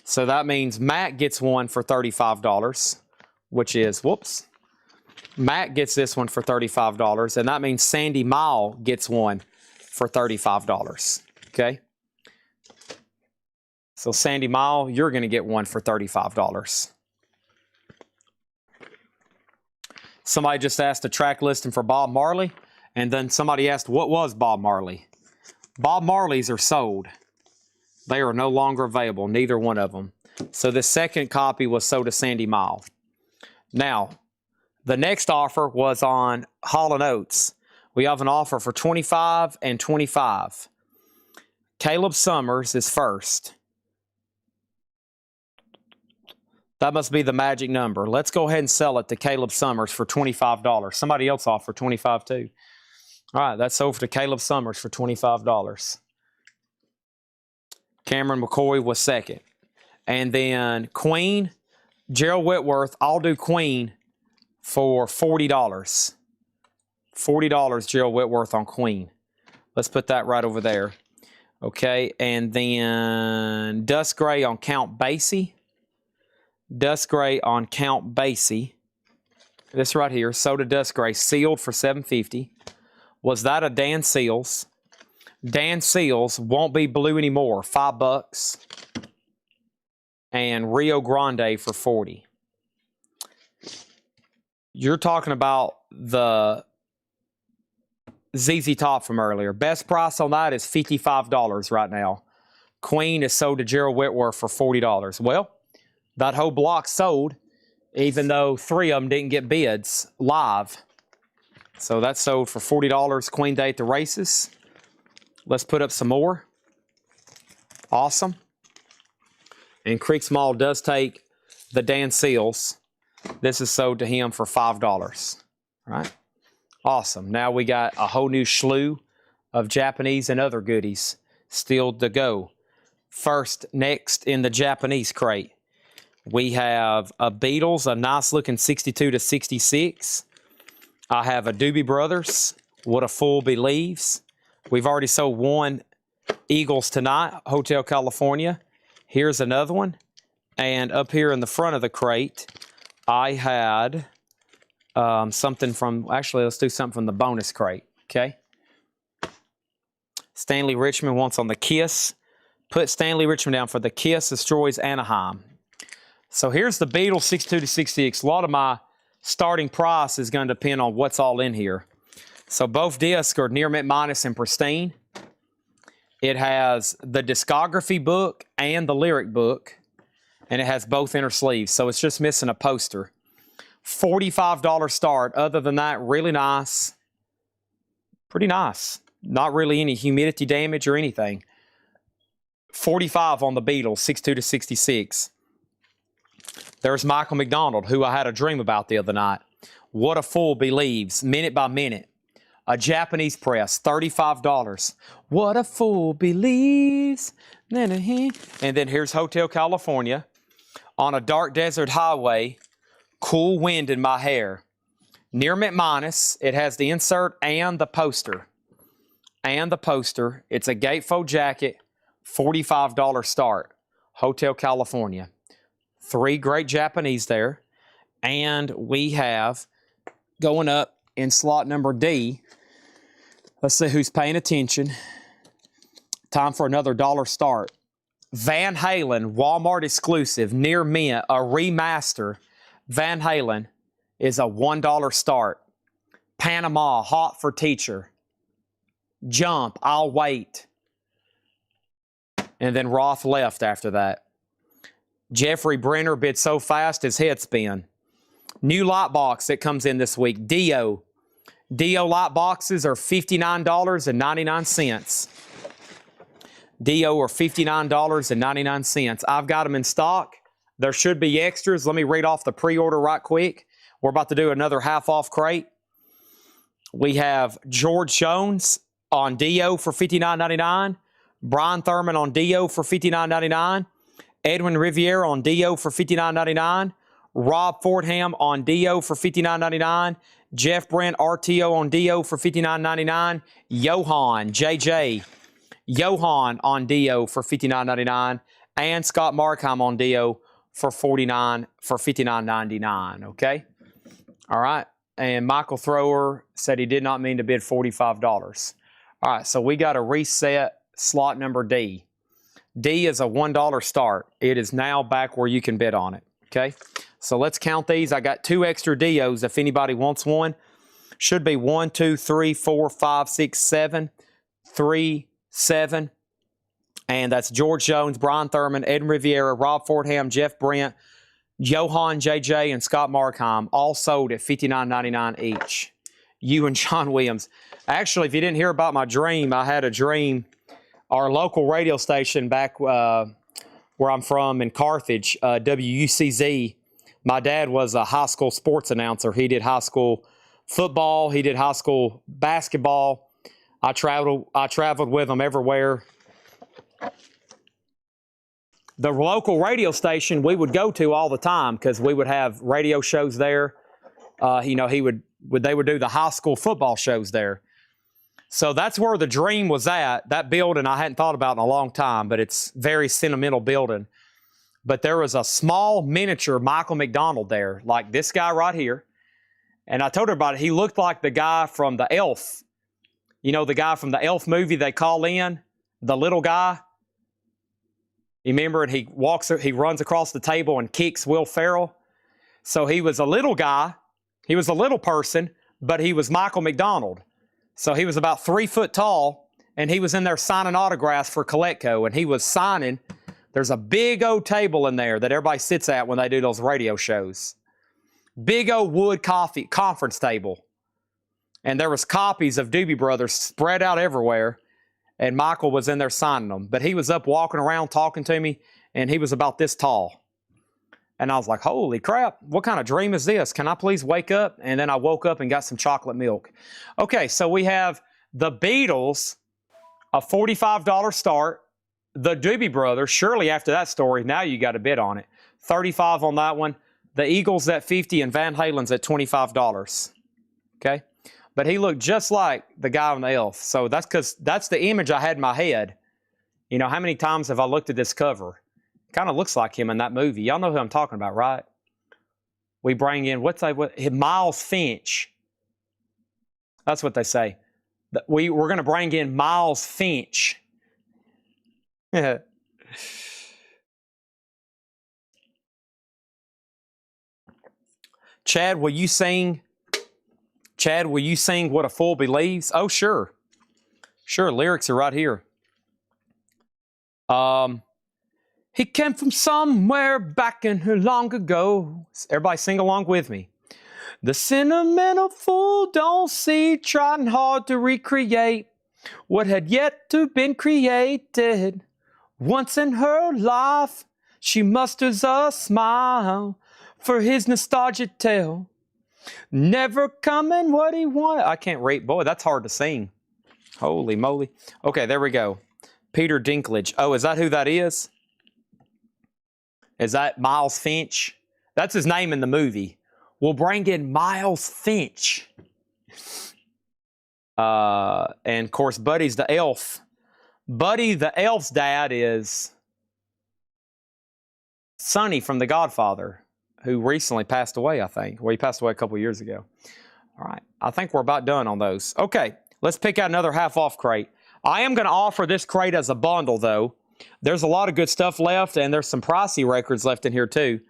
So that means Matt gets one for $35, which is, whoops. Matt gets this one for $35, and that means Sandy Mile gets one for $35. Okay? So Sandy Mile, you're going to get one for $35. Somebody just asked a track listing for Bob Marley, and then somebody asked, what was Bob Marley? Bob Marleys are sold. They are no longer available, neither one of them. So the second copy was sold to Sandy Mile. Now, the next offer was on Hall & Oates. We have an offer for 25 and 25. Caleb Summers is first. That must be the magic number. Let's go ahead and sell it to Caleb Summers for $25. Somebody else offered 25 too. All right, that's sold to Caleb Summers for $25. Cameron McCoy was second. And then Queen, Gerald Whitworth, I'll do Queen for $40. $40 Gerald Whitworth on Queen. Let's put that right over there. Okay, and then Dust Gray on Count Basie. Dust Gray on Count Basie. This right here, Soda Dust Gray, sealed for $750. Was that a Dan Seals? Dan Seals won't be blue anymore, $5. And Rio Grande for $40. You're talking about the ZZ Top from earlier. Best price on that is $55 right now. Queen is sold to Gerald Whitworth for $40. Well, that whole block sold, even though 3 of them didn't get bids live. So that's sold for $40. Queen Day at the races. Let's put up some more. Awesome. And Creek Small does take the Dan Seals. This is sold to him for $5. All right. Awesome. Now we got a whole new slew of Japanese and other goodies still to go. First, next in the Japanese crate, we have a Beatles, a nice looking 62 to 66. I have a Doobie Brothers, What a Fool Believes. We've already sold one Eagles tonight, Hotel California. Here's another one. And up here in the front of the crate, I had something from, actually, let's do something from the bonus crate, okay? Stanley Richmond wants on the Kiss. Put Stanley Richmond down for the Kiss Destroys Anaheim. So here's the Beatles 62 to 66. A lot of my starting price is going to depend on what's all in here. So both discs are near mint minus and pristine. It has the discography book and the lyric book, and it has both inner sleeves. So it's just missing a poster. $45 start. Other than that, really nice. Pretty nice. Not really any humidity damage or anything. 45 on the Beatles, 62 to 66. There's Michael McDonald, who I had a dream about the other night. What a Fool Believes, minute by minute. A Japanese press, $35. What a Fool Believes. And then here's Hotel California. On a dark desert highway, cool wind in my hair. Near mint minus, it has the insert and the poster. It's a gatefold jacket, $45 start. Hotel California. 3 great Japanese there. And we have, going up in slot number D, let's see who's paying attention. Time for another dollar start. Van Halen, Walmart exclusive, near mint, a remaster. Van Halen is a $1 start. Panama, Hot for Teacher. Jump, I'll Wait. And then Roth left after that. Jeffrey Brenner bid so fast his head spin. New light box that comes in this week, Dio. Dio light boxes are $59.99. Dio are $59.99. I've got them in stock. There should be extras. Let me read off the pre-order right quick. We're about to do another half-off crate. We have George Jones on Dio for $59.99. Brian Thurman on Dio for $59.99. Edwin Riviere on Dio for $59.99. Rob Fordham on Dio for $59.99. Jeff Brent RTO on Dio for $59.99. Johan JJ. Johan on Dio for $59.99. And Scott Markheim on Dio for $59.99. Okay? All right. And Michael Thrower said he did not mean to bid $45. All right. So we got to reset slot number D. D is a $1 start. It is now back where you can bid on it. Okay? So let's count these. I got 2 extra Dios if anybody wants one. Should be 1, 2, 3, 4, 5, 6, 7. 3, 7. And that's George Jones, Brian Thurman, Ed Riviera, Rob Fordham, Jeff Brent, Johan JJ, and Scott Markheim, all sold at $59.99 each. You and John Williams. Actually, if you didn't hear about my dream, I had a dream. Our local radio station back where I'm from in Carthage, WUCZ, my dad was a high school sports announcer. He did high school football. He did high school basketball. I traveled with him everywhere. The local radio station we would go to all the time because we would have radio shows there. You know, they would do the high school football shows there. So that's where the dream was at. That building I hadn't thought about in a long time, but it's a very sentimental building. But there was a small miniature Michael McDonald there, like this guy right here. And I told everybody he looked like the guy from the Elf. You know, the guy from the Elf movie they call in, the little guy. You remember, and he runs across the table and kicks Will Ferrell. So he was a little guy. He was a little person, but he was Michael McDonald. So he was about 3 foot tall, and he was in there signing autographs for Coletco, and he was signing. There's a big old table in there that everybody sits at when they do those radio shows. Big old wood conference table. And there was copies of Doobie Brothers spread out everywhere. And Michael was in there signing them. But he was up walking around talking to me, and he was about this tall. And I was like, holy crap, what kind of dream is this? Can I please wake up? And then I woke up and got some chocolate milk. Okay, so we have the Beatles, a $45 start. The Doobie Brothers, surely after that story, now you got a bid on it. $35 on that one. The Eagles at $50 and Van Halen's at $25. Okay? But he looked just like the guy on the Elf. So that's because that's the image I had in my head. You know, how many times have I looked at this cover? Kind of looks like him in that movie. Y'all know who I'm talking about, right? We bring in, Miles Finch. That's what they say. We're going to bring in Miles Finch. Chad, will you sing? Chad, will you sing What a Fool Believes? Oh, sure. Sure, lyrics are right here. He came from somewhere back in here long ago. Everybody sing along with me. The sentimental fool don't see, trying hard to recreate what had yet to been created. Once in her life, she musters a smile for his nostalgic tale. Never coming what he wanted. I can't rate. Boy, that's hard to sing. Holy moly. Okay, there we go. Peter Dinklage. Oh, is that who that is? Is that Miles Finch? That's his name in the movie. We'll bring in Miles Finch. And, of course, Buddy's the elf. Buddy, the elf's dad, is Sonny from The Godfather, who recently passed away, I think. Well, he passed away a couple years ago. All right. I think we're about done on those. Okay. Let's pick out another half-off crate. I am going to offer this crate as a bundle, though. There's a lot of good stuff left, and there's some pricey records left in here, too.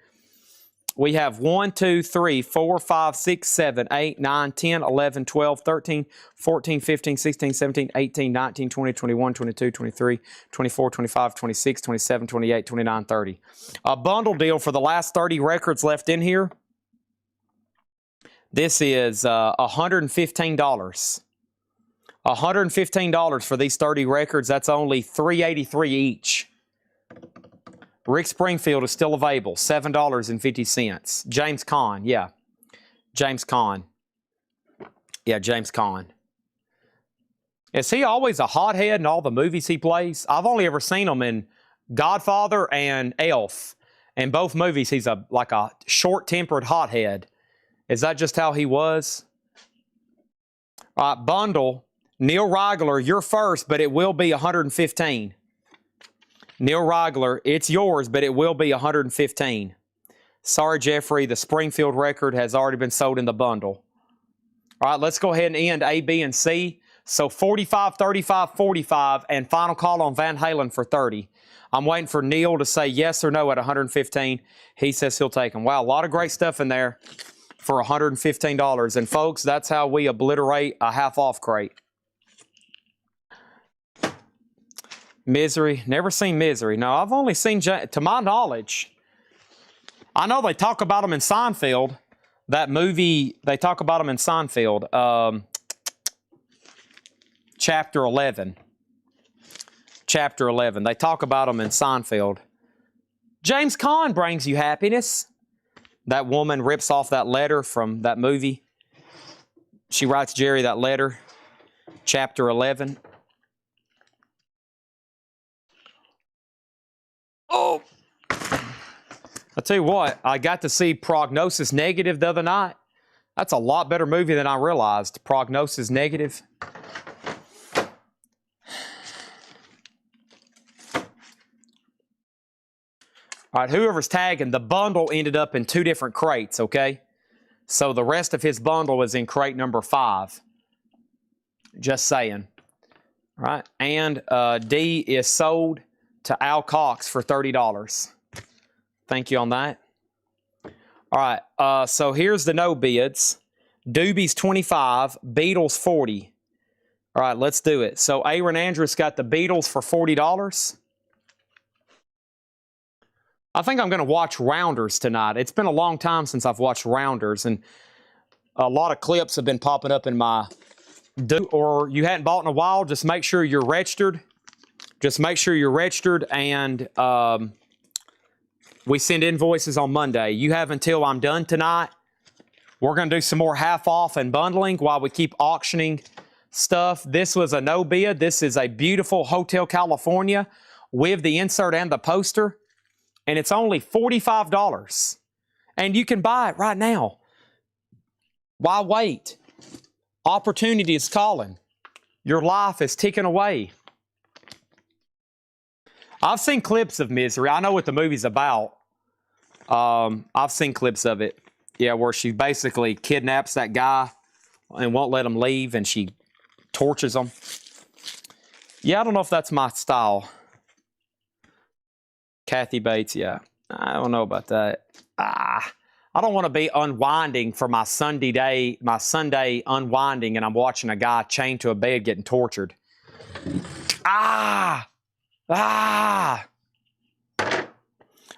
We have 1, 2, 3, 4, 5, 6, 7, 8, 9, 10, 11, 12, 13, 14, 15, 16, 17, 18, 19, 20, 21, 22, 23, 24, 25, 26, 27, 28, 29, 30. A bundle deal for the last 30 records left in here. This is $115. $115 for these 30 records. That's only $3.83 each. Rick Springfield is still available, $7.50. James Caan, yeah. James Caan. Yeah, James Caan. Is he always a hothead in all the movies he plays? I've only ever seen him in Godfather and Elf. In both movies, he's like a short-tempered hothead. Is that just how he was? All right, bundle. Neil Reigler, you're first, but it will be $115. Neil Reigler, it's yours, but it will be $115. Sorry, Jeffrey, the Springfield record has already been sold in the bundle. All right, let's go ahead and end A, B, and C. So 45, 35, 45, and final call on Van Halen for 30. I'm waiting for Neil to say yes or no at 115. He says he'll take them. Wow, a lot of great stuff in there for $115. And folks, that's how we obliterate a half-off crate. Misery. Never seen Misery. No, I've only seen, to my knowledge, I know they talk about them in Seinfeld. That movie, they talk about them in Seinfeld. chapter 11. Chapter 11. They talk about them in Seinfeld. James Caan brings you happiness. That woman rips off that letter from that movie. She writes Jerry that letter. Chapter 11. Oh! I'll tell you what, I got to see Prognosis Negative the other night. That's a lot better movie than I realized. Prognosis Negative. All right, whoever's tagging, the bundle ended up in 2 different crates, okay? So the rest of his bundle was in crate number 5. Just saying. All right, and D is sold to Al Cox for $30. Thank you on that. All right, so here's the no bids. Doobies 25, Beatles 40. All right, let's do it. So Aaron Andrews got the Beatles for $40. I think I'm going to watch Rounders tonight. It's been a long time since I've watched Rounders, and a lot of clips have been popping up in my... Or you hadn't bought in a while, just make sure you're registered. Just make sure you're registered, and we send invoices on Monday. You have until I'm done tonight. We're going to do some more half off and bundling while we keep auctioning stuff. This was a no bid. This is a beautiful Hotel California with the insert and the poster. And it's only $45. And you can buy it right now. Why wait? Opportunity is calling. Your life is ticking away. I've seen clips of Misery. I know what the movie's about. I've seen clips of it. Yeah, where she basically kidnaps that guy and won't let him leave, and she tortures him. Yeah, I don't know if that's my style. Kathy Bates, yeah. I don't know about that. I don't want to be unwinding for my Sunday unwinding, and I'm watching a guy chained to a bed getting tortured.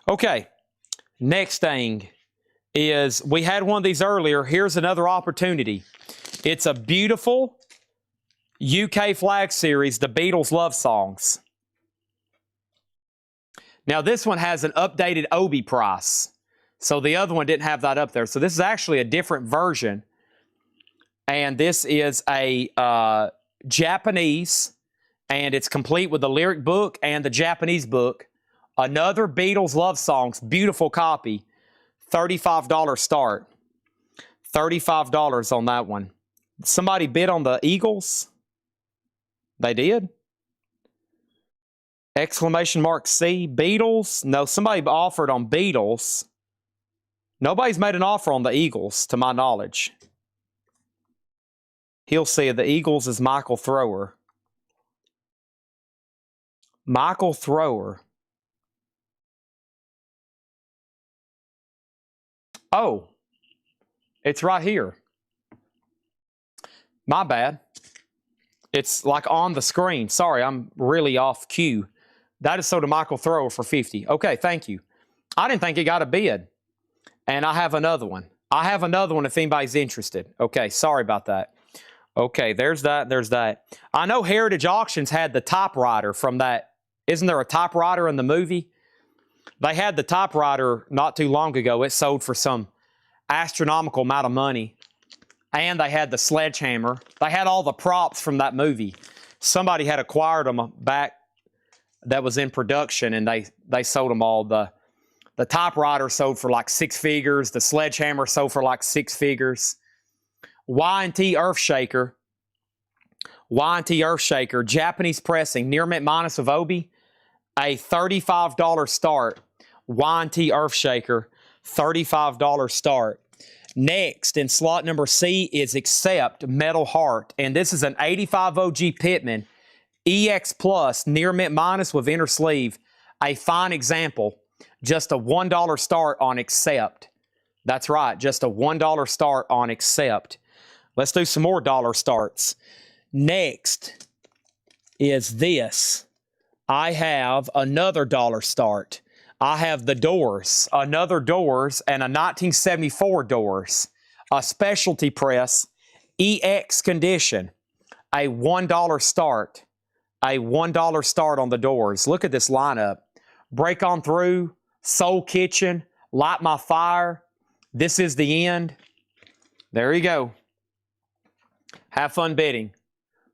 Okay, next thing is, we had one of these earlier. Here's another opportunity. It's a beautiful UK flag series, the Beatles Love Songs. Now, this one has an updated Obi price. So the other one didn't have that up there. So this is actually a different version. And this is a Japanese, and it's complete with the lyric book and the Japanese book. Another Beatles Love Songs, beautiful copy. $35 start. $35 on that one. Somebody bid on the Eagles? They did? Exclamation mark C. Beatles? No, somebody offered on Beatles. Nobody's made an offer on the Eagles, to my knowledge. He'll see the Eagles is Michael Thrower. Michael Thrower. Oh, it's right here. My bad. It's like on the screen. Sorry, I'm really off cue. That is sold to Michael Thrower for $50. Okay, thank you. I didn't think it got a bid. And I have another one. I have another one if anybody's interested. Okay, sorry about that. Okay, there's that, there's that. I know Heritage Auctions had the typewriter from that. Isn't there a typewriter in the movie? They had the typewriter not too long ago. It sold for some astronomical amount of money. And they had the sledgehammer. They had all the props from that movie. Somebody had acquired them back that was in production, and they sold them all. The typewriter sold for like 6 figures. The sledgehammer sold for like 6 figures. Y&T Earthshaker. Y&T Earthshaker, Japanese pressing, near mint minus of Obi. A $35 start. Y&T Earthshaker, $35 start. Next, in slot number C, is Accept Metal Heart. And this is an 85 OG Pitman EX Plus, near mint minus with inner sleeve. A fine example. Just a $1 start on Accept. That's right, just a $1 start on Accept. Let's do some more dollar starts. Next is this. I have another dollar start. I have the Doors, another Doors, and a 1974 Doors. A specialty press, EX condition. a $1 start. A $1 start on the doors. Look at this lineup. Break On Through, Soul Kitchen, Light My Fire, This Is the End. There you go. Have fun bidding.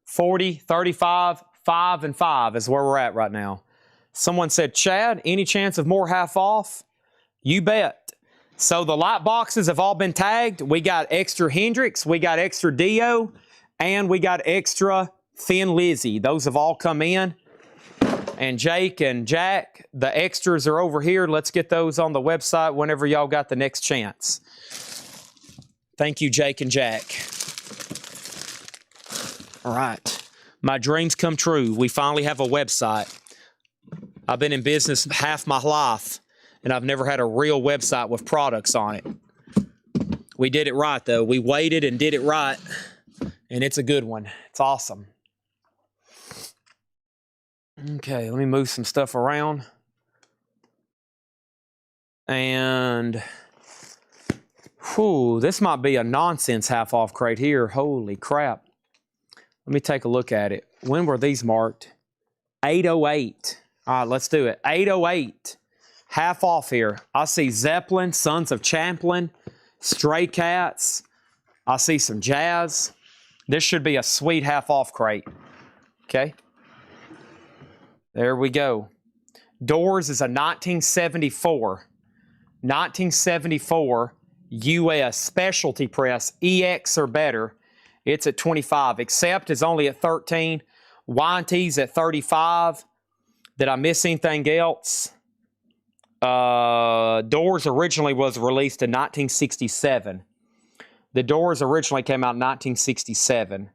40, 35, 5, and 5 is where we're at right now. Someone said, Chad, any chance of more half off? You bet. So the light boxes have all been tagged. We got extra Hendrix, we got extra Dio, and we got extra Thin Lizzy. Those have all come in. And Jake and Jack, the extras are over here. Let's get those on the website whenever y'all got the next chance. Thank you, Jake and Jack. All right. My dreams come true. We finally have a website. I've been in business half my life, and I've never had a real website with products on it. We did it right, though. We waited and did it right, and it's a good one. It's awesome. Okay, let me move some stuff around. And, whew, this might be a nonsense half-off crate here. Holy crap. Let me take a look at it. When were these marked? 808. All right, let's do it. 808. Half off here. I see Zeppelin, Sons of Champlin, Stray Cats. I see some Jazz. This should be a sweet half-off crate. Okay. There we go. Doors is a 1974. 1974 US specialty press, EX or better. It's at 25. Accept is only at 13. Y&T's at 35. Did I miss anything else? Doors originally was released in 1967. The Doors originally came out in 1967.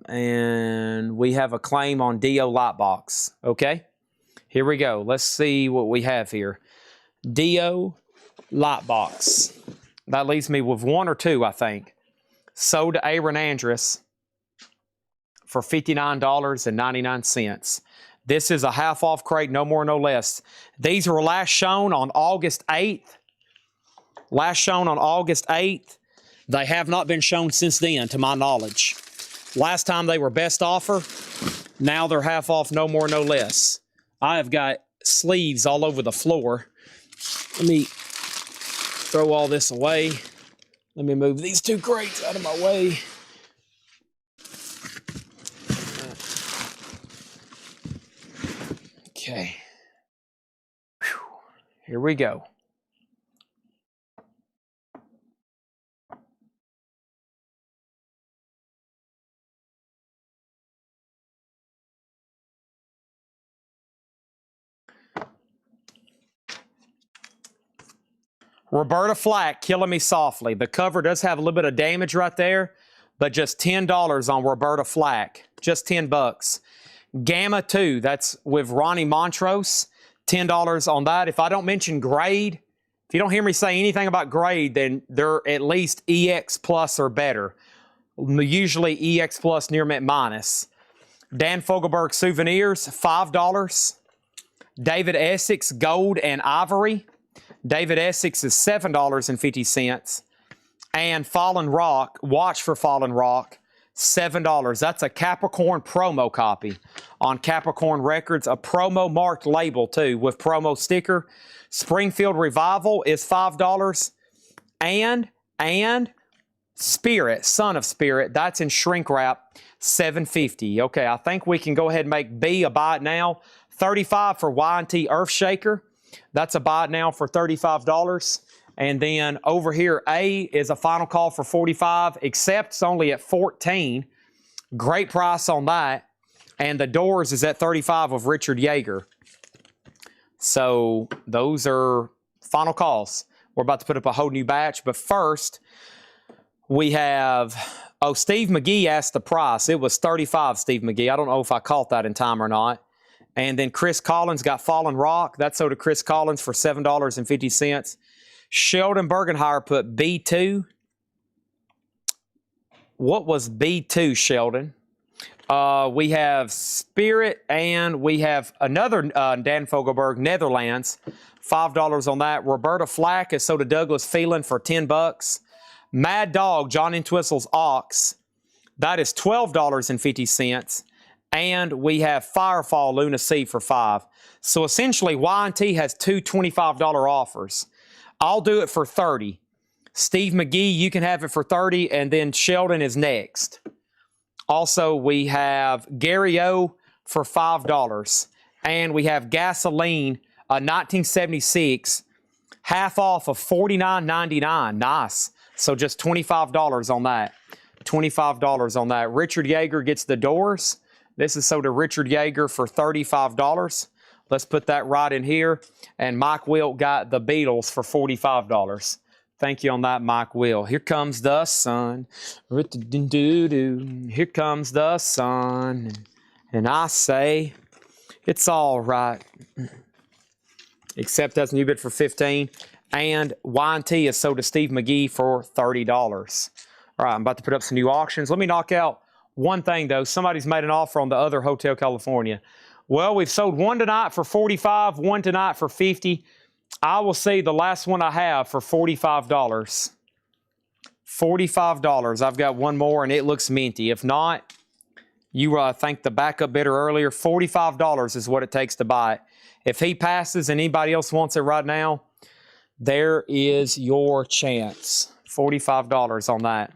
And we have a claim on Dio Lightbox. Okay, here we go. Let's see what we have here. Dio Lightbox. That leaves me with one or two, I think. Sold to Aaron Andrus for $59.99. This is a half-off crate, no more, no less. These were last shown on August 8th. Last shown on August 8th. They have not been shown since then, to my knowledge. Last time they were best offer. Now they're half off, no more, no less. I have got sleeves all over the floor. Let me throw all this away. Let me move these two crates out of my way. Okay. Whew. Here we go. Roberta Flack, Killing Me Softly. The cover does have a little bit of damage right there, but just $10 on Roberta Flack. Just 10 bucks. Gamma 2, that's with Ronnie Montrose. $10 on that. If I don't mention grade, if you don't hear me say anything about grade, then they're at least EX plus or better. Usually EX plus, near mint minus. Dan Fogelberg Souvenirs, $5. David Essex Gold and Ivory. David Essex is $7.50. And Fallen Rock, Watch for Fallen Rock, $7. That's a Capricorn promo copy on Capricorn Records. A promo marked label, too, with promo sticker. Springfield Revival is $5. And Spirit, Son of Spirit, that's in shrink wrap, $7.50. Okay, I think we can go ahead and make B a buy it now. $35 for Y&T Earthshaker. That's a buy it now for $35. And then over here, A is a final call for $45. Accept's only at $14. Great price on that. And the Doors is at $35 of Richard Yeager. So those are final calls. We're about to put up a whole new batch. But first, we have, oh, Steve McGee asked the price. It was $35, Steve McGee. I don't know if I caught that in time or not. And then Chris Collins got Fallen Rock. That sold to Chris Collins for $7.50. Sheldon Bergenhire put B2. What was B2, Sheldon? We have Spirit, and we have another Dan Fogelberg, Netherlands. $5 on that. Roberta Flack is sold to Douglas Phelan for $10. Mad Dog, John Entwistle's Ox, That is $12.50. And we have Firefall Luna C for $5. So essentially, Y&T has two $25 offers. I'll do it for $30. Steve McGee, you can have it for $30, and then Sheldon is next. Also, we have Gary O for $5. And we have Gasoline, a 1976, half off of $49.99. Nice. So just $25 on that. $25 on that. Richard Yeager gets the Doors. This is sold to Richard Yeager for $35. Let's put that right in here. And Mike Wilt got the Beatles for $45. Thank you on that, Mike Will. Here comes the sun. Here comes the sun. And I say, it's all right. Except that's new bid for $15. And Y&T is sold to Steve McGee for $30. All right, I'm about to put up some new auctions. Let me knock out one thing, though. Somebody's made an offer on the other Hotel California. Well, we've sold one tonight for $45, one tonight for $50. I will see the last one I have for $45. $45. I've got one more, and it looks minty. If not, you thanked the backup bidder earlier. $45 is what it takes to buy it. If he passes and anybody else wants it right now, there is your chance. $45 on that.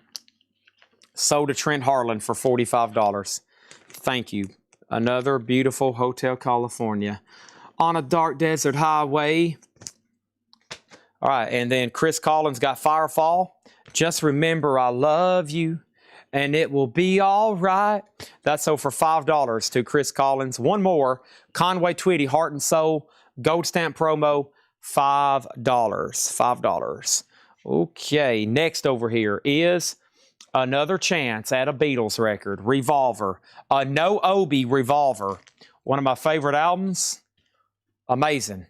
Sold to Trent Harlan for $45. Thank you. Another beautiful Hotel California on a dark desert highway. All right, and then Chris Collins got Firefall. Just remember I love you, and it will be all right. That's sold for $5 to Chris Collins. One more, Conway Twitty, Heart and Soul, gold stamp promo, $5. $5. Okay, next over here is another chance at a Beatles record, Revolver. A No Obi Revolver. One of my favorite albums. Amazing.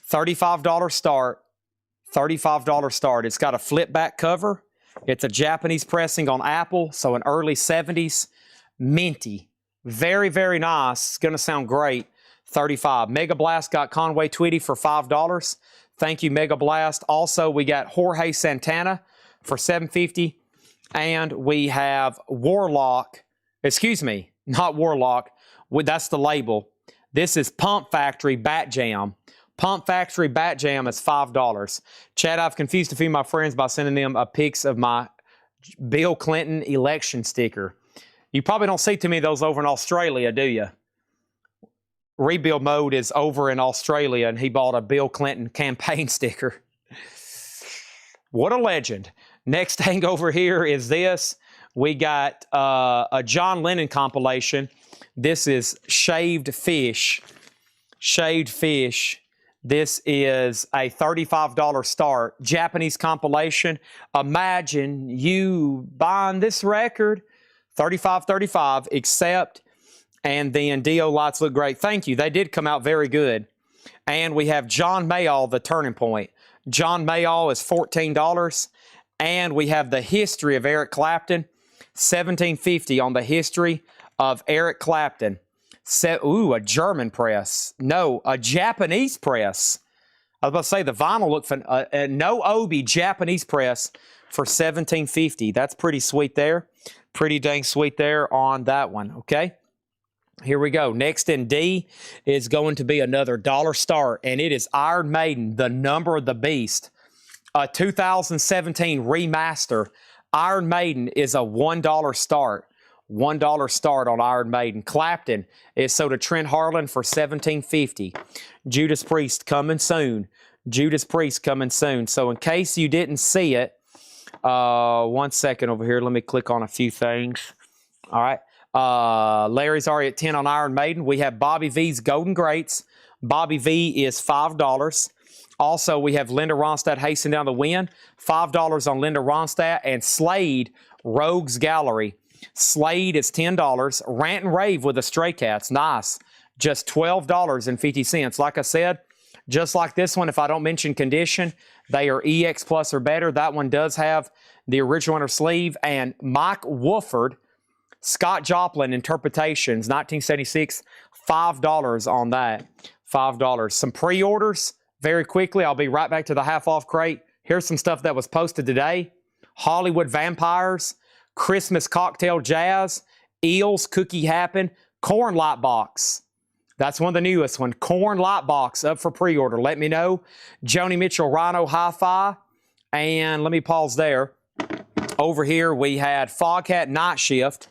$35 start. $35 start. It's got a flip back cover. It's a Japanese pressing on Apple, so an early 70s. Minty. Very, very nice. It's going to sound great. $35. Mega Blast got Conway Twitty for $5. Thank you, Mega Blast. Also, we got Jorge Santana for $7.50. And we have Warlock. Excuse me, not Warlock. That's the label. This is Pump Factory Bat Jam. Pump Factory Bat Jam is $5. Chad, I've confused a few of my friends by sending them a pics of my Bill Clinton election sticker. You probably don't see too many of those over in Australia, do you? Rebuild Mode is over in Australia, and he bought a Bill Clinton campaign sticker. What a legend. Next thing over here is this. We got a John Lennon compilation. This is Shaved Fish. Shaved Fish. This is a $35 start. Japanese compilation. Imagine you buying this record. $35.35, except, and then Dio Lights look great. Thank you. They did come out very good. And we have John Mayall, The Turning Point. John Mayall is $14. And we have the history of Eric Clapton. $17.50 on the history of Eric Clapton. Ooh, a German press. No, a Japanese press. I was about to say the vinyl looked fun. No Obi Japanese press for $17.50. That's pretty sweet there. Pretty dang sweet there on that one. Okay. Here we go. Next in D is going to be another dollar start, and it is Iron Maiden, The Number of the Beast. A 2017 remaster. Iron Maiden is a $1 start. $1 start on Iron Maiden. Clapton is sold to Trent Harlan for $17.50. Judas Priest coming soon. Judas Priest coming soon. So in case you didn't see it, 1 second over here. Let me click on a few things. All right. Larry's already at 10 on Iron Maiden. We have Bobby V's Golden Greats. Bobby V is $5. Also, we have Linda Ronstadt, Hasten Down the Wind. $5 on Linda Ronstadt. And Slade, Rogues Gallery. Slade is $10. Rant and Rave with the Stray Cats. Nice. Just $12.50. Like I said, just like this one, if I don't mention condition, they are EX Plus or better. That one does have the original inner sleeve. And Mike Wofford, Scott Joplin Interpretations, 1976, $5 on that. $5. Some pre-orders. Very quickly, I'll be right back to the half-off crate. Here's some stuff that was posted today. Hollywood Vampires, Christmas Cocktail Jazz, Eels Cookie Happen, Corn Light Box. That's one of the newest one. Corn Light Box up for pre-order. Let me know. Joni Mitchell Rhino Hi-Fi. And let me pause there. Over here we had Foghat Night Shift.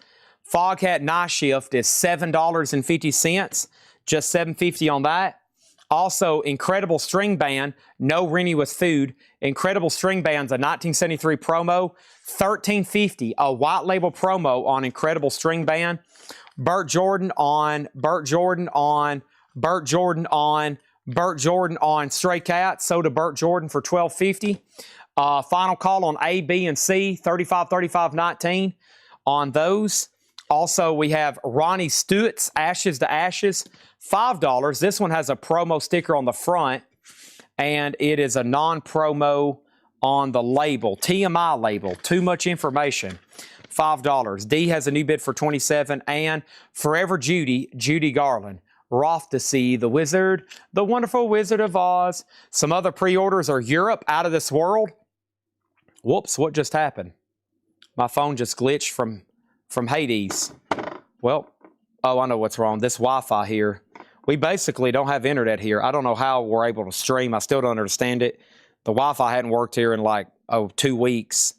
Foghat Night Shift is $7.50. Just $7.50 on that. Also, Incredible String Band, No Rennie with Food. Incredible String Band's a 1973 promo, $13.50, a white label promo on Incredible String Band. Burt Jordan on Stray Cat, sold to Burt Jordan for $12.50. Final call on A, B, and C, $35, $35, $19 on those. Also, we have Ronnie Stewart's Ashes to Ashes, $5. This one has a promo sticker on the front, and it is a non-promo on the label, TMI label. Too much information. $5. D has a new bid for $27, and Forever Judy, Judy Garland. Roth to see the Wizard, the Wonderful Wizard of Oz. Some other pre-orders are Europe, Out of This World. Whoops, what just happened? My phone just glitched from Hades. Well, oh, I know what's wrong. This Wi-Fi here. We basically don't have internet here. I don't know how we're able to stream. I still don't understand it. The Wi-Fi hadn't worked here in like, 2 weeks.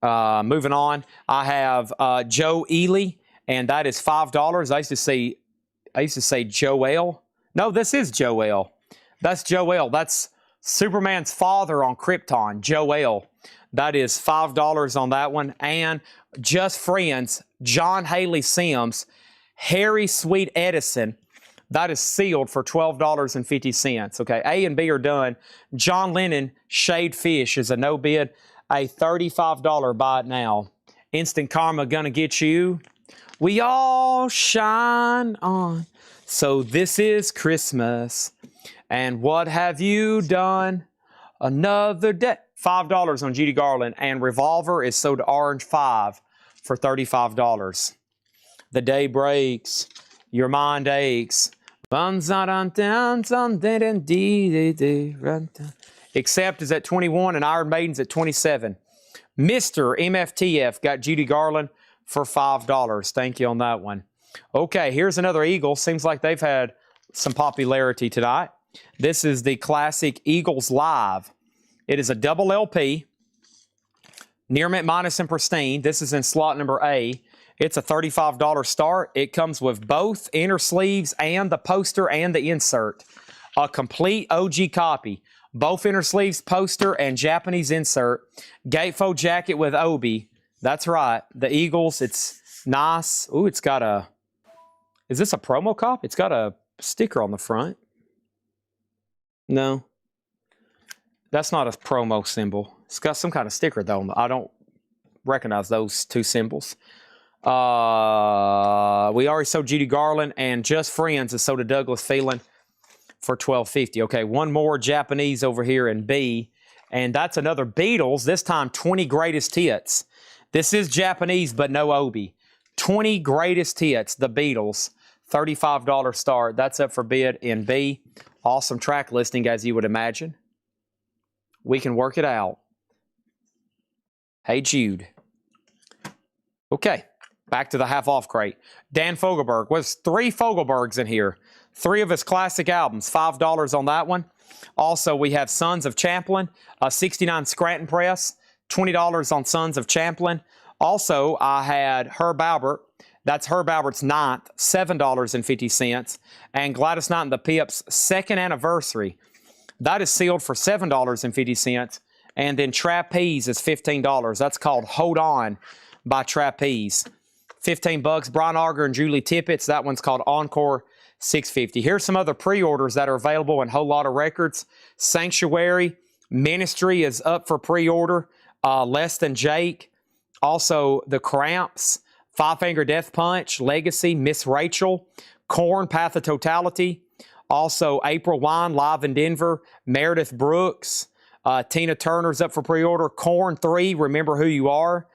Moving on, I have Joe Ely, and that is $5. I used to say Joel. No, this is Joel. That's Joel. That's Superman's father on Krypton, Joel. That is $5 on that one. And Just Friends, John Haley Sims, Harry Sweet Edison. That is sealed for $12.50. Okay, A and B are done. John Lennon, Shade Fish is a no bid. A $35 buy it now. Instant Karma gonna get you. We all shine on. So this is Christmas. And what have you done? Another day. $5 on Judy Garland. And Revolver is sold to Orange 5 for $35. The day breaks. Your mind aches. Accept is at 21 and Iron Maiden's at 27. Mr. MFTF got Judy Garland for $5. Thank you on that one. Okay, here's another Eagle. Seems like they've had some popularity tonight. This is the classic Eagles Live. It is a double LP. Near Mint Minus and Pristine. This is in slot number A. It's a $35 start. It comes with both inner sleeves and the poster and the insert. A complete OG copy. Both inner sleeves, poster, and Japanese insert. Gatefold jacket with Obi. That's right. The Eagles, it's nice. Ooh, it's got a... Is this a promo cop? It's got a sticker on the front. No. That's not a promo symbol. It's got some kind of sticker, though. I don't recognize those two symbols. We already sold Judy Garland, and Just Friends is sold to Douglas Phelan for $12.50. Okay, one more Japanese over here in B, and that's another Beatles, this time 20 Greatest Hits. This is Japanese, but no Obi. 20 Greatest Hits, the Beatles, $35 start. That's up for bid in B. Awesome track listing, as you would imagine. We can work it out. Hey, Jude. Okay, back to the half-off crate. Dan Fogelberg. Was 3 Fogelbergs in here. 3 of his classic albums, $5 on that one. Also, we have Sons of Champlin, a 69 Scranton Press, $20 on Sons of Champlin. Also, I had Herb Albert. That's Herb Albert's 9th, $7.50. And Gladys Knight and the Pips' 2nd anniversary. That is sealed for $7.50. And then Trapeze is $15. That's called Hold On by Trapeze. $15. Brian Auger and Julie Tippett's. That one's called Encore, $6.50. Here's some other pre-orders that are available in Whole Lotta Records. Sanctuary, Ministry is up for pre-order. Less Than Jake. Also, The Cramps, Five Finger Death Punch, Legacy, Miss Rachel, Korn, Path of Totality. Also, April Wine, Live in Denver, Meredith Brooks. Tina Turner's up for pre-order. Korn 3, Remember Who You Are.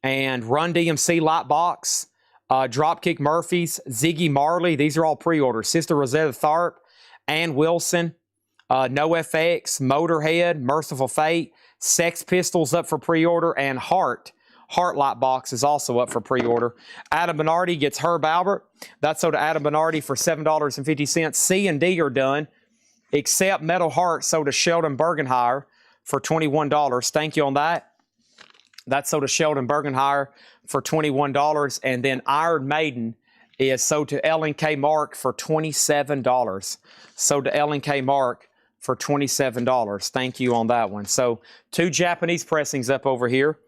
And Run DMC Lightbox. Dropkick Murphys, Ziggy Marley. These are all pre-orders. Sister Rosetta Tharpe, Ann Wilson, NoFX, Motorhead, Merciful Fate, Sex Pistols up for pre-order, and Heart. Heartlight box is also up for pre-order. Adam Bernardi gets Herb Albert. That's sold to Adam Bernardi for $7.50. C and D are done, except Metal Heart sold to Sheldon Bergenhire for $21. Thank you on that. That's sold to Sheldon Bergenhire for $21. And then Iron Maiden is sold to Ellen K. Mark for $27. Sold to Ellen K. Mark for $27. Thank you on that one. So 2 Japanese pressings up over here.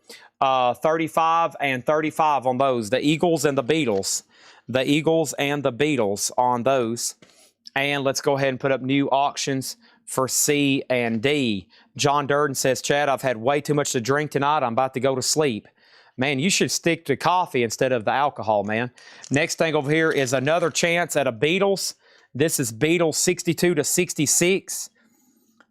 35 and 35 on those. The Eagles and the Beatles. The Eagles and the Beatles on those. And let's go ahead and put up new auctions for C and D. John Durden says, Chad, I've had way too much to drink tonight. I'm about to go to sleep. Man, you should stick to coffee instead of the alcohol, man. Next thing over here is another chance at a Beatles. This is Beatles 62 to 66.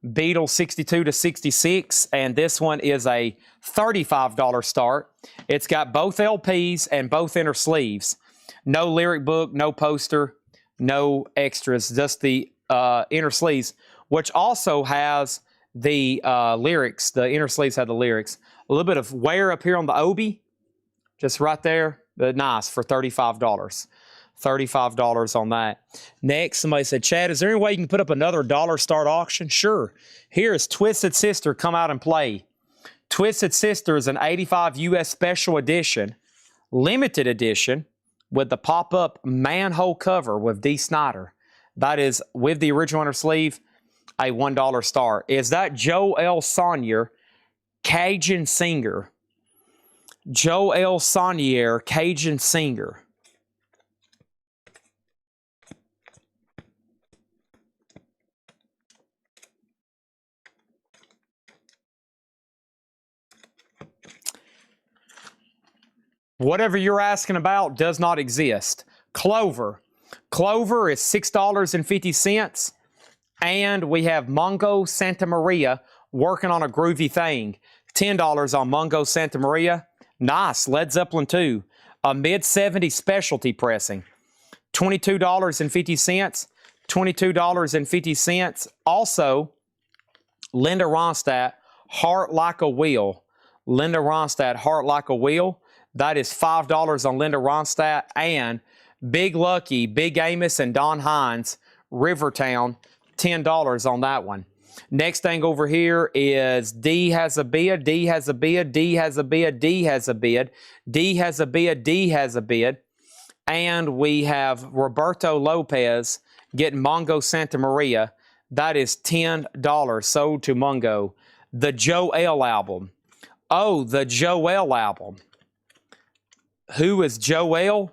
Beatles 62 to 66. And this one is a $35 start. It's got both LPs and both inner sleeves. No lyric book, no poster, no extras, just the inner sleeves, which also has the lyrics. The inner sleeves have the lyrics. A little bit of wear up here on the obi, just right there, but nice for $35. $35 on that. Next, somebody said, Chad, is there any way you can put up another dollar start auction? Sure. Here is Twisted Sister Come Out and Play. Twisted Sister is an 85 US special edition, limited edition, with the pop-up manhole cover with Dee Snider. That is, with the original inner sleeve, a $1 start. Is that Joel Sonnier, Cajun singer? Joel Sonnier, Cajun singer. Whatever you're asking about does not exist. Clover. Clover is $6.50. And we have Mongo Santa Maria working on a groovy thing. $10 on Mongo Santa Maria. Nice. Led Zeppelin 2. A mid-70s specialty pressing. $22.50. $22.50. Also, Linda Ronstadt, Heart Like a Wheel. Linda Ronstadt, Heart Like a Wheel. That is $5 on Linda Ronstadt. And Big Lucky, Big Amos and Don Hines, Rivertown, $10 on that one. Next thing over here is D has a bid, D has a bid, D has a bid, D has a bid, D has a bid, D has a bid. And we have Roberto Lopez getting Mongo Santa Maria. That is $10 sold to Mongo. The Joel album. Oh, the Joel album. Who is Joel?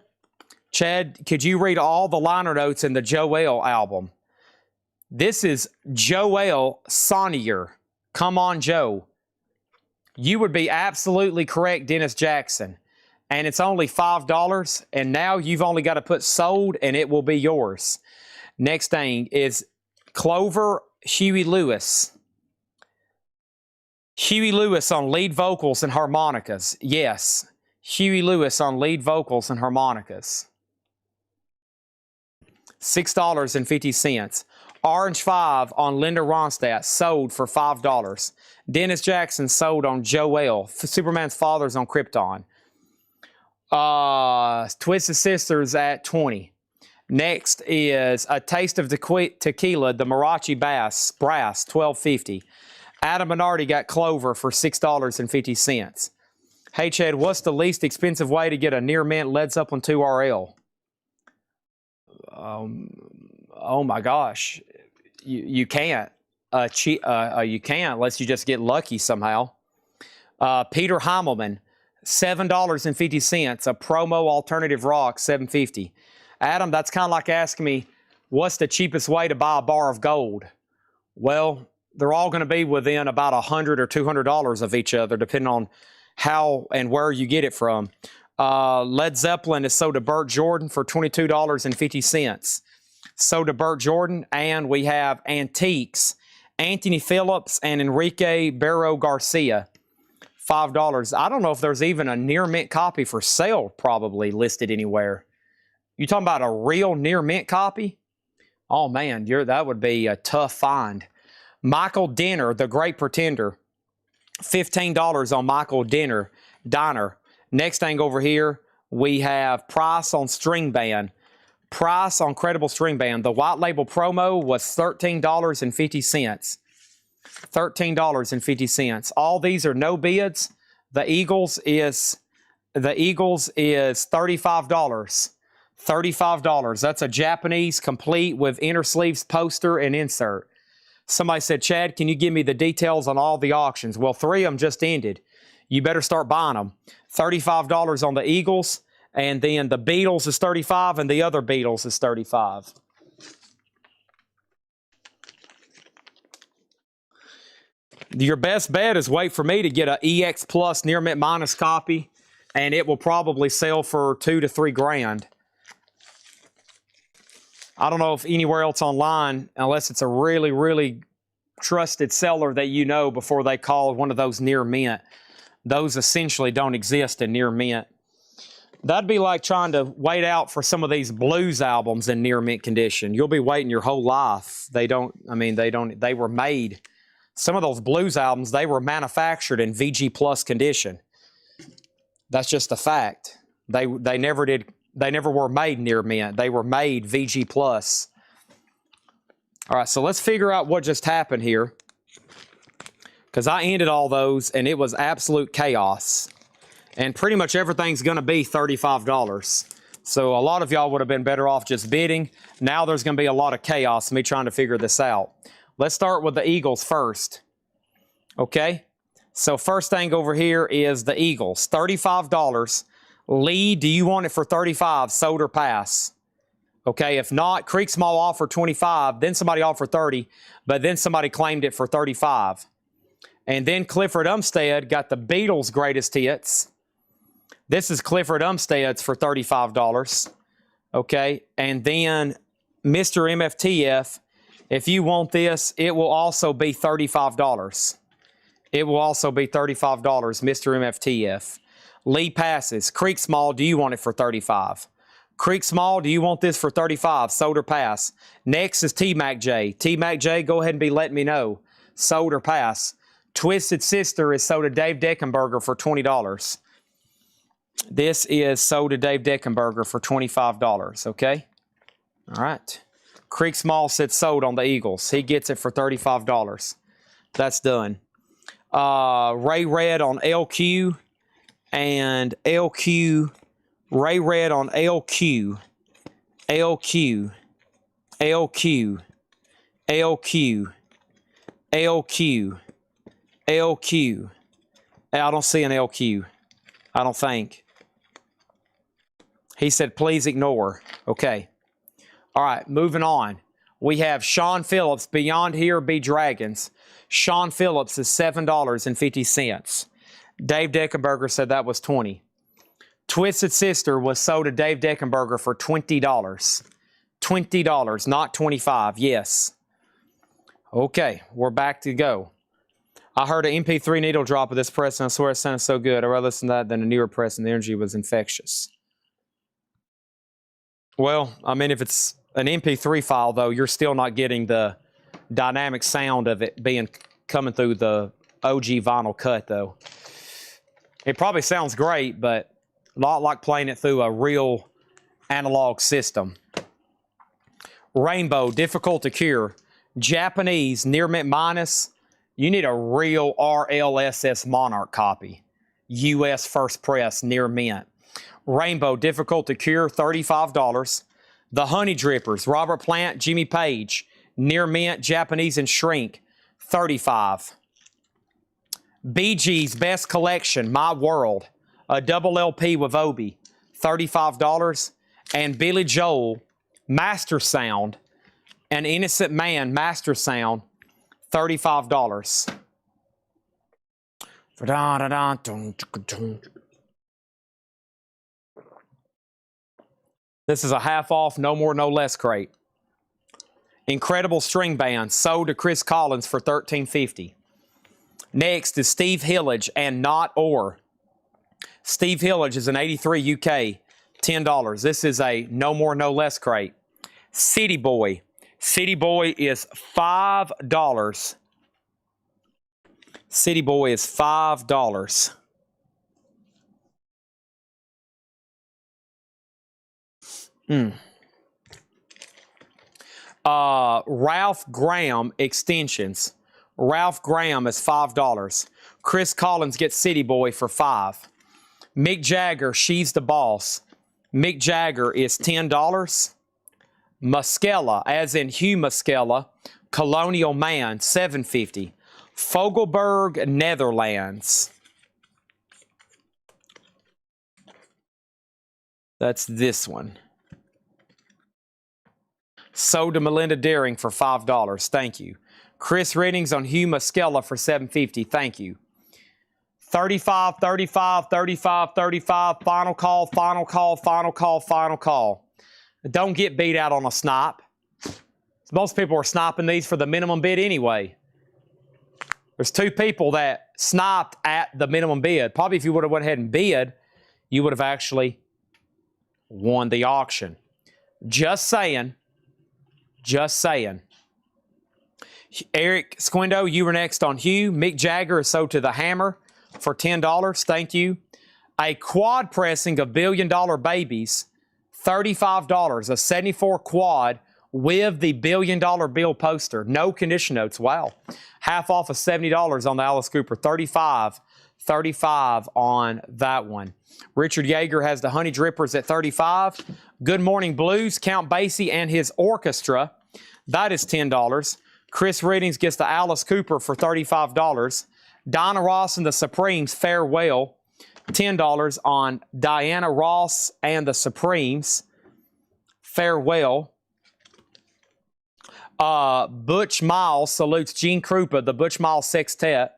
Chad, could you read all the liner notes in the Joel album? This is Joel Sonnier. Come on, Joe. You would be absolutely correct, Dennis Jackson. And it's only $5, and now you've only got to put sold, and it will be yours. Next thing is Clover Huey Lewis. Huey Lewis on lead vocals and harmonicas. Yes, Huey Lewis on lead vocals and harmonicas. $6.50. Orange 5 on Linda Ronstadt, sold for $5. Dennis Jackson sold on Joel. Superman's Father's on Krypton. Twisted Sisters at $20. Next is A Taste of Tequila, the Marachi Brass, $12.50. Adam Bernardi got Clover for $6.50. Hey, Chad, what's the least expensive way to get a near mint Led Zeppelin 2 RL? Oh my gosh, you can't. You can't unless you just get lucky somehow. Peter Heimelman, $7.50. A promo alternative rock, $7.50. Adam, that's kind of like asking me, what's the cheapest way to buy a bar of gold? Well, they're all going to be within about $100 or $200 of each other, depending on how and where you get it from. Led Zeppelin is sold to Burt Jordan for $22.50. Sold to Burt Jordan. And we have Antiques, Anthony Phillips and Enrique Barro Garcia, $5. I don't know if there's even a near mint copy for sale probably listed anywhere. You talking about a real near mint copy? Oh man, that would be a tough find. Michael Denner, The Great Pretender, $15 on Michael Diner. Next thing over here, we have price on string band. Price on Credible string band. The white label promo was $13.50. $13.50. All these are no bids. The Eagles is $35. $35. That's a Japanese complete with inner sleeves, poster, and insert. Somebody said, Chad, can you give me the details on all the auctions? Well, 3 of them just ended. You better start buying them. $35 on the Eagles, and then the Beatles is $35, and the other Beatles is $35. Your best bet is wait for me to get an EX Plus near mint minus copy, and it will probably sell for $2 to $3 grand. I don't know if anywhere else online, unless it's a really, really trusted seller that you know before they call one of those near mint. Those essentially don't exist in near mint. That'd be like trying to wait out for some of these blues albums in near mint condition. You'll be waiting your whole life. They were made. Some of those blues albums, they were manufactured in VG Plus condition. That's just a fact. They never were made near mint. They were made VG Plus. All right, so let's figure out what just happened here. Because I ended all those, and it was absolute chaos. And pretty much everything's going to be $35. So a lot of y'all would have been better off just bidding. Now there's going to be a lot of chaos, me trying to figure this out. Let's start with the Eagles first. Okay? So first thing over here is the Eagles. $35. Lee, do you want it for $35? Sold or pass? Okay, if not, Creek Small offered $25, then somebody offered $30, but then somebody claimed it for $35. And then Clifford Umstead got the Beatles' greatest hits. This is Clifford Umstead's for $35. Okay, and then Mr. MFTF, if you want this, it will also be $35. It will also be $35, Mr. MFTF. Lee passes. Creek Small, do you want it for $35? Creek Small, do you want this for $35? Sold or pass? Next is T-Mac J. T-Mac J, go ahead and be letting me know. Sold or pass? Twisted Sister is sold to Dave Deckenberger for $20. This is sold to Dave Deckenberger for $25, okay? All right. Creek Small said sold on the Eagles. He gets it for $35. That's done. Ray Red on LQ and LQ. Ray Red on LQ. LQ. LQ. LQ. LQ. LQ. I don't see an LQ. I don't think. He said, please ignore. Okay. All right, moving on. We have Sean Phillips, Beyond Here Be Dragons. Sean Phillips is $7.50. Dave Deckenberger said that was $20. Twisted Sister was sold to Dave Deckenberger for $20. $20, not $25. Yes. Okay, we're back to go. I heard an MP3 needle drop of this press, and I swear it sounded so good. I'd rather listen to that than a newer press, and the energy was infectious. Well, I mean, if it's an MP3 file, though, you're still not getting the dynamic sound of it coming through the OG vinyl cut, though. It probably sounds great, but not like playing it through a real analog system. Rainbow, difficult to cure. Japanese, near mint minus. You need a real RLSS Monarch copy. US first press, near mint. Rainbow, difficult to cure, $35. The Honey Drippers, Robert Plant, Jimmy Page, near mint, Japanese and shrink, $35. BG's Best Collection, My World, a double LP with Obi, $35. And Billy Joel, Master Sound, An Innocent Man, Master Sound, $35. This is a half off, no more, no less crate. Incredible String Band, sold to Chris Collins for $13.50. Next is Steve Hillage and Not Or. Steve Hillage is an 83 UK, $10. This is a no more, no less crate. City Boy. City Boy is $5. City Boy is $5. Ralph Graham extensions. Ralph Graham is $5. Chris Collins gets City Boy for $5. Mick Jagger, She's the Boss. Mick Jagger is $10. Muscella, as in Hugh Muscella, Colonial Man, $7.50. Fogelberg, Netherlands. That's this one. Sold to Melinda Deering for $5. Thank you. Chris Reddings on Hugh Muscella for $7.50. Thank you. 35, 35, 35, 35. Final call, final call, final call, final call. Don't get beat out on a snipe. Most people are sniping these for the minimum bid anyway. There's two people that sniped at the minimum bid. Probably if you would have went ahead and bid, you would have actually won the auction. Just saying. Just saying. Eric Squindo, you were next on Hugh. Mick Jagger is sold to the Hammer for $10. Thank you. A quad pressing of $1 Billion Babies, $35. A 74 quad with the $1 Billion Bill poster. No condition notes. Wow. Half off of $70 on the Alice Cooper. $35 on that one. Richard Yeager has the Honey Drippers at $35. Good Morning Blues, Count Basie and his orchestra. That is $10. Chris Reddings gets the Alice Cooper for $35. Diana Ross and the Supremes, Farewell, $10 on Diana Ross and the Supremes, Farewell. Butch Miles salutes Gene Krupa, the Butch Miles Sextet,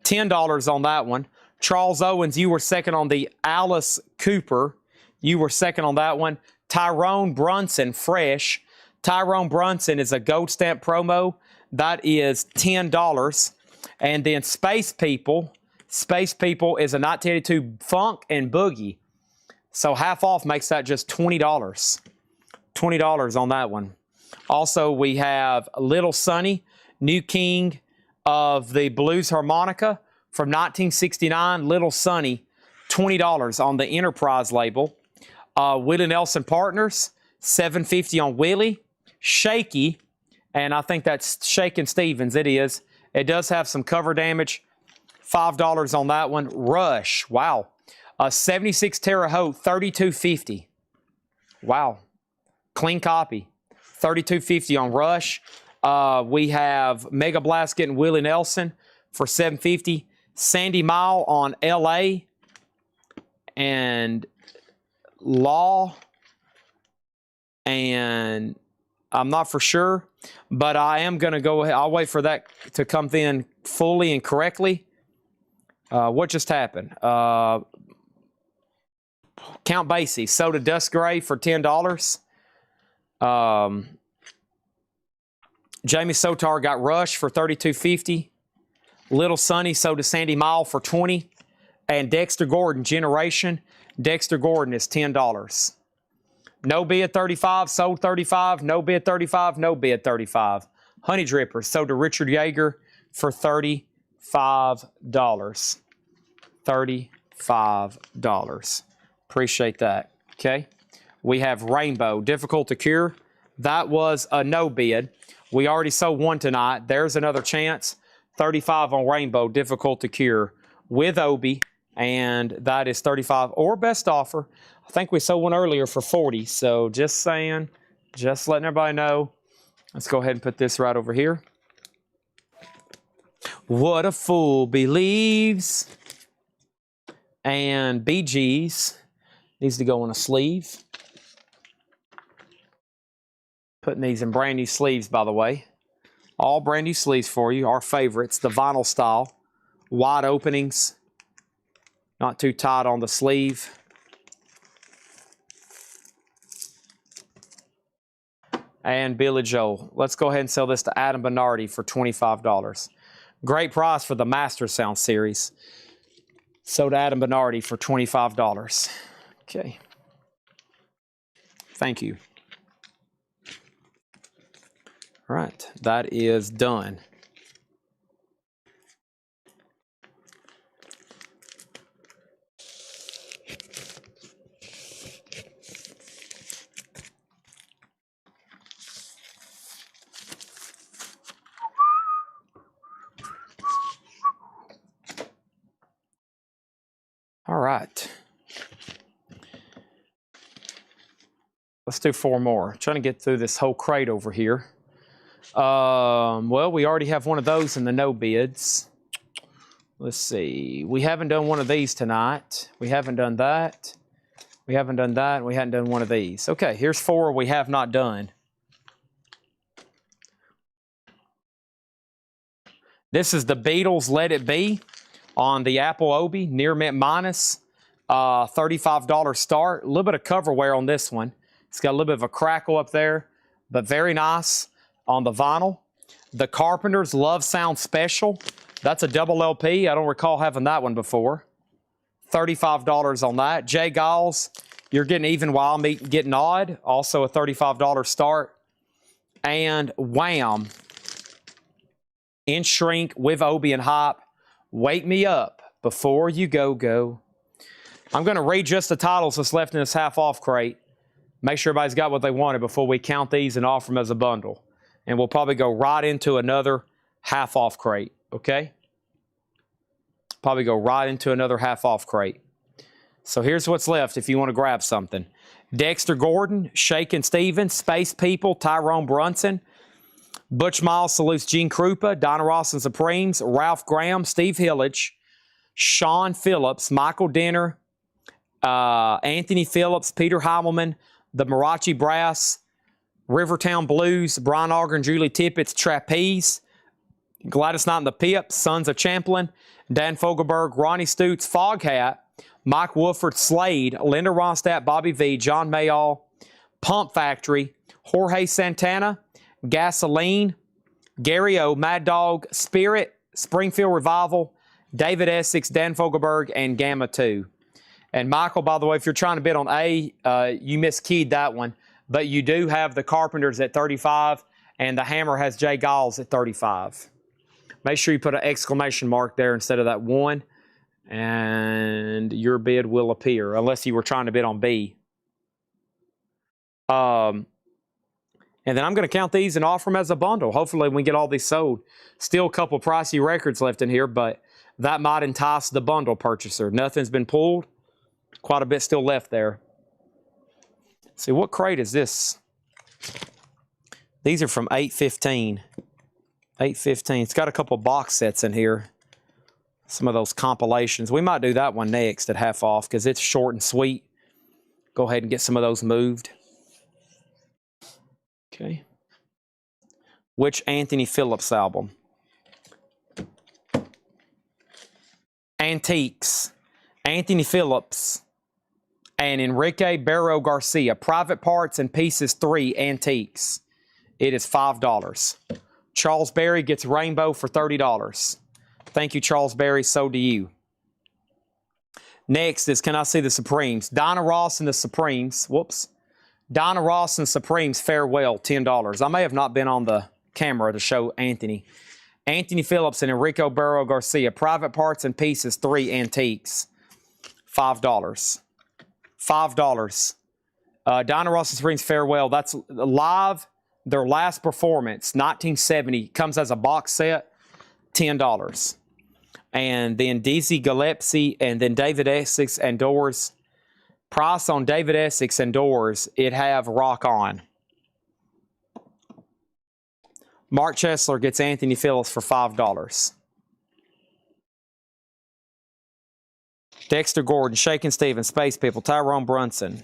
$10 on that one. Charles Owens, you were second on the Alice Cooper. You were second on that one. Tyrone Brunson, Fresh. Tyrone Brunson is a gold stamp promo. That is $10. And then Space People. Space People is a 1982 Funk and Boogie. So half off makes that just $20. $20 on that one. Also, we have Little Sonny, new king of the blues harmonica from 1969. Little Sonny, $20 on the Enterprise label. Willie Nelson Partners, $7.50 on Willie. Shaky, and I think that's Shakin' Stevens. It is. It does have some cover damage. $5 on that one. Rush, wow. 76 Terre Haute, $32.50. Wow. Clean copy. $32.50 on Rush. We have Mega Blast getting Willie Nelson for $7.50. Sandy Mile on LA and Law, and I'm not for sure, but I am going to go ahead. I'll wait for that to come in fully and correctly. What just happened? Count Basie sold to Dust Gray for $10. Jamie Sotar got Rush for $32.50. Little Sonny sold to Sandy Mile for $20. And Dexter Gordon, Generation. Dexter Gordon is $10. No bid 35, sold 35. No bid 35, no bid 35. Honey Drippers sold to Richard Yeager for $35. $35. Appreciate that. Okay. We have Rainbow, difficult to cure. That was a no bid. We already sold one tonight. There's another chance. 35 on Rainbow, difficult to cure with Obi, and that is 35 or best offer. I think we sold one earlier for 40, so just saying, just letting everybody know. Let's go ahead and put this right over here. What a Fool Believes. And BG's needs to go on a sleeve. Putting these in brand new sleeves, by the way. All brand new sleeves for you. Our favorites, the vinyl style. Wide openings. Not too tight on the sleeve. And Billy Joel. Let's go ahead and sell this to Adam Bernardi for $25. Great price for the Master Sound series. Sold to Adam Bernardi for $25. Okay. Thank you. All right, that is done. All right. Let's do 4 more. Trying to get through this whole crate over here. Well, we already have one of those in the no bids. Let's see. We haven't done one of these tonight. We haven't done that. We haven't done that. We hadn't done one of these. Okay, here's 4 we have not done. This is the Beatles Let It Be on the Apple Obi, near mint minus. $35 start. A little bit of cover wear on this one. It's got a little bit of a crackle up there, but very nice on the vinyl. The Carpenters Love Sound Special. That's a double LP. I don't recall having that one before. $35 on that. J. Giles, You're Getting Even While I'm Getting Odd. Also a $35 start. And Wham! In Shrink with Obi and Hop. Wake Me Up Before You Go Go. I'm going to read just the titles that's left in this half-off crate. Make sure everybody's got what they wanted before we count these and offer them as a bundle. And we'll probably go right into another half-off crate, okay? Probably go right into another half-off crate. So here's what's left if you want to grab something. Dexter Gordon, Shakin' Stevens, Space People, Tyrone Brunson, Butch Miles salutes Gene Krupa, Donna Ross and Supremes, Ralph Graham, Steve Hillage, Sean Phillips, Michael Denner, Anthony Phillips, Peter Heimelman, the Marachi Brass, Rivertown Blues, Brian Auger and Julie Tippett's Trapeze, Gladys Knight and the Pips, Sons of Champlin, Dan Fogelberg, Ronnie Stutes, Foghat, Mike Wolford, Slade, Linda Ronstadt, Bobby V, John Mayall, Pump Factory, Jorge Santana, Gasoline, Gary O, Mad Dog, Spirit, Springfield Revival, David Essex, Dan Fogelberg, and Gamma 2. And Michael, by the way, if you're trying to bid on A, you miskeyed that one. But you do have the Carpenters at 35, and the Hammer has J. Giles at 35. Make sure you put an exclamation mark there instead of that 1, and your bid will appear, unless you were trying to bid on B. And then I'm going to count these and offer them as a bundle. Hopefully we get all these sold. Still a couple pricey records left in here, but that might entice the bundle purchaser. Nothing's been pulled. Quite a bit still left there. Let's see, what crate is this? These are from 815. 815. It's got a couple box sets in here. Some of those compilations. We might do that one next at half off because it's short and sweet. Go ahead and get some of those moved. Okay. Which Anthony Phillips album? Antiques. Anthony Phillips and Enrique Barro Garcia. Private Parts and Pieces 3 Antiques. It is $5. Charles Berry gets Rainbow for $30. Thank you, Charles Berry. So do you. Next is Can I See the Supremes? Donna Ross and the Supremes. Whoops. Donna Ross and Supremes Farewell, $10. I may have not been on the camera to show Anthony. Anthony Phillips and Enrico Barro Garcia. Private Parts and Pieces 3 Antiques. $5. $5. Donna Ross and Supremes Farewell. That's live. Their last performance, 1970, comes as a box set, $10. And then Dizzy Gillespie and then David Essex and Doors. Price on David Essex and Doors, it have Rock On. Mark Chesler gets Anthony Phillips for $5. Dexter Gordon, Shakin' Stevens, Space People, Tyrone Brunson,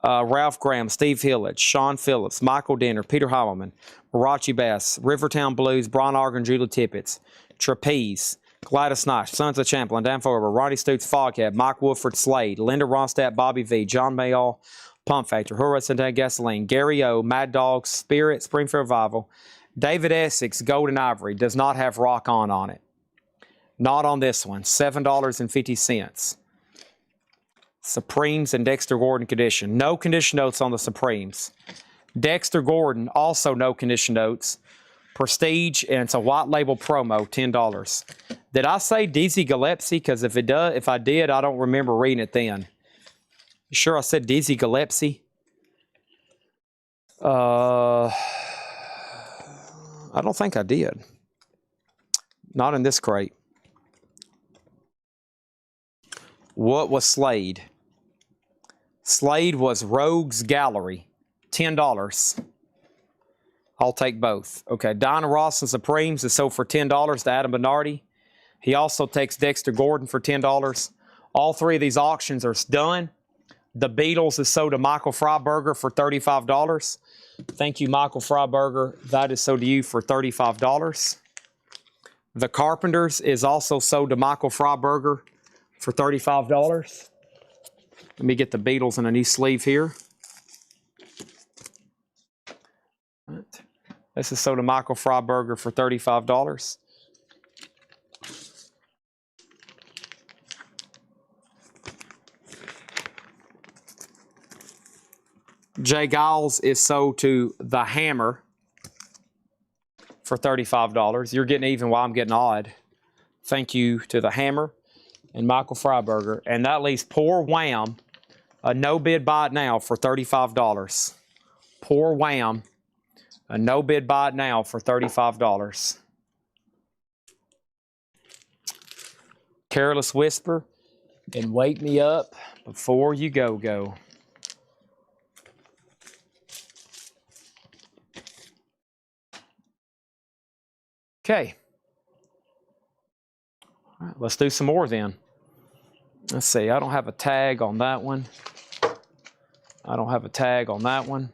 Ralph Graham, Steve Hillage, Sean Phillips, Michael Denner, Peter Heimelman, Marachi Bass, Rivertown Blues, Brian Auger and Julie Tippett's, Trapeze, Gladys Knight, Sons of Champlin, Dan Fogelberg, Ronnie Stutes, Foghat, Mike Wolford, Slade, Linda Ronstadt, Bobby V, John Mayall, Pump Factor, Jorge Santana, Gasoline, Gary O, Mad Dog, Spirit, Springfield Revival, David Essex, Golden Ivory, does not have Rock On it. Not on this one, $7.50. Supremes and Dexter Gordon condition. No condition notes on the Supremes. Dexter Gordon, also no condition notes. Prestige, and it's a white label promo, $10. Did I say Dizzy Gillespie? Because if I did, I don't remember reading it then. You sure I said Dizzy Gillespie? I don't think I did. Not in this crate. What was Slade? Slade was Rogues Gallery, $10. I'll take both. Okay, Diana Ross and Supremes is sold for $10 to Adam Bernardi. He also takes Dexter Gordon for $10. All three of these auctions are done. The Beatles is sold to Michael Freiberger for $35. Thank you, Michael Freiberger. That is sold to you for $35. The Carpenters is also sold to Michael Freiberger for $35. Let me get the Beatles in a new sleeve here. This is sold to Michael Freiberger for $35. Jay Giles is sold to The Hammer for $35. You're getting even while I'm getting odd. Thank you to The Hammer and Michael Freiberger. And that leaves Poor Wham, a no bid buy it now for $35. Poor Wham, a no bid buy it now for $35. Careless Whisper and Wake Me Up Before You Go. Okay. All right, let's do some more then. Let's see. I don't have a tag on that one. I don't have a tag on that one.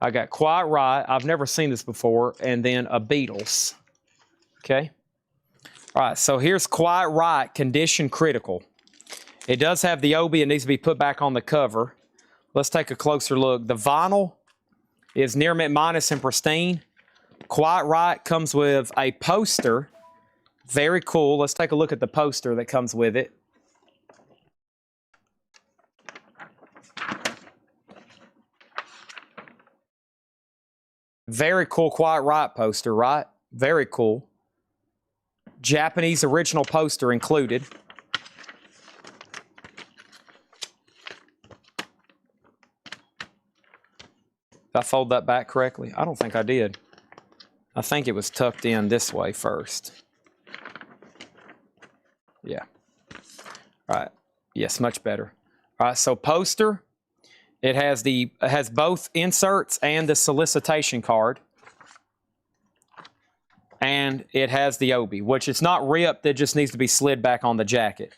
I got Quiet Riot. I've never seen this before. And then a Beatles. Okay. All right. So here's Quiet Riot Condition Critical. It does have the Obi. It needs to be put back on the cover. Let's take a closer look. The vinyl is near mint minus and pristine. Quiet Riot comes with a poster. Very cool. Let's take a look at the poster that comes with it. Very cool Quiet Riot poster, right? Very cool. Japanese original poster included. Did I fold that back correctly? I don't think I did. I think it was tucked in this way first. Yeah. All right. Yes, much better. All right, so poster. It has both inserts and the solicitation card. And it has the Obi, which it's not ripped, it just needs to be slid back on the jacket.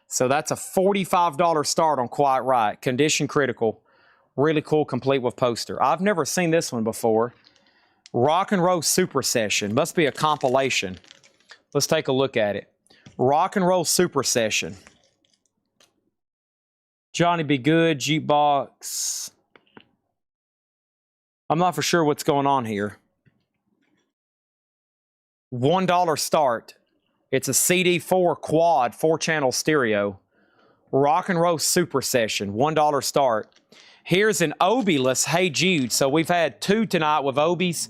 So that's a $45 start on Quiet Riot. Condition critical. Really cool, complete with poster. I've never seen this one before. Rock and Roll Super Session. Must be a compilation. Let's take a look at it. Rock and Roll Super Session. Johnny Be Good, Jukebox. I'm not for sure what's going on here. $1 start. It's a CD4 quad, 4-channel stereo. Rock and Roll Super Session, $1 start. Here's an Obi-less Hey Jude. So we've had two tonight with Obies.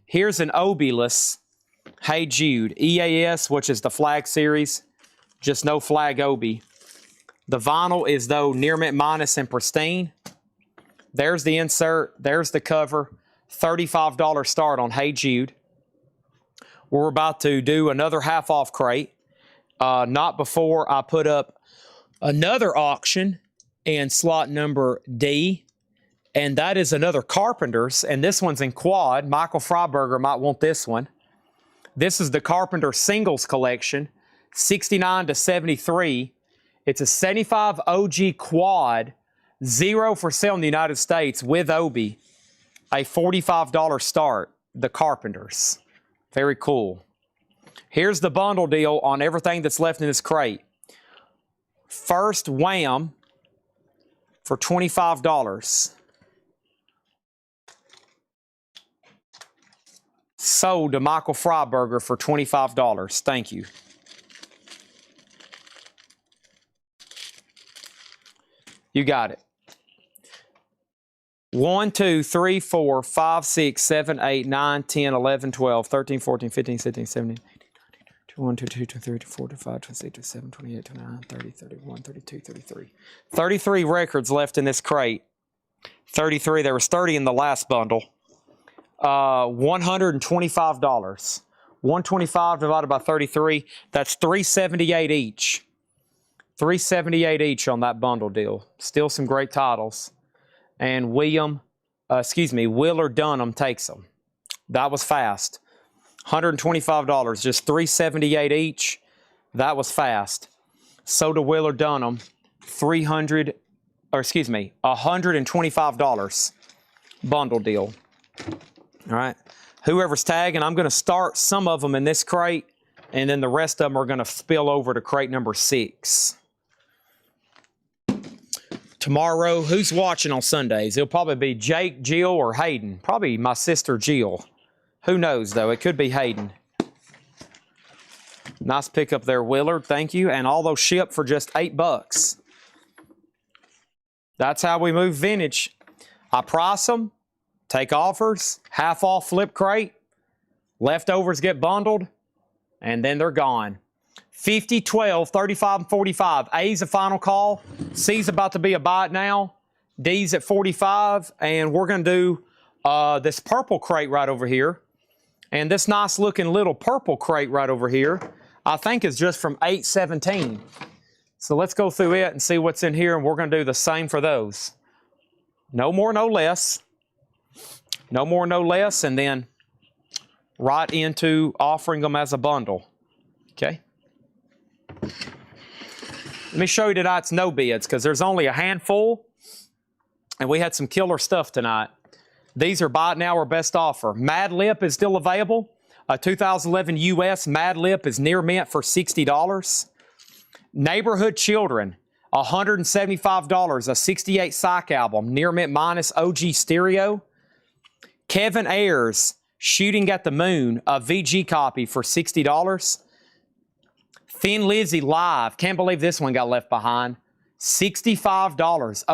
Here's an Obi-less Hey Jude. EAS, which is the flag series. Just no flag Obi. The vinyl is, though, near mint minus and pristine. There's the insert. There's the cover. $35 start on Hey Jude. We're about to do another half-off crate. Not before I put up another auction in slot number D. And that is another Carpenter's. And this one's in quad. Michael Freiberger might want this one. This is the Carpenter Singles Collection, 69 to 73. It's a 75 OG quad, 0 for sale in the United States with Obi. A $45 start, the Carpenters. Very cool. Here's the bundle deal on everything that's left in this crate. First Wham for $25. Sold to Michael Freiberger for $25. Thank you. You got it. 1, 2, 3, 4, 5, 6, 7, 8, 9, 10, 11, 12, 13, 14, 15, 16, 17, 18, 21, 22, 23, 24, 25, 26, 27, 28, 29, 30, 31, 32, 33. 33 records left in this crate. 33. There was 30 in the last bundle. $125. 125 divided by 33. That's $378 each. $378 each on that bundle deal. Still some great titles. And Wheeler Dunham takes them. That was fast. $125, just $378 each. That was fast. So to Wheeler Dunham, $125 bundle deal. All right. Whoever's tagging, I'm going to start some of them in this crate, and then the rest of them are going to spill over to crate number 6. Tomorrow, who's watching on Sundays? It'll probably be Jake, Jill, or Hayden. Probably my sister, Jill. Who knows, though? It could be Hayden. Nice pickup there, Willard. Thank you. And all those shipped for just $8. That's how we move vintage. I price them, take offers, half off flip crate, leftovers get bundled, and then they're gone. 50, 12, 35, and 45. A's a final call. C's about to be a buy it now. D's at 45. And we're going to do this purple crate right over here. And this nice looking little purple crate right over here, I think is just from 817. So let's go through it and see what's in here. And we're going to do the same for those. No more, no less. No more, no less. And then right into offering them as a bundle. Okay. Let me show you tonight's no bids because there's only a handful and we had some killer stuff tonight. These are buy it now or best offer. Mad Lip is still available. A 2011 US Mad Lip is near mint for $60. Neighborhood Children, $175. A 68 Psych album, near mint minus OG stereo. Kevin Ayers, Shooting at the Moon, a VG copy for $60. Thin Lizzy Live. Can't believe this one got left behind. $65.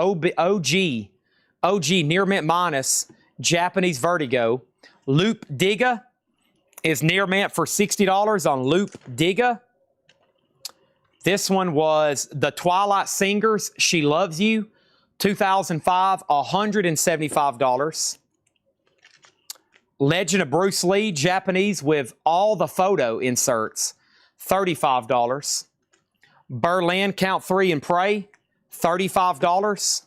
OG near mint minus Japanese Vertigo. Loop Digga is near mint for $60 on Loop Digga. This one was The Twilight Singers, She Loves You, 2005, $175. Legend of Bruce Lee, Japanese with all the photo inserts, $35. Berlin, Count 3 and Pray, $35.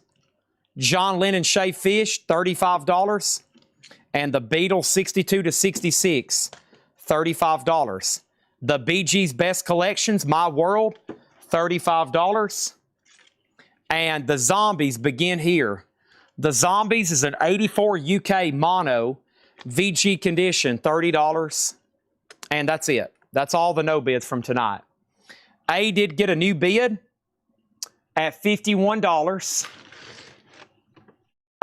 John Lennon, Shay Fish, $35. And the Beatles, 62 to 66, $35. The Bee Gees Best Collections, My World, $35. And the Zombies Begin Here. The Zombies is an 84 UK mono, VG condition, $30. And that's it. That's all the no bids from tonight. A did get a new bid at $51.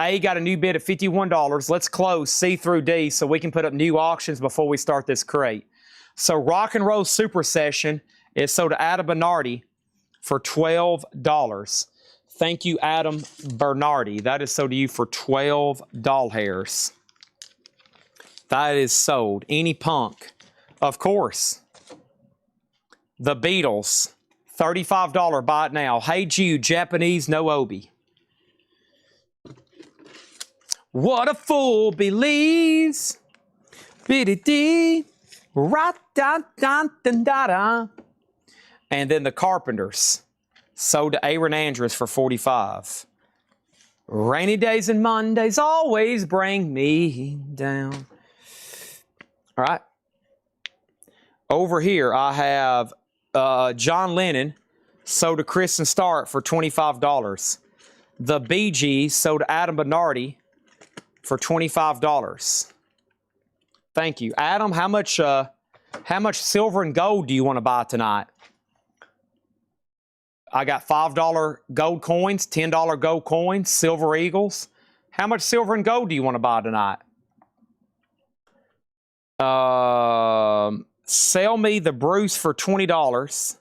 A got a new bid at $51. Let's close C through D so we can put up new auctions before we start this crate. So Rock and Roll Super Session is sold to Adam Bernardi for $12. Thank you, Adam Bernardi. That is sold to you for 12 doll hairs. That is sold. Any Punk. Of course. The Beatles. $35 buy it now. Hey Jude, Japanese, no Obi. What a fool believes. Biddy-dee. Ra-da-da-da-da-da. And then the Carpenters. Sold to Aaron Andrews for $45. Rainy days and Mondays always bring me down. All right. Over here, I have John Lennon sold to Kristen Starrett for $25. The Bee Gees sold to Adam Bernardi for $25. Thank you. Adam, how much silver and gold do you want to buy tonight? I got $5 gold coins, $10 gold coins, Silver Eagles. How much silver and gold do you want to buy tonight? Sell me the Bruce for $20.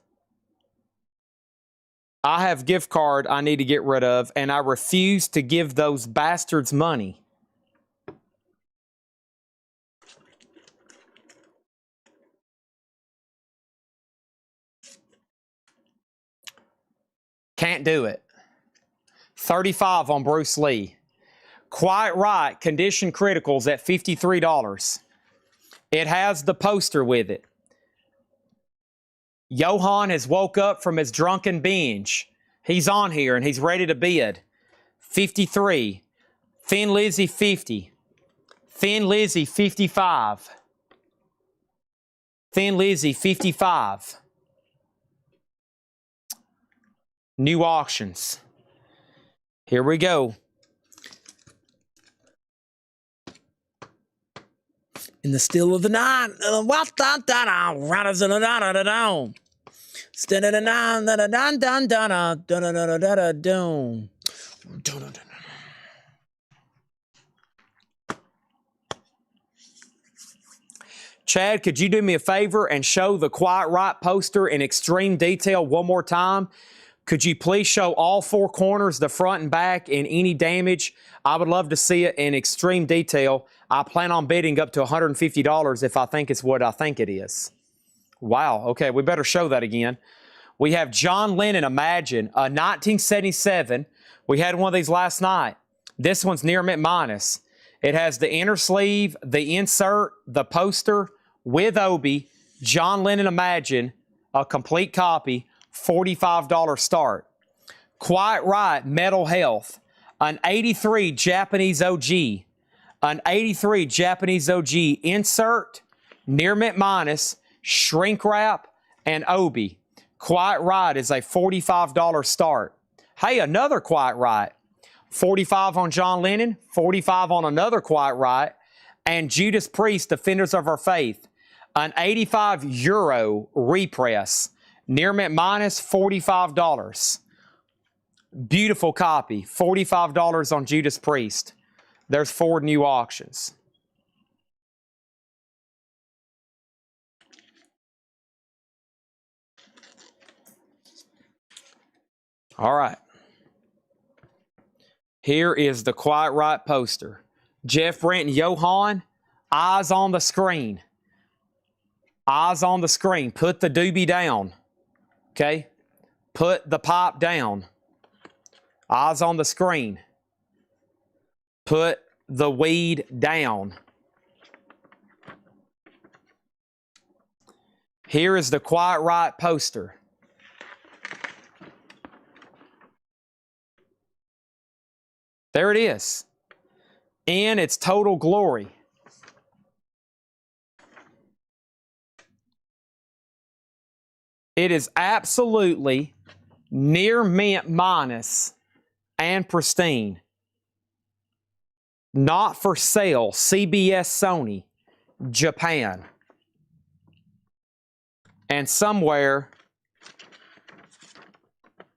I have gift card I need to get rid of, and I refuse to give those bastards money. Can't do it. 35 on Bruce Lee. Quiet Right, Condition Criticals at $53. It has the poster with it. Johan has woke up from his drunken binge. He's on here and he's ready to bid. 53. Thin Lizzy 50. Thin Lizzy 55. Thin Lizzy 55. New auctions. Here we go. In the still of the night, riders in the da-da-da-da-da. Chad, could you do me a favor and show the Quiet Right poster in extreme detail one more time? Could you please show all four corners, the front and back, and any damage? I would love to see it in extreme detail. I plan on bidding up to $150 if I think it's what I think it is. Wow, okay, we better show that again. We have John Lennon, Imagine, a 1977. We had one of these last night. This one's near mint minus. It has the inner sleeve, the insert, the poster with Obi, John Lennon, Imagine, a complete copy, $45 start. Quiet Right, Metal Health, an 83 Japanese OG, an 83 Japanese OG insert, near mint minus, shrink wrap, and Obi. Quiet Right is a $45 start. Hey, another Quiet Right. 45 on John Lennon, 45 on another Quiet Right, and Judas Priest, Defenders of Our Faith, an 85 euro repress, near mint minus, $45. Beautiful copy, $45 on Judas Priest. There's 4 new auctions. All right. Here is the Quiet Right poster. Jeff Brent and Johan, eyes on the screen. Eyes on the screen. Put the doobie down. Okay? Put the pipe down. Eyes on the screen. Put the weed down. Here is the Quiet Right poster. There it is. In its total glory. It is absolutely near mint minus and pristine. Not for sale. CBS Sony, Japan. And somewhere,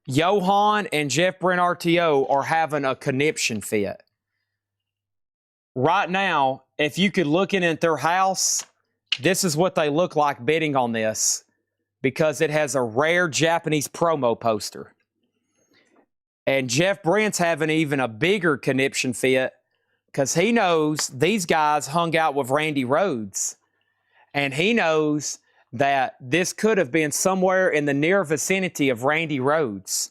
Johan and Jeff Brent RTO are having a conniption fit. Right now, if you could look in at their house, this is what they look like bidding on this, because it has a rare Japanese promo poster. And Jeff Brent's having even a bigger conniption fit because he knows these guys hung out with Randy Rhoads. And he knows that this could have been somewhere in the near vicinity of Randy Rhoads.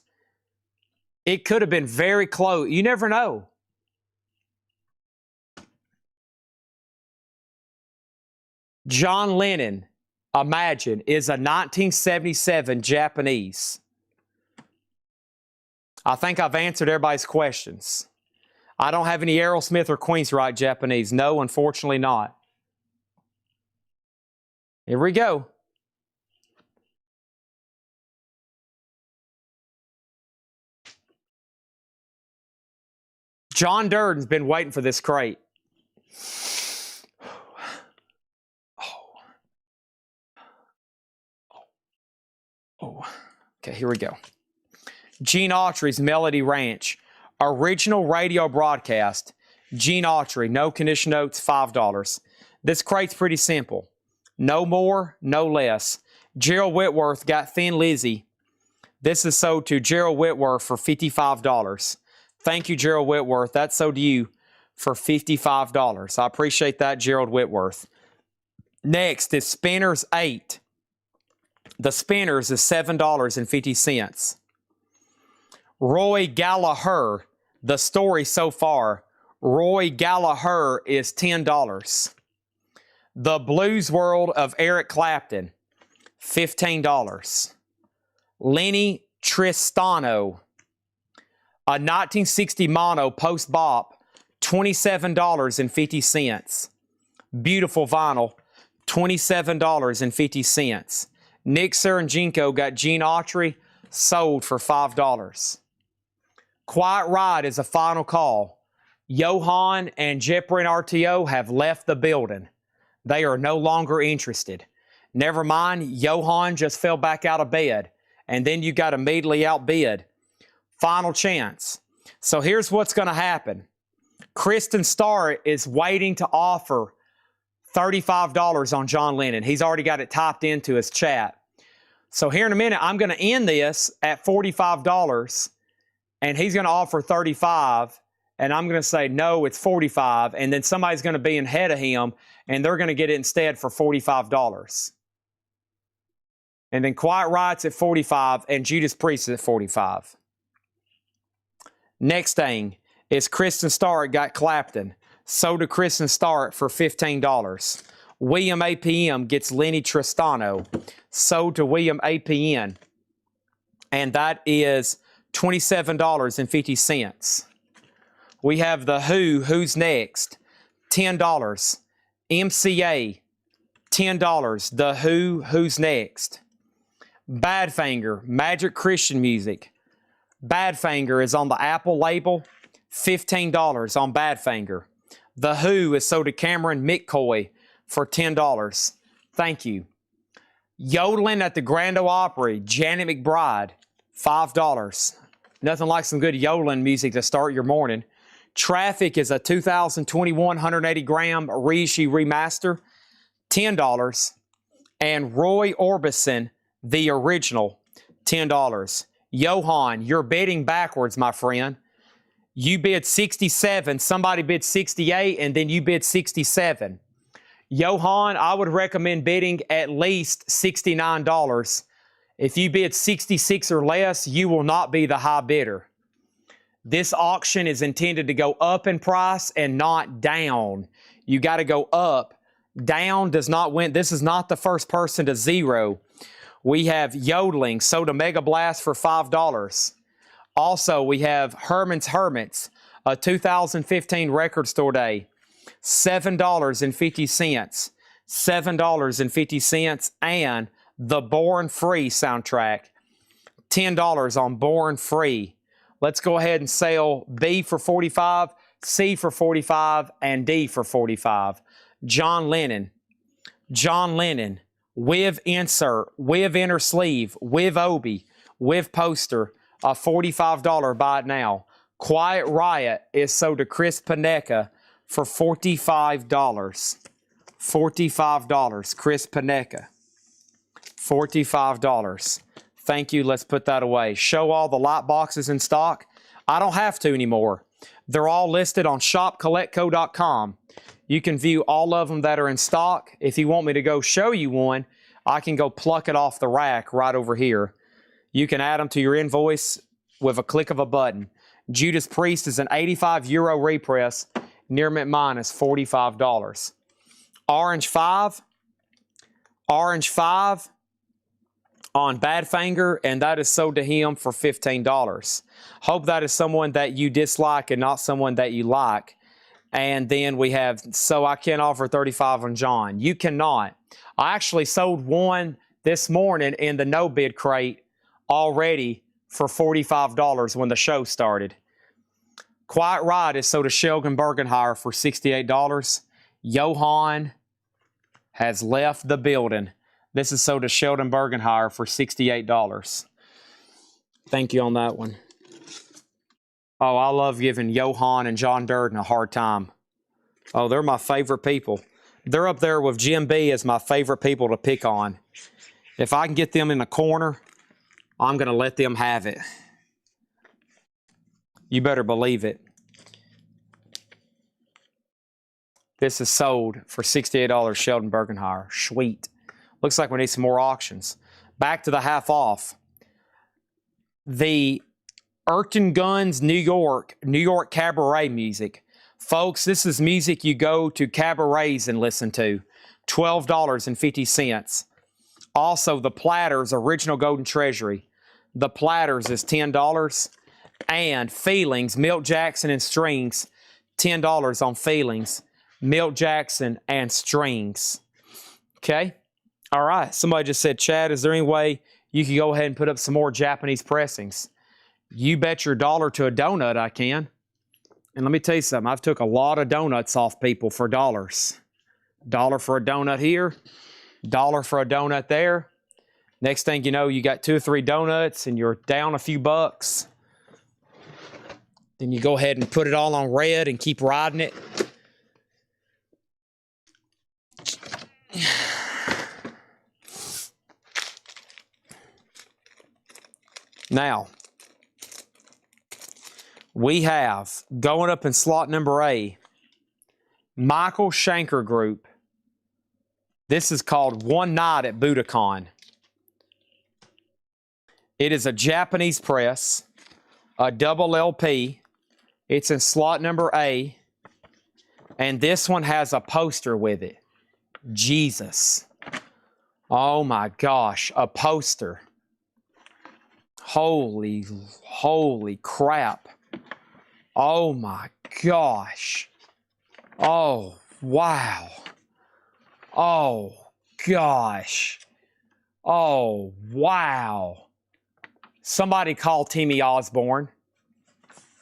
It could have been very close. You never know. John Lennon, Imagine, is a 1977 Japanese. I think I've answered everybody's questions. I don't have any Aerosmith or Queensryche Japanese. No, unfortunately not. Here we go. John Durden's been waiting for this crate. Oh. Okay, here we go. Gene Autry's Melody Ranch. Original radio broadcast. Gene Autry, no condition notes, $5. This crate's pretty simple. No more, no less. Gerald Whitworth got Thin Lizzy. This is sold to Gerald Whitworth for $55. Thank you, Gerald Whitworth. That's sold to you for $55. I appreciate that, Gerald Whitworth. Next is Spinners 8. The Spinners is $7.50. Roy Gallagher, the story so far, Roy Gallagher is $10. The Blues World of Eric Clapton, $15. Lenny Tristano, a 1960 mono post-bop, $27.50. Beautiful vinyl, $27.50. Nick Saranjenko got Gene Autry, sold for $5. Quiet Ride is a final call. Johan and Jeprin RTO have left the building. They are no longer interested. Never mind, Johan just fell back out of bed, and then you got immediately outbid. Final chance. So here's what's going to happen. Kristen Starrett is waiting to offer $35 on John Lennon. He's already got it typed into his chat. So here in a minute, I'm going to end this at $45, and he's going to offer $35, and I'm going to say, no, it's $45, and then somebody's going to be ahead of him, and they're going to get it instead for $45. And then Quiet Riot's at $45, and Judas Priest is at $45. Next thing is Kristen Starrett got Clapton. Sold to Kristen Starrett for $15. William APM gets Lenny Tristano. Sold to William APN. And that is $27.50. We have The Who, Who's Next? $10. MCA, $10. The Who, Who's Next? Badfinger, Magic Christian Music. Badfinger is on the Apple label, $15 on Badfinger. The Who is sold to Cameron McCoy for $10. Thank you. Yodeling at the Grand Ole Opry, Janet McBride, $5. Nothing like some good yodeling music to start your morning. Traffic is a 2021 180-gram reissue remaster, $10. And Roy Orbison, the original, $10. Johan, you're bidding backwards, my friend. You bid 67, somebody bid 68, and then you bid 67. Johan, I would recommend bidding at least $69. If you bid 66 or less, you will not be the high bidder. This auction is intended to go up in price and not down. You got to go up. Down does not win. This is not the first person to zero. We have Yodeling, sold to Mega Blast for $5. Also, we have Herman's Hermits, a 2015 Record Store Day, $7.50. $7.50. And the Born Free soundtrack, $10 on Born Free. Let's go ahead and sell B for $45, C for $45, and D for $45. John Lennon. John Lennon. With insert, with inner sleeve, with Obi, with poster, a $45 buy it now. Quiet Riot is sold to Chris Panecka for $45. $45, Chris Panecka. $45. Thank you, let's put that away. Show all the light boxes in stock. I don't have to anymore. They're all listed on shopcollectco.com. You can view all of them that are in stock. If you want me to go show you one, I can go pluck it off the rack right over here. You can add them to your invoice with a click of a button. Judas Priest is an 85 euro repress. Near mint mine is $45. Orange 5 on Badfinger, and that is sold to him for $15. Hope that is someone that you dislike and not someone that you like. And then we have, so I can offer $35 on John. You cannot. I actually sold one this morning in the no bid crate already for $45 when the show started. Quiet Ride is sold to Sheldon Bergenhire for $68. Johan has left the building. This is sold to Sheldon Bergenhire for $68. Thank you on that one. Oh, I love giving Johan and John Durden a hard time. Oh, they're my favorite people. They're up there with Jim B as my favorite people to pick on. If I can get them in a corner, I'm going to let them have it. You better believe it. This is sold for $68, Sheldon Bergenhire. Sweet. Looks like we need some more auctions. Back to the half off. The Erton Guns New York cabaret music. Folks, this is music you go to cabarets and listen to. $12.50. Also, the Platters Original Golden Treasury. The Platters is $10. And Feelings, Milt Jackson and Strings, $10 on Feelings, Milt Jackson and Strings. Okay? All right. Somebody just said, Chad, is there any way you can go ahead and put up some more Japanese pressings? You bet your dollar to a donut I can. And let me tell you something. I've took a lot of donuts off people for dollars. Dollar for a donut here, dollar for a donut there. Next thing you know, you got 2 or 3 donuts and you're down a few bucks. Then you go ahead and put it all on red and keep riding it. Now, we have, going up in slot number A, Michael Schenker Group. This is called One Night at Budokan. It is a Japanese press, a double LP. It's in slot number A. And this one has a poster with it. Jesus. Oh my gosh, a poster. Holy crap. Oh my gosh. Oh, wow. Oh, gosh. Oh, wow. Somebody call Timmy Osborne.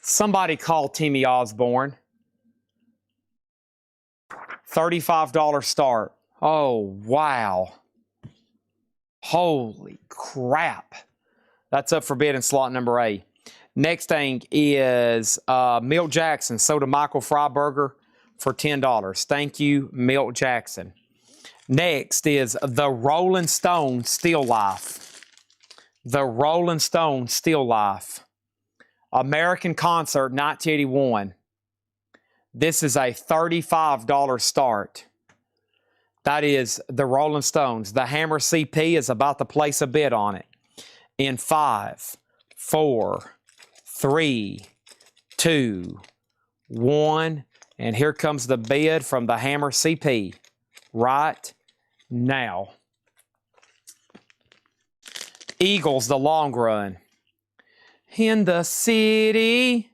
Somebody call Timmy Osborne. $35 start. Oh, wow. Holy crap. That's up for bid in slot number A. Next thing is Milt Jackson, sold to Michael Freiberger for $10. Thank you, Milt Jackson. Next is the Rolling Stone Still Life. The Rolling Stone Still Life. American Concert 1981. This is a $35 start. That is the Rolling Stones. The Hammer CP is about to place a bid on it. In 5, 4, 3, 2, 1. And here comes the bid from the Hammer CP right now. Eagles, the long run. In the city.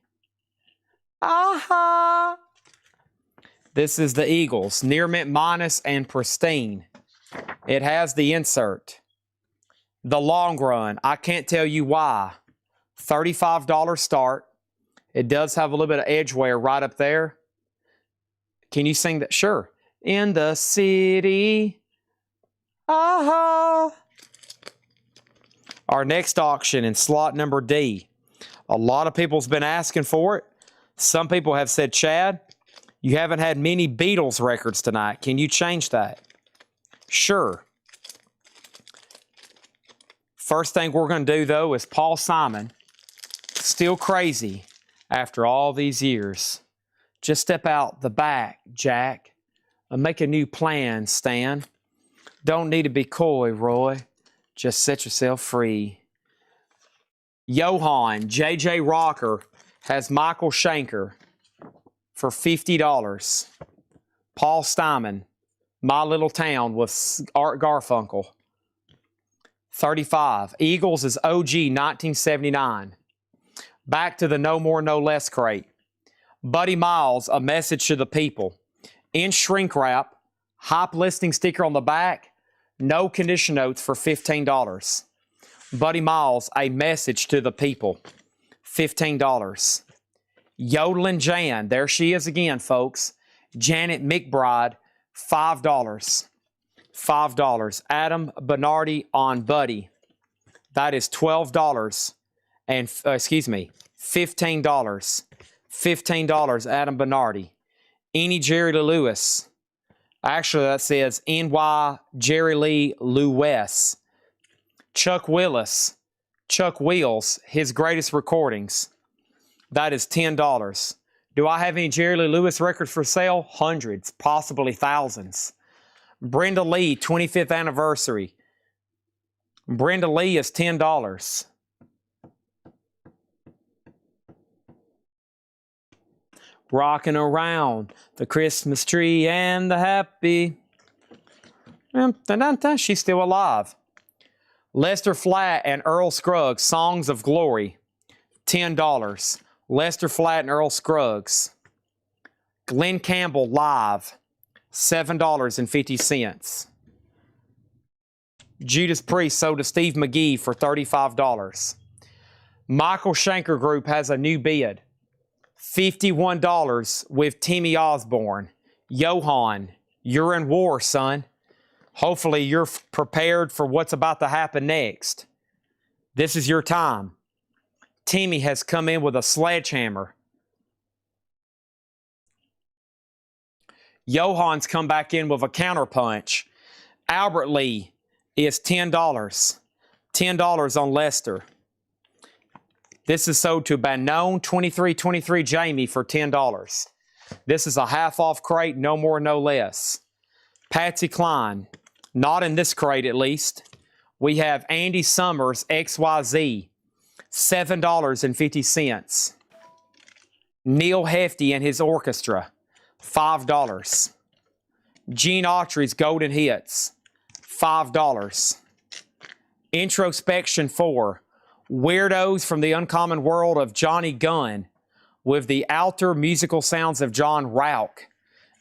Aha. This is the Eagles. Near mint minus and pristine. It has the insert. The long run. I can't tell you why. $35 start. It does have a little bit of edge wear right up there. Can you sing that? Sure. In the city. Aha. Our next auction in slot number D. A lot of people's been asking for it. Some people have said, Chad, you haven't had many Beatles records tonight. Can you change that? Sure. First thing we're going to do, though, is Paul Simon. Still crazy after all these years. Just step out the back, Jack, and make a new plan, Stan. Don't need to be coy, Roy. Just set yourself free. Johann, J.J. Rocker, has Michael Schenker for $50. Paul Simon, My Little Town with Art Garfunkel, $35. Eagles is OG 1979. Back to the No More, No Less crate. Buddy Miles, A Message to the People. In shrink wrap, hype listing sticker on the back, no condition notes for $15. Buddy Miles, A Message to the People, $15. Yodeling Jan, there she is again, folks. Janet McBride, $5. $5. Adam Bernardi on Buddy. That is $12. And, $15. $15, Adam Bernardi. Any Jerry Lee Lewis. Actually, that says NY Jerry Lee Lewis. Chuck Willis. Chuck Wheels, his greatest recordings. That is $10. Do I have any Jerry Lee Lewis records for sale? Hundreds, possibly thousands. Brenda Lee, 25th anniversary. Brenda Lee is $10. Rocking around the Christmas tree and the happy. She's still alive. Lester Flatt and Earl Scruggs, Songs of Glory, $10. Lester Flatt and Earl Scruggs. Glenn Campbell Live, $7.50. Judas Priest sold to Steve McGee for $35. Michael Schenker Group has a new bid, $51 with Timmy Osborne. Johan, you're in war, son. Hopefully you're prepared for what's about to happen next. This is your time. Timmy has come in with a sledgehammer. Johan's come back in with a counterpunch. Albert Lee is $10. $10 on Lester. This is sold to Banon 2323 Jamie for $10. This is a half-off crate, no more, no less. Patsy Cline, not in this crate at least. We have Andy Summers XYZ, $7.50. Neil Hefti and his orchestra, $5. Gene Autry's Golden Hits, $5. Introspection 4, Weirdos from the Uncommon World of Johnny Gunn with the outer musical sounds of John Rauch.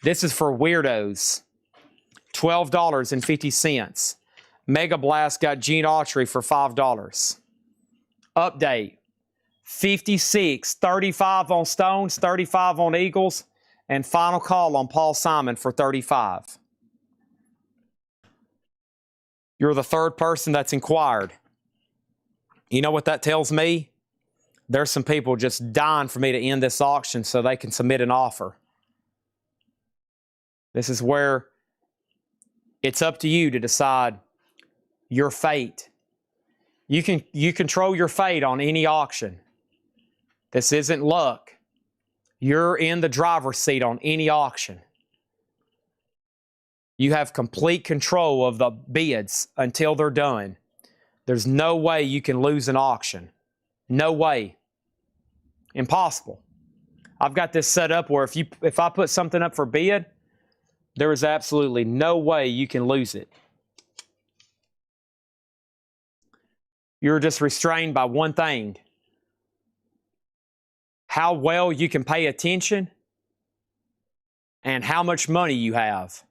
This is for weirdos, $12.50. Mega Blast got Gene Autry for $5. Update, 56, 35 on Stones, 35 on Eagles, and final call on Paul Simon for $35. You're the third person that's inquired. You know what that tells me? There's some people just dying for me to end this auction so they can submit an offer. This is where it's up to you to decide your fate. You control your fate on any auction. This isn't luck. You're in the driver's seat on any auction. You have complete control of the bids until they're done. There's no way you can lose an auction. No way. Impossible. I've got this set up where if I put something up for bid, there is absolutely no way you can lose it. You're just restrained by one thing: how well you can pay attention and how much money you have.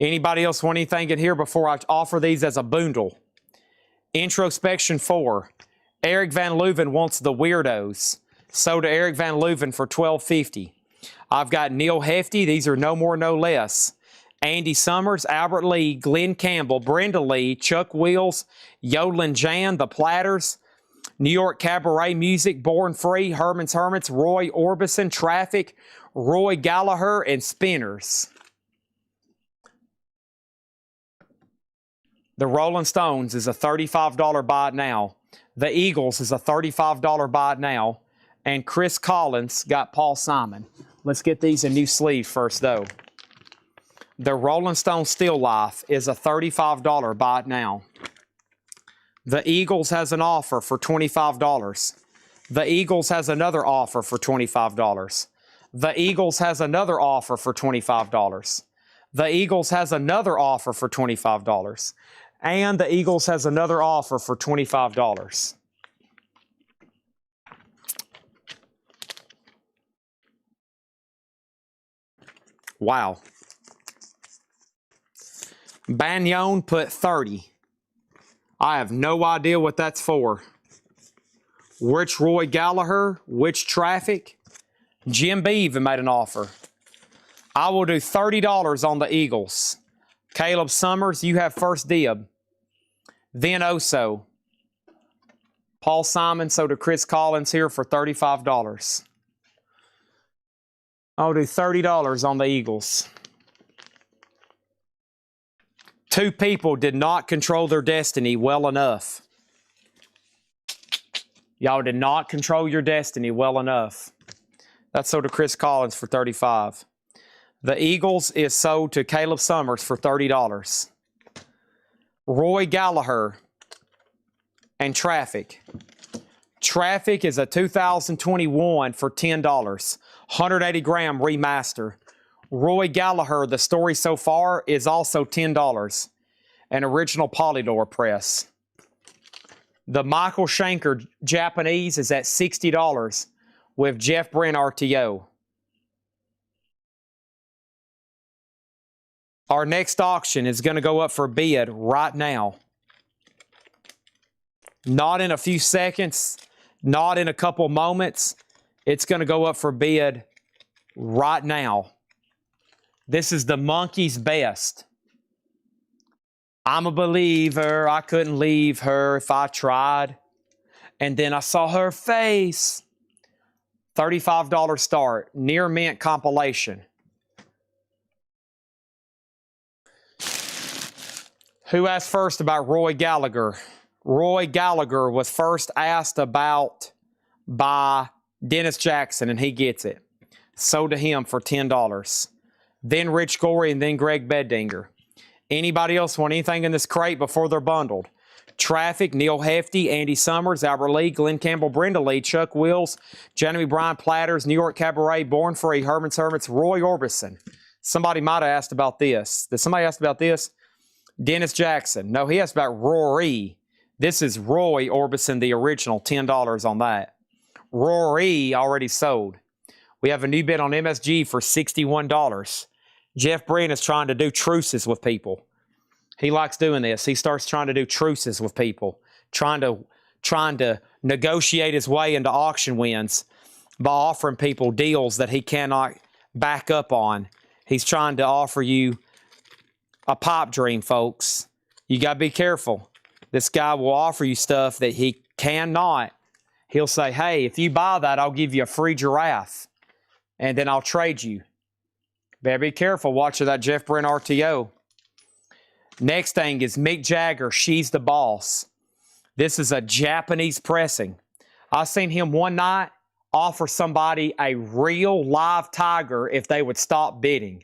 Anybody else want anything in here before I offer these as a bundle? Introspection 4. Eric Van Leuven wants the Weirdos. Sold to Eric Van Leuven for $12.50. I've got Neil Hefti. These are no more, no less. Andy Summers, Albert Lee, Glenn Campbell, Brenda Lee, Chuck Wills, Yodeling Jan, The Platters, New York Cabaret Music, Born Free, Herman's Hermits, Roy Orbison, Traffic, Roy Gallagher, and Spinners. The Rolling Stones is a $35 buy it now. The Eagles is a $35 buy it now. And Chris Collins got Paul Simon. Let's get these in new sleeve first, though. The Rolling Stone Still Life is a $35 buy it now. The Eagles has an offer for $25. The Eagles has another offer for $25. The Eagles has another offer for $25. The Eagles has another offer for $25. And the Eagles has another offer for $25. Wow. Banyon put 30. I have no idea what that's for. Which Roy Gallagher? Which Traffic? Jim B even made an offer. I will do $30 on the Eagles. Caleb Summers, you have first dib. Then Oso. Paul Simon, so to Chris Collins here for $35. I'll do $30 on the Eagles. Two people did not control their destiny well enough. Y'all did not control your destiny well enough. That's sold to Chris Collins for $35. The Eagles is sold to Caleb Summers for $30. Roy Gallagher and Traffic. Traffic is a 2021 for $10. 180 gram remaster. Roy Gallagher, the story so far, is also $10. An original Polydor press. The Michael Schenker Japanese is at $60 with Jeff Brent RTO. Our next auction is going to go up for bid right now. Not in a few seconds, not in a couple moments. It's going to go up for bid right now. This is the Monkey's Best. I'm a believer, I couldn't leave her if I tried. And then I saw her face. $35 start, near mint compilation. Who asked first about Roy Gallagher? Roy Gallagher was first asked about by Dennis Jackson, and he gets it. Sold to him for $10. Then Rich Gorey, and then Greg Beddinger. Anybody else want anything in this crate before they're bundled? Traffic, Neil Hefty, Andy Summers, Albert Lee, Glenn Campbell, Brenda Lee, Chuck Wills, Jeremy Bryan Platters, New York Cabaret, Born Free, Herman's Hermits, Roy Orbison. Somebody might have asked about this. Did somebody ask about this? Dennis Jackson. No, he asked about Rory. This is Roy Orbison, the original, $10 on that. Rory already sold. We have a new bid on MSG for $61. Jeff Brent is trying to do truces with people. He likes doing this. He starts trying to do truces with people, trying to negotiate his way into auction wins by offering people deals that he cannot back up on. He's trying to offer you a pipe dream, folks. You got to be careful. This guy will offer you stuff that he cannot. He'll say, hey, if you buy that, I'll give you a free giraffe, and then I'll trade you. Better be careful. Watch that Jeff Brent RTO. Next thing is Mick Jagger, She's the Boss. This is a Japanese pressing. I seen him one night offer somebody a real live tiger if they would stop bidding.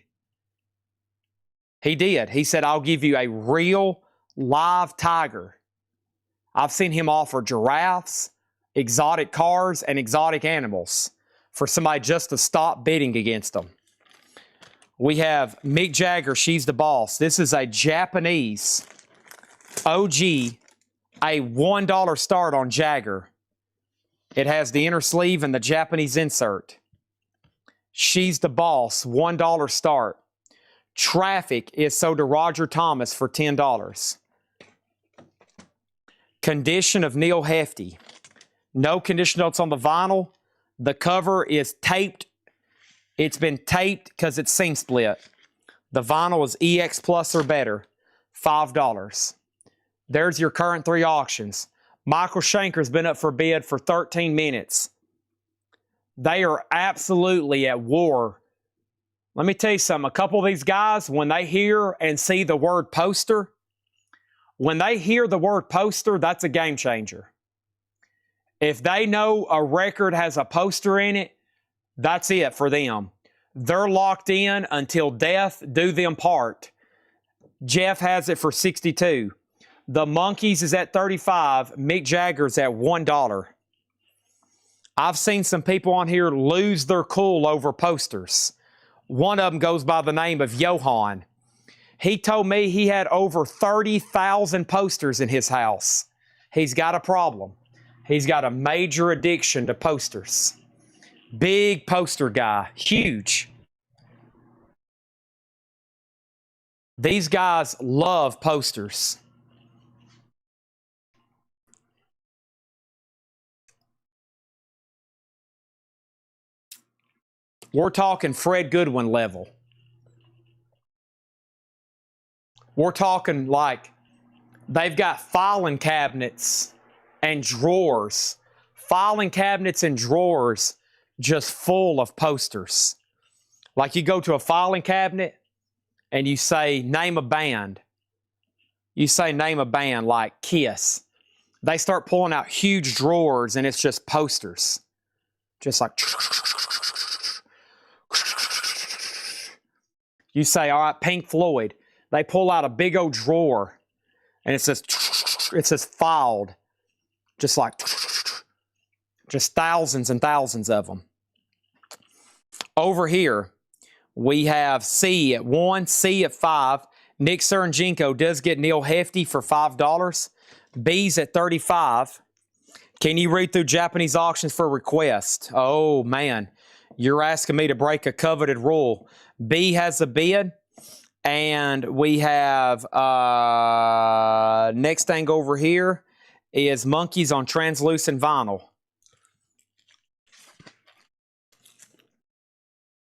He did. He said, I'll give you a real live tiger. I've seen him offer giraffes, exotic cars, and exotic animals for somebody just to stop bidding against them. We have Mick Jagger, She's the Boss. This is a Japanese OG, a $1 start on Jagger. It has the inner sleeve and the Japanese insert. She's the Boss, $1 start. Traffic is sold to Roger Thomas for $10. Condition of Neil Hefty. No condition notes on the vinyl. The cover is taped. It's been taped because it's seam split. The vinyl is EX Plus or better, $5. There's your current 3 auctions. Michael Schenker's been up for bid for 13 minutes. They are absolutely at war. Let me tell you something. A couple of these guys, when they hear and see the word poster, that's a game changer. If they know a record has a poster in it, that's it for them. They're locked in until death do them part. Jeff has it for $62. The Monkeys is at $35. Mick Jagger's at $1. I've seen some people on here lose their cool over posters. One of them goes by the name of Johan. He told me he had over 30,000 posters in his house. He's got a problem. He's got a major addiction to posters. Big poster guy, huge. These guys love posters. We're talking Fred Goodwin level. We're talking like they've got filing cabinets and drawers. Filing cabinets and drawers just full of posters. Like you go to a filing cabinet and you say, name a band. You say, name a band like Kiss. They start pulling out huge drawers and it's just posters. Just like... You say, all right, Pink Floyd. They pull out a big old drawer and it says filed. Just like... Just thousands and thousands of them. Over here, We have C at 1, C at 5. Nick Sernjenko does get Neil Hefty for $5. B's at 35. Can you read through Japanese auctions for request? Oh, man. You're asking me to break a coveted rule. B has a bid. And we have next thing over here is Monkeys on translucent vinyl.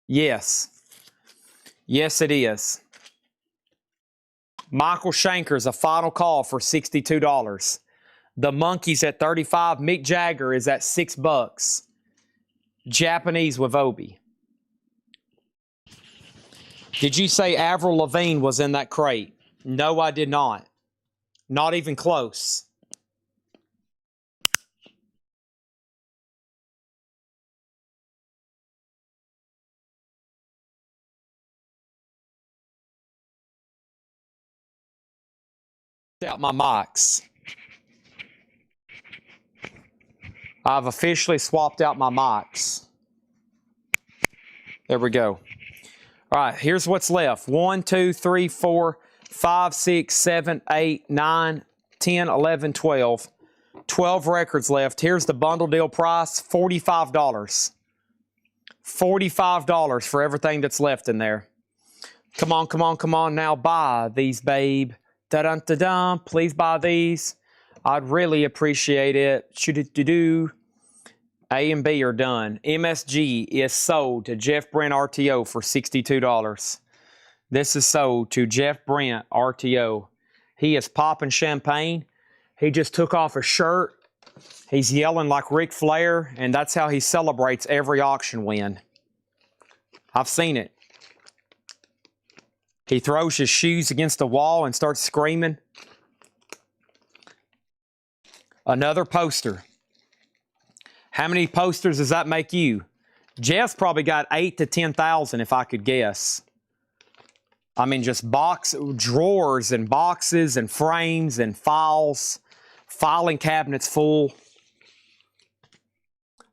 Yes. Yes, it is. Michael Shanker's a final call for $62. The Monkeys at 35. Mick Jagger is at $6. Japanese with Obi. Did you say Avril Lavigne was in that crate? No, I did not. Not even close. Out my mics. I've officially swapped out my mics. There we go. All right, here's what's left. 1, 2, 3, 4, 5, 6, 7, 8, 9, 10, 11, 12. 12 records left. Here's the bundle deal price, $45. $45 for everything that's left in there. Come on, come on, come on now. Buy these, babe. Da-dun-da-dun. Please buy these. I'd really appreciate it. Shoot-do-do-do. A and B are done. MSG is sold to Jeff Brent RTO for $62. This is sold to Jeff Brent RTO. He is popping champagne. He just took off his shirt. He's yelling like Ric Flair, and that's how he celebrates every auction win. I've seen it. He throws his shoes against the wall and starts screaming. Another poster. How many posters does that make you? Jeff's probably got 8 to 10,000 if I could guess. I mean, just drawers and boxes and frames and files. Filing cabinets full.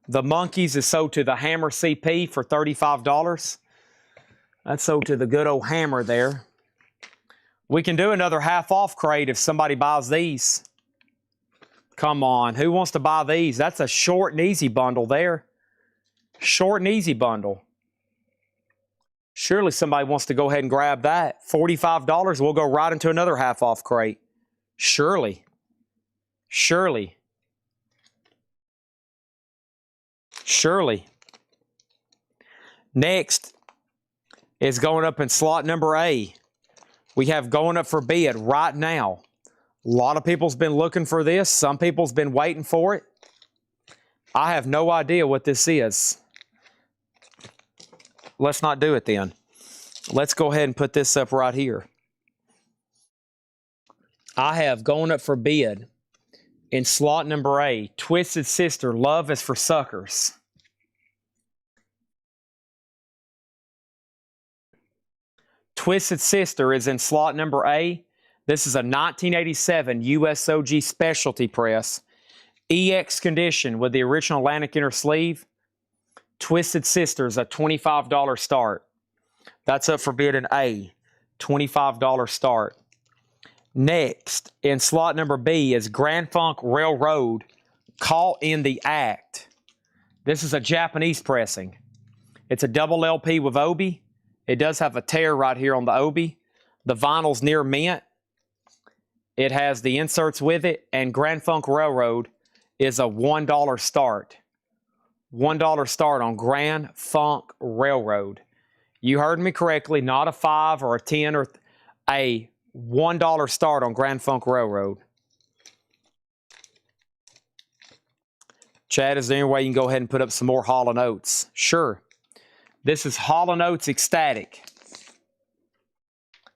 The Monkeys is sold to the Hammer CP for $35. That's sold to the good old Hammer there. We can do another half-off crate if somebody buys these. Come on, who wants to buy these? That's a short and easy bundle there. Short and easy bundle. Surely somebody wants to go ahead and grab that. $45, we'll go right into another half-off crate. Surely. Surely. Surely. Next is going up in slot number A. We have going up for bid right now. A lot of people's been looking for this. Some people's been waiting for it. I have no idea what this is. Let's not do it then. Let's go ahead and put this up right here. I have going up for bid in slot number A, Twisted Sister, Love is for Suckers. Twisted Sister is in slot number A. This is a 1987 USOG specialty press. EX condition with the original Atlantic inner sleeve. Twisted Sister is a $25 start. That's up for bid in A. $25 start. Next, in slot number B is Grand Funk Railroad, Caught in the Act. This is a Japanese pressing. It's a double LP with Obi. It does have a tear right here on the Obi. The vinyl's near mint. It has the inserts with it, and Grand Funk Railroad is a $1 start. $1 start on Grand Funk Railroad. You heard me correctly, not a 5 or a 10 or a $1 start on Grand Funk Railroad. Chad, is there any way you can go ahead and put up some more Hall & Oates? Sure. This is Hall & Oates Ecstatic.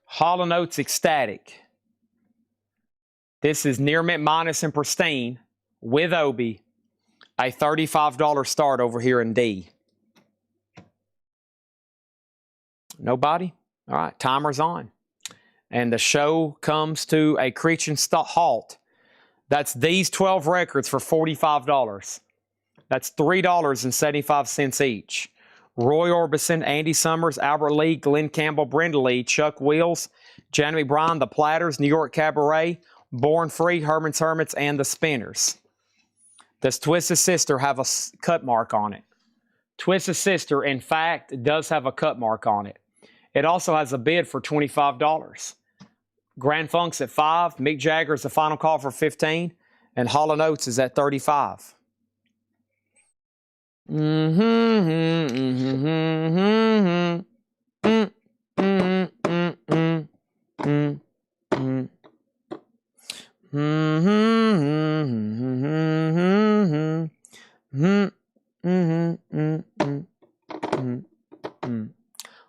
Hall & Oates Ecstatic. This is near mint minus and pristine with Obi. A $35 start over here in D. Nobody? All right, timer's on. And the show comes to a screeching halt. That's these 12 records for $45. That's $3.75 each. Roy Orbison, Andy Summers, Albert Lee, Glenn Campbell, Brenda Lee, Chuck Wills, Jeremy Bryan, The Platters, New York Cabaret, Born Free, Herman's Hermits, and The Spinners. Does Twisted Sister have a cut mark on it? Twisted Sister, in fact, does have a cut mark on it. It also has a bid for $25. Grand Funk's at $5. Mick Jagger's the final call for $15. And Hall & Oates is at $35.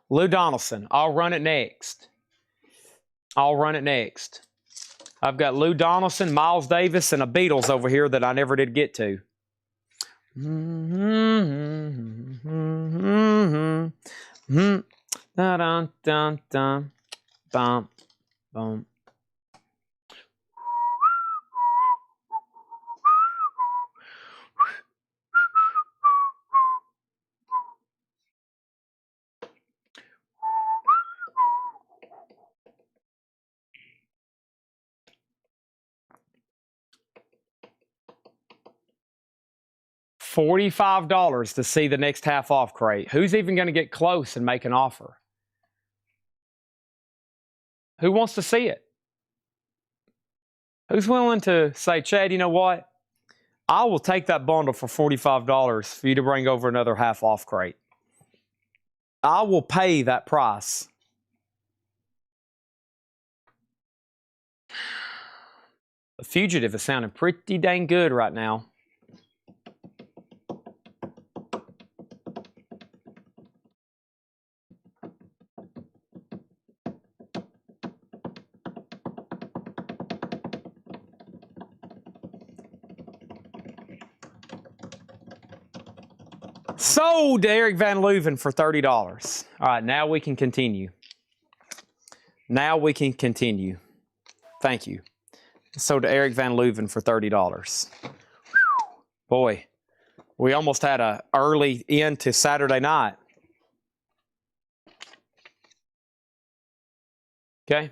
Lou Donaldson, I'll run it next. I'll run it next. I've got Lou Donaldson, Miles Davis, and a Beatles over here that I never did get to. Dun dun dun bum bum. $45 to see the next half off crate. Who's even going to get close and make an offer? Who wants to see it? Who's willing to say, Chad, you know what? I will take that bundle for $45 for you to bring over another half off crate. I will pay that price. The Fugitive is sounding pretty dang good right now. Sold to Eric Van Leuven for $30. All right, now we can continue. Now we can continue. Thank you. Sold to Eric Van Leuven for $30. Boy, we almost had an early end to Saturday night. Okay.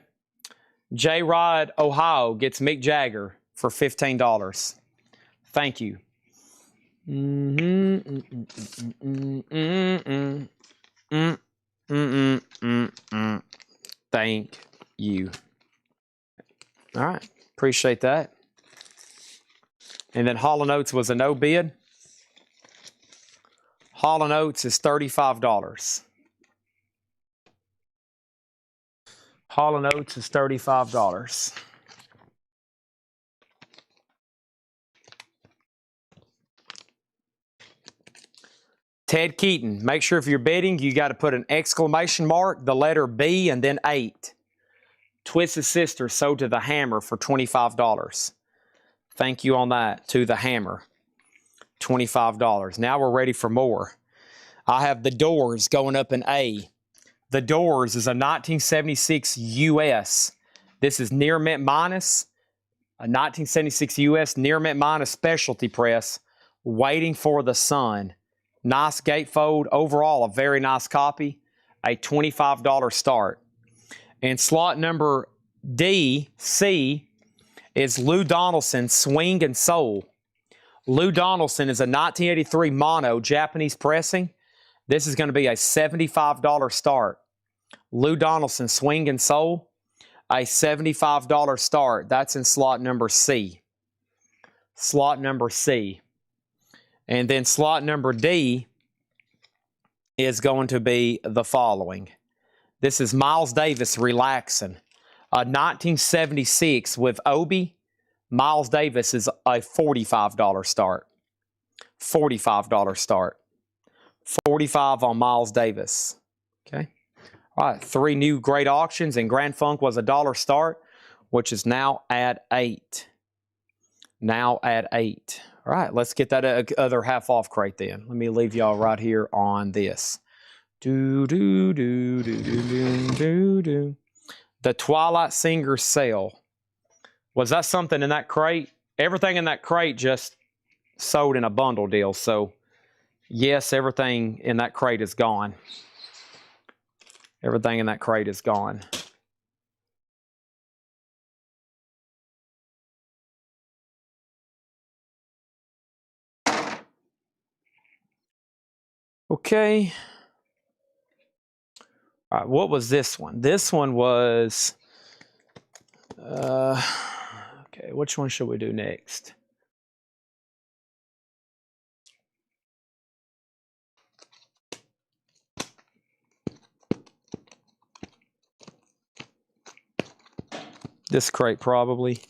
J. Rod, Ohio gets Mick Jagger for $15. Thank you. Thank you. All right. Appreciate that. And then Hall & Oates was a no bid. Hall & Oates is $35. Hall & Oates is $35. Ted Keaton, make sure if you're bidding, you got to put an exclamation mark, the letter B, and then 8. Twisted Sister sold to The Hammer for $25. Thank you on that, to The Hammer. $25. Now we're ready for more. I have The Doors going up in A. The Doors is a 1976 US. This is Near Mint Minus, a 1976 US Near Mint Minus specialty press, Waiting for the Sun. Nice gatefold. Overall, a very nice copy. A $25 start. And slot number D, C, is Lou Donaldson, Swing and Soul. Lou Donaldson is a 1983 mono Japanese pressing. This is going to be a $75 start. Lou Donaldson, Swing and Soul, a $75 start. That's in slot number C. Slot number C. And then slot number D is going to be the following. This is Miles Davis, Relaxin'. A 1976 with Obi. Miles Davis is a $45 start. $45 start. $45 on Miles Davis. Okay. All right. 3 new great auctions, and Grand Funk was a $1 start, which is now at 8. Now at 8. All right, let's get that other half off crate then. Let me leave y'all right here on this. Do, do, do, do, do, do, do, do. The Twilight Singer sale. Was that something in that crate? Everything in that crate just sold in a bundle deal. So Yes, everything in that crate is gone. Everything in that crate is gone. Okay. All right, what was this one? This one was, okay, which one should we do next? This crate probably,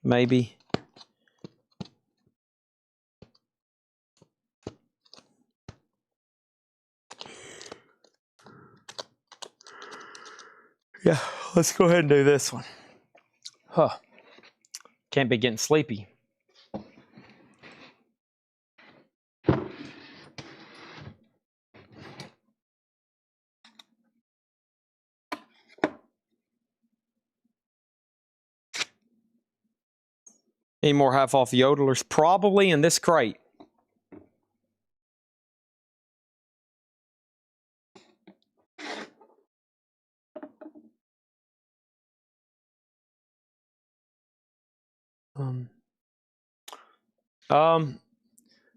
maybe. Yeah, let's go ahead and do this one. Huh. Can't be getting sleepy. Any more half-off yodelers? Probably in this crate.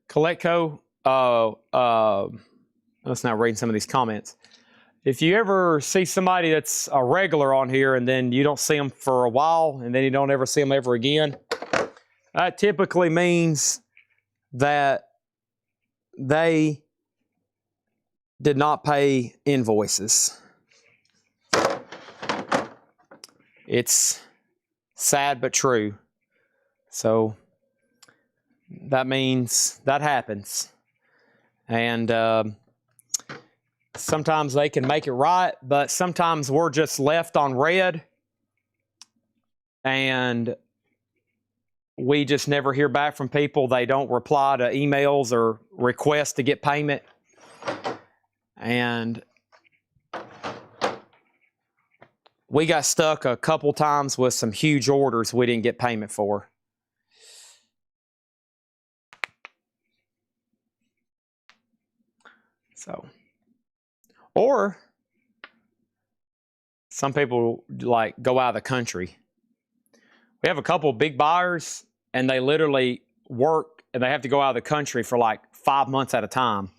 Coletco, let's now read some of these comments. If you ever see somebody that's a regular on here and then you don't see them for a while and then you don't ever see them ever again, that typically means that they did not pay invoices. It's sad but true. So that means that happens. And sometimes they can make it right, but sometimes we're just left on red and we just never hear back from people. They don't reply to emails or requests to get payment. And we got stuck a couple times with some huge orders we didn't get payment for. So, or some people like go out of the country. We have a couple of big buyers and they literally work and they have to go out of the country for like 5 months at a time.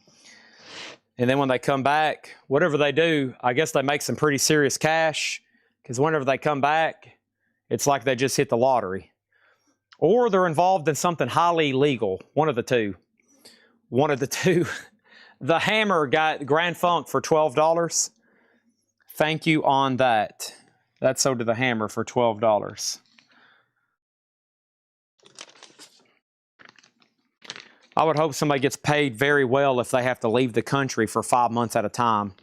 And then when they come back, whatever they do, I guess they make some pretty serious cash because whenever they come back, it's like they just hit the lottery. Or they're involved in something highly illegal. One of the two. One of the two. The Hammer got Grand Funk for $12. Thank you on that. That sold to the Hammer for $12. I would hope somebody gets paid very well if they have to leave the country for 5 months at a time.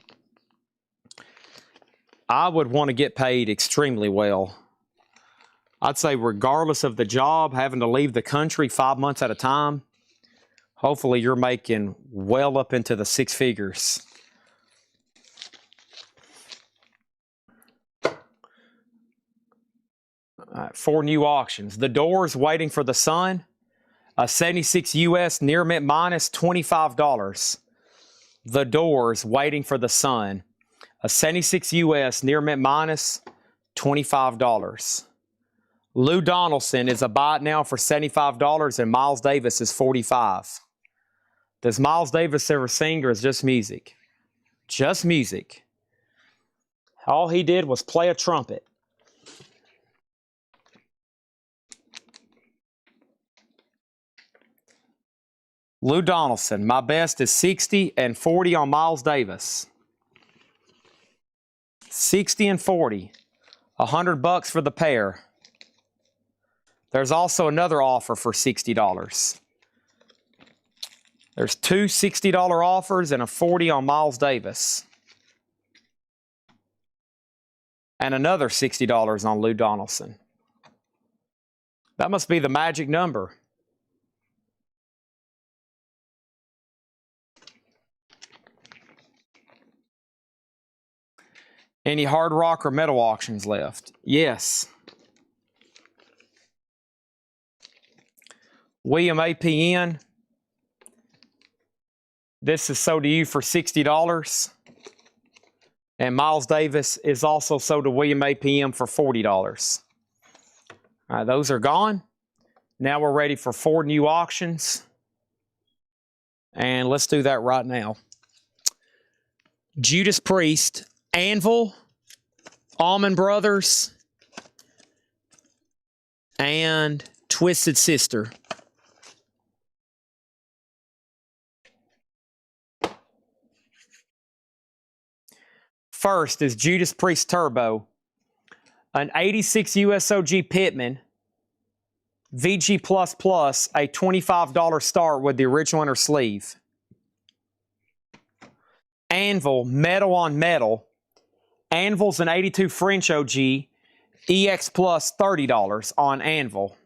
I would want to get paid extremely well. I'd say regardless of the job, having to leave the country 5 months at a time, hopefully you're making well up into the six figures. All right, 4 new auctions. The Doors, Waiting for the Sun. A 76 US near mint minus $25. The Doors, Waiting for the Sun. A 76 US near mint minus $25. Lou Donaldson is a buy it now for $75 and Miles Davis is $45. Does Miles Davis ever sing or is just music? Just music. All he did was play a trumpet. Lou Donaldson, my best is 60 and 40 on Miles Davis. 60 and 40. $100 for the pair. There's also another offer for $60. There's two $60 offers and a 40 on Miles Davis. And another $60 on Lou Donaldson. That must be the magic number. Any hard rock or metal auctions left? Yes. William APN. This is sold to you for $60. And Miles Davis is also sold to William APM for $40. All right, those are gone. Now we're ready for 4 new auctions. And let's do that right now. Judas Priest, Anvil, Allman Brothers, and Twisted Sister. First is Judas Priest Turbo, an 86 USOG Pitman, VG++, a $25 start with the original inner sleeve. Anvil, metal on metal. Anvil's an 82 French OG, EX Plus $30 on Anvil.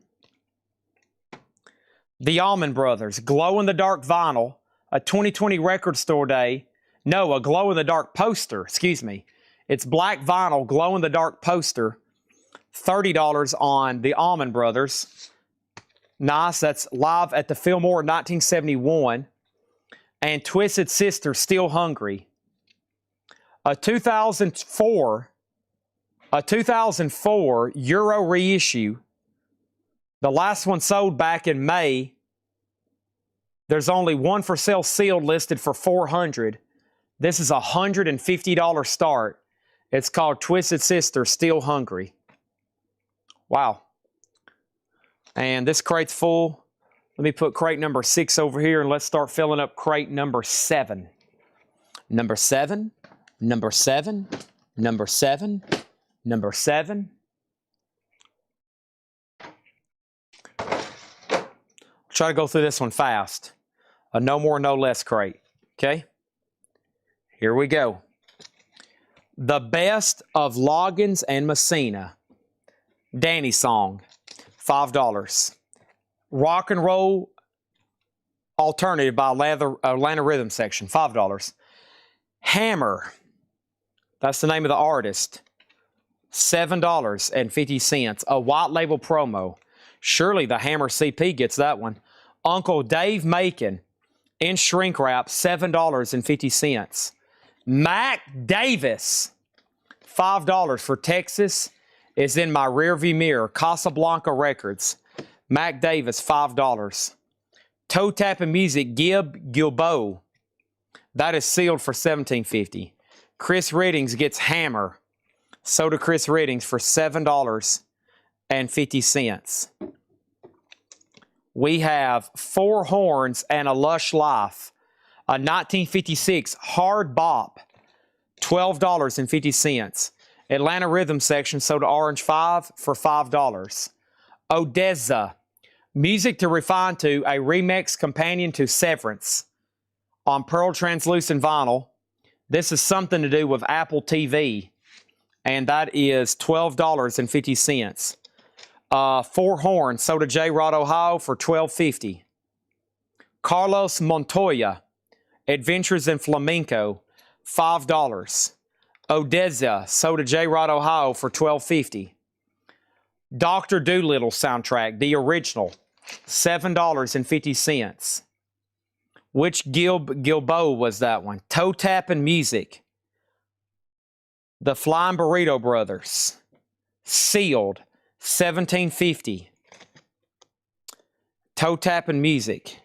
The Allman Brothers, glow-in-the-dark vinyl, a 2020 record store day. No, a glow-in-the-dark poster, excuse me. It's black vinyl, glow-in-the-dark poster, $30 on the Allman Brothers. Nice, that's live at the Fillmore in 1971. And Twisted Sister, Still Hungry. A 2004 Euro reissue. The last one sold back in May. There's only one for sale sealed listed for $400. This is a $150 start. It's called Twisted Sister, Still Hungry. Wow. And this crate's full. Let me put crate number 6 over here and let's start filling up crate number 7. Number 7, number 7, number 7, number 7. Try to go through this one fast. A no more, no less crate. Okay? Here we go. The Best of Loggins and Messina. Danny Song, $5. Rock and Roll Alternative by Atlanta Rhythm Section, $5. Hammer, that's the name of the artist, $7.50. A white label promo. Surely the Hammer CP gets that one. Uncle Dave Macon in shrink wrap, $7.50. Mac Davis, $5 for Texas is in my rearview mirror. Casablanca Records. Mac Davis, $5. Toe Tapping Music, Gilbo. That is sealed for $17.50. Chris Riddings gets Hammer. So do Chris Riddings for $7.50. We have Four Horns and a Lush Life. A 1956 Hard Bop, $12.50. Atlanta Rhythm Section sold to Orange 5 for $5. Odessa, Music to Refine To, a remix companion to Severance on Pearl Translucent Vinyl. This is something to do with Apple TV, and that is $12.50. Four Horns sold to J. Rod, Ohio for $12.50. Carlos Montoya, Adventures in Flamenco, $5. Odessa, sold to J. Rod, Ohio for $12.50. Dr. Dolittle soundtrack, the original, $7.50. Which Gilbo was that one? Toe Tapping Music. The Flying Burrito Brothers, sealed, $17.50. Toe Tapping Music.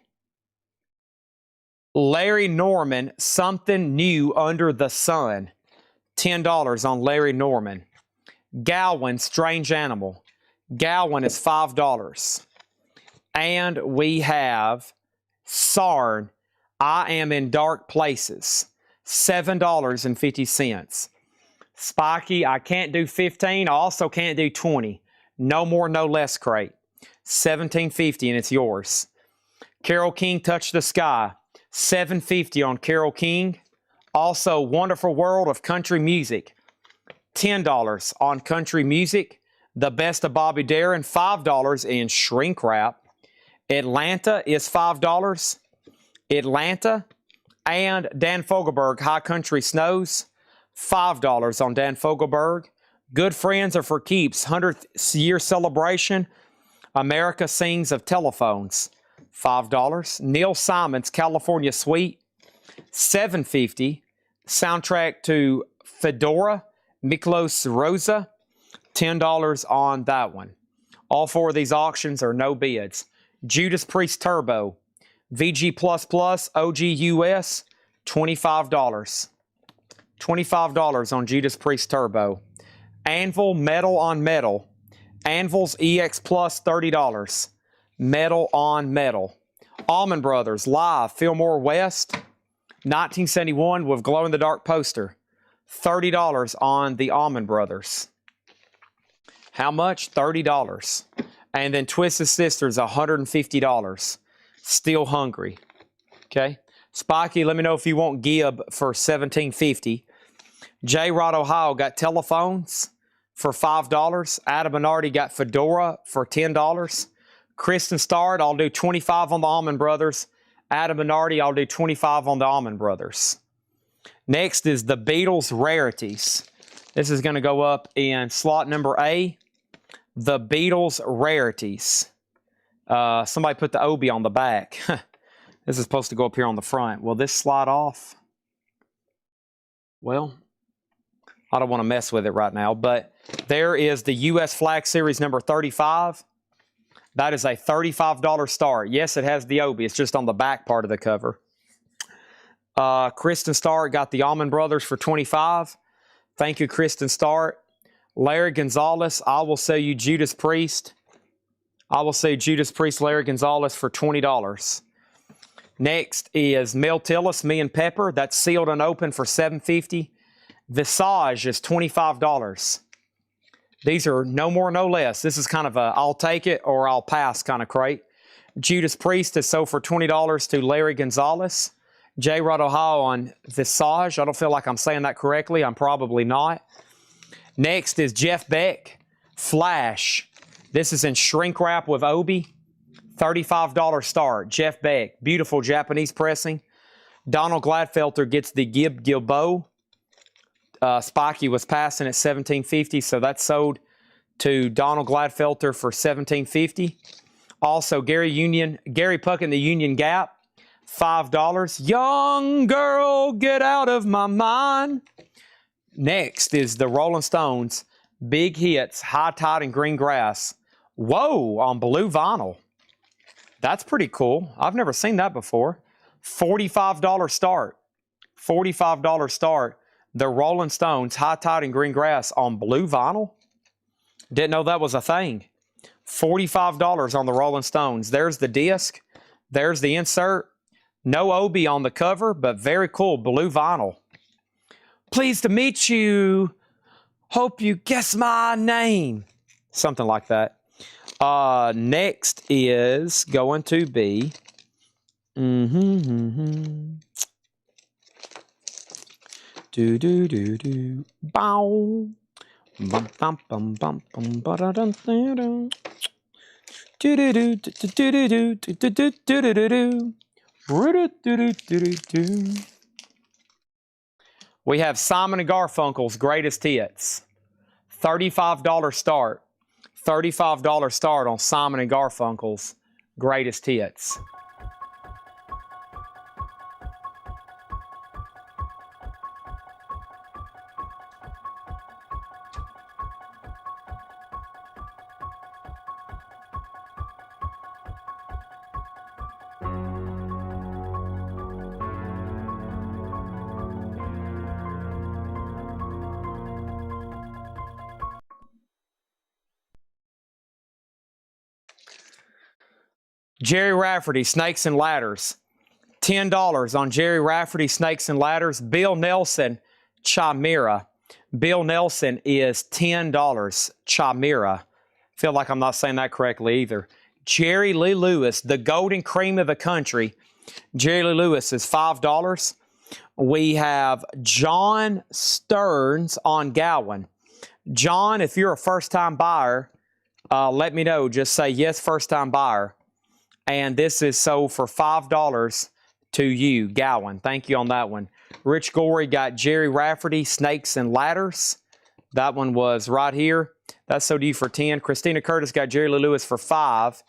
Larry Norman, Something New Under the Sun, $10 on Larry Norman. Gowan, Strange Animal. Gowan is $5. And we have Sarn, I Am in Dark Places, $7.50. Spiky, I can't do 15. I also can't do 20. No more, no less crate. $17.50 and it's yours. Carole King, Touch the Sky, $7.50 on Carole King. Also, Wonderful World of Country Music, $10 on Country Music. The Best of Bobby Darin, $5 in shrink wrap. Atlanta is $5. Atlanta and Dan Fogelberg, High Country Snows, $5 on Dan Fogelberg. Good Friends Are for Keeps, 100th year celebration. America Sings of Telephones, $5. Neil Simon's California Suite, $7.50. Soundtrack to Fedora, Miklos Rosa, $10 on that one. All four of these auctions are no bids. Judas Priest Turbo, VG++, OG US, $25. $25 on Judas Priest Turbo. Anvil Metal on Metal. Anvil's EX Plus, $30. Metal on Metal. Allman Brothers Live, Fillmore West, 1971 with glow-in-the-dark poster. $30 on the Allman Brothers. How much? $30. And then Twisted Sisters, $150. Still hungry. Okay. Spiky, let me know if you want Gibb for $17.50. J-Rod Ohio got telephones for $5. Adam Bernardi got Fedora for $10. Kristen Start, I'll do $25 on the Allman Brothers. Adam Bernardi, I'll do $25 on the Allman Brothers. Next is the Beatles Rarities. This is going to go up in slot number A. The Beatles Rarities. Somebody put the Obi on the back. This is supposed to go up here on the front. Will this slide off? Well, I don't want to mess with it right now, but there is the U.S. Flag Series number 35. That is a $35 start. Yes, it has the Obi. It's just on the back part of the cover. Kristen Start got the Allman Brothers for $25. Thank you, Kristen Start. Larry Gonzalez, I will sell you Judas Priest. I will say Judas Priest, Larry Gonzalez for $20. Next is Mel Tillis, Me and Pepper. That's sealed and open for $7.50. Visage is $25. These are no more, no less. This is kind of a I'll take it or I'll pass kind of crate. Judas Priest is sold for $20 to Larry Gonzalez. J-Rod Ohio on Visage. I don't feel like I'm saying that correctly. I'm probably not. Next is Jeff Beck, Flash. This is in shrink wrap with Obi. $35 start. Jeff Beck, beautiful Japanese pressing. Donald Gladfelter gets the Gibb Gilbo. Spiky was passing at $17.50, so that's sold to Donald Gladfelter for $17.50. Also, Gary Puckett in the Union Gap, $5. Young girl, get out of my mind. Next is the Rolling Stones, Big Hits, High Tide and Green Grass. Whoa, on blue vinyl. That's pretty cool. I've never seen that before. $45 start. $45 start. The Rolling Stones, High Tide and Green Grass on blue vinyl. Didn't know that was a thing. $45 on the Rolling Stones. There's the disc. There's the insert. No Obi on the cover, but very cool blue vinyl. Pleased to meet you. Hope you guess my name. Something like that. Next is going to be bow. Bum bum bum bum bum ba da dum dum. Do do do do do do do do do do do do do. We have Simon and Garfunkel's Greatest Hits. $35 start. $35 start on Simon and Garfunkel's Greatest Hits. Jerry Rafferty, Snakes and Ladders. $10 on Jerry Rafferty, Snakes and Ladders. Bill Nelson, Chimera. Bill Nelson is $10. Chimera. Feel like I'm not saying that correctly either. Jerry Lee Lewis, the golden cream of the country. Jerry Lee Lewis is $5. We have John Stearns on Gowan. John, if you're a first-time buyer, let me know. Just say, yes, first-time buyer. And this is sold for $5 to you, Gowan. Thank you on that one. Rich Gorey got Jerry Rafferty, Snakes and Ladders. That one was right here. That's sold to you for $10. Christina Curtis got Jerry Lee Lewis for $5.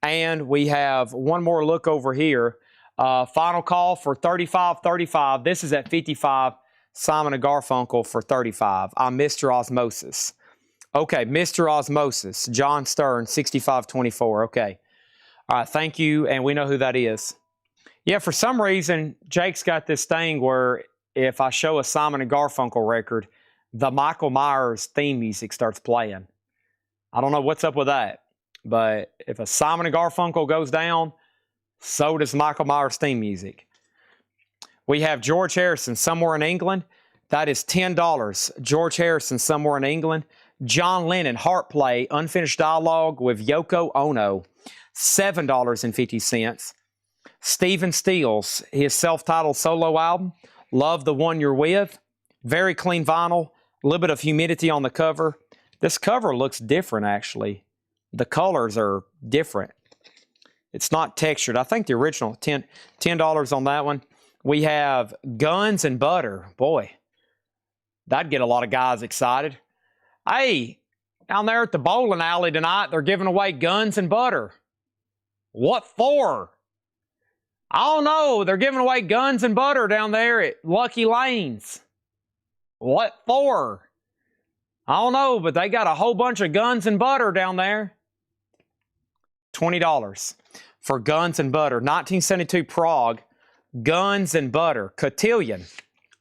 And we have one more look over here. Final call for 35.35. This is at 55. Simon and Garfunkel for 35. I'm Mr. Osmosis. Okay, Mr. Osmosis. John Stern, 65.24. Okay. All right, thank you, and we know who that is. Yeah, for some reason, Jake's got this thing where if I show a Simon and Garfunkel record, the Michael Myers theme music starts playing. I don't know what's up with that, but if a Simon and Garfunkel goes down, so does Michael Myers theme music. We have George Harrison, Somewhere in England. That is $10. George Harrison, Somewhere in England. John Lennon, Heart Play, Unfinished Dialogue with Yoko Ono, $7.50. Stephen Stills, his self-titled solo album, Love the One You're With. Very clean vinyl, a little bit of humidity on the cover. This cover looks different, actually. The colors are different. It's not textured. I think the original, $10 on that one. We have Guns and Butter. Boy, that'd get a lot of guys excited. Hey, down there at the bowling alley tonight, they're giving away Guns and Butter. What for? I don't know. They're giving away Guns and Butter down there at Lucky Lanes. What for? I don't know, but they got a whole bunch of Guns and Butter down there. $20 for Guns and Butter. 1972 Prague, Guns and Butter. Cotillion,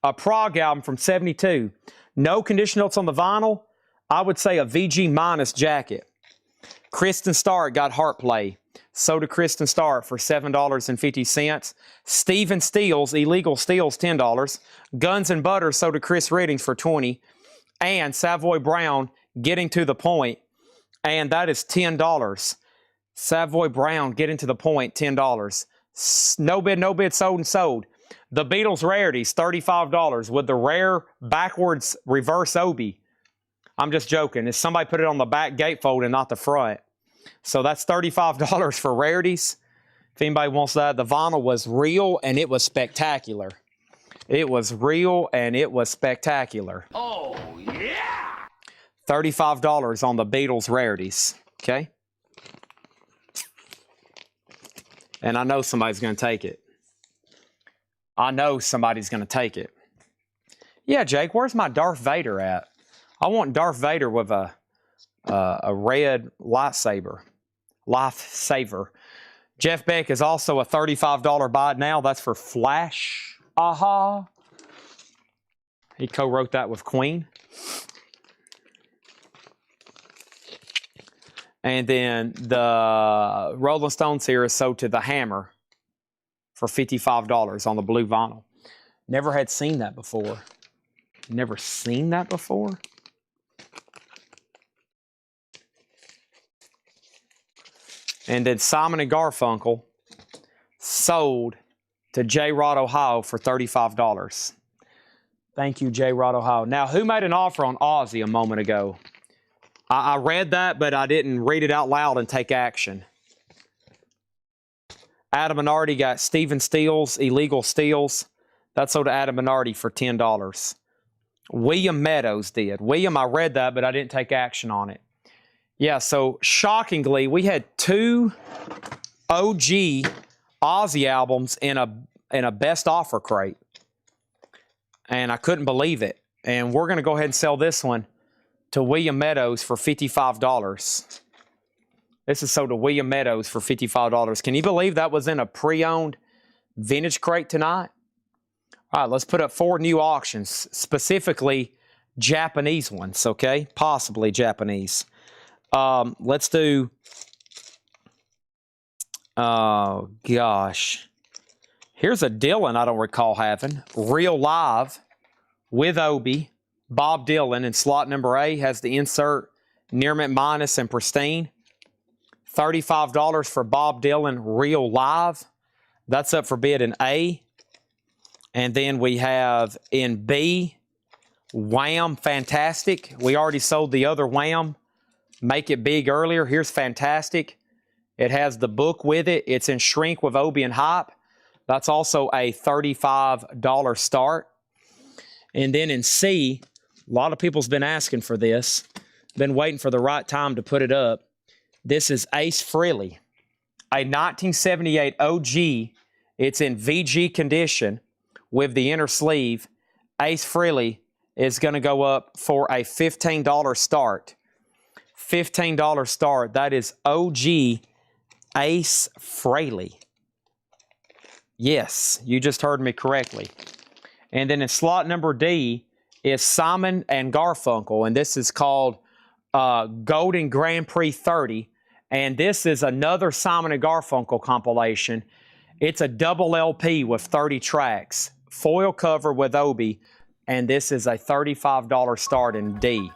a Prague album from 72. No condition notes on the vinyl. I would say a VG minus jacket. Kristen Starrett got Heart Play. So did Kristen Starrett for $7.50. Stephen Stills, Illegal Steals, $10. Guns and Butter, so did Chris Reddings for $20. And Savoy Brown, Getting to the Point. And that is $10. Savoy Brown, Getting to the Point, $10. No bid, sold and sold. The Beatles Rarities, $35 with the rare backwards reverse Obi. I'm just joking. If somebody put it on the back gatefold and not the front. So that's $35 for Rarities. If anybody wants that, the vinyl was real and it was spectacular. It was real and it was spectacular. Oh, yeah! $35 on the Beatles Rarities. Okay? And I know somebody's going to take it. I know somebody's going to take it. Yeah, Jake, where's my Darth Vader at? I want Darth Vader with a red lightsaber. Jeff Beck is also a $35 buy now. That's for Flash. Aha. He co-wrote that with Queen. And then the Rolling Stones here is sold to The Hammer for $55 on the blue vinyl. Never had seen that before. Never seen that before? And then Simon and Garfunkel sold to J. Rod Ohio for $35. Thank you, J. Rod Ohio. Now, who made an offer on Ozzy a moment ago? I read that, but I didn't read it out loud and take action. Adam Minardi got Stephen Stills, Illegal Steals. That sold to Adam Minardi for $10. William Meadows did. William, I read that, but I didn't take action on it. Yeah, so shockingly, we had two OG Ozzy albums in a best offer crate. And I couldn't believe it. And we're going to go ahead and sell this one to William Meadows for $55. This is sold to William Meadows for $55. Can you believe that was in a pre-owned vintage crate tonight? All right, let's put up 4 new auctions, specifically Japanese ones, okay? Possibly Japanese. Let's do, oh gosh. Here's a Dylan I don't recall having. Real Live with Obi. Bob Dylan in slot number A has the insert Near Mint Minus and Pristine. $35 for Bob Dylan Real Live. That's up for bid in A. And then we have in B, Wham Fantastic. We already sold the other Wham Make It Big earlier. Here's Fantastic. It has the book with it. It's in shrink with Obi and Hype. That's also a $35 start. And then in C, a lot of people's been asking for this. Been waiting for the right time to put it up. This is Ace Frehley, a 1978 OG It's in VG condition with the inner sleeve. Ace Frehley is going to go up for a $15 start. $15 start. That is OG Ace Frehley. Yes, you just heard me correctly. And then in slot number D is Simon and Garfunkel, and this is called Golden Grand Prix 30. And this is another Simon and Garfunkel compilation. It's a double LP with 30 tracks, foil cover with Obi, and this is a $35 start in D.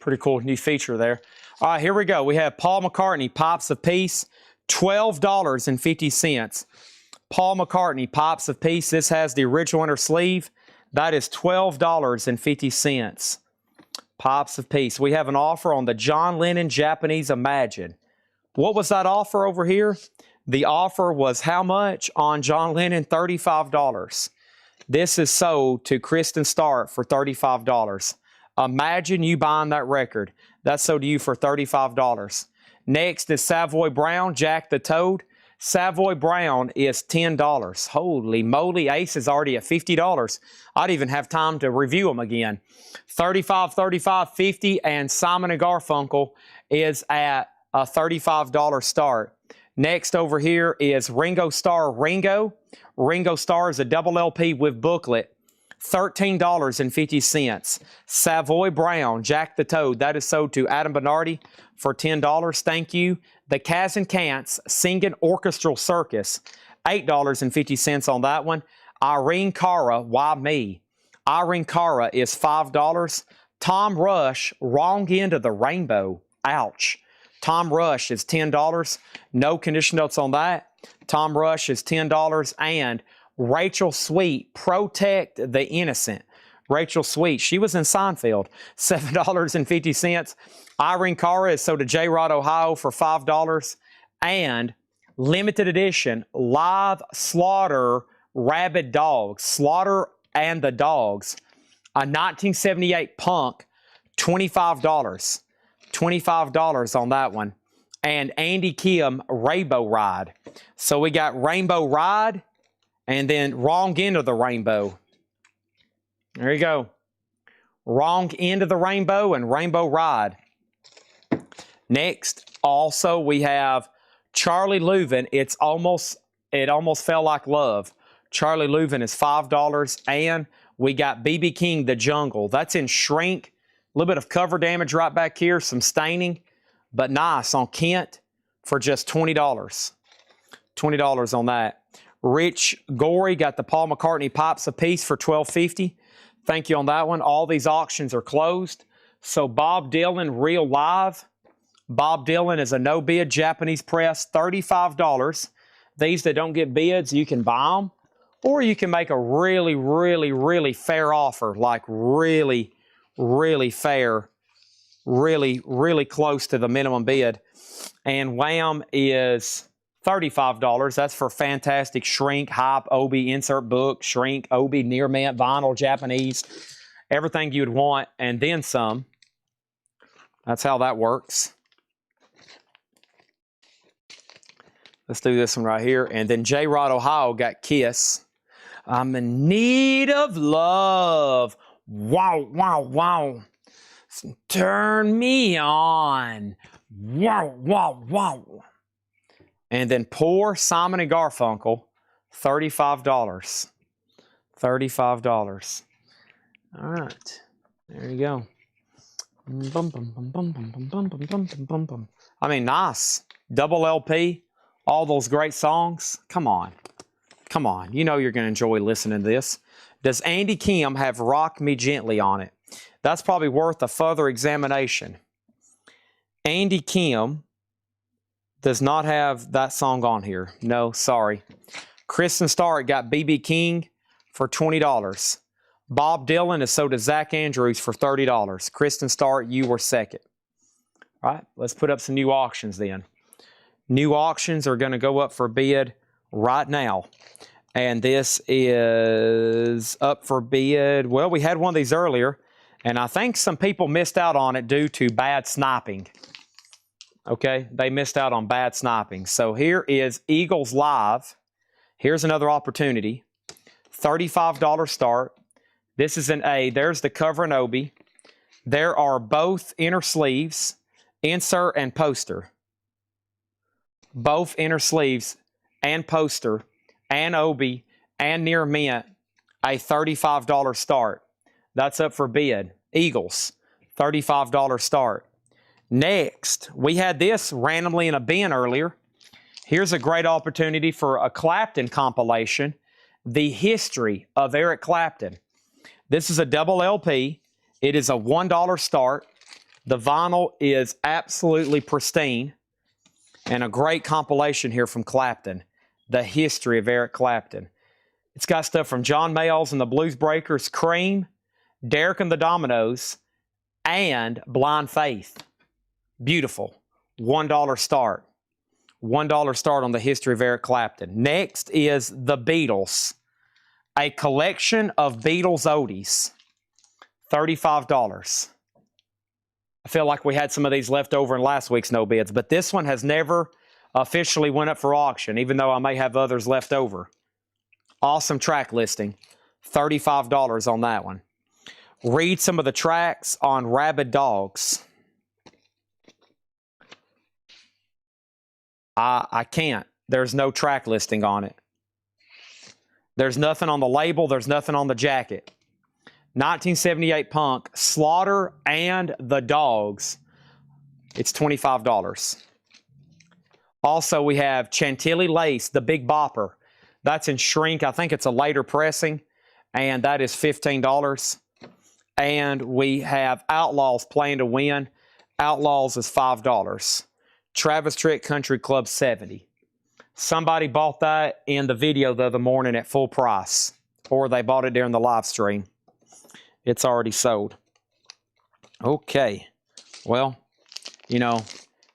Pretty cool new feature there. All right, here we go. We have Paul McCartney, Pipes of Peace, $12.50. Paul McCartney, Pipes of Peace. This has the original inner sleeve. That is $12.50. Pipes of Peace. We have an offer on the John Lennon Japanese Imagine. What was that offer over here? The offer was how much on John Lennon? $35. This is sold to Kristen Stark for $35. Imagine you buying that record. That's sold to you for $35. Next is Savoy Brown, Jack the Toad. Savoy Brown is $10. Holy moly, Ace is already at $50. I'd even have time to review them again. $35, $35, $50, and Simon & Garfunkel is at a $35 start. Next over here is Ringo Starr Ringo. Ringo Starr is a double LP with booklet. $13.50. Savoy Brown, Jack the Toad, that is sold to Adam Bernardi for $10. Thank you. The Kaz and Kants Singing Orchestral Circus, $8.50 on that one. Irene Cara, Why Me? Irene Cara is $5. Tom Rush, Wrong End of the Rainbow, ouch. Tom Rush is $10. No condition notes on that. Tom Rush is $10. And Rachel Sweet, Protect the Innocent. Rachel Sweet, she was in Seinfeld, $7.50. Irene Cara is sold to J-Rod, Ohio for $5. And limited edition, Live Slaughter Rabid Dogs, Slaughter and the Dogs, a 1978 Punk, $25. $25 on that one. And Andy Kim, Rainbow Ride. So we got Rainbow Ride, and then Wrong End of the Rainbow. There you go. Wrong End of the Rainbow and Rainbow Ride. Next, also we have Charlie Louvin. It almost felt like love. Charlie Louvin is $5. And we got B.B. King, The Jungle. That's in shrink. A little bit of cover damage right back here. Some staining. But nice on Kent for just $20. $20 on that. Rich Gorey got the Paul McCartney Pipes of Peace for $12.50. Thank you on that one. All these auctions are closed. So Bob Dylan Real Live. Bob Dylan is a no-bid Japanese press, $35. These that don't get bids, you can buy them. Or you can make a really, really, really fair offer. Like really, really fair. Really, really close to the minimum bid. And Wham is $35. That's for Fantastic Shrink, Hype, Obi, Insert Book, Shrink, Obi, Near Mint, Vinyl, Japanese, everything you'd want, and then some. That's how that works. Let's do this one right here. And then J-Rod, Ohio got Kiss. I'm in need of love. Wow, wow, wow. Turn me on. Wow, wow, wow. And then Poor Simon and Garfunkel, $35. $35. All right. There you go. I mean, nice. Double LP. All those great songs. Come on. Come on. You know you're going to enjoy listening to this. Does Andy Kim have Rock Me Gently on it? That's probably worth a further examination. Andy Kim, does not have that song on here. No, sorry. Kristen Stark got B.B. King for $20. Bob Dylan, and so does Zach Andrews for $30. Kristen Stark, you were second. All right, let's put up some new auctions then. New auctions are going to go up for bid right now. And this is up for bid. Well, we had one of these earlier, and I think some people missed out on it due to bad sniping. Okay, they missed out on bad sniping. So here is Eagles Live. Here's another opportunity. $35 start. This is an A. There's the cover and Obi. There are both inner sleeves, insert and poster. Both inner sleeves and poster and Obi and near mint, a $35 start. That's up for bid. Eagles, $35 start. Next, we had this randomly in a bin earlier. Here's a great opportunity for a Clapton compilation, The History of Eric Clapton. This is a double LP. It is a $1 start. The vinyl is absolutely pristine. And a great compilation here from Clapton, The History of Eric Clapton. It's got stuff from John Mayall's and the Blues Breakers, Cream, Derek and the Dominoes, and Blind Faith. Beautiful. $1 start. $1 start on The History of Eric Clapton. Next is The Beatles. A collection of Beatles oldies. $35. I feel like we had some of these left over in last week's no bids, but this one has never officially went up for auction, even though I may have others left over. Awesome track listing. $35 on that one. Read some of the tracks on Rabid Dogs. I can't. There's no track listing on it. There's nothing on the label. There's nothing on the jacket. 1978 Punk, Slaughter and the Dogs. It's $25. Also, we have Chantilly Lace, the Big Bopper. That's in shrink. I think it's a later pressing, and that is $15. And we have Outlaws Playing to Win. Outlaws is $5. Travis Tritt Country Club, $70. Somebody bought that in the video the other morning at full price, or they bought it during the live stream. It's already sold. Okay. Well, you know,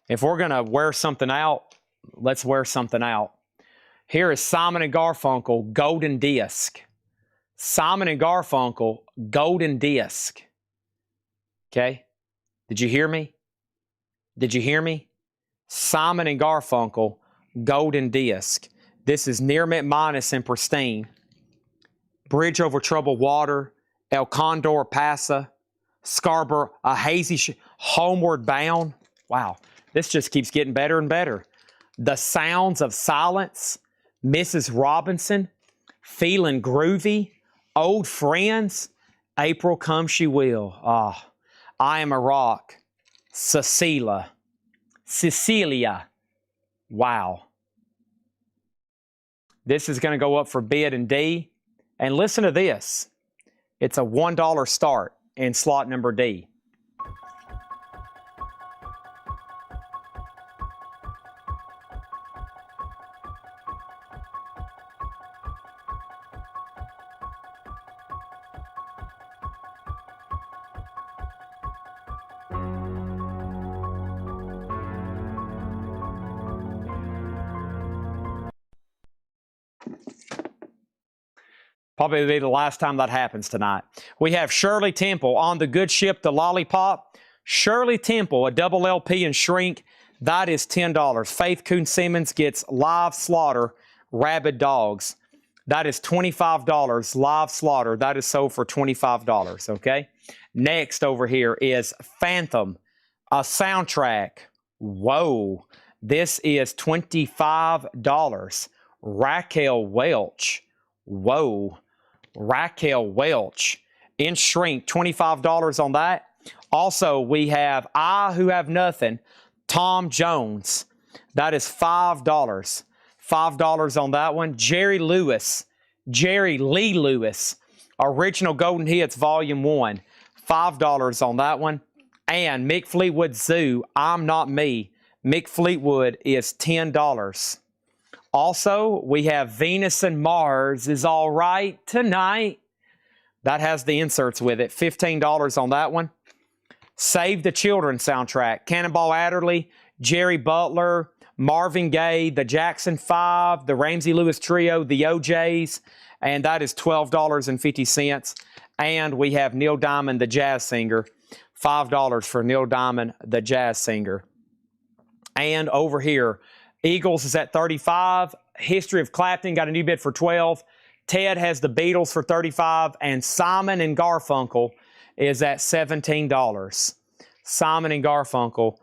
if we're going to wear something out, let's wear something out. Here is Simon & Garfunkel, Golden Disc. Simon & Garfunkel, Golden Disc. Okay? Did you hear me? Did you hear me? Simon & Garfunkel, Golden Disc. This is near mint minus and pristine. Bridge Over Troubled Water, El Condor Pasa, Scarborough, A Hazy Homeward Bound. Wow, this just keeps getting better and better. The Sounds of Silence, Mrs. Robinson, Feeling Groovy, Old Friends, April Come She Will. I Am a Rock, Cecilia. Wow. This is going to go up for bid in D. And listen to this. It's a $1 start in slot number D. Probably be the last time that happens tonight. We have Shirley Temple on the good ship, the Lollipop. Shirley Temple, a double LP in shrink. That is $10. Faith Coon Simmons gets Live Slaughter, Rabid Dogs. That is $25. Live Slaughter. That is sold for $25. Okay. Next over here is Phantom, a soundtrack. Whoa. This is $25. Raquel Welch. Whoa. Raquel Welch in shrink, $25 on that. Also, we have I Who Have Nothing, Tom Jones. That is $5. $5 on that one. Jerry Lee Lewis, Original Golden Hits Volume 1. $5 on that one. And Mick Fleetwood Zoo, I'm Not Me. Mick Fleetwood is $10. Also, we have Venus and Mars is all right tonight. That has the inserts with it. $15 on that one. Save the Children soundtrack. Cannonball Adderley, Jerry Butler, Marvin Gaye, the Jackson 5, the Ramsey Lewis Trio, the OJs, and that is $12.50. And we have Neil Diamond, the jazz singer, $5 for Neil Diamond, the jazz singer. And over here, Eagles is at $35. History of Clapton got a new bid for $12. Ted has the Beatles for $35, and Simon and Garfunkel is at $17. Simon and Garfunkel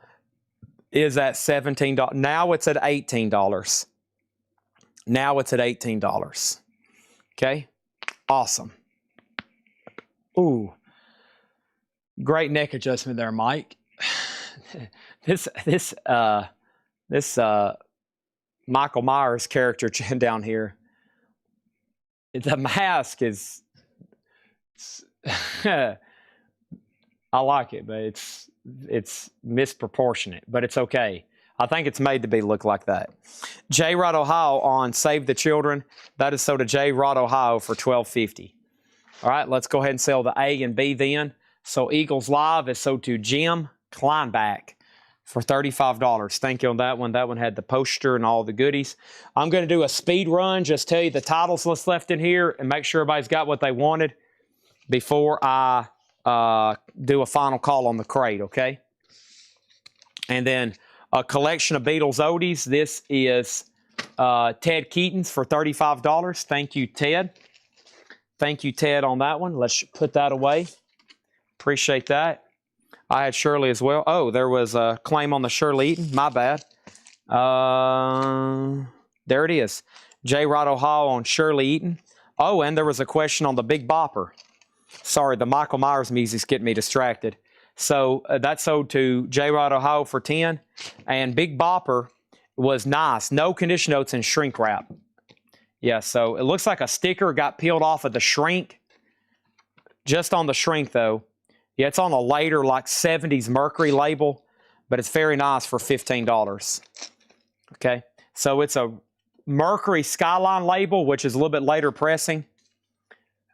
is at $17. Now it's at $18. Now it's at $18. Okay? Awesome. Ooh. Great neck adjustment there, Mike. This Michael Myers character down here, the mask is, I like it, but it's misproportionate, but it's okay. I think it's made to be look like that. J. Rod Ohio on Save the Children. That is sold to J. Rod Ohio for $12.50. All right, let's go ahead and sell the A and B then. So Eagles Live is sold to Jim Kleinbach for $35. Thank you on that one. That one had the poster and all the goodies. I'm going to do a speed run, just tell you the titles that's left in here and make sure everybody's got what they wanted before I do a final call on the crate, okay? And then a collection of Beatles oldies. This is Ted Keaton's for $35. Thank you, Ted. Thank you, Ted, on that one. Let's put that away. Appreciate that. I had Shirley as well. Oh, there was a claim on the Shirley Eaton. My bad. There it is. J. Rod Ohio on Shirley Eaton. Oh, and there was a question on the Big Bopper. Sorry, the Michael Myers music's getting me distracted. So that's sold to J. Rod Ohio for $10. And Big Bopper was nice. No condition notes and shrink wrap. Yeah, so it looks like a sticker got peeled off of the shrink. Just on the shrink, though. Yeah, it's on a later, like 70s Mercury label, but it's very nice for $15. Okay, so it's a Mercury Skyline label, which is a little bit later pressing.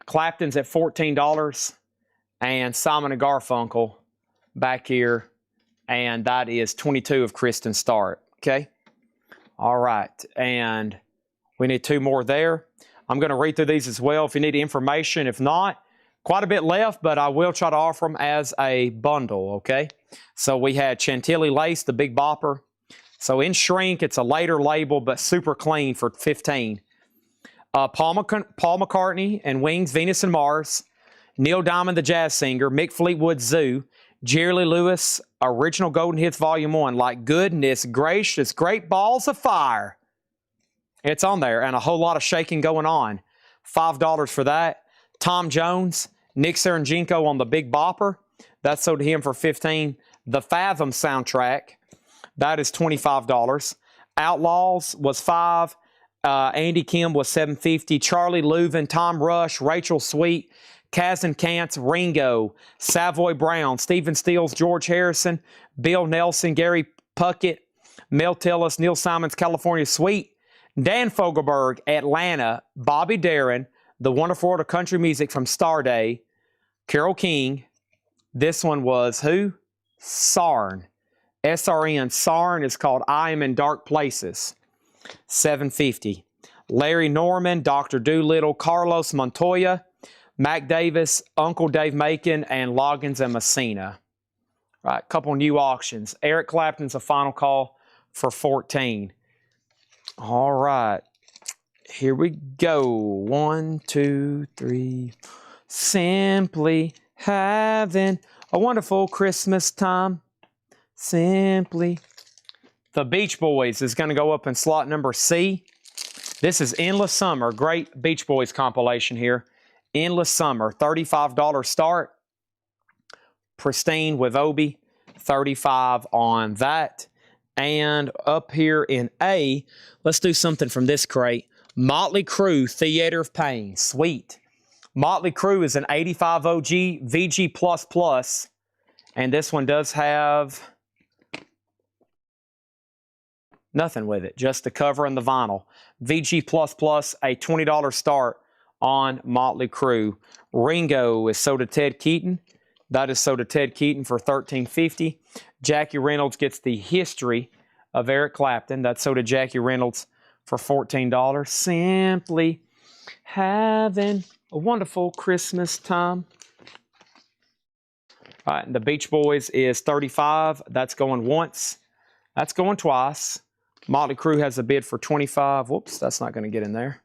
Clapton's at $14, and Simon & Garfunkel back here, and that is 22 of Kristen Start. Okay, all right, and we need two more there. I'm going to read through these as well if you need information. If not, quite a bit left, but I will try to offer them as a bundle, okay? So we had Chantilly Lace, the Big Bopper. So in shrink, it's a later label, but super clean for $15. Paul McCartney and Wings, Venus and Mars. Neil Diamond, the jazz singer. Mick Fleetwood, Zoo. Jerry Lee Lewis, Original Golden Hits Volume 1. Like goodness gracious, great balls of fire. It's on there, and a whole lot of shaking going on. $5 for that. Tom Jones, Nick Serenjenko on the Big Bopper. That's sold to him for $15. The Fathom soundtrack, that is $25. Outlaws was $5. Andy Kim was $7.50. Charlie Louvin, Tom Rush, Rachel Sweet, Kaz and Kantz, Ringo, Savoy Brown, Stephen Stills, George Harrison, Bill Nelson, Gary Puckett, Mel Tillis, Neil Simons, California Suite, Dan Fogelberg, Atlanta, Bobby Darin, The Wonderful World of Country Music from Starday, Carole King. This one was who? Sarn. SRN. Sarn is called I Am in Dark Places. $7.50. Larry Norman, Dr. Doolittle, Carlos Montoya, Mac Davis, Uncle Dave Macon, and Loggins and Messina. All right, a couple new auctions. Eric Clapton's a final call for $14. All right. Here we go. 1, 2, 3. Simply having a wonderful Christmas time. Simply. The Beach Boys is going to go up in slot number C. This is Endless Summer. Great Beach Boys compilation here. Endless Summer. $35 start. Pristine with Obi. $35 on that. And up here in A, let's do something from this crate. Motley Crue, Theater of Pain. Sweet. Motley Crue is an 85 OG VG++. And this one does have Nothing with it, just the cover and the vinyl. VG++, a $20 start on Motley Crue. Ringo is sold to Ted Keaton. That is sold to Ted Keaton for $13.50. Jackie Reynolds gets the history of Eric Clapton. That's sold to Jackie Reynolds for $14. Simply having a wonderful Christmas time. All right, and the Beach Boys is $35. That's going once. That's going twice. Motley Crue has a bid for $25. Whoops, that's not going to get in there.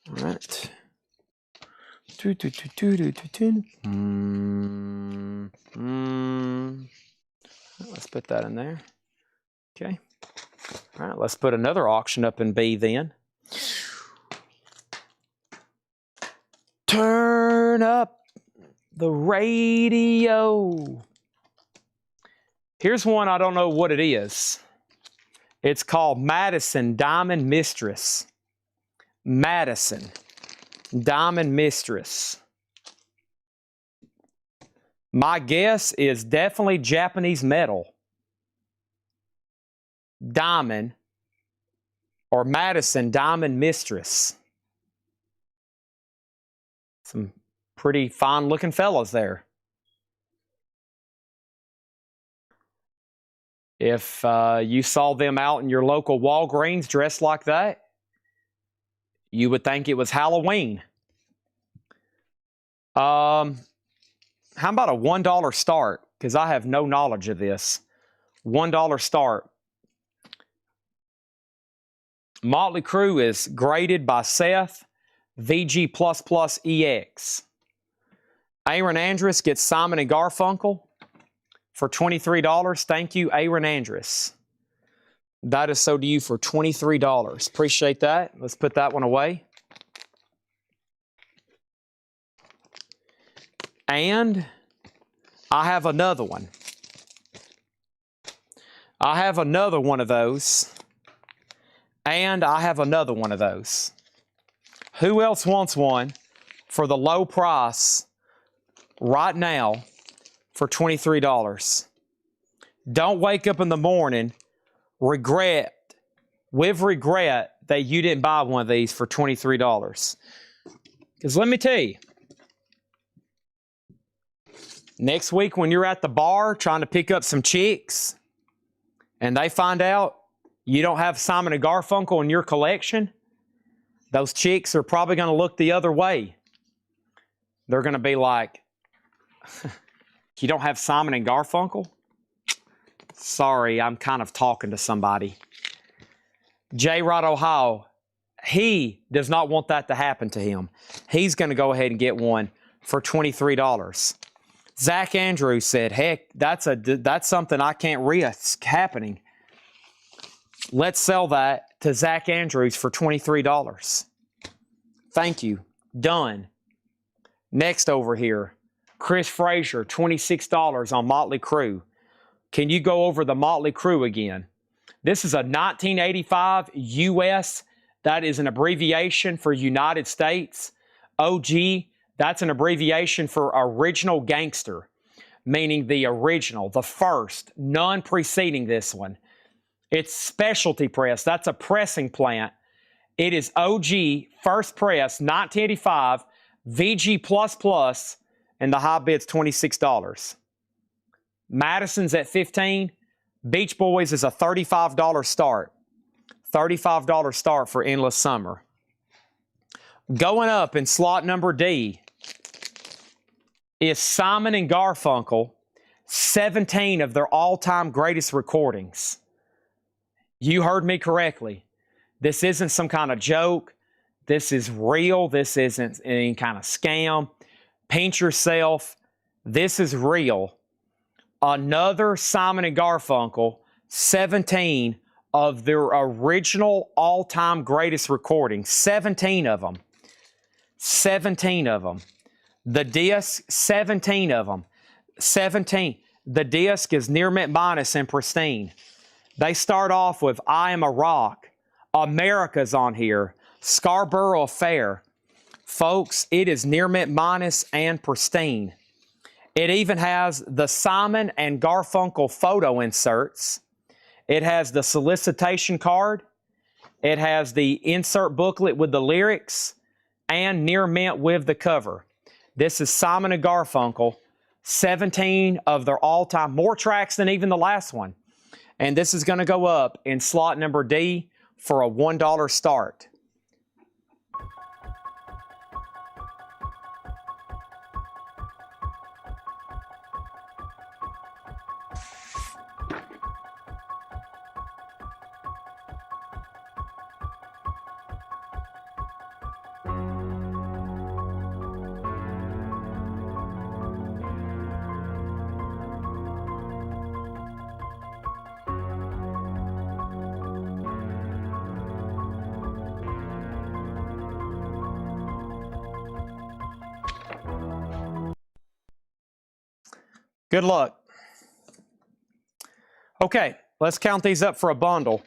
All right. Let's put that in there. Okay. All right, let's put another auction up in B then. Turn up the radio. Here's one I don't know what it is. It's called Madison Diamond Mistress. Madison Diamond Mistress. My guess is definitely Japanese metal. Diamond or Madison Diamond Mistress. Some pretty fine looking fellas there. If you saw them out in your local Walgreens dressed like that, you would think it was Halloween. How about a $1 start? Because I have no knowledge of this. $1 start. Motley Crue is graded by Seth. VG++ EX. Aaron Andrus gets Simon & Garfunkel for $23. Thank you, Aaron Andrus. That is sold to you for $23. Appreciate that. Let's put that one away. And I have another one. I have another one of those. And I have another one of those. Who else wants one for the low price right now for $23? Don't wake up in the morning with regret that you didn't buy one of these for $23. Because let me tell you, next week when you're at the bar trying to pick up some chicks and they find out you don't have Simon & Garfunkel in your collection, those chicks are probably going to look the other way. They're going to be like, you don't have Simon & Garfunkel? Sorry, I'm kind of talking to somebody. J. Rod Ohio, he does not want that to happen to him. He's going to go ahead and get one for $23. Zach Andrews said, heck, that's something I can't risk happening. Let's sell that to Zach Andrews for $23. Thank you. Done. Next over here, Chris Frazier, $26 on Motley Crue. Can you go over the Motley Crue again? This is a 1985 US. That is an abbreviation for United States. OG, that's an abbreviation for Original Gangster, meaning the original, the first, none preceding this one. It's specialty press. That's a pressing plant. It is OG, first press, 1985, VG++, and the high bid's $26. Madison's at $15. Beach Boys is a $35 start. $35 start for Endless Summer. Going up in slot number D is Simon & Garfunkel, 17 of their all-time greatest recordings. You heard me correctly. This isn't some kind of joke. This is real. This isn't any kind of scam. Paint yourself. This is real. Another Simon & Garfunkel, 17 of their original all-time greatest recordings. 17 of them. 17 of them. The disc, 17 of them. 17. The disc is near mint minus and pristine. They start off with I Am a Rock. America's on here. Scarborough Affair. Folks, it is near mint minus and pristine. It even has the Simon and Garfunkel photo inserts. It has the solicitation card. It has the insert booklet with the lyrics and near mint with the cover. This is Simon and Garfunkel, 17 of their all-time, more tracks than even the last one. And this is going to go up in slot number D for a $1 start. Good luck. Okay, let's count these up for a bundle.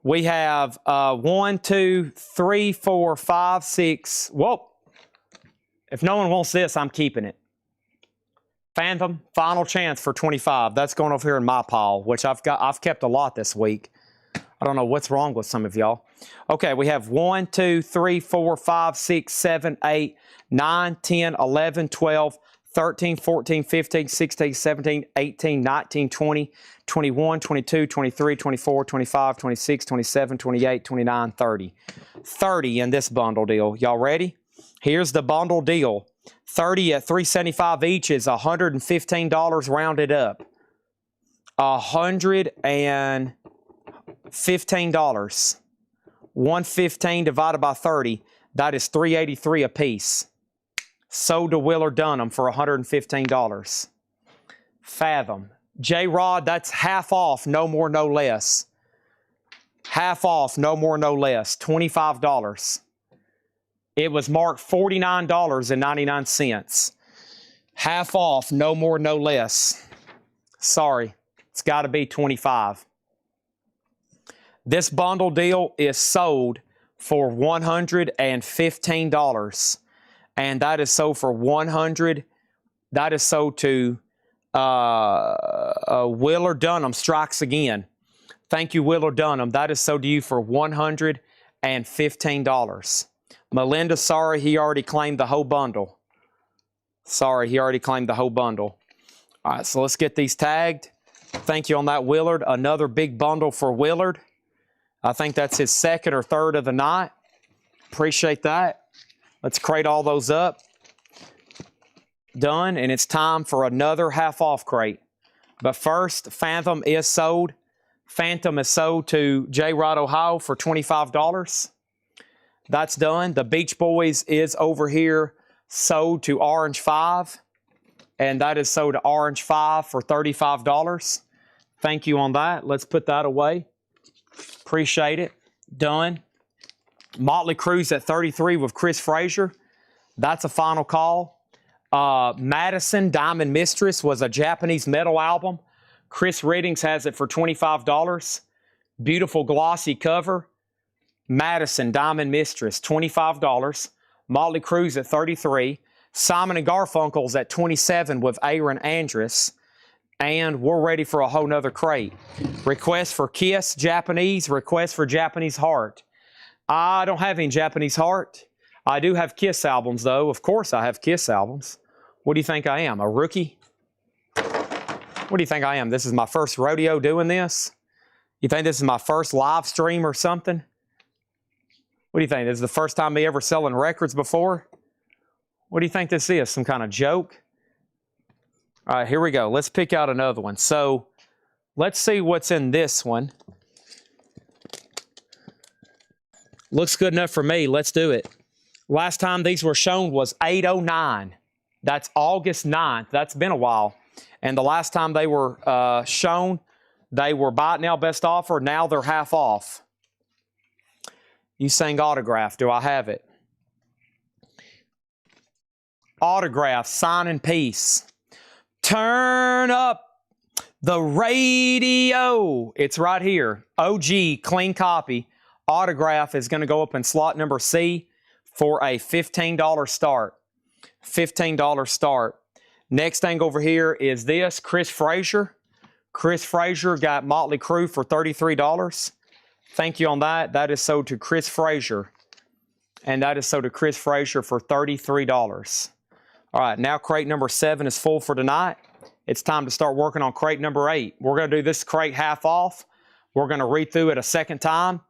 We have 1, 2, 3, 4, 5, 6. Whoa. If no one wants this, I'm keeping it. Phantom, final chance for 25. That's going over here in my pile, which I've kept a lot this week. I don't know what's wrong with some of y'all. Okay, we have 1, 2, 3, 4, 5, 6, 7, 8, 9, 10, 11, 12, 13, 14, 15, 16, 17, 18, 19, 20, 21, 22, 23, 24, 25, 26, 27, 28, 29, 30. 30 in this bundle deal. Y'all ready? Here's the bundle deal. 30 at $3.75 each is $115 rounded up. $115. 115 divided by 30, that is $3.83 a piece. Sold to Willard Dunham for $115. Fathom. J-Rod, that's half off, no more, no less. Half off, no more, no less. $25. It was marked $49.99. Half off, no more, no less. Sorry, it's got to be $25. This bundle deal is sold for $115. And that is sold for $100. That is sold to Willard Dunham Strikes Again. Thank you, Willard Dunham. That is sold to you for $115. Melinda, sorry, he already claimed the whole bundle. Sorry, he already claimed the whole bundle. All right, so let's get these tagged. Thank you on that, Willard. Another big bundle for Willard. I think that's his second or third of the night. Appreciate that. Let's crate all those up. Done, and it's time for another half-off crate. But first, Phantom is sold. Phantom is sold to J-Rod, Ohio for $25. That's done. The Beach Boys is over here, sold to Orange 5. And that is sold to Orange 5 for $35. Thank you on that. Let's put that away. Appreciate it. Done. Motley Crue's at 33 with Chris Frazier. That's a final call. Madison, Diamond Mistress was a Japanese metal album. Chris Riddings has it for $25. Beautiful glossy cover. Madison, Diamond Mistress, $25. Motley Crue's at 33. Simon and Garfunkel's at 27 with Aaron Andrus. And we're ready for a whole nother crate. Request for Kiss, Japanese. Request for Japanese Heart. I don't have any Japanese Heart. I do have Kiss albums, though. Of course I have Kiss albums. What do you think I am, a rookie? What do you think I am? This is my first rodeo doing this? You think this is my first live stream or something? What do you think? This is the first time me ever selling records before? What do you think this is? Some kind of joke? All right, here we go. Let's pick out another one. So let's see what's in this one. Looks good enough for me. Let's do it. Last time these were shown was 8/09. That's August 9th. That's been a while. And the last time they were shown, they were buy it now, best offer. Now they're half off. You sang Autograph. Do I have it? Autograph, Sign in Peace. Turn up the radio. It's right here. OG, clean copy. Autograph is going to go up in slot number C for a $15 start. $15 start. Next thing over here is this, Chris Frazier. Chris Frazier got Motley Crue for $33. Thank you on that. That is sold to Chris Frazier. And that is sold to Chris Frazier for $33. All right, now crate number 7 is full for tonight. It's time to start working on crate number 8. We're going to do this crate half off. We're going to read through it a second time.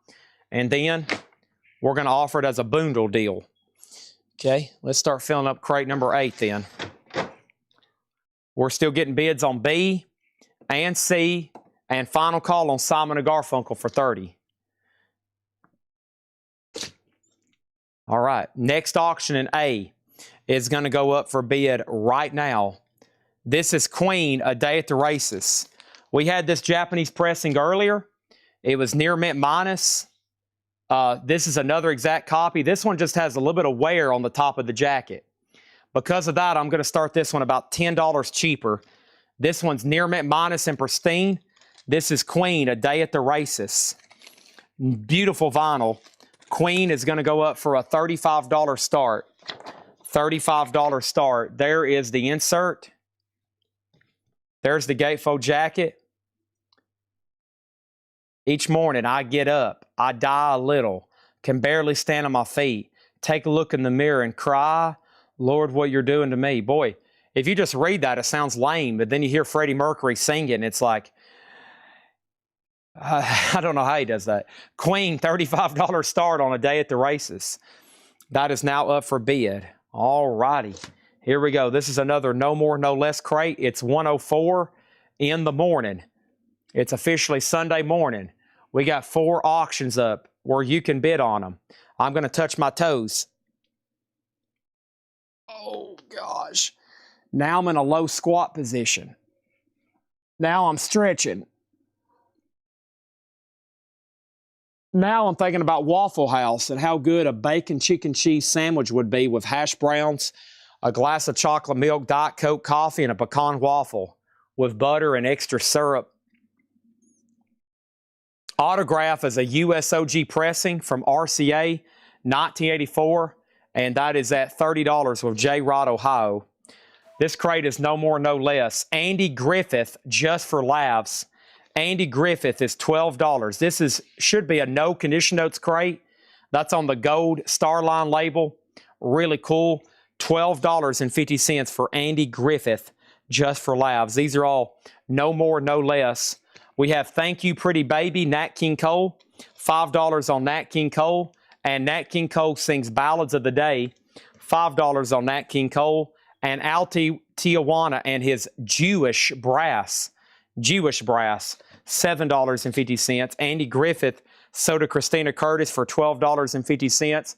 And then we're going to offer it as a bundle deal. Okay, let's start filling up crate number 8 then. We're still getting bids on B and C, and final call on Simon & Garfunkel for $30. All right, next auction in A is going to go up for bid right now. This is Queen, A Day at the Races. We had this Japanese pressing earlier. It was near mint minus. This is another exact copy. This one just has a little bit of wear on the top of the jacket. Because of that, I'm going to start this one about $10 cheaper. This one's near mint minus and pristine. This is Queen, A Day at the Races. Beautiful vinyl. Queen is going to go up for a $35 start. $35 start. There is the insert. There's the gatefold jacket. Each morning I get up, I die a little, can barely stand on my feet, take a look in the mirror and cry, Lord, what you're doing to me. Boy, if you just read that, it sounds lame, but then you hear Freddie Mercury singing, it's like, I don't know how he does that. Queen, $35 start on A Day at the Races. That is now up for bid. All righty. Here we go. This is another No More, No Less crate. It's 1:04 in the morning. It's officially Sunday morning. We got 4 auctions up where you can bid on them. I'm going to touch my toes. Oh, gosh. Now I'm in a low squat position. Now I'm stretching. Now I'm thinking about Waffle House and how good a bacon chicken cheese sandwich would be with hash browns, a glass of chocolate milk, Diet Coke coffee, and a pecan waffle with butter and extra syrup. Autograph is a USOG pressing from RCA, 1984, and that is at $30 with J. Rod, Ohio. This crate is No More, No Less. Andy Griffith, Just for Laughs. Andy Griffith is $12. This should be a no condition notes crate. That's on the gold Starline label. Really cool. $12.50 for Andy Griffith, Just for Laughs. These are all No More, No Less. We have Thank You Pretty Baby, Nat King Cole. $5 on Nat King Cole. And Nat King Cole sings Ballads of the Day. $5 on Nat King Cole. And Alti Tijuana and his Jewish Brass. $7.50. Andy Griffith, Soda Christina Curtis for $12.50.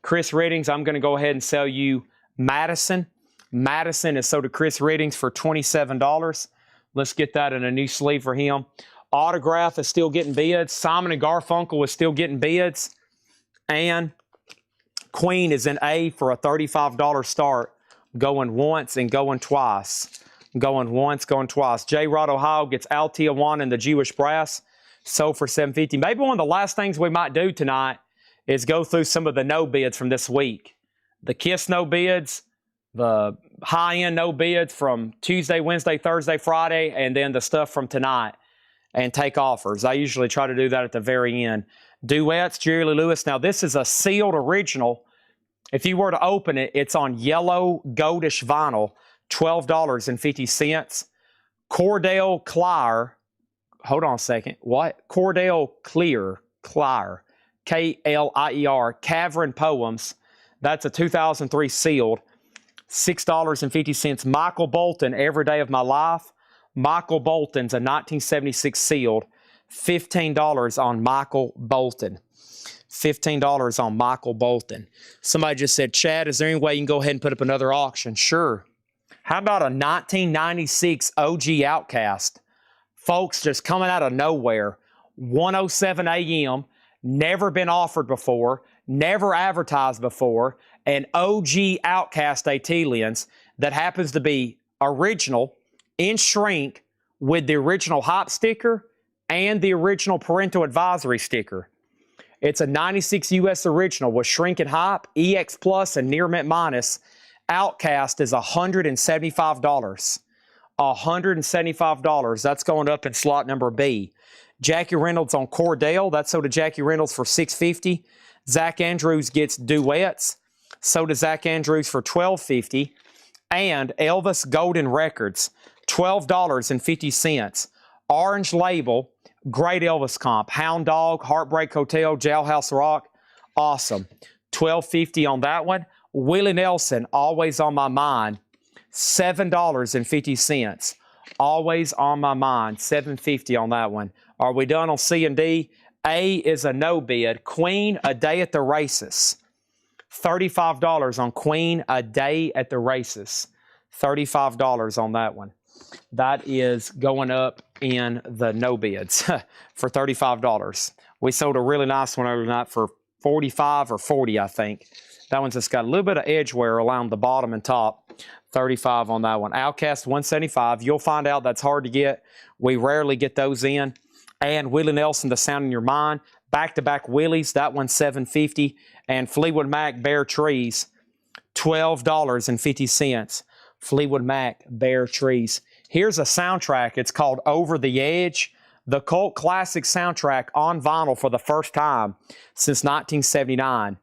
Chris Reddings, I'm going to go ahead and sell you Madison. Madison is sold to Chris Reddings for $27. Let's get that in a new sleeve for him. Autograph is still getting bids. Simon & Garfunkel is still getting bids. And Queen is in A for a $35 start. Going once and going twice. Going once, going twice. J. Rod, Ohio gets Al Tijuana and the Jewish Brass. Sold for $7.50. Maybe one of the last things we might do tonight is go through some of the no bids from this week. The Kiss no bids, the high-end no bids from Tuesday, Wednesday, Thursday, Friday, and then the stuff from tonight, and take offers. I usually try to do that at the very end. Duets, Jerry Lee Lewis. Now, this is a sealed original. If you were to open it, it's on yellow goldish vinyl, $12.50. Cordell Clear. Hold on a second. What? Cordell Clear. K-L-I-E-R. Cavern Poems. That's a 2003 sealed. $6.50. Michael Bolton, Every Day of My Life. Michael Bolton's a 1976 sealed. $15 on Michael Bolton. $15 on Michael Bolton. Somebody just said, Chad, is there any way you can go ahead and put up another auction? Sure. How about a 1996 OG Outcast? Folks, just coming out of nowhere. 1:07 a.m., never been offered before, never advertised before, an OG Outcast AT lens that happens to be original in shrink with the original hop sticker and the original parental advisory sticker. It's a 96 US original with shrink and hop, EX Plus, and near mint minus Outcast is $175. $175. That's going up in slot number B. Jackie Reynolds on Cordell. That's sold to Jackie Reynolds for $650. Zach Andrews gets Duets. So does Zach Andrews for $12.50. And Elvis Golden Records, $12.50. Orange Label, great Elvis comp. Hound Dog, Heartbreak Hotel, Jailhouse Rock, awesome. $12.50 on that one. Willie Nelson, always on my mind, $7.50. Always on my mind, $7.50 on that one. Are we done on C and D? A is a no bid. Queen, A Day at the Races. $35 on Queen, A Day at the Races. $35 on that one. That is going up in the no bids for $35. We sold a really nice one overnight for $45 or $40, I think. That one's just got a little bit of edge wear around the bottom and top. $35 on that one. Outcast $175. You'll find out that's hard to get. We rarely get those in. And Willie Nelson, The Sound in Your Mind. Back-to-back Willies, that one's $750. And Fleetwood Mac, Bare Trees, $12.50. Fleetwood Mac, Bare Trees. Here's a soundtrack. It's called Over the Edge. The cult classic soundtrack on vinyl for the first time since 1979.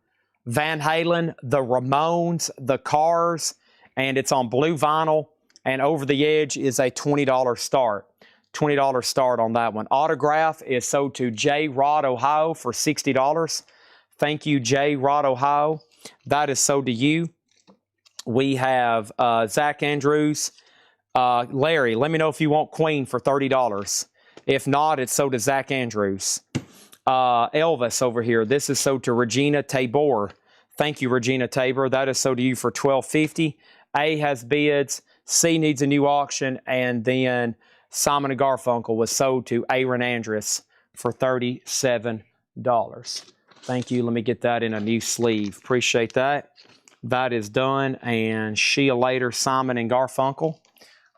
Van Halen, the Ramones, the Cars, and it's on blue vinyl. And Over the Edge is a $20 start. $20 start on that one. Autograph is sold to J. Rod, Ohio for $60. Thank you, J. Rod, Ohio. That is sold to you. We have Zach Andrews. Larry, let me know if you want Queen for $30. If not, it's sold to Zach Andrews. Elvis over here. This is sold to Regina Tabor. Thank you, Regina Tabor. That is sold to you for $12.50. A has bids. C needs a new auction. And then Simon & Garfunkel was sold to Aaron Andrus for $37. Thank you. Let me get that in a new sleeve. Appreciate that. That is done. And see you later, Simon & Garfunkel.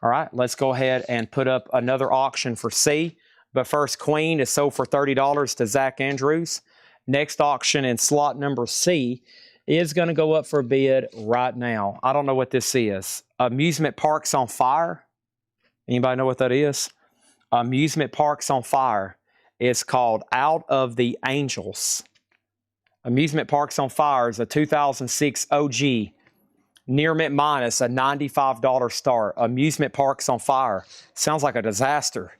All right, let's go ahead and put up another auction for C. But first, Queen is sold for $30 to Zach Andrews. Next auction in slot number C is going to go up for bid right now. I don't know what this is. Amusement Parks on Fire. Anybody know what that is? Amusement Parks on Fire. It's called Out of the Angels. Amusement Parks on Fire is a 2006 OG. Near mint minus, a $95 start. Amusement Parks on Fire. Sounds like a disaster.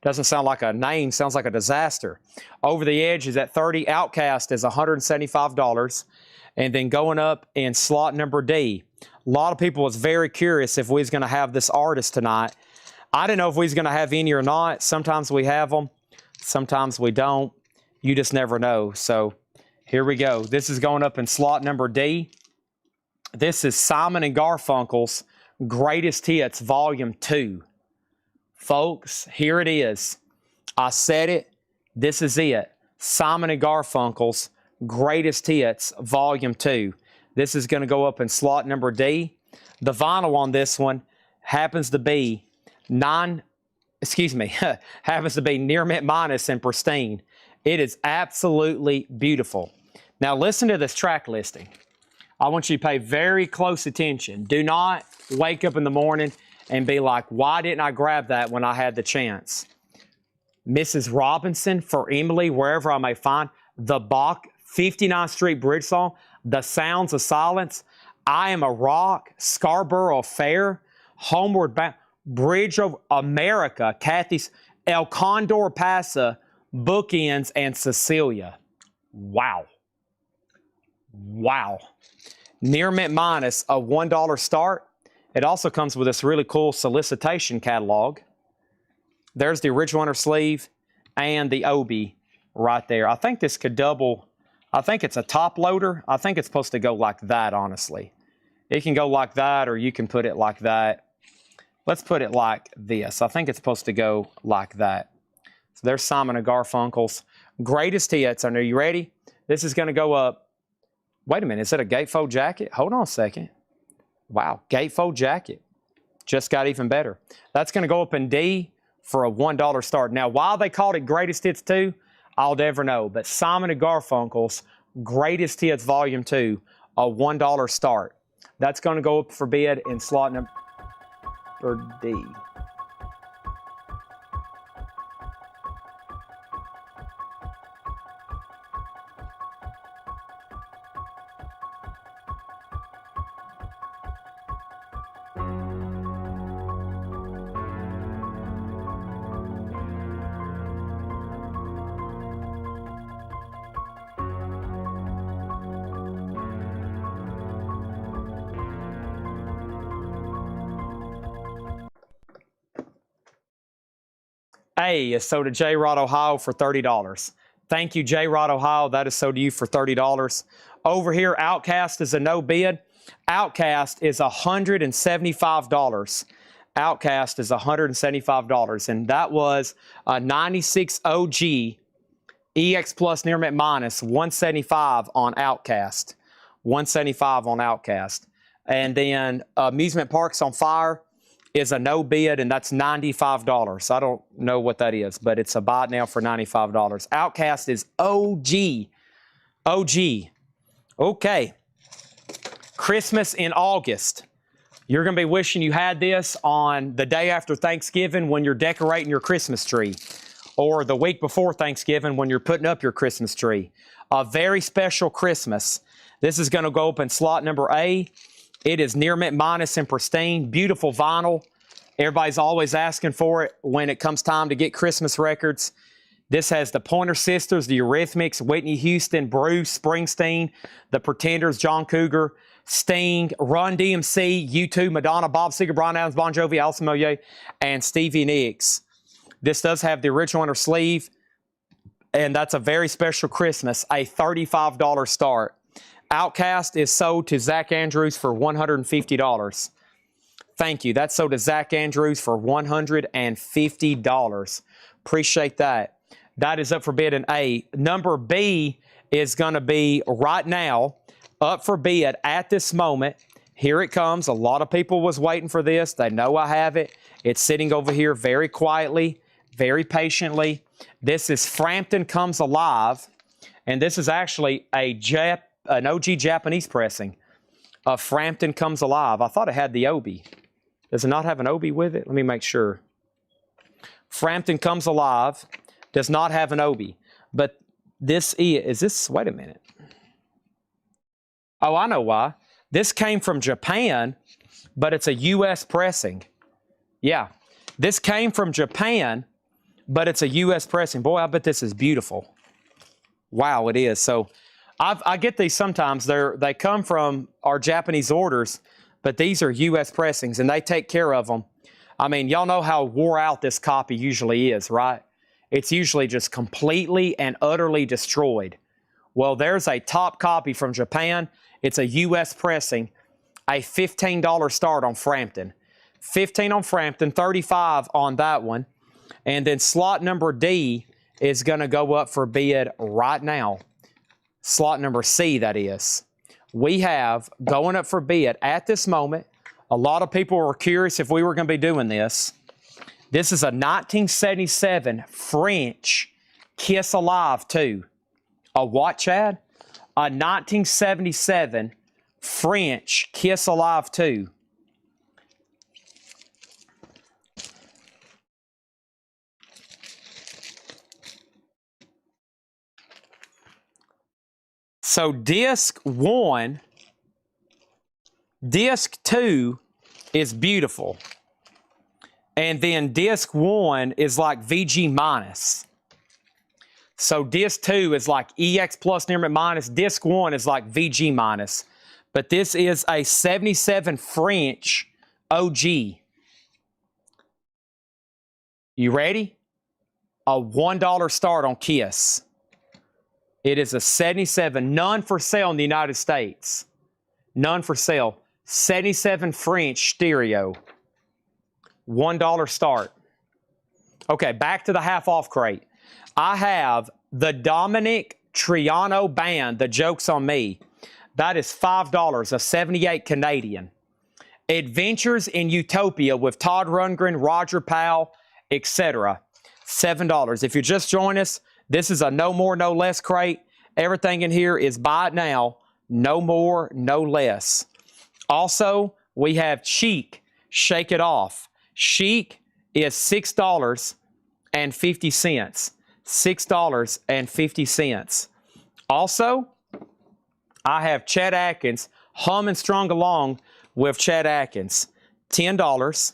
Doesn't sound like a name. Sounds like a disaster. Over the Edge is at $30. Outcast is $175. And then going up in slot number D. A lot of people was very curious if we was going to have this artist tonight. I didn't know if we was going to have any or not. Sometimes we have them. Sometimes we don't. You just never know. So here we go. This is going up in slot number D. This is Simon & Garfunkel's Greatest Hits Volume 2. Folks, here it is. I said it. This is it. Simon & Garfunkel's Greatest Hits Volume 2. This is going to go up in slot number D. The vinyl on this one happens to be happens to be near mint minus and pristine. It is absolutely beautiful. Now listen to this track listing. I want you to pay very close attention. Do not wake up in the morning and be like, why didn't I grab that when I had the chance? Mrs. Robinson, For Emily, Wherever I May Find, The Bach, 59th Street Bridge Song, The Sounds of Silence, I Am a Rock, Scarborough Fair, Homeward Bound, Bridge of America, Kathy's, El Condor Pasa, Bookends, and Cecilia. Wow. Wow. Near mint minus, a $1 start. It also comes with this really cool solicitation catalog. There's the original inner sleeve and the obi right there. I think this could double. I think it's a top loader. I think it's supposed to go like that, honestly. It can go like that, or you can put it like that. Let's put it like this. I think it's supposed to go like that. So there's Simon & Garfunkel's Greatest Hits. Are you ready? This is going to go up. Wait a minute. Is that a gatefold jacket? Hold on a second. Wow. Gatefold jacket. Just got even better. That's going to go up in D for a $1 start. Now, why they called it Greatest Hits 2, I'll never know. But Simon & Garfunkel's Greatest Hits Volume 2, a $1 start. That's going to go up for bid in slot number D. A is sold to J. Rod Ohio for $30. Thank you, J. Rod Ohio. That is sold to you for $30. Over here, Outcast is a no bid. Outcast is $175. Outcast is $175. And that was a 96 OG EX Plus Near Mint Minus 175 on Outcast. 175 on Outcast. And then Amusement Parks on Fire is a no bid, and that's $95. I don't know what that is, but it's a buy it now for $95. Outcast is OG. OG. Okay. Christmas in August. You're going to be wishing you had this on the day after Thanksgiving when you're decorating your Christmas tree, or the week before Thanksgiving when you're putting up your Christmas tree. A very special Christmas. This is going to go up in slot number A. It is Near Mint Minus and pristine, beautiful vinyl. Everybody's always asking for it when it comes time to get Christmas records. This has the Pointer Sisters, the Eurythmics, Whitney Houston, Bruce Springsteen, the Pretenders, John Cougar, Sting, Run DMC, U2, Madonna, Bob Seger, Bryan Adams, Bon Jovi, Alison Moyet, and Stevie Nicks. This does have the original inner sleeve, and that's a very special Christmas, a $35 start. Outcast is sold to Zach Andrews for $150. Thank you. That's sold to Zach Andrews for $150. Appreciate that. That is up for bid in A. Number B is going to be right now up for bid at this moment. Here it comes. A lot of people was waiting for this. They know I have it. It's sitting over here very quietly, very patiently. This is Frampton Comes Alive, and this is actually an OG Japanese pressing of Frampton Comes Alive. I thought it had the Obi. Does it not have an Obi with it? Let me make sure. Frampton Comes Alive does not have an Obi. But this is this, wait a minute. Oh, I know why. This came from Japan, but it's a U.S. pressing. Yeah, this came from Japan, but it's a U.S. pressing. Boy, I bet this is beautiful. Wow, it is. So I get these sometimes. They come from our Japanese orders, but these are U.S. pressings, and they take care of them. I mean, y'all know how wore out this copy usually is, right? It's usually just completely and utterly destroyed. Well, there's a top copy from Japan. It's a U.S. pressing, a $15 start on Frampton. 15 on Frampton, 35 on that one. And then slot number D is going to go up for bid right now. Slot number C, that is. We have going up for bid at this moment. A lot of people were curious if we were going to be doing this. This is a 1977 French Kiss Alive 2. A what, Chad? A 1977 French Kiss Alive 2. So disc 1, disc 2 is beautiful. And then disc 1 is like VG minus. So disc 2 is like EX Plus Near Mint Minus. Disc 1 is like VG minus. But this is a 77 French OG. You ready? A $1 start on Kiss. It is a 77, none for sale in the United States. None for sale. 77 French stereo. $1 start. Okay, back to the half-off crate. I have the Dominic Triano Band, The Joke's on Me. That is $5, a 78 Canadian. Adventures in Utopia with Todd Rundgren, Roger Powell, etc. $7. If you just join us, this is a no more, no less crate. Everything in here is buy it now, no more, no less. Also, we have Cheek, Shake It Off. Chic is $6.50. $6.50. Also, I have Chad Atkins, Hum and Strung Along with Chad Atkins, $10.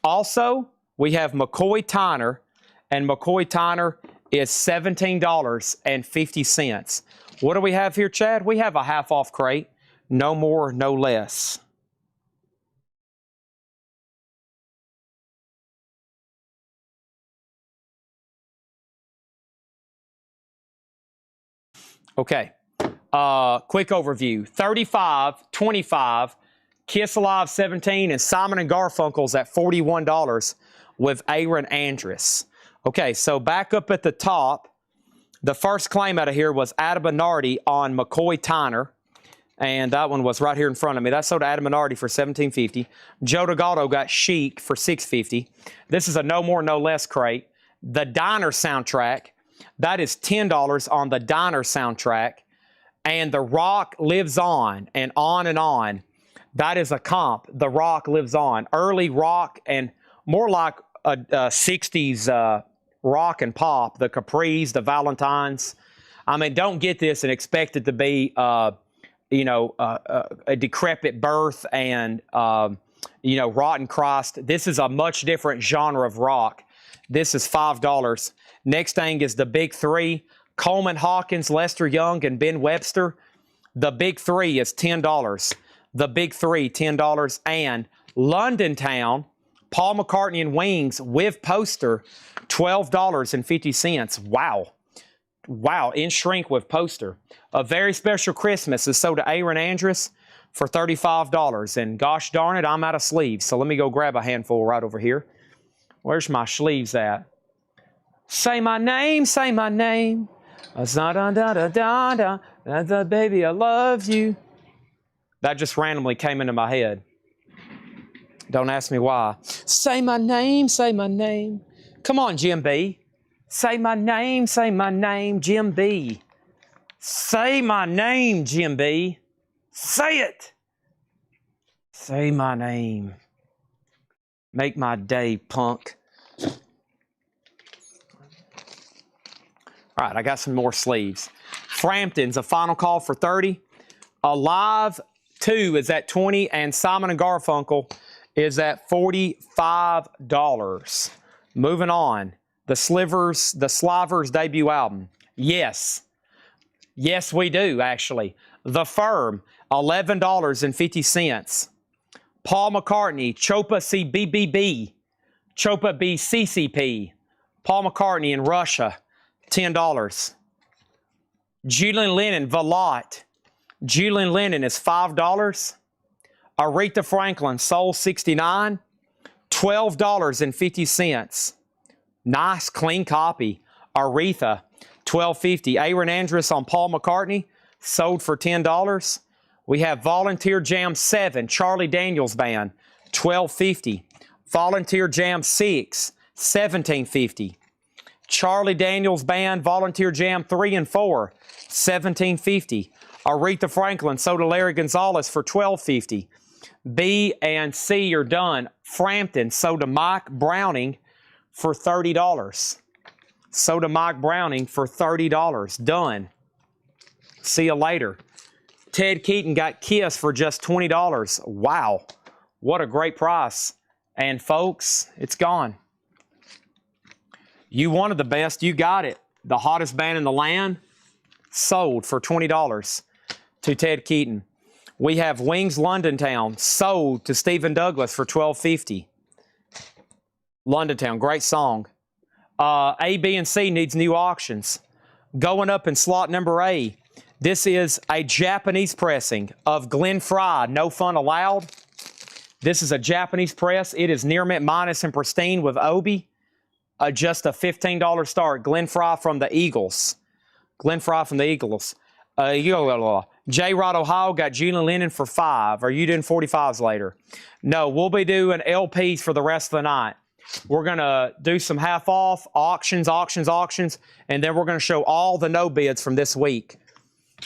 Also, we have McCoy Tyner, and McCoy Tyner is $17.50. What do we have here, Chad? We have a half-off crate. No more, no less. Okay. Quick overview. 35, 25, Kiss Alive 17, and Simon & Garfunkel's at $41 with Aaron Andress. Okay, so back up at the top, the first claim out of here was Adam Minardi on McCoy Tyner, and that one was right here in front of me. That sold to Adam Minardi for $17.50. Joe Delgado got Chic for $6.50. This is a no more, no less crate. The Diner soundtrack, that is $10 on the Diner soundtrack. And The Rock Lives On and On and On. That is a comp. The Rock Lives On. Early rock and more like a 60s rock and pop. The Capris, the Valentines. I mean, don't get this and expect it to be, a decrepit birth and, rotten Christ. This is a much different genre of rock. This is $5. Next thing is the Big Three. Coleman Hawkins, Lester Young, and Ben Webster. The Big Three is $10. The Big Three, $10. And London Town, Paul McCartney and Wings with poster, $12.50. Wow. Wow, in shrink with poster. A Very Special Christmas is sold to Aaron Andress for $35. And gosh darn it, I'm out of sleeves. So let me go grab a handful right over here. Where's my sleeves at? Say my name, say my name. Baby, I love you. That just randomly came into my head. Don't ask me why. Say my name, say my name. Come on, Jim B. Say my name, Jim B. Say my name, Jim B. Say it. Say my name. Make my day, punk. All right, I got some more sleeves. Frampton's a final call for 30. Alive 2 is at 20, and Simon & Garfunkel is at $45. Moving on. The Slivers debut album. Yes. Yes, we do, actually. The Firm, $11.50. Paul McCartney, Chopa CBBB. Chopa BCCP. Paul McCartney in Russia, $10. Julian Lennon, Valot. Julian Lennon is $5. Aretha Franklin, Soul 69, $12.50. Nice, clean copy. Aretha, $12.50. Aaron Andress on Paul McCartney, sold for $10. We have Volunteer Jam 7, Charlie Daniels Band, $12.50. Volunteer Jam 6, $17.50. Charlie Daniels Band, Volunteer Jam 3 and 4, $17.50. Aretha Franklin, sold to Larry Gonzalez for $12.50. B and C are done. Frampton, sold to Mike Browning for $30. Sold to Mike Browning for $30. Done. See you later. Ted Keaton got Kiss for just $20. Wow. What a great price. And folks, it's gone. You wanted the best, you got it. The hottest band in the land, sold for $20 to Ted Keaton. We have Wings London Town, sold to Stephen Douglas for $12.50. London Town, great song. A, B, and C needs new auctions. Going up in slot number A, this is a Japanese pressing of Glenn Frey, No Fun Allowed. This is a Japanese press. It is near mint minus and pristine with Obi. Just a $15 start. Glenn Frey from the Eagles. Glenn Frey from the Eagles. J. Rod Ohio got Julian Lennon for $5. Are you doing 45s later? No, we'll be doing LPs for the rest of the night. We're going to do some half off, auctions, and then we're going to show all the no bids from this week.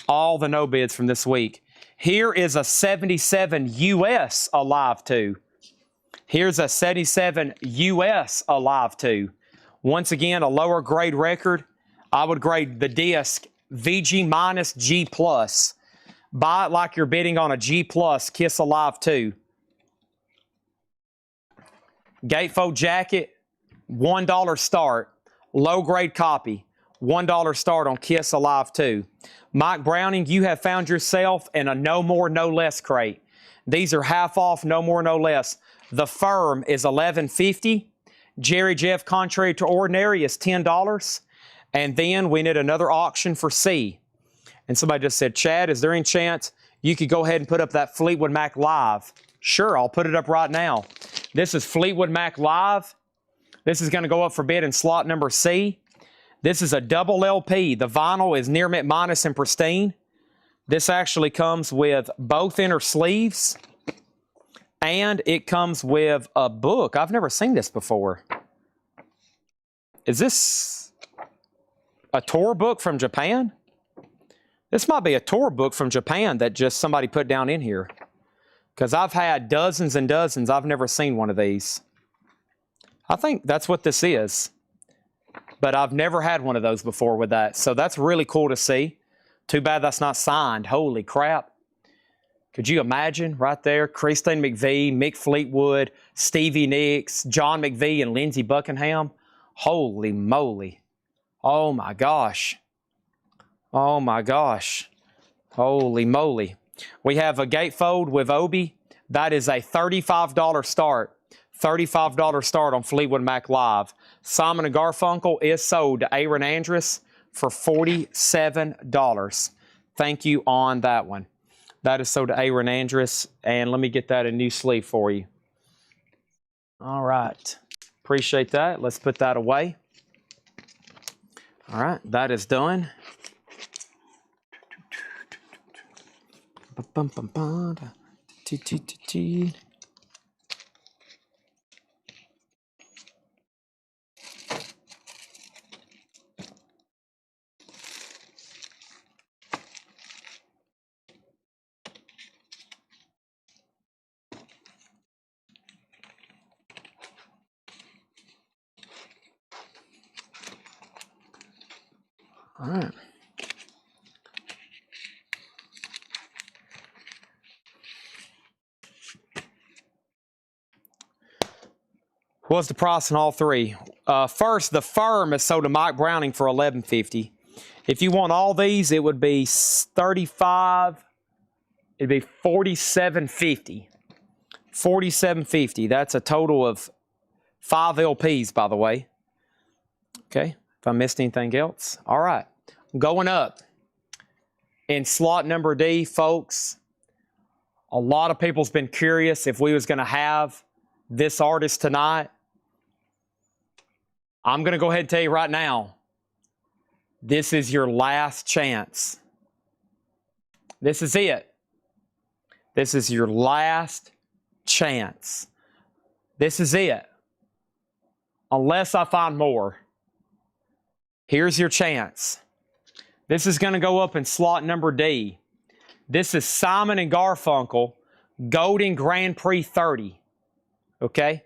All the no bids from this week. Here is a 77 US Alive 2. Here's a 77 US Alive 2. Once again, a lower grade record. I would grade the disc VG minus G plus. Buy it like you're bidding on a G plus Kiss Alive 2. Gatefold jacket, $1 start. Low grade copy, $1 start on Kiss Alive 2. Mike Browning, you have found yourself in a no more, no less crate. These are half off, no more, no less. The Firm is $11.50. Jerry Jeff, Contrary to Ordinary, is $10. And then we need another auction for C. And somebody just said, Chad, is there any chance you could go ahead and put up that Fleetwood Mac Live? Sure, I'll put it up right now. This is Fleetwood Mac Live. This is going to go up for bid in slot number C. This is a double LP. The vinyl is near mint minus and pristine. This actually comes with both inner sleeves. And it comes with a book. I've never seen this before. Is this a tour book from Japan? This might be a tour book from Japan that just somebody put down in here. Because I've had dozens and dozens. I've never seen one of these. I think that's what this is. But I've never had one of those before with that. So that's really cool to see. Too bad that's not signed. Holy crap. Could you imagine right there? Christine McVie, Mick Fleetwood, Stevie Nicks, John McVie, and Lindsey Buckingham. Holy moly. Oh my gosh. Oh my gosh. Holy moly. We have a gatefold with Obi. That is a $35 start. $35 start on Fleetwood Mac Live. Simon & Garfunkel is sold to Aaron Andrus for $47. Thank you on that one. That is sold to Aaron Andrus. And let me get that a new sleeve for you. All right. Appreciate that. Let's put that away. All right. That is done. All right. What's the price on all three? First, the Firm is sold to Mike Browning for $11.50. If you want all these, it would be $35. It'd be $47.50. $47.50. That's a total of 5 LPs, by the way. Okay. If I missed anything else. All right. Going up in slot number D, folks, a lot of people's been curious if we was going to have this artist tonight. I'm going to go ahead and tell you right now, this is your last chance. This is it. This is your last chance. This is it. Unless I find more. Here's your chance. This is going to go up in slot number D. This is Simon & Garfunkel Golden Grand Prix 30. Okay?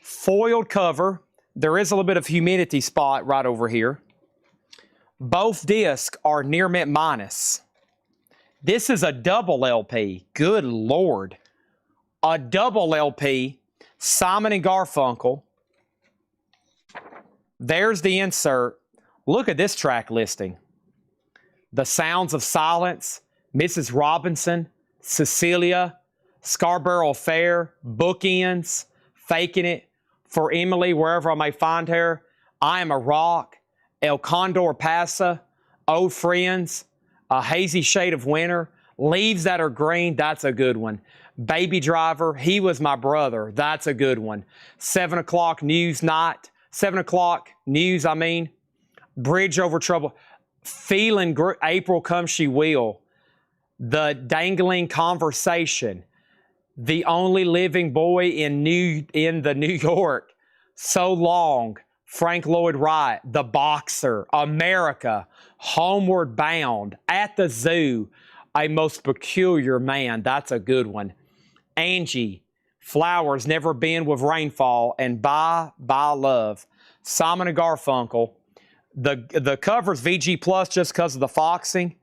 Foiled cover. There is a little bit of humidity spot right over here. Both discs are near mint minus. This is a double LP. Good Lord. A double LP. Simon & Garfunkel. There's the insert. Look at this track listing. The Sounds of Silence, Mrs. Robinson, Cecilia, Scarborough Fair, Bookends, Faking It, For Emily, Wherever I May Find Her, I Am a Rock, El Condor Pasa, Old Friends, A Hazy Shade of Winter, Leaves That Are Green, that's a good one. Baby Driver, He Was My Brother, that's a good one. 7 o'clock news night, 7 o'clock news, Bridge Over Trouble, Feeling April Come She Will, The Dangling Conversation, The Only Living Boy in the New York, So Long, Frank Lloyd Wright, The Boxer, America, Homeward Bound, At the Zoo, A most peculiar man. That's a good one. Angie, Flowers Never Been with Rainfall, and Bye Bye Love. Simon and Garfunkel. The cover's VG Plus just because of the foxing,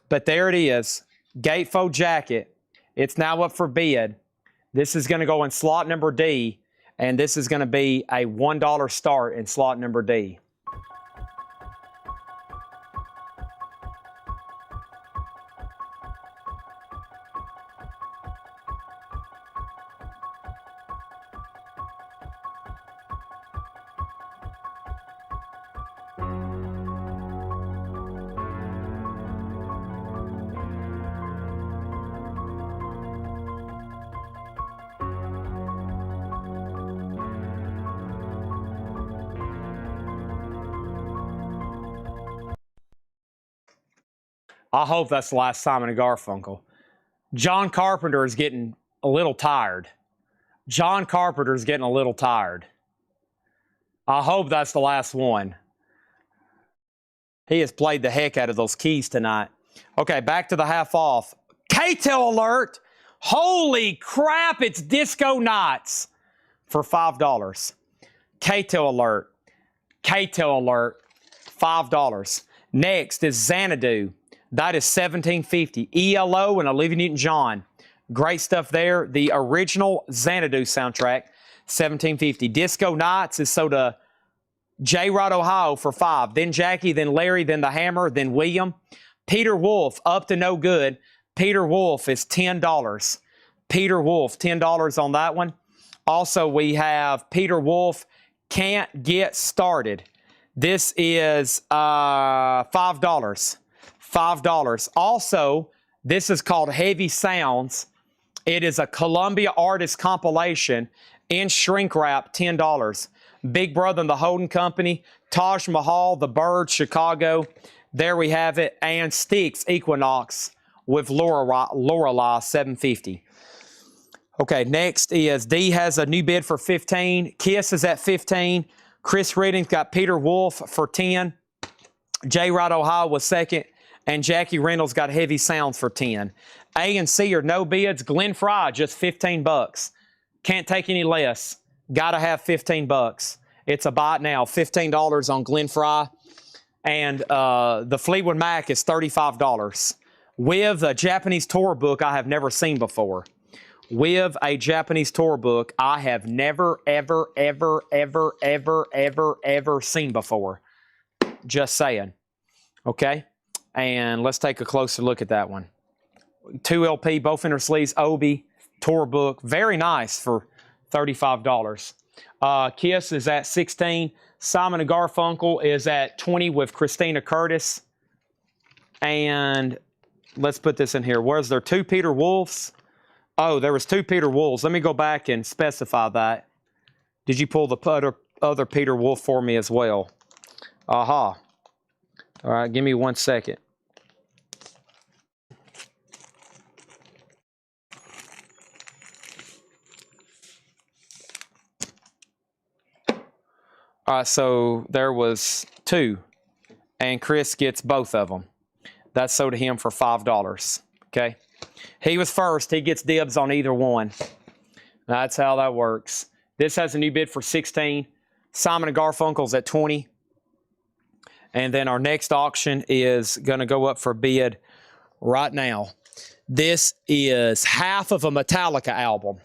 but there it is. Gatefold jacket. It's now up for bid. This is going to go in slot number D, and this is going to be a $1 start in slot number D. I hope that's the last Simon and Garfunkel. John Carpenter is getting a little tired. John Carpenter is getting a little tired. I hope that's the last one. He has played the heck out of those keys tonight. Okay, back to the half off. K-Tel alert! Holy crap, it's Disco Nights for $5. K-Tel alert. K-Tel alert. $5. Next is Xanadu. That is $17.50. ELO and Olivia Newton-John. Great stuff there. The original Xanadu soundtrack, $17.50. Disco Nights is sold to J. Rod Ohio for $5. Then Jackie, then Larry, then the Hammer, then William. Peter Wolf, Up to No Good. Peter Wolf is $10. Peter Wolf, $10 on that one. Also, we have Peter Wolf, Can't Get Started. This is $5. $5. Also, this is called Heavy Sounds. It is a Columbia Artist compilation in shrink wrap, $10. Big Brother and the Holding Company, Taj Mahal, The Bird, Chicago. There we have it. And Styx, Equinox with Lorelei, $7.50. Okay, next is D has a new bid for $15. Kiss is at $15. Chris Redding's got Peter Wolf for $10. J. Rod Ohio was second. And Jackie Reynolds got Heavy Sounds for $10. A and C are no bids. Glenn Fry, just $15. Can't take any less. Got to have $15. It's a buy now. $15 on Glenn Fry. And the Fleetwood Mac is $35. With a Japanese tour book I have never seen before. With a Japanese tour book I have never, ever, ever, ever, ever, ever, ever seen before. Just saying. Okay? And let's take a closer look at that one. 2 LP, both inner sleeves, Obi, tour book. Very nice for $35. Kiss is at $16. Simon and Garfunkel is at $20 with Christina Curtis. And let's put this in here. Was there 2 Peter Wolves? Oh, there was 2 Peter Wolves. Let me go back and specify that. Did you pull the other Peter Wolf for me as well? Aha. All right, give me 1 second. All right, so there was 2, and Chris gets both of them. That's sold to him for $5, okay? He was first. He gets dibs on either one. That's how that works. This has a new bid for $16. Simon and Garfunkel's at $20. And then our next auction is going to go up for bid right now. This is half of a Metallica album.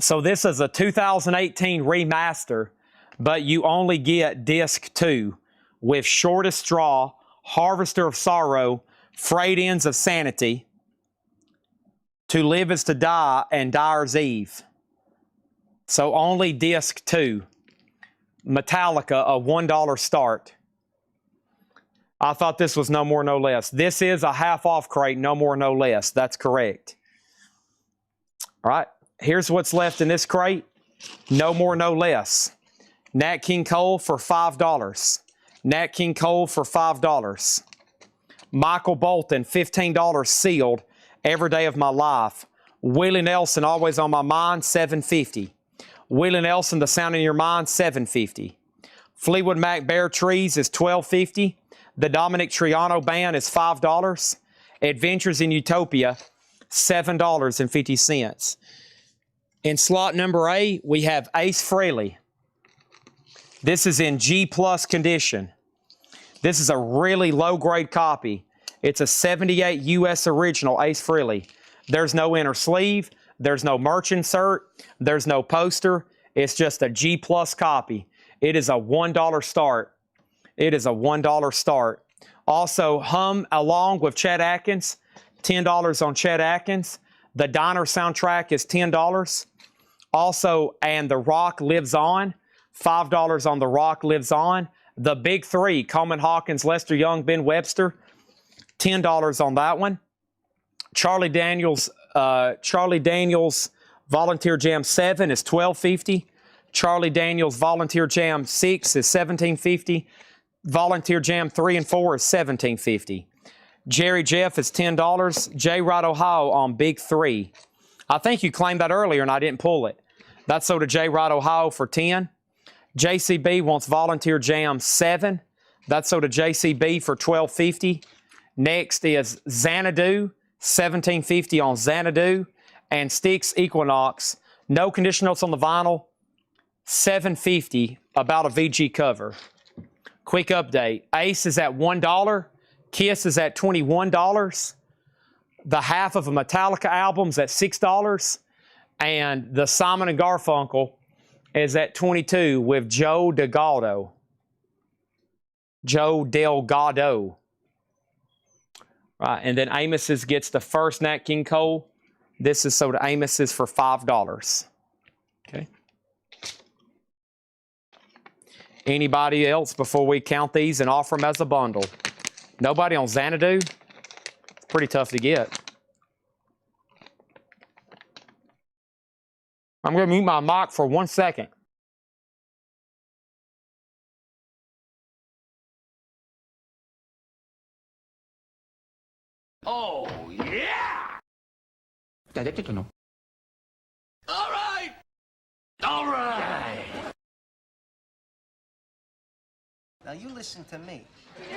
So this is a 2018 remaster, but you only get disc 2 with Shortest Straw, Harvester of Sorrow, Frayed Ends of Sanity, To Live Is to Die, and Dyer's Eve. So only disc 2. Metallica, a $1 start. I thought this was no more, no less. This is a half-off crate, no more, no less. That's correct. All right. Here's what's left in this crate. No more, no less. Nat King Cole for $5. Nat King Cole for $5. Michael Bolton, $15 sealed. Every Day of My Life. Willie Nelson, Always on My Mind, $7.50. Willie Nelson, The Sound in Your Mind, $7.50. Fleetwood Mac Bare Trees is $12.50. The Dominic Triano Band is $5. Adventures in Utopia, $7.50. In slot number A, we have Ace Frehley. This is in G+ condition. This is a really low-grade copy. It's a 78 U.S. original Ace Frehley. There's no inner sleeve. There's no merch insert. There's no poster. It's just a G+ copy. It is a $1 start. It is a $1 start. Also, Hum along with Chet Atkins, $10 on Chet Atkins. The Diner soundtrack is $10. Also, and The Rock Lives On, $5 on The Rock Lives On. The Big Three, Coleman Hawkins, Lester Young, Ben Webster, $10 on that one. Charlie Daniels Volunteer Jam 7 is $12.50. Charlie Daniels Volunteer Jam 6 is $17.50. Volunteer Jam 3 and 4 is $17.50. Jerry Jeff is $10. J. Rod Ohio on Big Three. I think you claimed that earlier and I didn't pull it. That's sold to J. Rod Ohio for $10. JCB wants Volunteer Jam 7. That's sold to JCB for $12.50. Next is Xanadu, $17.50 on Xanadu. And Styx Equinox, no condition notes on the vinyl, $7.50, about a VG cover. Quick update. Ace is at $1. Kiss is at $21. The half of a Metallica album's at $6. And the Simon & Garfunkel is at $22 with Joe Delgado. Joe Delgado. Right, and then Amos's gets the first Nat King Cole. This is sold to Amos's for $5. Okay. Anybody else before we count these and offer them as a bundle? Nobody on Xanadu? It's pretty tough to get. I'm going to mute my mic for 1 second. Oh, yeah! Addicted or no? All right! All right! Now you listen to me.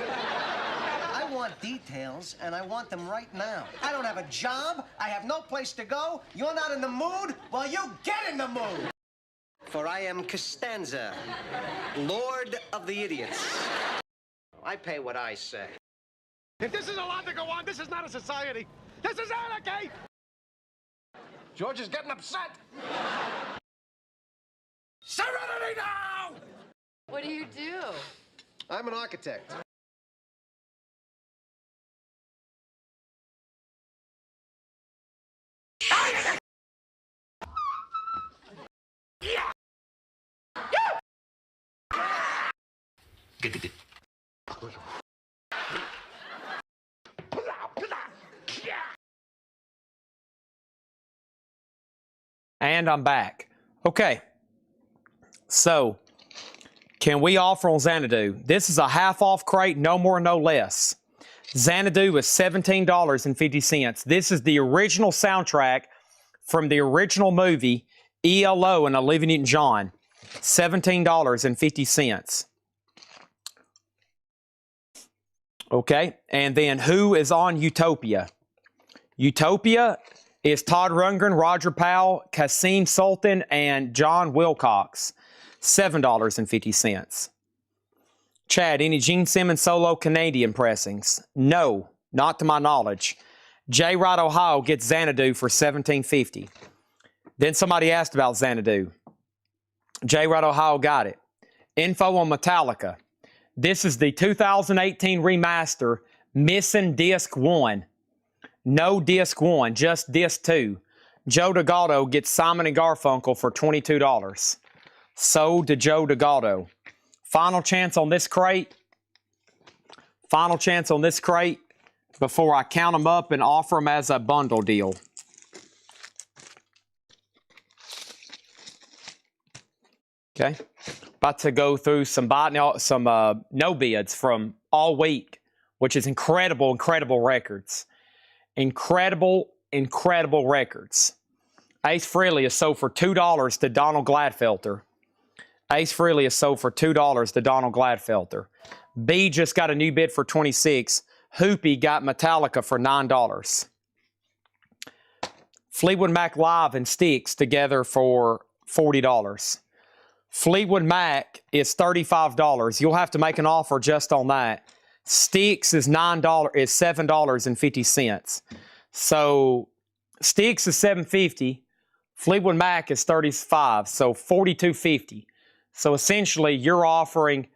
I want details, and I want them right now. I don't have a job. I have no place to go. You're not in the mood? Well, you get in the mood. For I am Costanza, Lord of the Idiots. I pay what I say. If this is allowed to go on, this is not a society. This is anarchy! George is getting upset. Serenity now! What do you do? I'm an architect. And I'm back. Okay. So, can we offer on Xanadu? This is a half-off crate, no more, no less. Xanadu is $17.50. This is the original soundtrack from the original movie, ELO and Olivia Newton-John. $17.50. Okay, and then who is on Utopia? Utopia is Todd Rundgren, Roger Powell, Kasim Sultan, and John Wilcox. $7.50. Chad, any Gene Simmons solo Canadian pressings? No, not to my knowledge. J. Rod Ohio gets Xanadu for $17.50. Then somebody asked about Xanadu. J. Rod Ohio got it. Info on Metallica. This is the 2018 remaster, missing disc 1. No disc 1, just disc 2. Joe Delgado gets Simon & Garfunkel for $22. Sold to Joe Delgado. Final chance on this crate. Final chance on this crate before I count them up and offer them as a bundle deal. Okay. About to go through some no bids from all week, which is incredible records. Incredible records. Ace Frehley is sold for $2 to Donald Gladfelter. Ace Frehley is sold for $2 to Donald Gladfelter. B just got a new bid for $26. Hoopy got Metallica for $9. Fleetwood Mac Live and Styx together for $40. Fleetwood Mac is $35. You'll have to make an offer just on that. Styx is $7.50. So Styx is $7.50. Fleetwood Mac is $35, so $42.50. So essentially, you're offering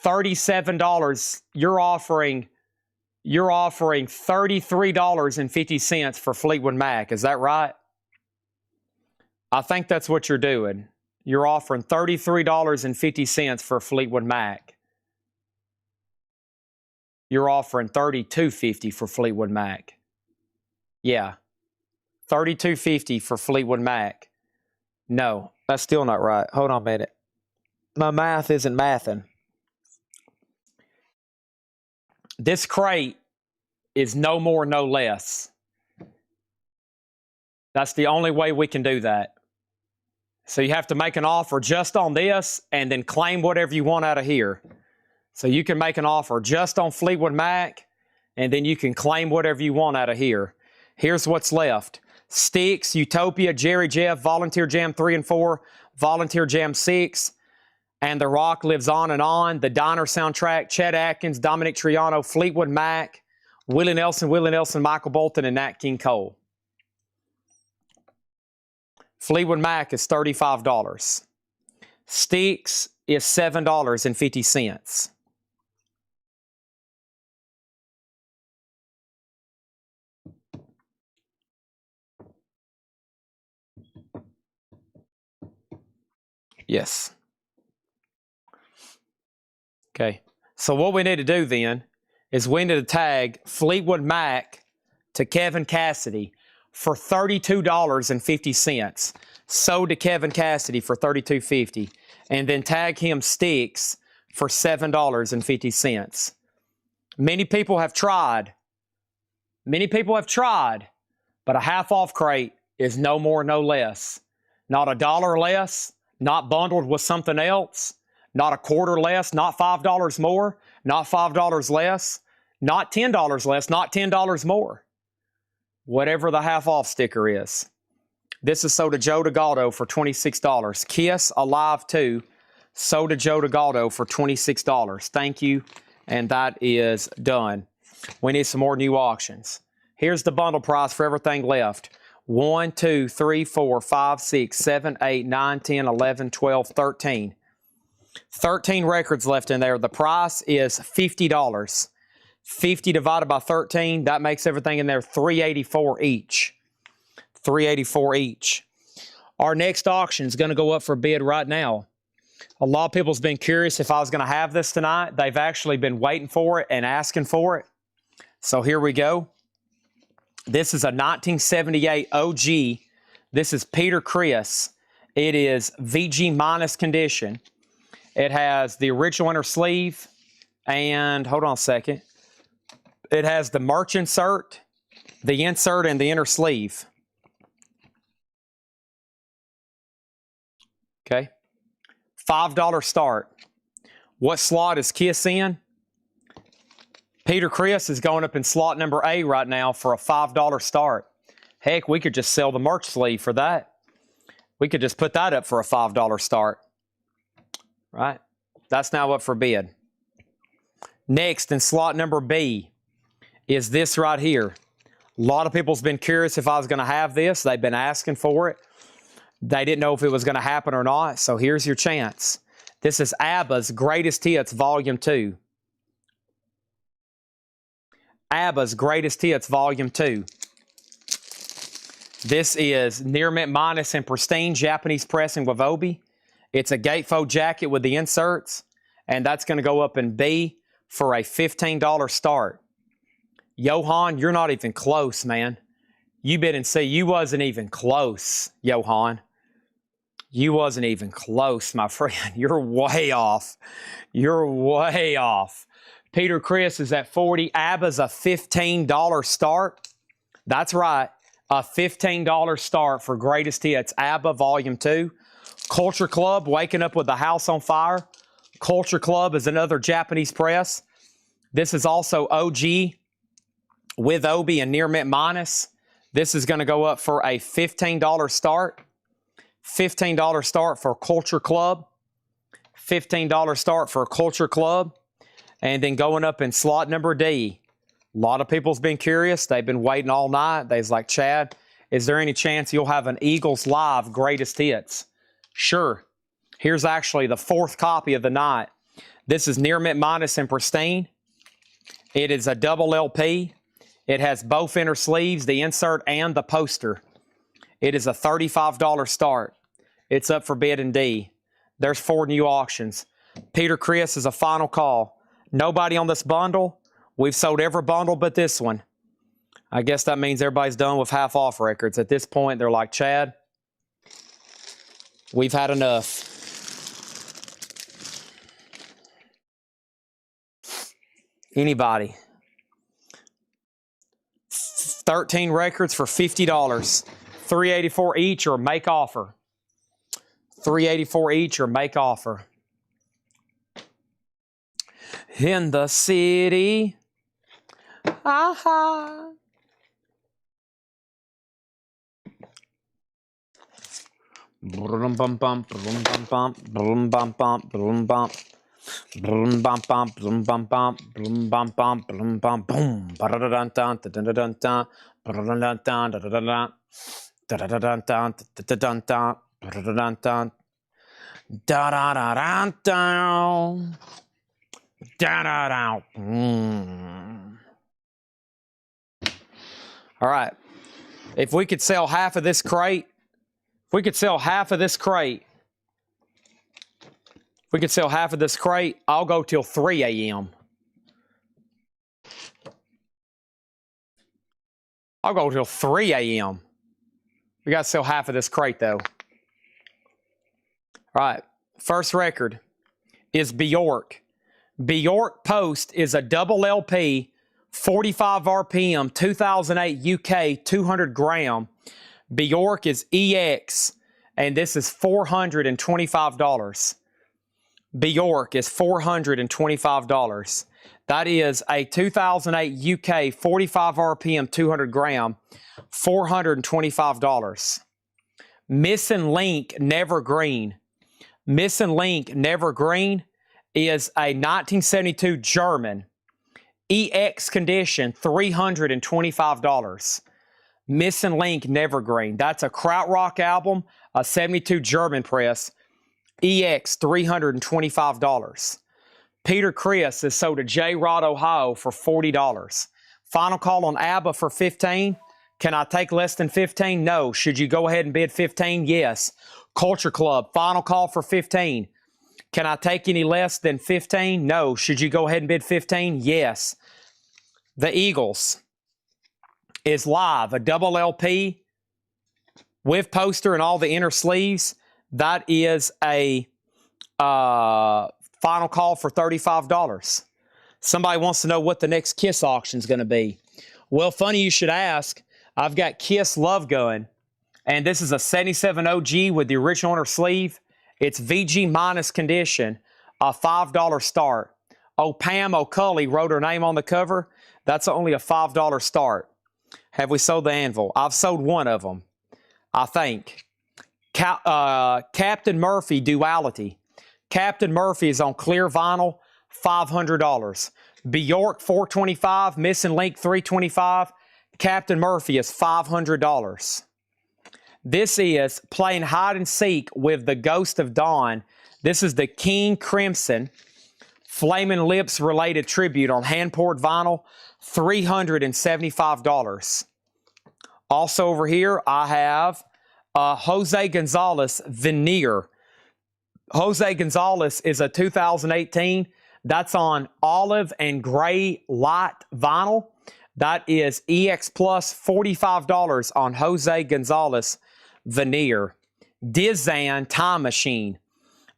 $37. You're offering $33.50 for Fleetwood Mac. Is that right? I think that's what you're doing. You're offering $33.50 for Fleetwood Mac. You're offering $32.50 for Fleetwood Mac. Yeah. $32.50 for Fleetwood Mac. No, that's still not right. Hold on a minute. My math isn't mathing. This crate is no more, no less. That's the only way we can do that. So you have to make an offer just on this and then claim whatever you want out of here. So you can make an offer just on Fleetwood Mac and then you can claim whatever you want out of here. Here's what's left. Styx, Utopia, Jerry Jeff, Volunteer Jam 3 and 4, Volunteer Jam 6, and The Rock Lives On and On, The Diner Soundtrack, Chet Atkins, Dominic Triano, Fleetwood Mac, Willie Nelson, Michael Bolton, and Nat King Cole. Fleetwood Mac is $35. Styx is $7.50. Yes. Okay. So what we need to do then is we need to tag Fleetwood Mac to Kevin Cassidy for $32.50. Sold to Kevin Cassidy for $32.50. And then tag him Styx for $7.50. Many people have tried. But a half-off crate is no more, no less. Not $1 less, not bundled with something else, not a quarter less, not $5 more, not $5 less, not $10 less, not $10 more. Whatever the half-off sticker is. This is sold to Joe DeGaldo for $26. Kiss Alive 2, sold to Joe DeGaldo for $26. Thank you, and that is done. We need some more new auctions. Here's the bundle price for everything left. 1, 2, 3, 4, 5, 6, 7, 8, 9, 10, 11, 12, 13. 13 records left in there. The price is $50. 50 divided by 13, that makes everything in there $384 each. $384 each. Our next auction is going to go up for bid right now. A lot of people's been curious if I was going to have this tonight. They've actually been waiting for it and asking for it. So here we go. This is a 1978 OG. This is Peter Criss. It is VG minus condition. It has the original inner sleeve and, hold on a second, it has the merch insert, the insert, and the inner sleeve. Okay. $5 start. What slot is Kiss in? Peter Criss is going up in slot number A right now for a $5 start. Heck, we could just sell the merch sleeve for that. We could just put that up for a $5 start. Right? That's now up for bid. Next, in slot number B, is this right here. A lot of people's been curious if I was going to have this. They've been asking for it. They didn't know if it was going to happen or not, so here's your chance. This is ABBA's Greatest Hits Volume 2. ABBA's Greatest Hits Volume 2. This is Near Mint Minus and Pristine Japanese pressing with Obi. It's a gatefold jacket with the inserts, and that's going to go up in B for a $15 start. Johan, you're not even close, man. You bid in C. You wasn't even close, Johan. You wasn't even close, my friend. You're way off. You're way off. Peter Criss is at 40. ABBA's a $15 start. That's right. A $15 start for Greatest Hits. ABBA Volume 2. Culture Club, Waking Up with the House on Fire. Culture Club is another Japanese press. This is also OG with Obi and near mint minus. This is going to go up for a $15 start. $15 start for Culture Club. $15 start for Culture Club. And then going up in slot number D. A lot of people's been curious. They've been waiting all night. They's like, Chad, is there any chance you'll have an Eagles Live greatest hits? Sure. Here's actually the 4th copy of the night. This is near mint minus and pristine. It is a double LP. It has both inner sleeves, the insert and the poster. It is a $35 start. It's up for bid in D. There's 4 new auctions. Peter Criss is a final call. Nobody on this bundle. We've sold every bundle but this one. I guess that means everybody's done with half off records. At this point, they're like, Chad, we've had enough. Anybody? 13 records for $50. $384 each or make offer. $384 each or make offer. In the city. Aha. Brum bum bum brum bum bum brum bum bum brum bum brum bum bum brum bum bum brum bum bum brum bum boom ba da da dun dun dun dun dun dun ba da dun dun dun da da da da da da dun dun da dun dun ba da dun dun da da da dun down da da da. All right, if we could sell half of this crate. If we could sell half of this crate, I'll go till 3 a.m. I'll go till 3 a.m. We got to sell half of this crate, though. All right, first record is Bjork. Bjork Post is a double LP, 45 RPM, 2008 UK, 200 gram. Bjork is EX, and this is $425. Bjork is $425. That is a 2008 UK 45 RPM 200 gram, $425. Missing Link Never Green. Missing Link Never Green is a 1972 German EX condition, $325. Missing Link Nevergreen. That's a Krautrock album, a 72 German press. EX, $325. Peter Criss is sold to J. Rod, Ohio for $40. Final call on ABBA for $15. Can I take less than $15? No. Should you go ahead and bid $15? Yes. Culture Club, final call for $15. Can I take any less than $15? No. Should you go ahead and bid $15? Yes. The Eagles is live, a double LP with poster and all the inner sleeves. That is a final call for $35. Somebody wants to know what the next Kiss auction is going to be. Well, funny you should ask. I've got Kiss Love Gun, and this is a 77 OG with the original inner sleeve. It's VG minus condition, a $5 start. Oh, Pam O'Cully wrote her name on the cover. That's only a $5 start. Have we sold the anvil? I've sold one of them, I think. Captain Murphy Duality. Captain Murphy is on clear vinyl, $500. Bjork, $425. Missing Link, $325. Captain Murphy is $500. This is playing hide and seek with the Ghost of Dawn. This is the King Crimson Flaming Lips related tribute on hand-poured vinyl, $375. Also over here, I have Jose Gonzalez Veneer. Jose Gonzalez is a 2018. That's on olive and gray light vinyl. That is EX Plus, $45 on Jose Gonzalez Veneer. Dizan Time Machine.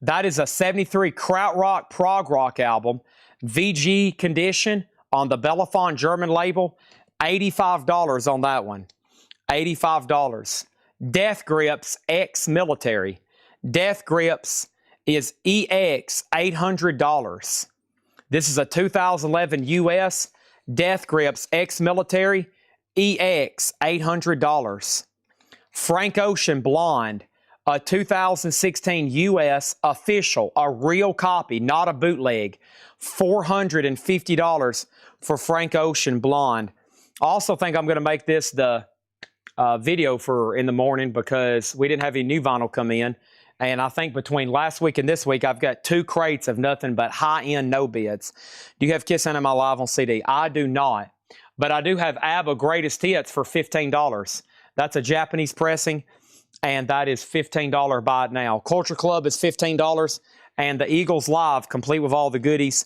That is a 73 Krautrock prog rock album. VG condition on the Bellafon German label. $85 on that one. $85. Death Grips X Military. Death Grips is EX $800. This is a 2011 US Death Grips ex-military EX, $800. Frank Ocean Blonde, a 2016 US official, a real copy, not a bootleg, $450 for Frank Ocean Blonde. I also think I'm going to make this the video for in the morning because we didn't have any new vinyl come in. And I think between last week and this week, I've got 2 crates of nothing but high-end no bids. Do you have Kiss Anime Live on CD? I do not. But I do have ABBA Greatest Hits for $15. That's a Japanese pressing, and that is $15 buy it now. Culture Club is $15, and the Eagles Live, complete with all the goodies,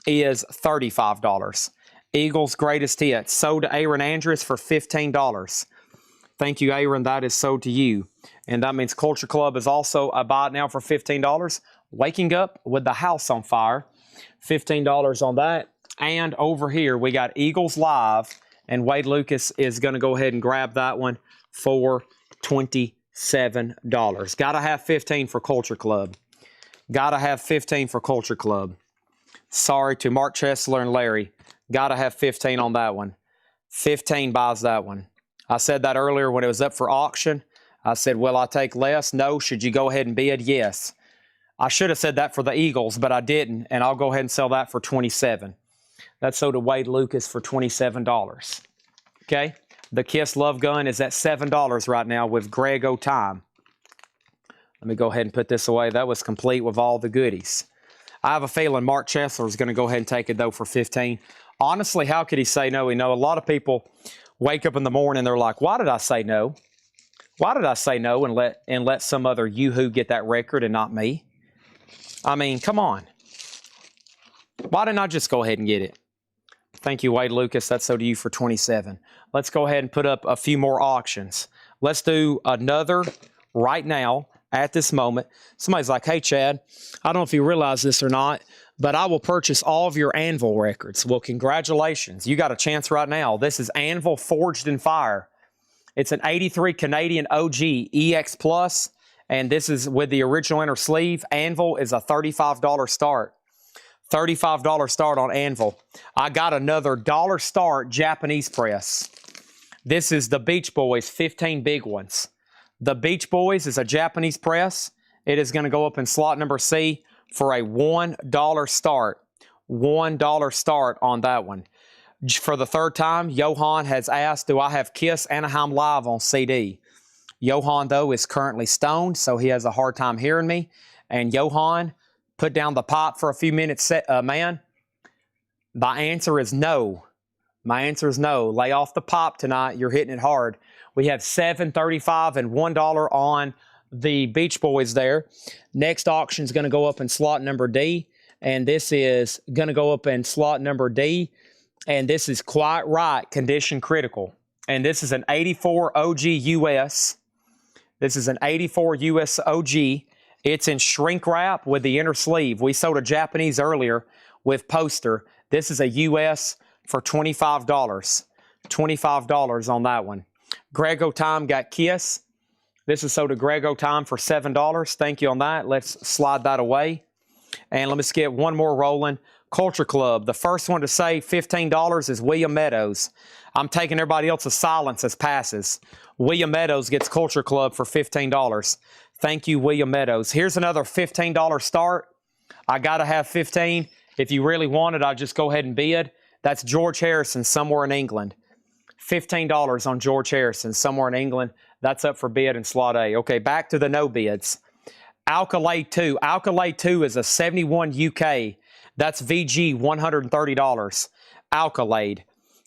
is $35. Eagles Greatest Hits, sold to Aaron Andrews for $15. Thank you, Aaron. That is sold to you. And that means Culture Club is also a buy it now for $15. Waking Up with the House on Fire, $15 on that. And over here, we got Eagles Live, and Wade Lucas is going to go ahead and grab that one for $27. Got to have 15 for Culture Club. Got to have 15 for Culture Club. Sorry to Mark Chesler and Larry. Got to have 15 on that one. 15 buys that one. I said that earlier when it was up for auction. I said, will I take less? No. Should you go ahead and bid? Yes. I should have said that for the Eagles, but I didn't, and I'll go ahead and sell that for $27. That's sold to Wade Lucas for $27. Okay? The Kiss Love Gun is at $7 right now with Greg O'Time. Let me go ahead and put this away. That was complete with all the goodies. I have a feeling Mark Chesler is going to go ahead and take it, though, for $15. Honestly, how could he say no? You know, a lot of people wake up in the morning and they're like, why did I say no? Why did I say no and let some other yoo-hoo get that record and not me? I mean, come on. Why didn't I just go ahead and get it? Thank you, Wade Lucas. That's so to you for $27. Let's go ahead and put up a few more auctions. Let's do another right now at this moment. Somebody's like, hey, Chad, I don't know if you realize this or not, but I will purchase all of your Anvil records. Well, congratulations. You got a chance right now. This is Anvil Forged in Fire. It's an 83 Canadian OG EX Plus, and this is with the original inner sleeve. Anvil is a $35 start. $35 start on Anvil. I got another $1 start Japanese press. This is the Beach Boys 15 big ones. The Beach Boys is a Japanese press. It is going to go up in slot number C for a $1 start. $1 start on that one. For the third time, Johan has asked, do I have Kiss Anaheim Live on CD? Johan, though, is currently stoned, so he has a hard time hearing me. And Johan, put down the pop for a few minutes, man. My answer is no. My answer is no. Lay off the pop tonight. You're hitting it hard. We have $7.35 and $1 on the Beach Boys there. Next auction is going to go up in slot number D, and this is going to go up in slot number D, and this is quite right, condition critical. And this is an 84 OG US. This is an 84 US OG. It's in shrink wrap with the inner sleeve. We sold a Japanese earlier with poster. This is a US for $25. $25 on that one. Greg O'Time got Kiss. This is sold to Greg O'Time for $7. Thank you on that. Let's slide that away. And let me skip one more rolling. Culture Club. The first one to say $15 is William Meadows. I'm taking everybody else's silence as passes. William Meadows gets Culture Club for $15. Thank you, William Meadows. Here's another $15 start. I got to have 15. If you really want it, I'll just go ahead and bid. That's George Harrison, Somewhere in England. $15 on George Harrison, Somewhere in England. That's up for bid in slot A. Okay, back to the no bids. Alkalay 2. Alkalay 2 is a 71 UK. That's VG, $130. Alkalay.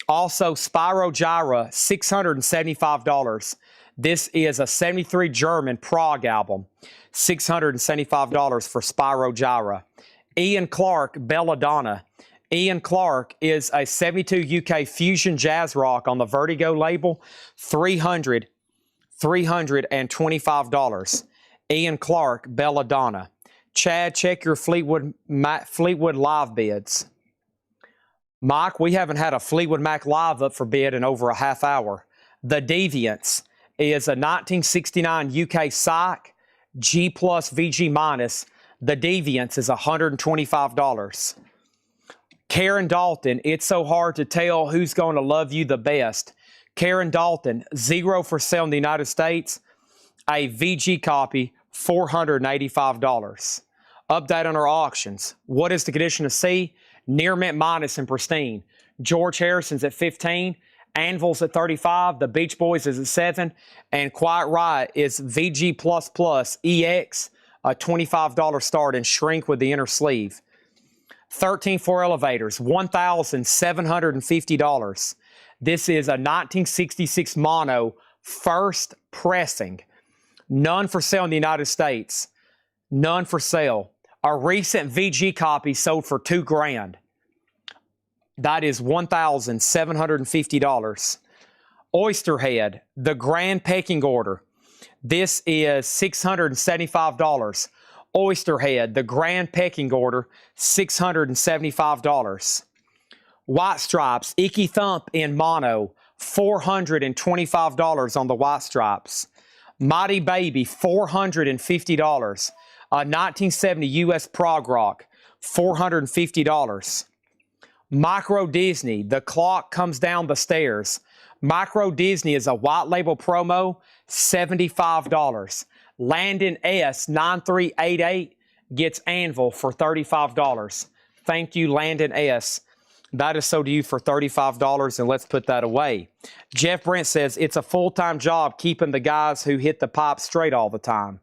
Also, Spyro Gyra, $675. This is a 73 German Prague album. $675 for Spyro Gyra. Ian Clark, Belladonna. Ian Clark is a 72 UK fusion jazz rock on the Vertigo label. $325. Ian Clark, Belladonna. Chad, check your Fleetwood Live bids. Mike, we haven't had a Fleetwood Mac Live up for bid in over a half hour. The Deviants is a 1969 UK Psych G plus VG minus. The Deviants is $125. Karen Dalton, it's so hard to tell who's going to love you the best. Karen Dalton, 0 for sale in the United States. A VG copy, $485. Update on our auctions. What is the condition of C? Near mint minus and pristine. George Harrison's at 15. Anvil's at 35. The Beach Boys is at 7. And Quiet Riot is VG++ EX, a $25 start and shrink with the inner sleeve. 13 for elevators, $1,750. This is a 1966 mono, first pressing. None for sale in the United States. None for sale. A recent VG copy sold for $2,000. That is $1,750. Oysterhead, the Grand Pecking Order. This is $675. Oysterhead, the Grand Pecking Order, $675. White Stripes, Icky Thump in mono, $425 on the White Stripes. Mighty Baby, $450. A 1970 U.S. prog rock, $450. Micro Disney, The Clock Comes Down the Stairs. Micro Disney is a white label promo, $75. Landon S. 9388 gets Anvil for $35. Thank you, Landon S. That is sold to you for $35, and let's put that away. Jeff Brent says, it's a full-time job keeping the guys who hit the pipe straight all the time.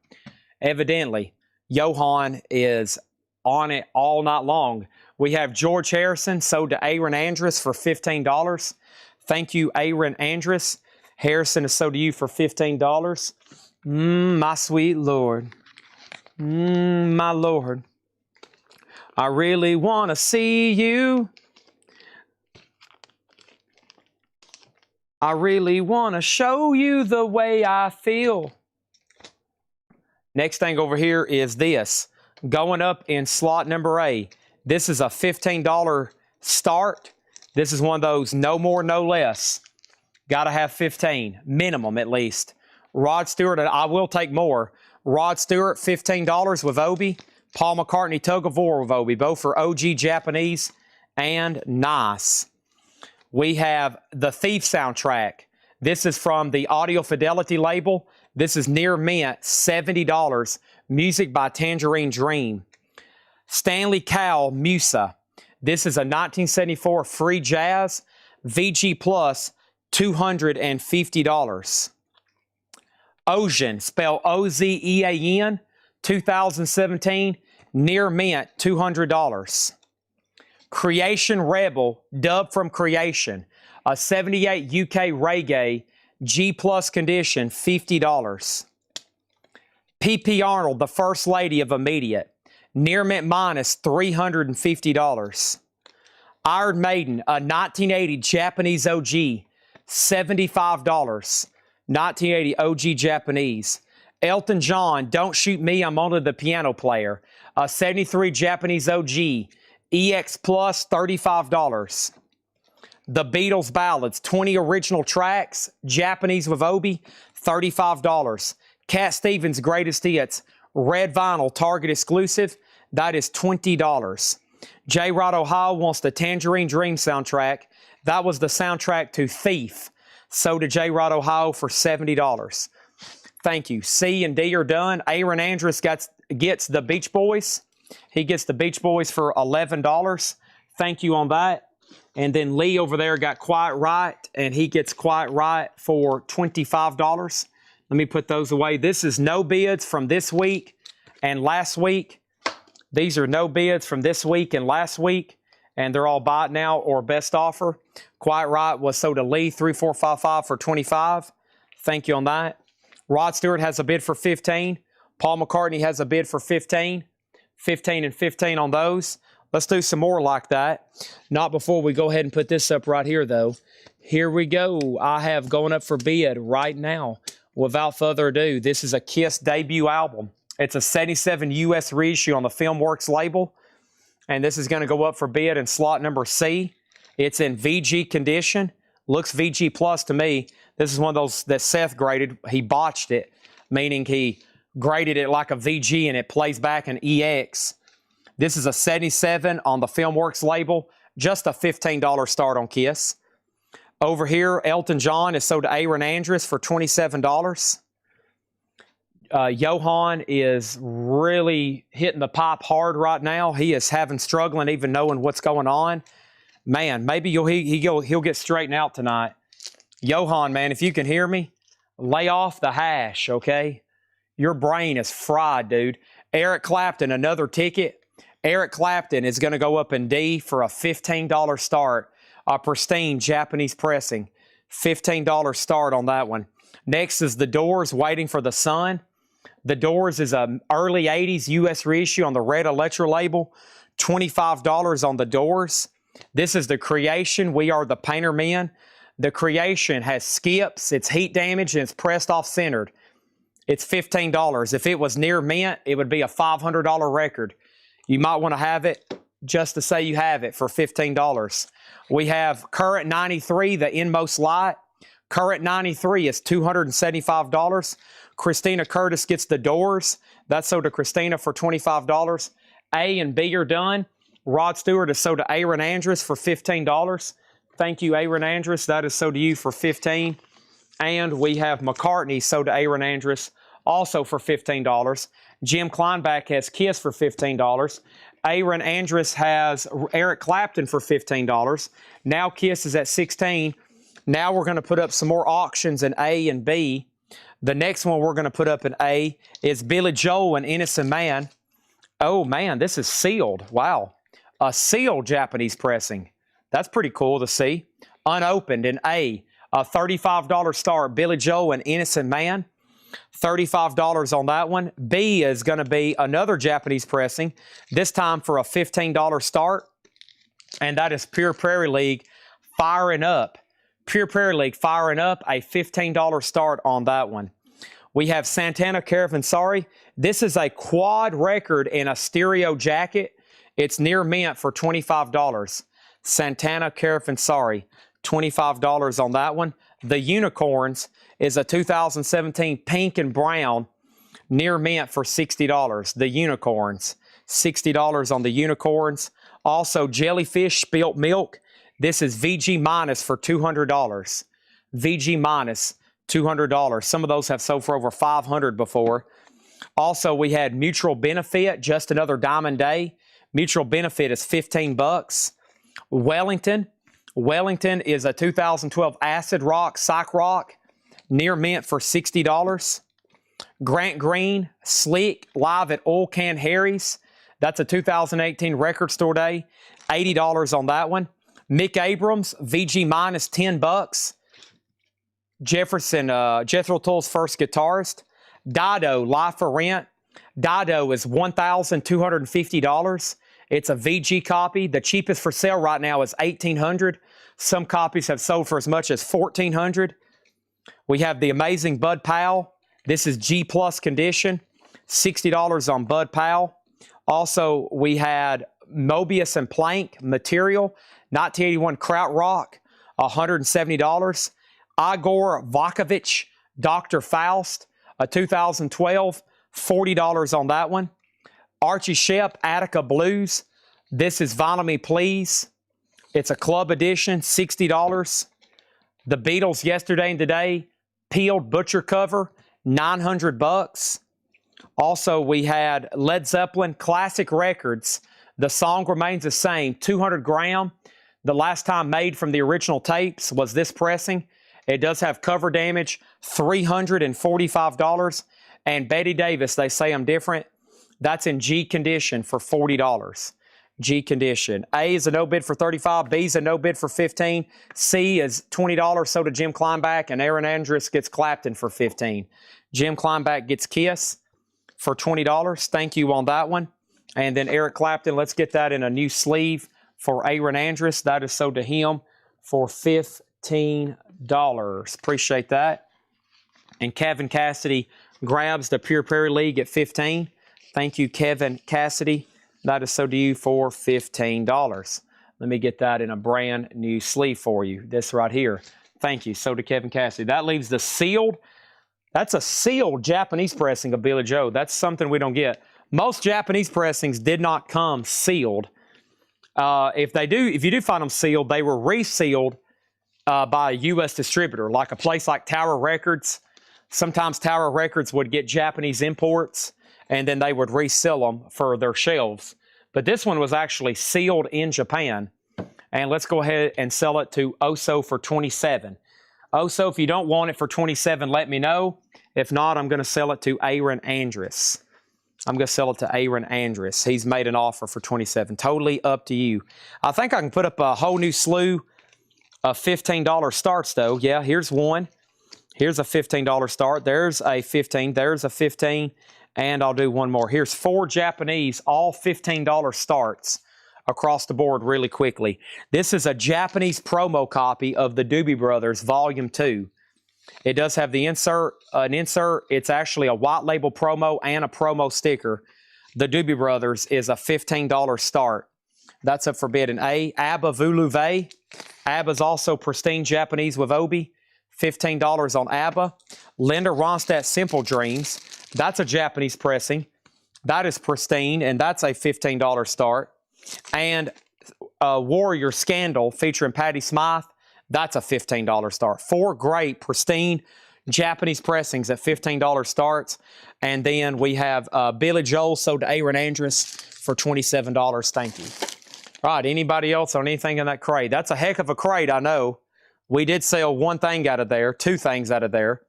Evidently, Johan is on it all night long. We have George Harrison sold to Aaron Andrus for $15. Thank you, Aaron Andrus. Harrison is sold to you for $15. My sweet Lord. My Lord. I really want to see you. I really want to show you the way I feel. Next thing over here is this. Going up in slot number A. This is a $15 start. This is one of those no more, no less. Got to have 15, minimum at least. Rod Stewart, I will take more. Rod Stewart, $15 with Obi. Paul McCartney, Tug of War with Obi. Both for OG Japanese and nice. We have the Thief soundtrack. This is from the Audio Fidelity label. This is near mint, $70. Music by Tangerine Dream. Stanley Cowell, Musa. This is a 1974 free jazz. VG Plus, $250. Ozean, spell O-Z-E-A-N, 2017, near mint, $200. Creation Rebel, dub from Creation, a 78 UK reggae, G plus condition, $50. P.P. Arnold, the First Lady of Immediate, near mint minus, $350. Iron Maiden, a 1980 Japanese OG, $75. 1980 OG Japanese. Elton John, Don't Shoot Me, I'm Only the Piano Player, a 73 Japanese OG, EX Plus, $35. The Beatles Ballads, 20 original tracks, Japanese with Obi, $35. Cat Stevens Greatest Hits, red vinyl, Target exclusive, that is $20. J. Rod Ohio wants the Tangerine Dream soundtrack. That was the soundtrack to Thief. Sold to J. Rod Ohio for $70. Thank you. C and D are done. Aaron Andrus gets the Beach Boys. He gets the Beach Boys for $11. Thank you on that. And then Lee over there got Quiet Riot, and he gets Quiet Riot for $25. Let me put those away. This is no bids from this week and last week. These are no bids from this week and last week, and they're all buy it now or best offer. Quiet Riot was sold to Lee, 3455 for $25. Thank you on that. Rod Stewart has a bid for $15. Paul McCartney has a bid for $15. 15 and 15 on those. Let's do some more like that. Not before we go ahead and put this up right here, though. Here we go. I have going up for bid right now. Without further ado, this is a Kiss debut album. It's a 77 U.S. reissue on the Filmworks label. And this is going to go up for bid in slot number C. It's in VG condition. Looks VG plus to me. This is one of those that Seth graded. He botched it, meaning he graded it like a VG and it plays back an EX. This is a 77 on the Filmworks label. just a $15 start on Kiss. Over here, Elton John is sold to Aaron Andrus for $27. Johan is really hitting the pipe hard right now. He is struggling even knowing what's going on. Man, maybe he'll get straightened out tonight. Johan, man, if you can hear me, lay off the hash, okay? Your brain is fried, dude. Eric Clapton, another ticket. Eric Clapton is going to go up in D for a $15 start. A pristine Japanese pressing. $15 start on that one. Next is The Doors, Waiting for the Sun. The Doors is an early 80s U.S. reissue on the Red Electra label. $25 on The Doors. This is The Creation, We Are the Painter Men. The Creation has skips, it's heat damaged, and it's pressed off-centered. It's $15. If it was near mint, it would be a $500 record. You might want to have it just to say you have it for $15. We have Current 93, the Inmost Light. Current 93 is $275. Christina Curtis gets The Doors. That's sold to Christina for $25. A and B are done. Rod Stewart is sold to Aaron Andrus for $15. Thank you, Aaron Andrus. That is sold to you for $15. And we have McCartney sold to Aaron Andrus also for $15. Jim Kleinback has Kiss for $15. Aaron Andrus has Eric Clapton for $15. Now Kiss is at $16. Now we're going to put up some more auctions in A and B. The next one we're going to put up in A is Billy Joel and Innocent Man. Oh, man, this is sealed. Wow. A sealed Japanese pressing. That's pretty cool to see. Unopened in A. A $35 start, Billy Joel and Innocent Man. $35 on that one. B is going to be another Japanese pressing, this time for a $15 start. And that is Pure Prairie League Firing Up. Pure Prairie League Firing Up, a $15 start on that one. We have Santana Caravanserai. This is a quad record in a stereo jacket. It's near mint for $25. Santana Caravanserai, $25 on that one. The Unicorns is a 2017 pink and brown near mint for $60. The Unicorns, $60 on the Unicorns. Also, Jellyfish Spilt Milk. This is VG minus for $200. VG minus $200. Some of those have sold for over $500 before. Also, we had Mutual Benefit, just another Diamond Day. Mutual Benefit is $15. Wellington. Wellington is a 2012 Acid Rock, Psych Rock, near mint for $60. Grant Green, Slick, live at Oil Can Harry's. That's a 2018 Record Store Day. $80 on that one. Mick Abrams, VG minus $10. Jethro Tull's first guitarist. Dido, Live for Rent. Dido is $1,250. It's a VG copy. The cheapest for sale right now is $1,800. Some copies have sold for as much as $1,400. We have the amazing Bud Powell. This is G plus condition. $60 on Bud Powell. Also, we had Mobius and Plank material. 1981 Krautrock, $170. Igor Vakovich, Dr. Faust, a 2012, $40 on that one. Archie Shepp, Attica Blues. This is Vinyl Me Please. It's a club edition, $60. The Beatles, Yesterday and Today, peeled butcher cover, $900. Also, we had Led Zeppelin Classic Records. The song remains the same, 200 gram. The last time made from the original tapes was this pressing. It does have cover damage, $345. And Betty Davis, They Say I'm Different. That's in G condition for $40. G condition. A is a no bid for $35. B is a no bid for $15. C is $20. So did Jim Kleinback, and Aaron Andrus gets Clapton for $15. Jim Kleinback gets Kiss for $20. Thank you on that one. And then Eric Clapton, let's get that in a new sleeve for Aaron Andrus. That is sold to him for $15. Appreciate that. And Kevin Cassidy grabs the Pure Prairie League at $15. Thank you, Kevin Cassidy. That is sold to you for $15. Let me get that in a brand new sleeve for you. This right here. Thank you. Sold to Kevin Cassidy. That leaves the sealed. That's a sealed Japanese pressing of Billy Joe. That's something we don't get. Most Japanese pressings did not come sealed. If you do find them sealed, they were resealed by a U.S. distributor, like a place like Tower Records. Sometimes Tower Records would get Japanese imports, and then they would resell them for their shelves. But this one was actually sealed in Japan. And let's go ahead and sell it to Oso for $27. Oso, if you don't want it for $27, let me know. If not, I'm going to sell it to Aaron Andrus. I'm going to sell it to Aaron Andrus. He's made an offer for $27. Totally up to you. I think I can put up a whole new slew of $15 starts, though. Yeah, here's one. Here's a $15 start. There's a 15. There's a 15. And I'll do one more. Here's 4 Japanese, all $15 starts across the board really quickly. This is a Japanese promo copy of the Doobie Brothers Volume 2. It does have the insert. It's actually a white label promo and a promo sticker. The Doobie Brothers is a $15 start. That's a Forbidden A. Abba Vuluve. Abba's also pristine Japanese with Obi. $15 on Abba. Linda Ronstadt Simple Dreams. That's a Japanese pressing. That is pristine, and that's a $15 start. And Warrior Scandal featuring Patty Smythe. That's a $15 start. 4 great, pristine Japanese pressings at $15 starts. And then we have Billy Joel sold to Aaron Andrus for $27. Thank you. All right, anybody else on anything in that crate? That's a heck of a crate, I know. We did sell 1 thing out of there, 2 things out of there.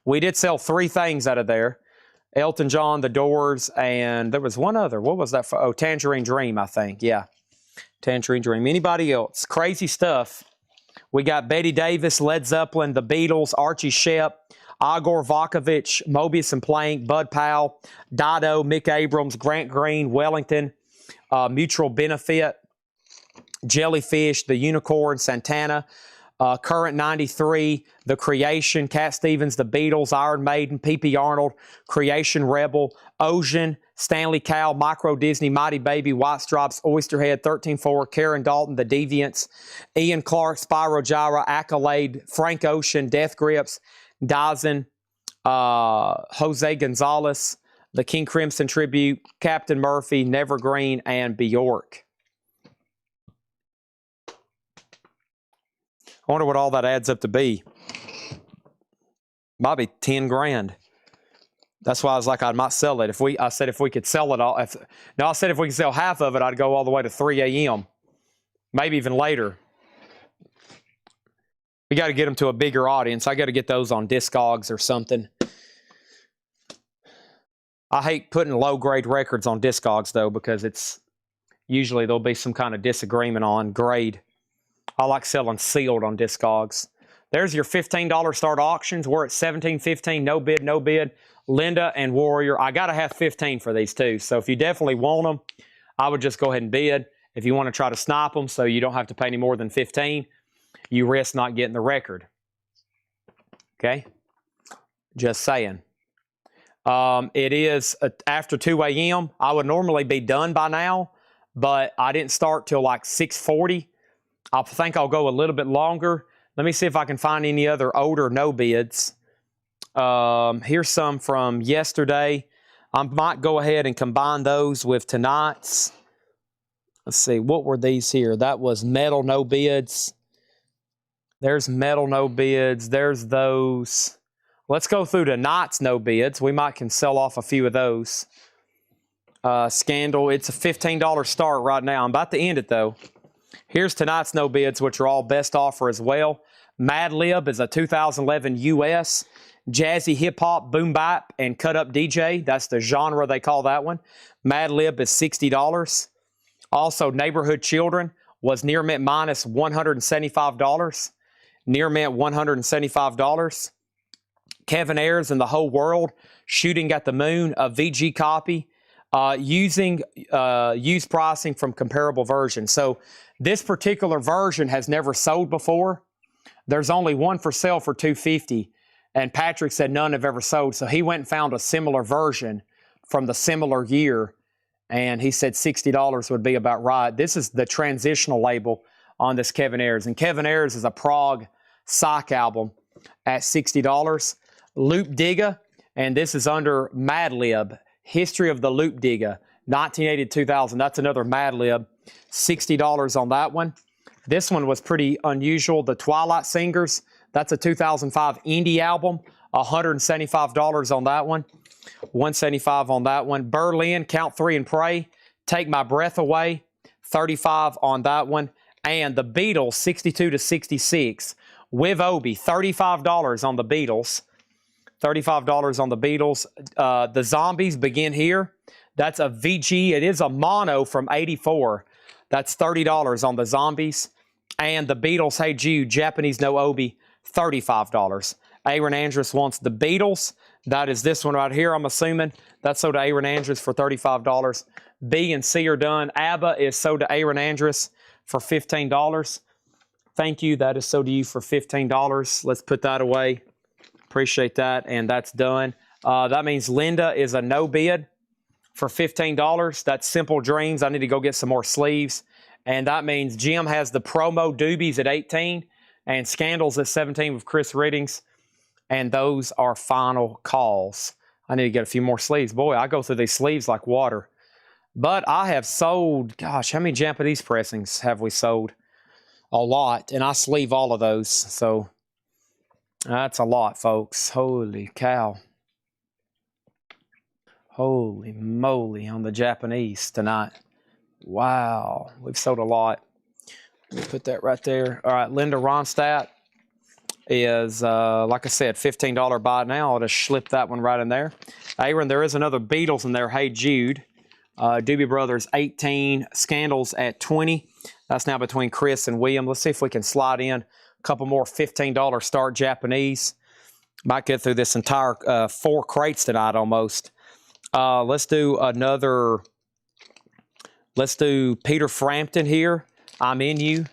We did sell 3 things out of there. Elton John, The Doors, and there was one other. What was that for? Oh, Tangerine Dream, I think. Yeah, Tangerine Dream. Anybody else? Crazy stuff. We got Betty Davis, Led Zeppelin, The Beatles, Archie Shepp, Igor Vakovich, Mobius and Plank, Bud Powell, Dido, Mick Abrams, Grant Green, Wellington, Mutual Benefit, Jellyfish, The Unicorn, Santana, Current 93, The Creation, Cat Stevens, The Beatles, Iron Maiden, P.P. Arnold, Creation Rebel, Ocean, Stanley Cowell, Micro Disney, Mighty Baby, White Stripes, Oysterhead, 13-4, Karen Dalton, The Deviants, Ian Clark, Spyro Gyra, Accolade, Frank Ocean, Death Grips, Dyson, Jose Gonzalez, The King Crimson Tribute, Captain Murphy, Nevergreen, and Bjork. I wonder what all that adds up to be. Might be 10 grand. That's why I was like, I might sell it. I said if we could sell it all. I said if we could sell half of it, I'd go all the way to 3 a.m. Maybe even later. We got to get them to a bigger audience. I got to get those on Discogs or something. I hate putting low-grade records on Discogs, though, because it's usually there'll be some kind of disagreement on grade. I like selling sealed on Discogs. There's your $15 start auctions. We're at $17.15. No bid, no bid. Linda and Warrior. I got to have 15 for these too. So if you definitely want them, I would just go ahead and bid. If you want to try to snipe them so you don't have to pay any more than 15, you risk not getting the record. Okay? Just saying. It is after 2 a.m. I would normally be done by now, but I didn't start till like 6:40. I think I'll go a little bit longer. Let me see if I can find any other older no bids. Here's some from yesterday. I might go ahead and combine those with tonight's. Let's see, what were these here? That was metal no bids. There's metal no bids. There's those. Let's go through tonight's no bids. We might can sell off a few of those. Scandal, it's a $15 start right now. I'm about to end it though. Here's tonight's no bids, which are all best offer as well. Mad Lib is a 2011 US. Jazzy Hip Hop, Boom Bap, and Cut Up DJ. That's the genre they call that one. Mad Lib is $60. Also, Neighborhood Children was near mint minus $175. Near mint $175. Kevin Ayers and the Whole World, Shooting at the Moon, a VG copy, using used pricing from comparable versions. So this particular version has never sold before. There's only one for sale for $250, and Patrick said none have ever sold. So he went and found a similar version from the similar year, and he said $60 would be about right. This is the transitional label on this Kevin Ayers, and Kevin Ayers is a prog psych album at $60. Loop Digga, and this is under Mad Lib, History of the Loop Digga. 1980 to 2000. That's another Mad Lib. $60 on that one. This one was pretty unusual. The Twilight Singers. That's a 2005 indie album. $175 on that one. $175 on that one. Berlin, Count 3 and Pray. Take My Breath Away. $35 on that one. And the Beatles, 62 to 66. With Obi, $35 on the Beatles. $35 on the Beatles. The Zombies, Begin Here. That's a VG. It is a mono from 84. That's $30 on the Zombies. And the Beatles, Hey Jude, Japanese No Obi, $35. Aaron Andrews wants the Beatles. That is this one right here, I'm assuming. That's sold to Aaron Andrews for $35. B and C are done. ABBA is sold to Aaron Andrews for $15. Thank you. That is sold to you for $15. Let's put that away. Appreciate that. And that's done. That means Linda is a no bid for $15. That's Simple Dreams. I need to go get some more sleeves. And that means Jim has the promo Doobies at 18 and Scandals at 17 with Chris Riddings. And those are final calls. I need to get a few more sleeves. Boy, I go through these sleeves like water. But I have sold, gosh, how many Japanese pressings have we sold? A lot. And I sleeve all of those. So that's a lot, folks. Holy cow. Holy moly on the Japanese tonight. Wow. We've sold a lot. Let me put that right there. All right, Linda Ronstadt is, like I said, $15 buy now. I'll just slip that one right in there. Aaron, there is another Beatles in there. Hey Jude. Doobie Brothers 18, Scandals at 20. That's now between Chris and William. Let's see if we can slide in a couple more $15 start Japanese. Might get through this entire 4 crates tonight almost. Let's do another. Let's do Peter Frampton here. I'm in you.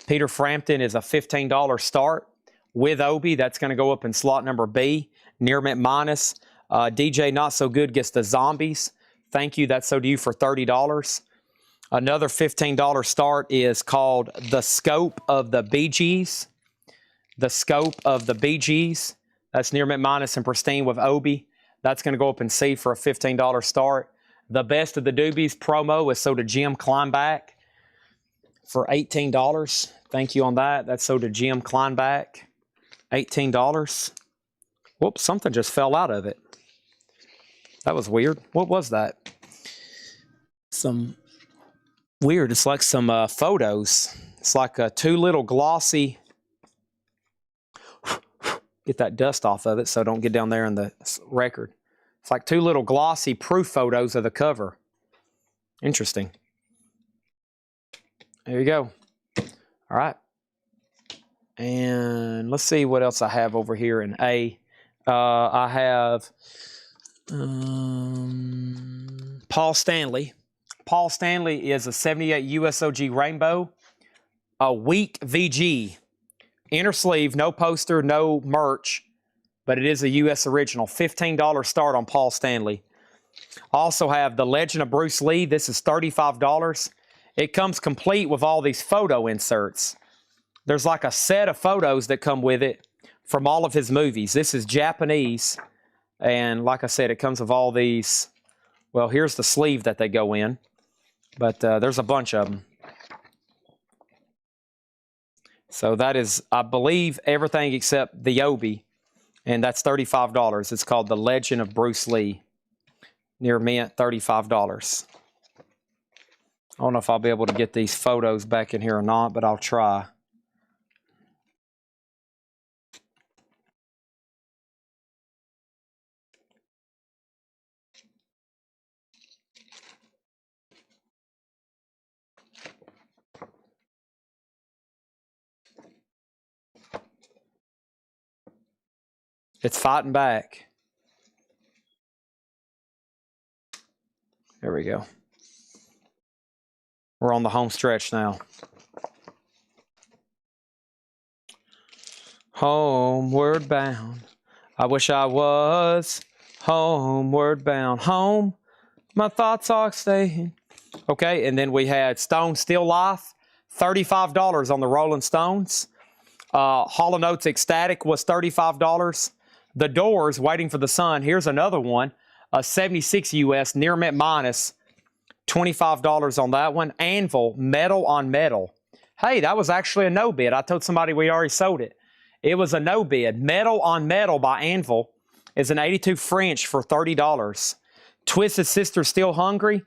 Peter Frampton is a $15 start with Obi. That's going to go up in slot number B. Near mint minus. DJ Not So Good gets the Zombies. Thank you. That's so to you for $30. Another $15 start is called The Scope of the Bee Gees. The Scope of the Bee Gees. That's near mint minus and pristine with Obi. That's going to go up in C for a $15 start. The Best of the Doobies promo is sold to Jim Kleinback for $18. Thank you on that. That's sold to Jim Kleinback. $18. Whoops, something just fell out of it. That was weird. What was that? Some weird. It's like some photos. It's like 2 little glossy. Get that dust off of it so don't get down there in the record. It's like 2 little glossy proof photos of the cover. Interesting. There you go. All right. And let's see what else I have over here in A. I have Paul Stanley. Paul Stanley is a 78 USOG Rainbow. A weak VG. Inner sleeve, no poster, no merch. But it is a U.S. original. $15 start on Paul Stanley. Also have The Legend of Bruce Lee. This is $35. It comes complete with all these photo inserts. There's like a set of photos that come with it from all of his movies. This is Japanese. And like I said, it comes with all these. Well, here's the sleeve that they go in. But there's a bunch of them. So that is, I believe, everything except the Obi. And that's $35. It's called The Legend of Bruce Lee. Near mint, $35. I don't know if I'll be able to get these photos back in here or not, but I'll try. It's fighting back. There we go. We're on the home stretch now. Homeward bound. I wish I was homeward bound. Home, my thoughts are staying. Okay, and then we had Stone Still Life. $35 on the Rolling Stones. Hall & Oates Ecstatic was $35. The Doors, Waiting for the Sun. Here's another one. 76 US, near mint minus. $25 on that one. Anvil, metal on metal. Hey, that was actually a no bid. I told somebody we already sold it. It was a no bid. Metal on metal by Anvil is an 82 French for $30. Twisted Sister Still Hungry,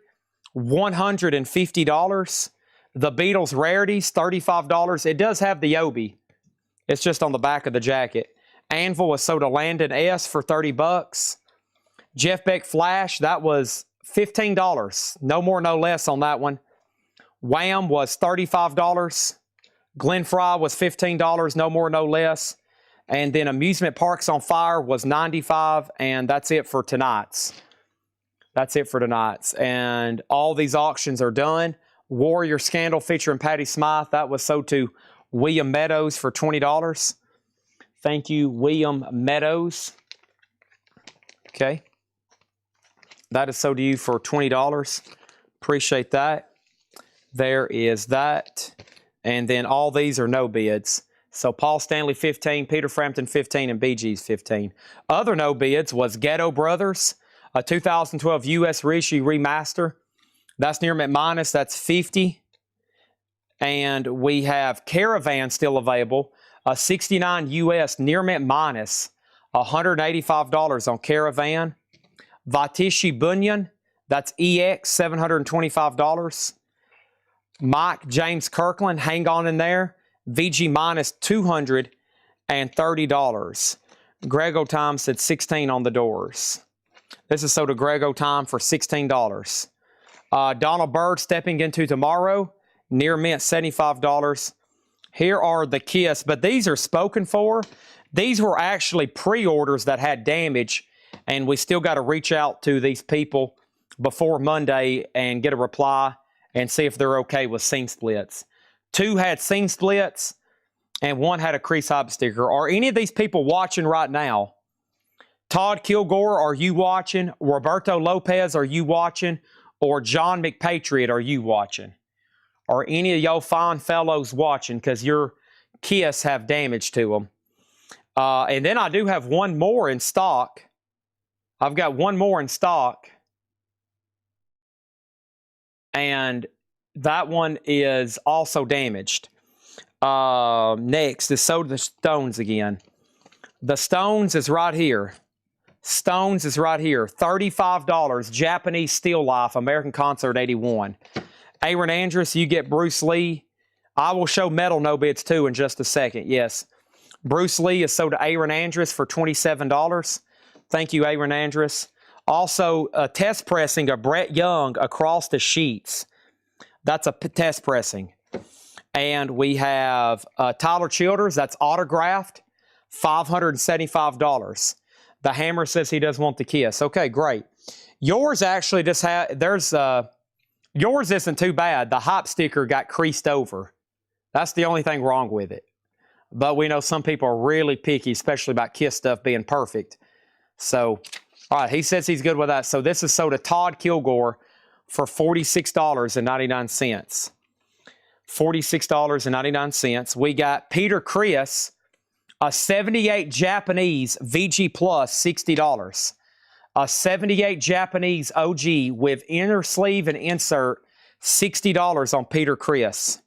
$150. The Beatles Rarities, $35. It does have the Obi. It's just on the back of the jacket. Anvil was sold to Landon S for $30. Jeff Beck Flash, that was $15. No more, no less on that one. Wham was $35. Glen Fry was $15. No more, no less. And then Amusement Parks on Fire was $95. And that's it for tonight's. That's it for tonight's. And all these auctions are done. Warrior Scandal featuring Patty Smythe, that was sold to William Meadows for $20. Thank you, William Meadows. Okay. That is sold to you for $20. Appreciate that. There is that. And then all these are no bids. So Paul Stanley 15, Peter Frampton 15, and BG's 15. Other no bids was Ghetto Brothers, a 2012 U.S. reissue remaster. That's near McMinus. That's 50. And we have Caravan still available. A 69 U.S. near McMinus. $185 on Caravan. Vatishi Bunyan. That's EX. $725. Mike James Kirkland. Hang on in there. VG minus $230. Grego Time said 16 on the doors. This is sold to Grego Time for $16. Donald Byrd Stepping Into Tomorrow, near mint $75. Here are the Kiss, but these are spoken for. These were actually pre-orders that had damage, and we still got to reach out to these people before Monday and get a reply and see if they're okay with seam splits. 2 had seam splits, and 1 had a crease hype sticker. Are any of these people watching right now? Todd Kilgore, are you watching? Roberto Lopez, are you watching? Or John McPatriot, are you watching? Are any of y'all fine fellows watching? Because your Kiss have damage to them. And then I do have one more in stock. I've got one more in stock. And that one is also damaged. Next is sold to the Stones again. The Stones is right here. Stones is right here. $35. Japanese Still Life. American Concert 81. Aaron Andrus, you get Bruce Lee. I will show metal no bids too in just a second. Yes. Bruce Lee is sold to Aaron Andrus for $27. Thank you, Aaron Andrus. Also, test pressing of Brett Young Across the Sheets. That's a test pressing. And we have Tyler Childers. That's autographed. $575. The Hammer says he does want the Kiss. Okay, great. Yours actually just yours isn't too bad. The hype sticker got creased over. That's the only thing wrong with it. But we know some people are really picky, especially about Kiss stuff being perfect. So, all right, he says he's good with that. So this is sold to Todd Kilgore for $46.99. $46.99. We got Peter Chris, a 78 Japanese VG Plus, $60. A 78 Japanese OG with inner sleeve and insert, $60 on Peter Chris.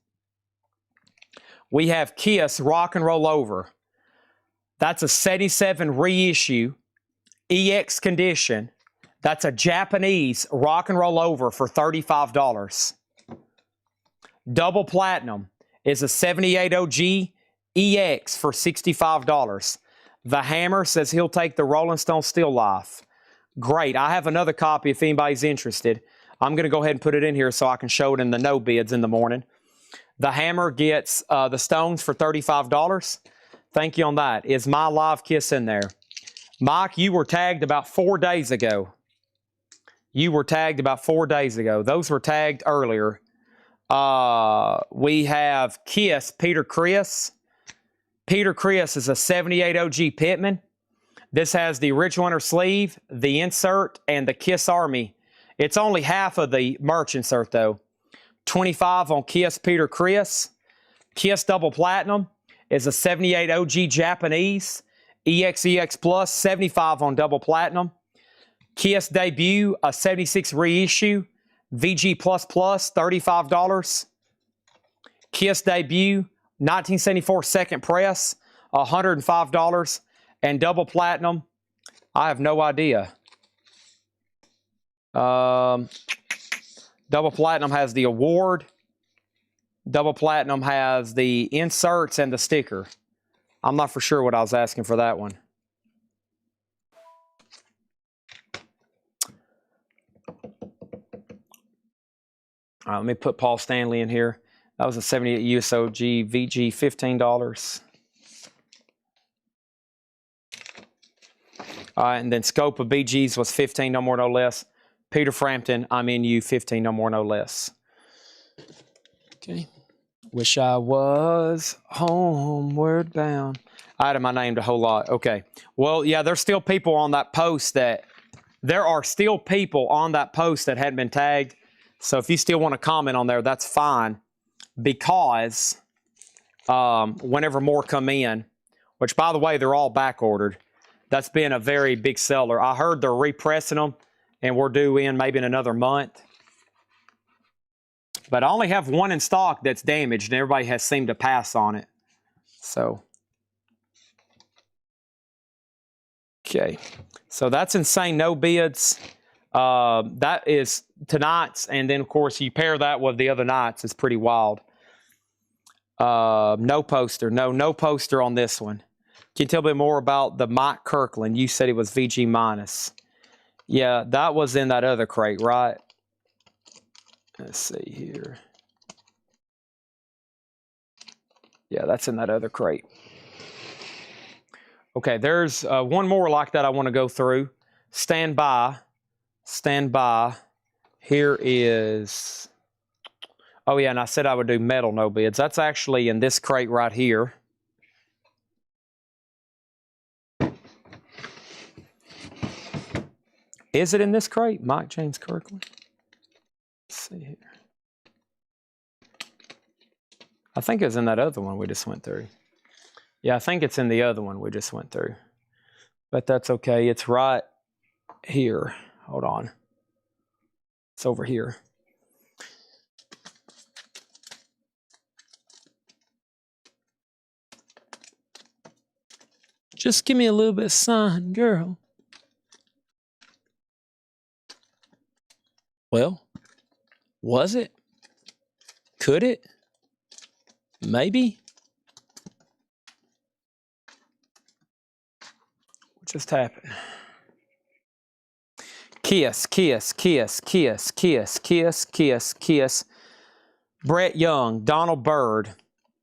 We have Kiss Rock and Roll Over. That's a 77 reissue, EX condition. That's a Japanese Rock and Roll Over for $35. Double Platinum is a 78 OG EX for $65. The Hammer says he'll take the Rolling Stone Still Life. Great. I have another copy if anybody's interested. I'm going to go ahead and put it in here so I can show it in the no bids in the morning. The Hammer gets the Stones for $35. Thank you on that. Is My Live Kiss in there? Mike, you were tagged about 4 days ago. You were tagged about 4 days ago. Those were tagged earlier. We have Kiss, Peter Chris. Peter Chris is a 78 OG Pittman. This has the original inner sleeve, the insert, and the Kiss Army. It's only half of the merch insert, though. 25 on Kiss, Peter Chris. Kiss Double Platinum is a 78 OG Japanese. EX Plus, 75 on Double Platinum. Kiss Debut, a 76 reissue. VG++, $35. Kiss debut, 1974 second press, $105. And double platinum, I have no idea. Double platinum has the award. Double platinum has the inserts and the sticker. I'm not for sure what I was asking for that one. All right, let me put Paul Stanley in here. That was a 78 USOG VG, $15. All right, and then scope of BGs was 15, no more, no less. Peter Frampton, I'm in you, 15, no more, no less. Okay. Wish I was homeward bound. I added my name to a whole lot. Okay. Well, yeah, there's still people on that post that, there are still people on that post that hadn't been tagged. So if you still want to comment on there, that's fine. Because whenever more come in, which by the way, they're all back ordered. That's been a very big seller. I heard they're repressing them and we're due in maybe in another month. But I only have one in stock that's damaged and everybody has seemed to pass on it. So. Okay. So that's insane. No bids. That is tonight's. And then, of course, you pair that with the other nights. It's pretty wild. No poster. No poster on this one. Can you tell me more about the Mike Kirkland? You said it was VG minus. Yeah, that was in that other crate, right? Let's see here. Yeah, that's in that other crate. Okay, there's one more like that I want to go through. Stand by. Stand by. Here is... Oh, yeah, and I said I would do metal no bids. That's actually in this crate right here. Is it in this crate? Mike James Kirkland? Let's see here. I think it was in that other one we just went through. Yeah, I think it's in the other one we just went through. But that's okay. It's right here. Hold on. It's over here. Just give me a little bit of sign, girl. Well, was it? Could it? Maybe? What just happened? Kiss, kiss, kiss, kiss, kiss, kiss, kiss, kiss. Brett Young, Donald Byrd,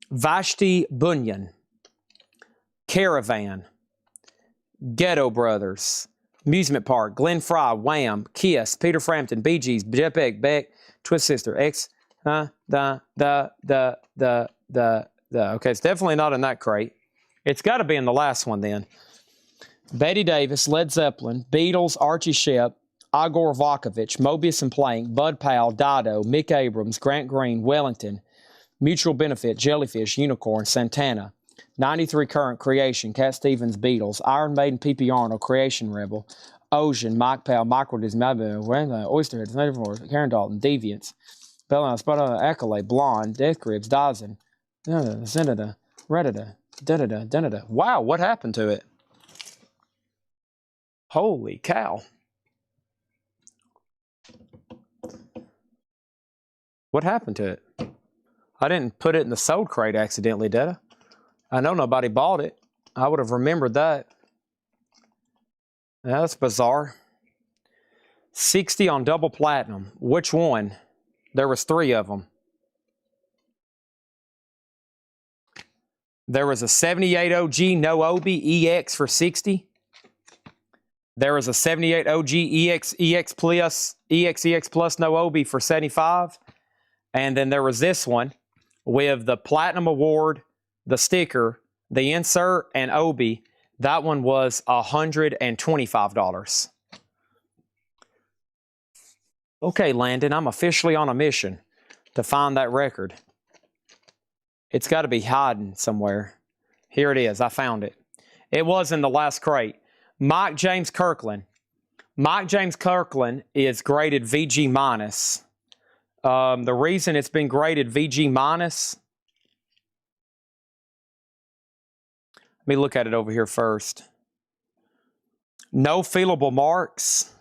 Vashti Bunyan, Caravan, Ghetto Brothers, Amusement Park, Glenn Fry, Wham, Kiss, Peter Frampton, Bee Gees, Jeff Beck, Twist Sister, X, Okay, it's definitely not in that crate. It's got to be in the last one then. Betty Davis, Led Zeppelin, Beatles, Archie Shepp, Igor Vakovich, Mobius and Plank, Bud Powell, Dido, Mick Abrams, Grant Green, Wellington, Mutual Benefit, Jellyfish, Unicorn, Santana, 93 Current, Creation, Cat Stevens, Beatles, Iron Maiden, P.P. Arnold, Creation Rebel, Ocean, Mike Powell, Michael Dismabel, Oysterhead, Karen Dalton, Deviants, Bella, Spada, Accolade, Blonde, Death Grips, Dyson, Zenada, Reddita, Denada. Wow, what happened to it? Holy cow. What happened to it? I didn't put it in the sold crate accidentally, did I? I know nobody bought it. I would have remembered that. Yeah, that's bizarre. 60 on double platinum. Which one? There was 3 of them. There was a 78 OG no Obi EX for 60. There was a 78 OG EX Plus no Obi for 75. And then there was this one with the Platinum Award, the sticker, the insert, and Obi. That one was $125. Okay, Landon, I'm officially on a mission to find that record. It's got to be hiding somewhere. Here it is. I found it. It was in the last crate. Mike James Kirkland. Mike James Kirkland is graded VG minus. The reason it's been graded VG minus, let me look at it over here first. No feelable marks.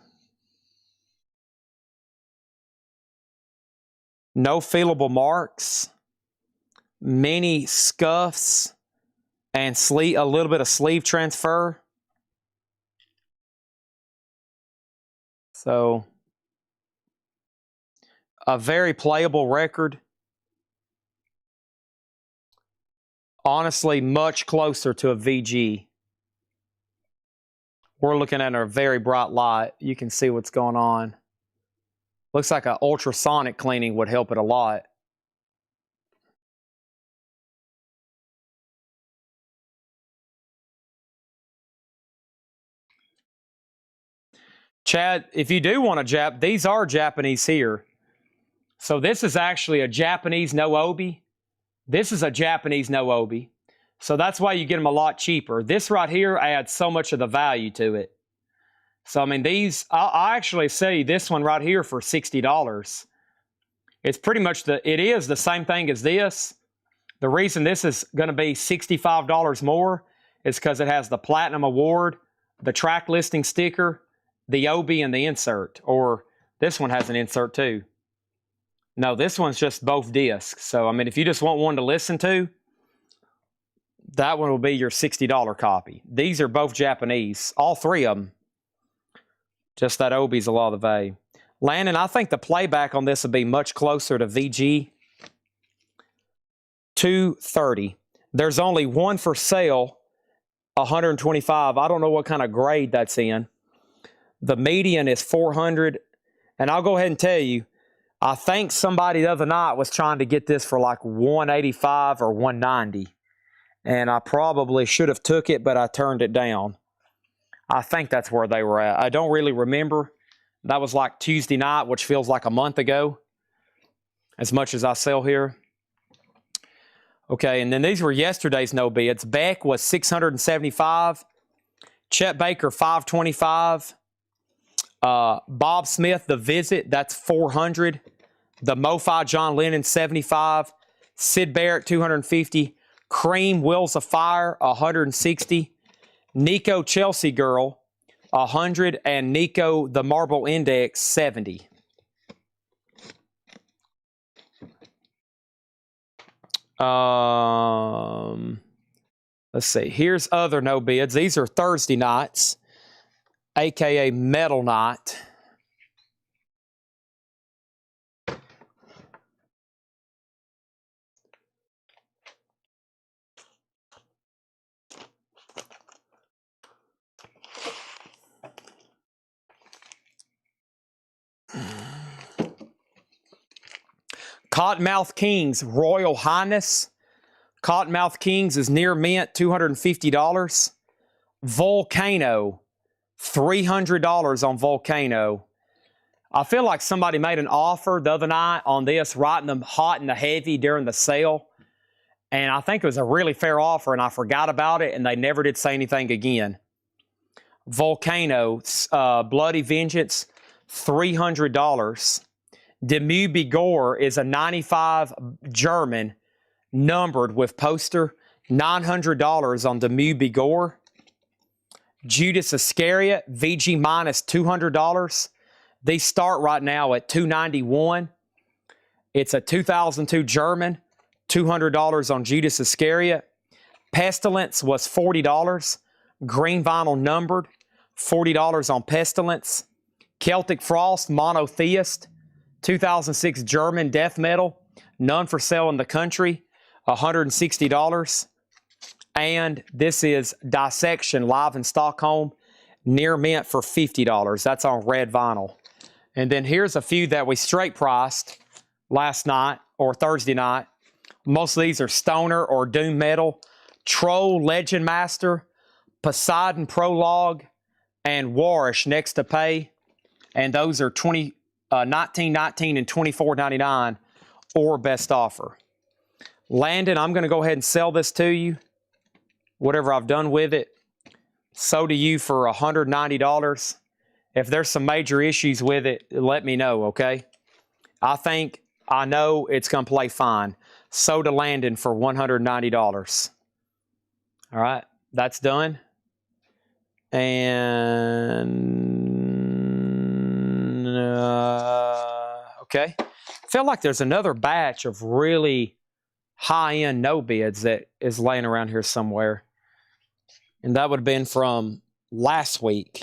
No feelable marks. Many scuffs and a little bit of sleeve transfer. So, a very playable record. Honestly, much closer to a VG. We're looking at a very bright light. You can see what's going on. Looks like an ultrasonic cleaning would help it a lot. Chad, if you do want a these are Japanese here. So this is actually a Japanese no-obi. This is a Japanese no-obi. So that's why you get them a lot cheaper. This right here adds so much of the value to it. So, I mean, these, I actually see this one right here for $60. It's pretty much it is the same thing as this. The reason this is going to be $65 more is because it has the Platinum Award, the track listing sticker, the OB, and the insert. Or this one has an insert too. No, this one's just both discs. So, I mean, if you just want one to listen to, that one will be your $60 copy. These are both Japanese, all three of them. Just that OB's a lot of the value. Landon, I think the playback on this would be much closer to VG. 230. There's only one for sale, 125. I don't know what kind of grade that's in. The median is 400. And I'll go ahead and tell you, I think somebody the other night was trying to get this for like 185 or 190. And I probably should have took it, but I turned it down. I think that's where they were at. I don't really remember. That was like Tuesday night, which feels like a month ago, as much as I sell here. Okay, and then these were yesterday's no bids. Beck was 675. Chet Baker, 525. Bob Smith, The Visit, that's 400. The MoFi John Lennon, 75. Sid Barrett, 250. Cream Wheels of Fire, 160. Nico Chelsea Girl, 100. And Nico the Marble Index, 70. Let's see. Here's other no bids. These are Thursday nights, aka Metal Night. Cottonmouth Kings, Royal Highness. Cottonmouth Kings is near mint, $250. Volcano, $300 on Volcano. I feel like somebody made an offer the other night on this, right in the hot and the heavy during the sale. And I think it was a really fair offer, and I forgot about it, and they never did say anything again. Volcano, Bloody Vengeance, $300. Demue Bigor is a 95 German, numbered with poster, $900 on Demue Bigor. Judas Iscariot, VG minus $200. These start right now at $291. It's a 2002 German, $200 on Judas Iscariot. Pestilence was $40. Green vinyl numbered, $40 on Pestilence. Celtic Frost, Monotheist, 2006 German death metal, none for sale in the country, $160. And this is Dissection, live in Stockholm, near mint for $50. That's on red vinyl. And then here's a few that we straight priced last night or Thursday night. Most of these are stoner or doom metal. Troll Legend Master, Poseidon Prologue, and Warish Next to Pay. And those are $19.19 and $24.99 or best offer. Landon, I'm going to go ahead and sell this to you. Whatever I've done with it, so to you for $190. If there's some major issues with it, let me know, okay? I think I know it's going to play fine. Soda Landon for $190. All right, that's done. And, okay. Feel like there's another batch of really high-end no bids that is laying around here somewhere. And that would have been from last week.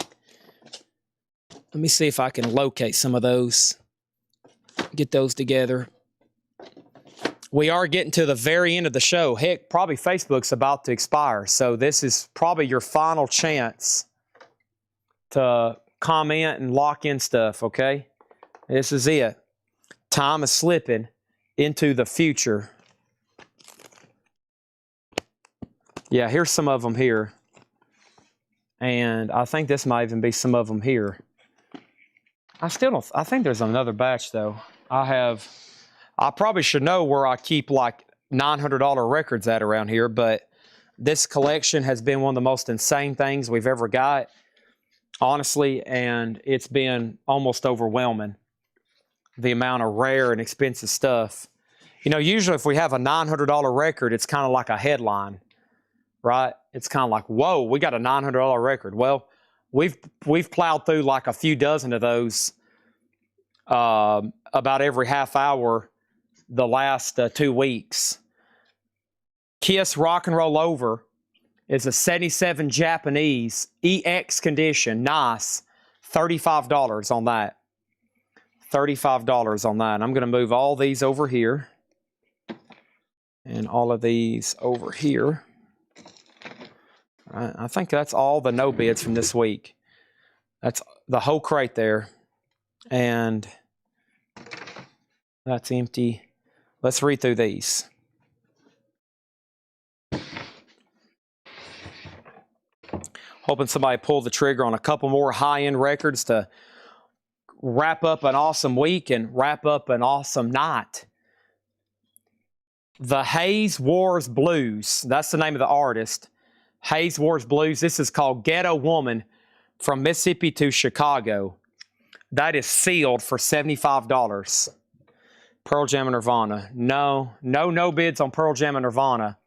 Let me see if I can locate some of those. Get those together. We are getting to the very end of the show. Heck, probably Facebook's about to expire. So this is probably your final chance to comment and lock in stuff, okay? This is it. Time is slipping into the future. Yeah, here's some of them here. And I think this might even be some of them here. I think there's another batch though. I probably should know where I keep like $900 records at around here, but this collection has been one of the most insane things we've ever got, honestly, and it's been almost overwhelming, the amount of rare and expensive stuff. You know, usually if we have a $900 record, it's kind of like a headline, right? It's kind of like, whoa, we got a $900 record. Well, we've plowed through like a few dozen of those about every half hour the last 2 weeks. Kiss Rock and Roll Over is a 77 Japanese EX condition. Nice. $35 on that. $35 on that. I'm going to move all these over here and all of these over here. I think that's all the no bids from this week. That's the whole crate there. And that's empty. Let's read through these. Hoping somebody pulled the trigger on a couple more high-end records to wrap up an awesome week and wrap up an awesome night. The Hayes Wars Blues. That's the name of the artist. Hayes Wars Blues. This is called Ghetto Woman from Mississippi to Chicago. That is sealed for $75. Pearl Jam and Nirvana. No bids on Pearl Jam and Nirvana.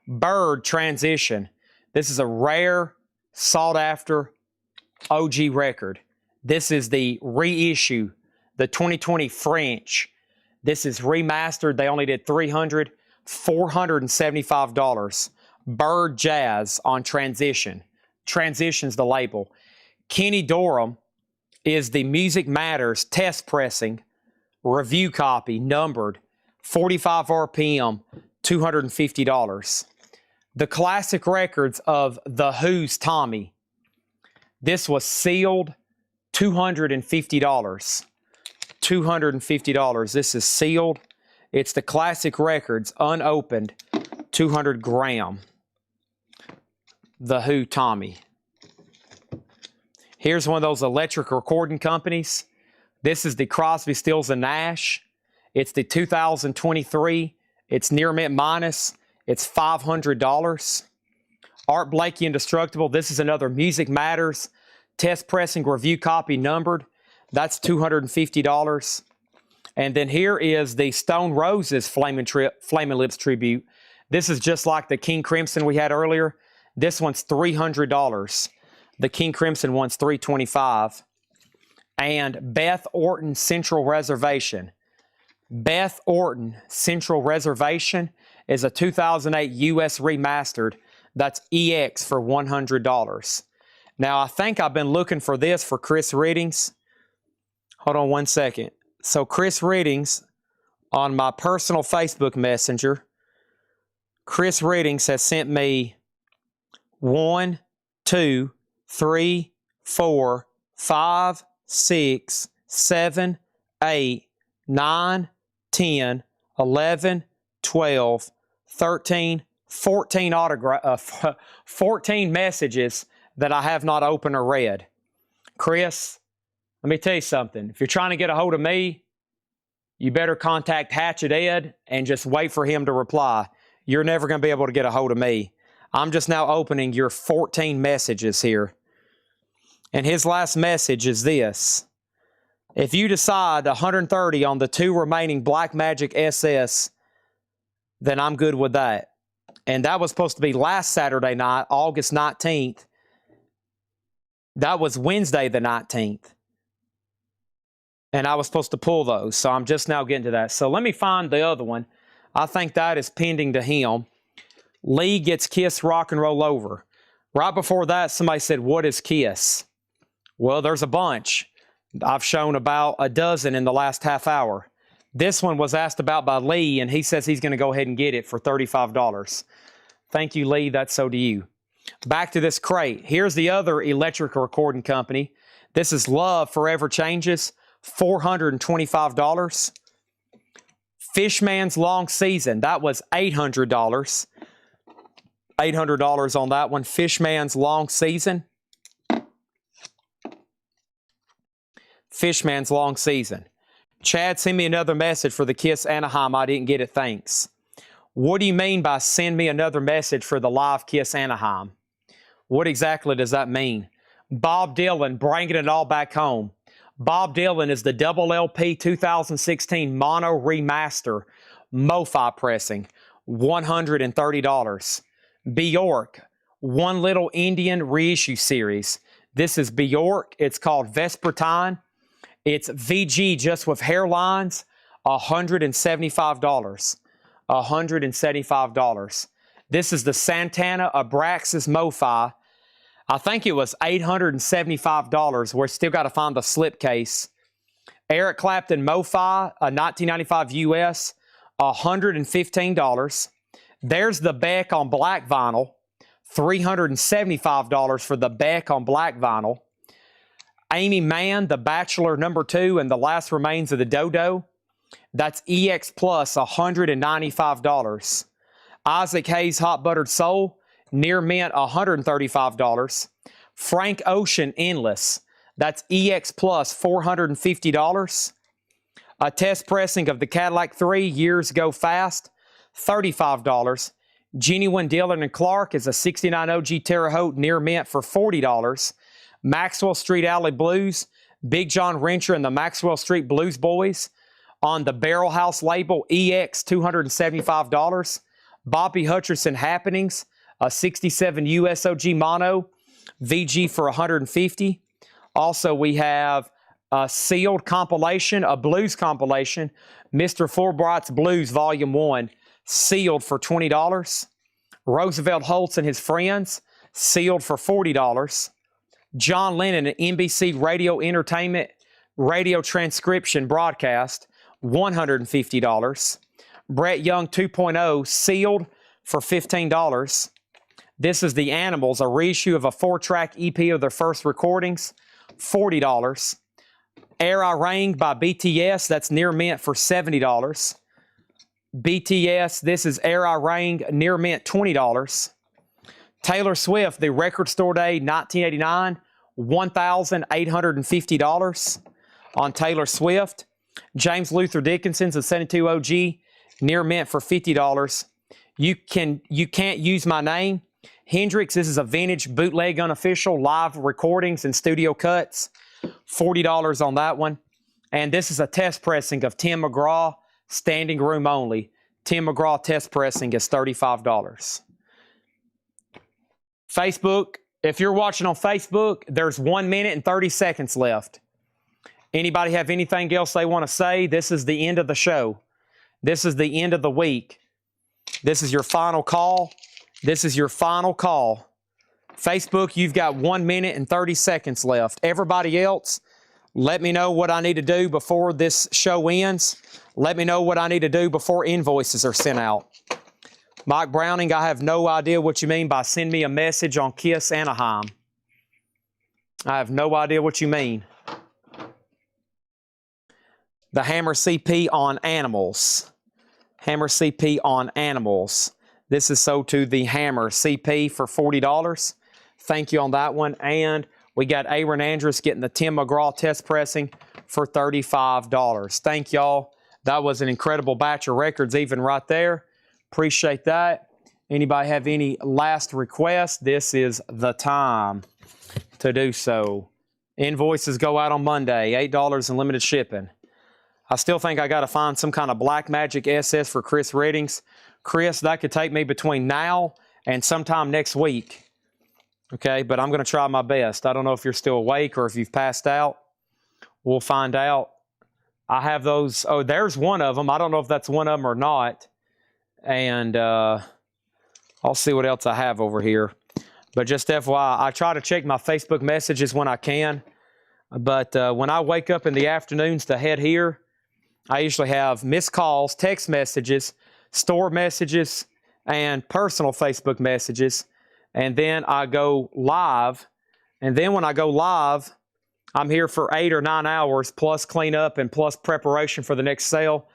Bird Transition. This is a rare, sought-after OG record. This is the reissue, the 2020 French. This is remastered. They only did 300, $475. Bird Jazz on Transition. Transition's the label. Kenny Dorham is the Music Matters test pressing review copy, numbered 45 RPM, $250. The classic records of The Who's Tommy. This was sealed, $250. $250. This is sealed. It's the classic records, unopened, 200 gram. The Who Tommy. Here's one of those electric recording companies. This is the Crosby, Stills & Nash. It's the 2023. It's near mint minus. It's $500. Art Blakey Indestructible. This is another Music Matters test pressing review copy, numbered. That's $250. And then here is the Stone Roses Flamin' Lips tribute. This is just like the King Crimson we had earlier. This one's $300. The King Crimson one's $325. And Beth Orton Central Reservation. Beth Orton Central Reservation is a 2008 US remastered. That's EX for $100. Now, I think I've been looking for this for Chris Riddings. Hold on one second. So Chris Riddings, on my personal Facebook Messenger, Chris Riddings has sent me 1, 2, 3, 4, 5, 6, 7, 8, 9, 10, 11, 12, 13, 14 messages that I have not opened or read. Chris, let me tell you something. If you're trying to get a hold of me, you better contact Hatchet Ed and just wait for him to reply. You're never going to be able to get a hold of me. I'm just now opening your 14 messages here. And his last message is this. If you decide 130 on the 2 remaining Blackmagic SS, then I'm good with that. And that was supposed to be last Saturday night, August 19th. That was Wednesday the 19th. And I was supposed to pull those, so I'm just now getting to that. So let me find the other one. I think that is pending to him. Lee gets Kiss Rock and Roll Over. Right before that, somebody said, what is Kiss? Well, there's a bunch. I've shown about a dozen in the last half hour. This one was asked about by Lee, and he says he's going to go ahead and get it for $35. Thank you, Lee. That's so to you. Back to this crate. Here's the other electric recording company. This is Love Forever Changes, $425. Fishman's Long Season, that was $800. $800 on that one. Fishman's Long Season. Fishman's Long Season. Chad, send me another message for the Kiss Anaheim. I didn't get it, thanks. What do you mean by send me another message for the live Kiss Anaheim? What exactly does that mean? Bob Dylan, bringing it all back home. Bob Dylan is the double LP 2016 mono remaster, MoFi pressing, $130. Bjork, One Little Indian reissue series. This is Bjork. It's called Vespertine. It's VG just with hairlines, $175. $175. This is the Santana Abraxas MoFi. I think it was $875. We're still got to find the slipcase. Eric Clapton MoFi, a 1995 US, $115. There's the Beck on black vinyl, $375 for the Beck on black vinyl. Amy Mann, The Bachelor #2, and The Last Remains of the Dodo. That's EX Plus, $195. Isaac Hayes Hot Buttered Soul, near mint, $135. Frank Ocean Endless, that's EX Plus, $450. A test pressing of the Cadillac 3, Years Go Fast, $35. Genuine Dillon and Clark is a 69 OG Terre Haute near mint for $40. Maxwell Street Alley Blues, Big John Rencher and the Maxwell Street Blues Boys on the Barrel House label, EX, $275. Bobby Hutcherson Happenings, a 67 USOG mono, VG for $150. Also, we have a sealed compilation, a blues compilation, Mr. Fulbright's Blues Volume 1, sealed for $20. Roosevelt Holtz and His Friends, sealed for $40. John Lennon and NBC Radio Entertainment radio transcription broadcast, $150. Brett Young 2.0, sealed for $15. This is The Animals, a reissue of a 4-track EP of their first recordings, $40. Air I Rang by BTS, that's near mint for $70. BTS, this is Air I Rang, near mint, $20. Taylor Swift, The Record Store Day 1989, $1,850 on Taylor Swift. James Luther Dickinson's a 72 OG, near mint for $50. You Can't Use My Name. Hendrix, this is a vintage bootleg unofficial, live recordings and studio cuts, $40 on that one. And this is a test pressing of Tim McGraw, standing room only. Tim McGraw test pressing is $35. Facebook, if you're watching on Facebook, there's 1 minute and 30 seconds left. Anybody have anything else they want to say? This is the end of the show. This is the end of the week. This is your final call. This is your final call. Facebook, you've got 1 minute and 30 seconds left. Everybody else, let me know what I need to do before this show ends. Let me know what I need to do before invoices are sent out. Mike Browning, I have no idea what you mean by send me a message on Kiss Anaheim. I have no idea what you mean. The Hammer CP on Animals. Hammer CP on Animals. This is sold to the Hammer CP for $40. Thank you on that one. And we got Aaron Andrus getting the Tim McGraw test pressing for $35. Thank y'all. That was an incredible batch of records even right there. Appreciate that. Anybody have any last requests? This is the time to do so. Invoices go out on Monday, $8 in limited shipping. I still think I got to find some kind of Blackmagic SS for Chris Reddings. Chris, that could take me between now and sometime next week. Okay, but I'm going to try my best. I don't know if you're still awake or if you've passed out. We'll find out. I have those. Oh, there's one of them. I don't know if that's one of them or not. And I'll see what else I have over here. But just FYI, I try to check my Facebook messages when I can. But when I wake up in the afternoons to head here, I usually have missed calls, text messages, store messages, and personal Facebook messages. And then I go live. And then when I go live, I'm here for 8 or 9 hours, plus cleanup and plus preparation for the next sale.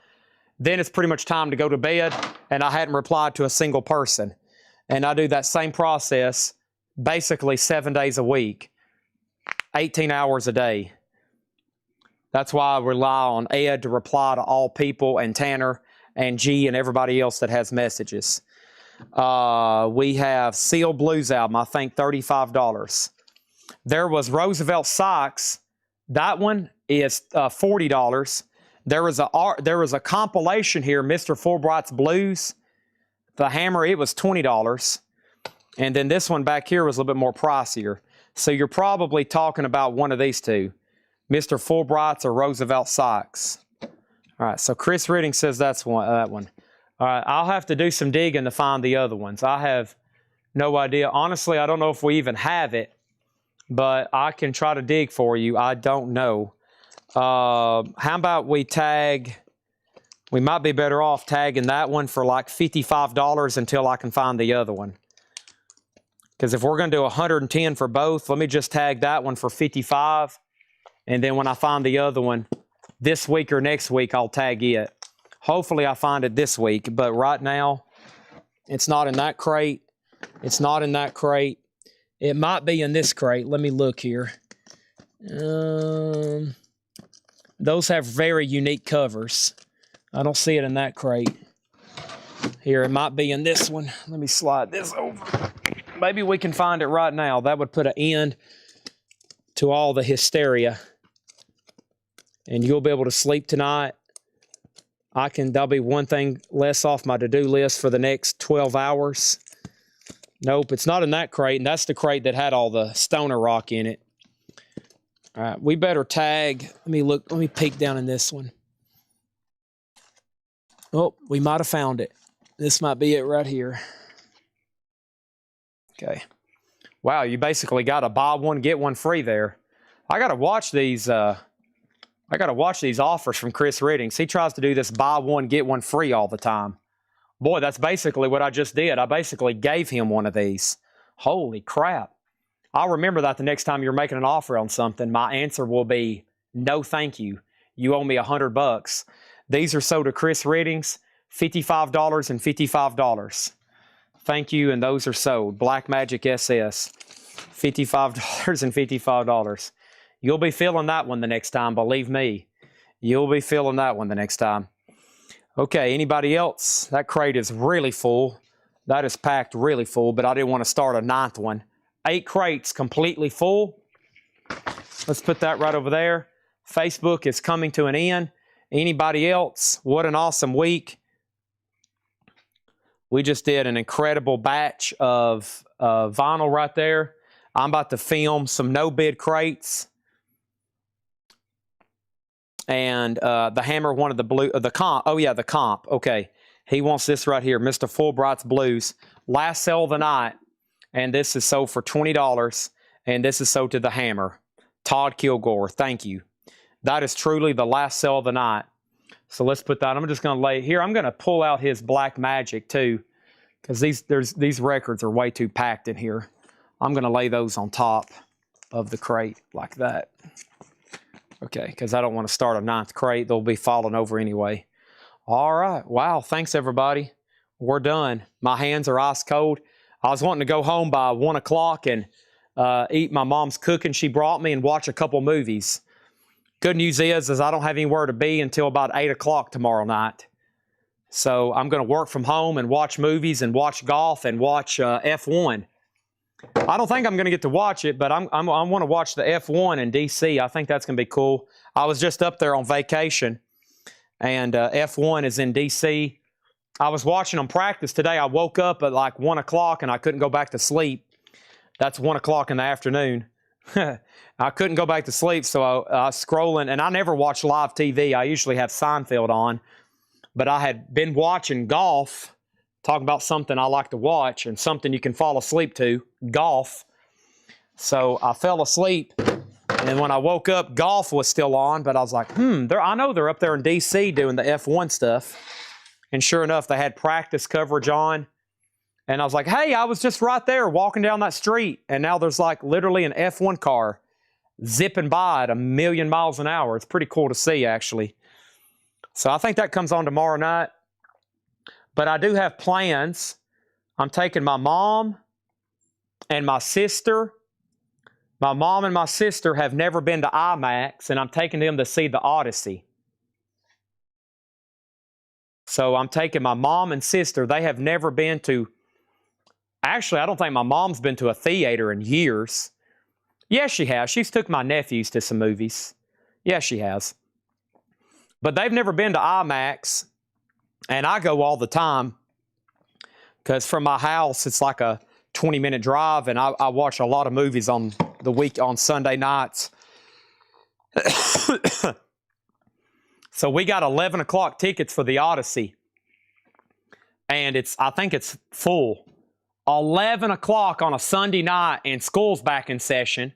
Then it's pretty much time to go to bed, and I hadn't replied to a single person. And I do that same process basically 7 days a week, 18 hours a day. That's why I rely on Ed to reply to all people, and Tanner and G and everybody else that has messages. We have Seal Blues album, I think $35. There was Roosevelt Socks. That one is $40. There was a compilation here, Mr. Fulbright's Blues. The Hammer, it was $20. And then this one back here was a little bit more pricier. So you're probably talking about one of these two, Mr. Fulbright's or Roosevelt Socks. All right, so Chris Redding says that's that one. All right, I'll have to do some digging to find the other ones. I have no idea. Honestly, I don't know if we even have it, but I can try to dig for you. I don't know. How about we tag, we might be better off tagging that one for like $55 until I can find the other one. Because if we're going to do 110 for both, let me just tag that one for $55. And then when I find the other one this week or next week, I'll tag it. Hopefully I find it this week, but right now it's not in that crate. It's not in that crate. It might be in this crate. Let me look here. Those have very unique covers. I don't see it in that crate. Here, it might be in this one. Let me slide this over. Maybe we can find it right now. That would put an end to all the hysteria. And you'll be able to sleep tonight. That'll be one thing less off my to-do list for the next 12 hours. Nope, it's not in that crate, and that's the crate that had all the stoner rock in it. All right, we better tag. Let me peek down in this one. Oh, we might have found it. This might be it right here. Okay. Wow, you basically got a buy one, get one free there. I got to watch these offers from Chris Reddings. He tries to do this buy one, get one free all the time. Boy, that's basically what I just did. I basically gave him one of these. Holy crap. I'll remember that the next time you're making an offer on something. My answer will be, no thank you. You owe me $100. These are sold to Chris Reddings, $55 and $55. Thank you, and those are sold. Blackmagic SS, $55 and $55. You'll be feeling that one the next time, believe me. You'll be feeling that one the next time. Okay, anybody else? That crate is really full. That is packed really full, but I didn't want to start a 9th one. 8 crates completely full. Let's put that right over there. Facebook is coming to an end. Anybody else? What an awesome week. We just did an incredible batch of vinyl right there. I'm about to film some no-bid crates. And the Hammer wanted the comp. Oh, yeah, the comp. Okay. He wants this right here, Mr. Fulbright's Blues. Last sale of the night. And this is sold for $20. And this is sold to the Hammer. Todd Kilgore, thank you. That is truly the last sale of the night. So let's put that. I'm just going to lay here. I'm going to pull out his Blackmagic too, because these records are way too packed in here. I'm going to lay those on top of the crate like that. Okay, because I don't want to start a 9th crate. They'll be falling over anyway. All right. Wow. Thanks, everybody. We're done. My hands are ice cold. I was wanting to go home by 1 o'clock and eat my mom's cooking she brought me and watch a couple movies. Good news is I don't have anywhere to be until about 8 o'clock tomorrow night. So I'm going to work from home and watch movies and watch golf and watch F1. I don't think I'm going to get to watch it, but I want to watch the F1 in D.C. I think that's going to be cool. I was just up there on vacation, and F1 is in D.C. I was watching them practice today. I woke up at like 1 o'clock, and I couldn't go back to sleep. That's 1 o'clock in the afternoon. I couldn't go back to sleep, so I was scrolling, and I never watch live TV. I usually have Seinfeld on, but I had been watching golf, talking about something I like to watch and something you can fall asleep to, golf. So I fell asleep, and when I woke up, golf was still on, but I was like, I know they're up there in D.C. doing the F1 stuff. And sure enough, they had practice coverage on. And I was like, hey, I was just right there walking down that street. And now there's like literally an F1 car zipping by at 1,000,000 miles an hour. It's pretty cool to see, actually. So I think that comes on tomorrow night. But I do have plans. I'm taking my mom and my sister. My mom and my sister have never been to IMAX, and I'm taking them to see The Odyssey. So I'm taking my mom and sister. They have never been to... Actually, I don't think my mom's been to a theater in years. Yes, she has. She's took my nephews to some movies. Yes, she has. But they've never been to IMAX, and I go all the time because from my house, it's like a 20-minute drive, and I watch a lot of movies on the week on Sunday nights. So we got 11 o'clock tickets for The Odyssey, and I think it's full. 11 o'clock on a Sunday night, and school's back in session,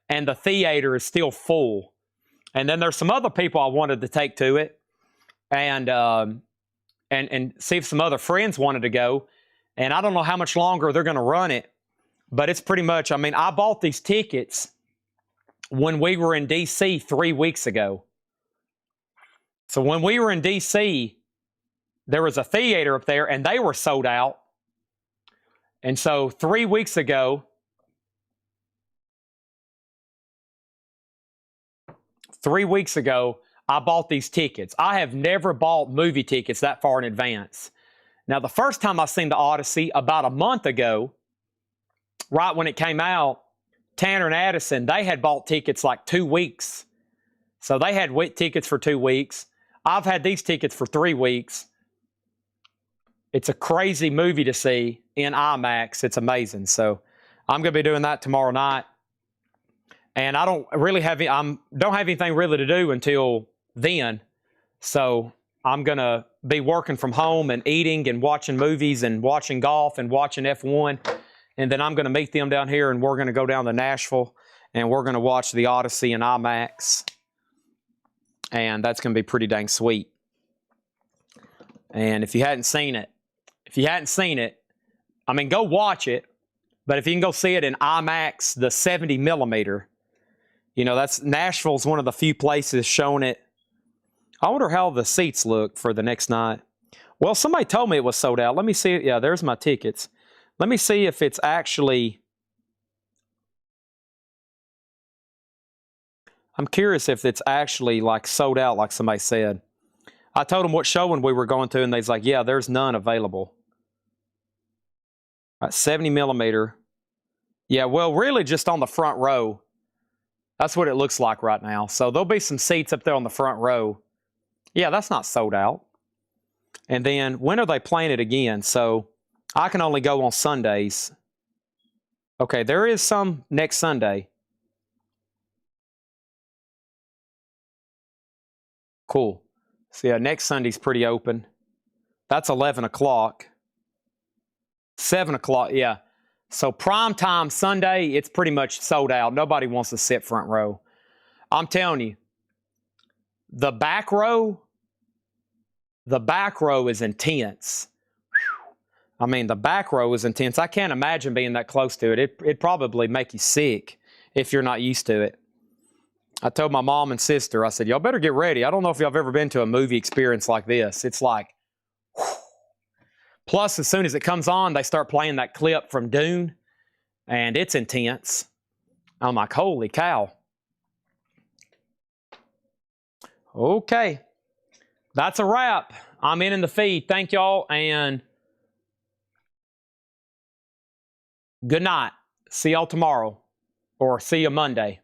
and the theater is still full. And then there's some other people I wanted to take to it, and see if some other friends wanted to go. And I don't know how much longer they're going to run it, but it's pretty much, I mean, I bought these tickets when we were in D.C. 3 weeks ago. So when we were in D.C., there was a theater up there, and they were sold out. And so 3 weeks ago, I bought these tickets. I have never bought movie tickets that far in advance. Now, the first time I seen The Odyssey, about a month ago, right when it came out, Tanner and Addison, they had bought tickets like 2 weeks. So they had tickets for 2 weeks. I've had these tickets for 3 weeks. It's a crazy movie to see in IMAX. It's amazing. So I'm going to be doing that tomorrow night. And I don't have anything really to do until then. So I'm going to be working from home and eating and watching movies and watching golf and watching F1. And then I'm going to meet them down here, and we're going to go down to Nashville, and we're going to watch The Odyssey in IMAX. And that's going to be pretty dang sweet. And if you hadn't seen it, I mean, go watch it. But if you can go see it in IMAX, the 70 millimeter, Nashville's one of the few places showing it. I wonder how the seats look for the next night. Well, somebody told me it was sold out. Let me see. Yeah, there's my tickets. Let me see if it's actually... I'm curious if it's actually like sold out like somebody said. I told them what showing we were going to, and they was like, yeah, there's none available. All right, 70 millimeter. Yeah, well, really just on the front row. That's what it looks like right now. So there'll be some seats up there on the front row. Yeah, that's not sold out. And then when are they playing it again? So I can only go on Sundays. Okay, there is some next Sunday. Cool. So yeah, next Sunday's pretty open. That's 11 o'clock. 7 o'clock, yeah. So prime time Sunday, it's pretty much sold out. Nobody wants to sit front row. I'm telling you, the back row is intense. I mean, the back row is intense. I can't imagine being that close to it. It'd probably make you sick if you're not used to it. I told my mom and sister, I said, y'all better get ready. I don't know if y'all have ever been to a movie experience like this. It's like, whew. Plus, as soon as it comes on, they start playing that clip from Dune, and it's intense. I'm like, holy cow. Okay. That's a wrap. I'm in the feed. Thank y'all, and good night. see y'all tomorrow or see you Monday.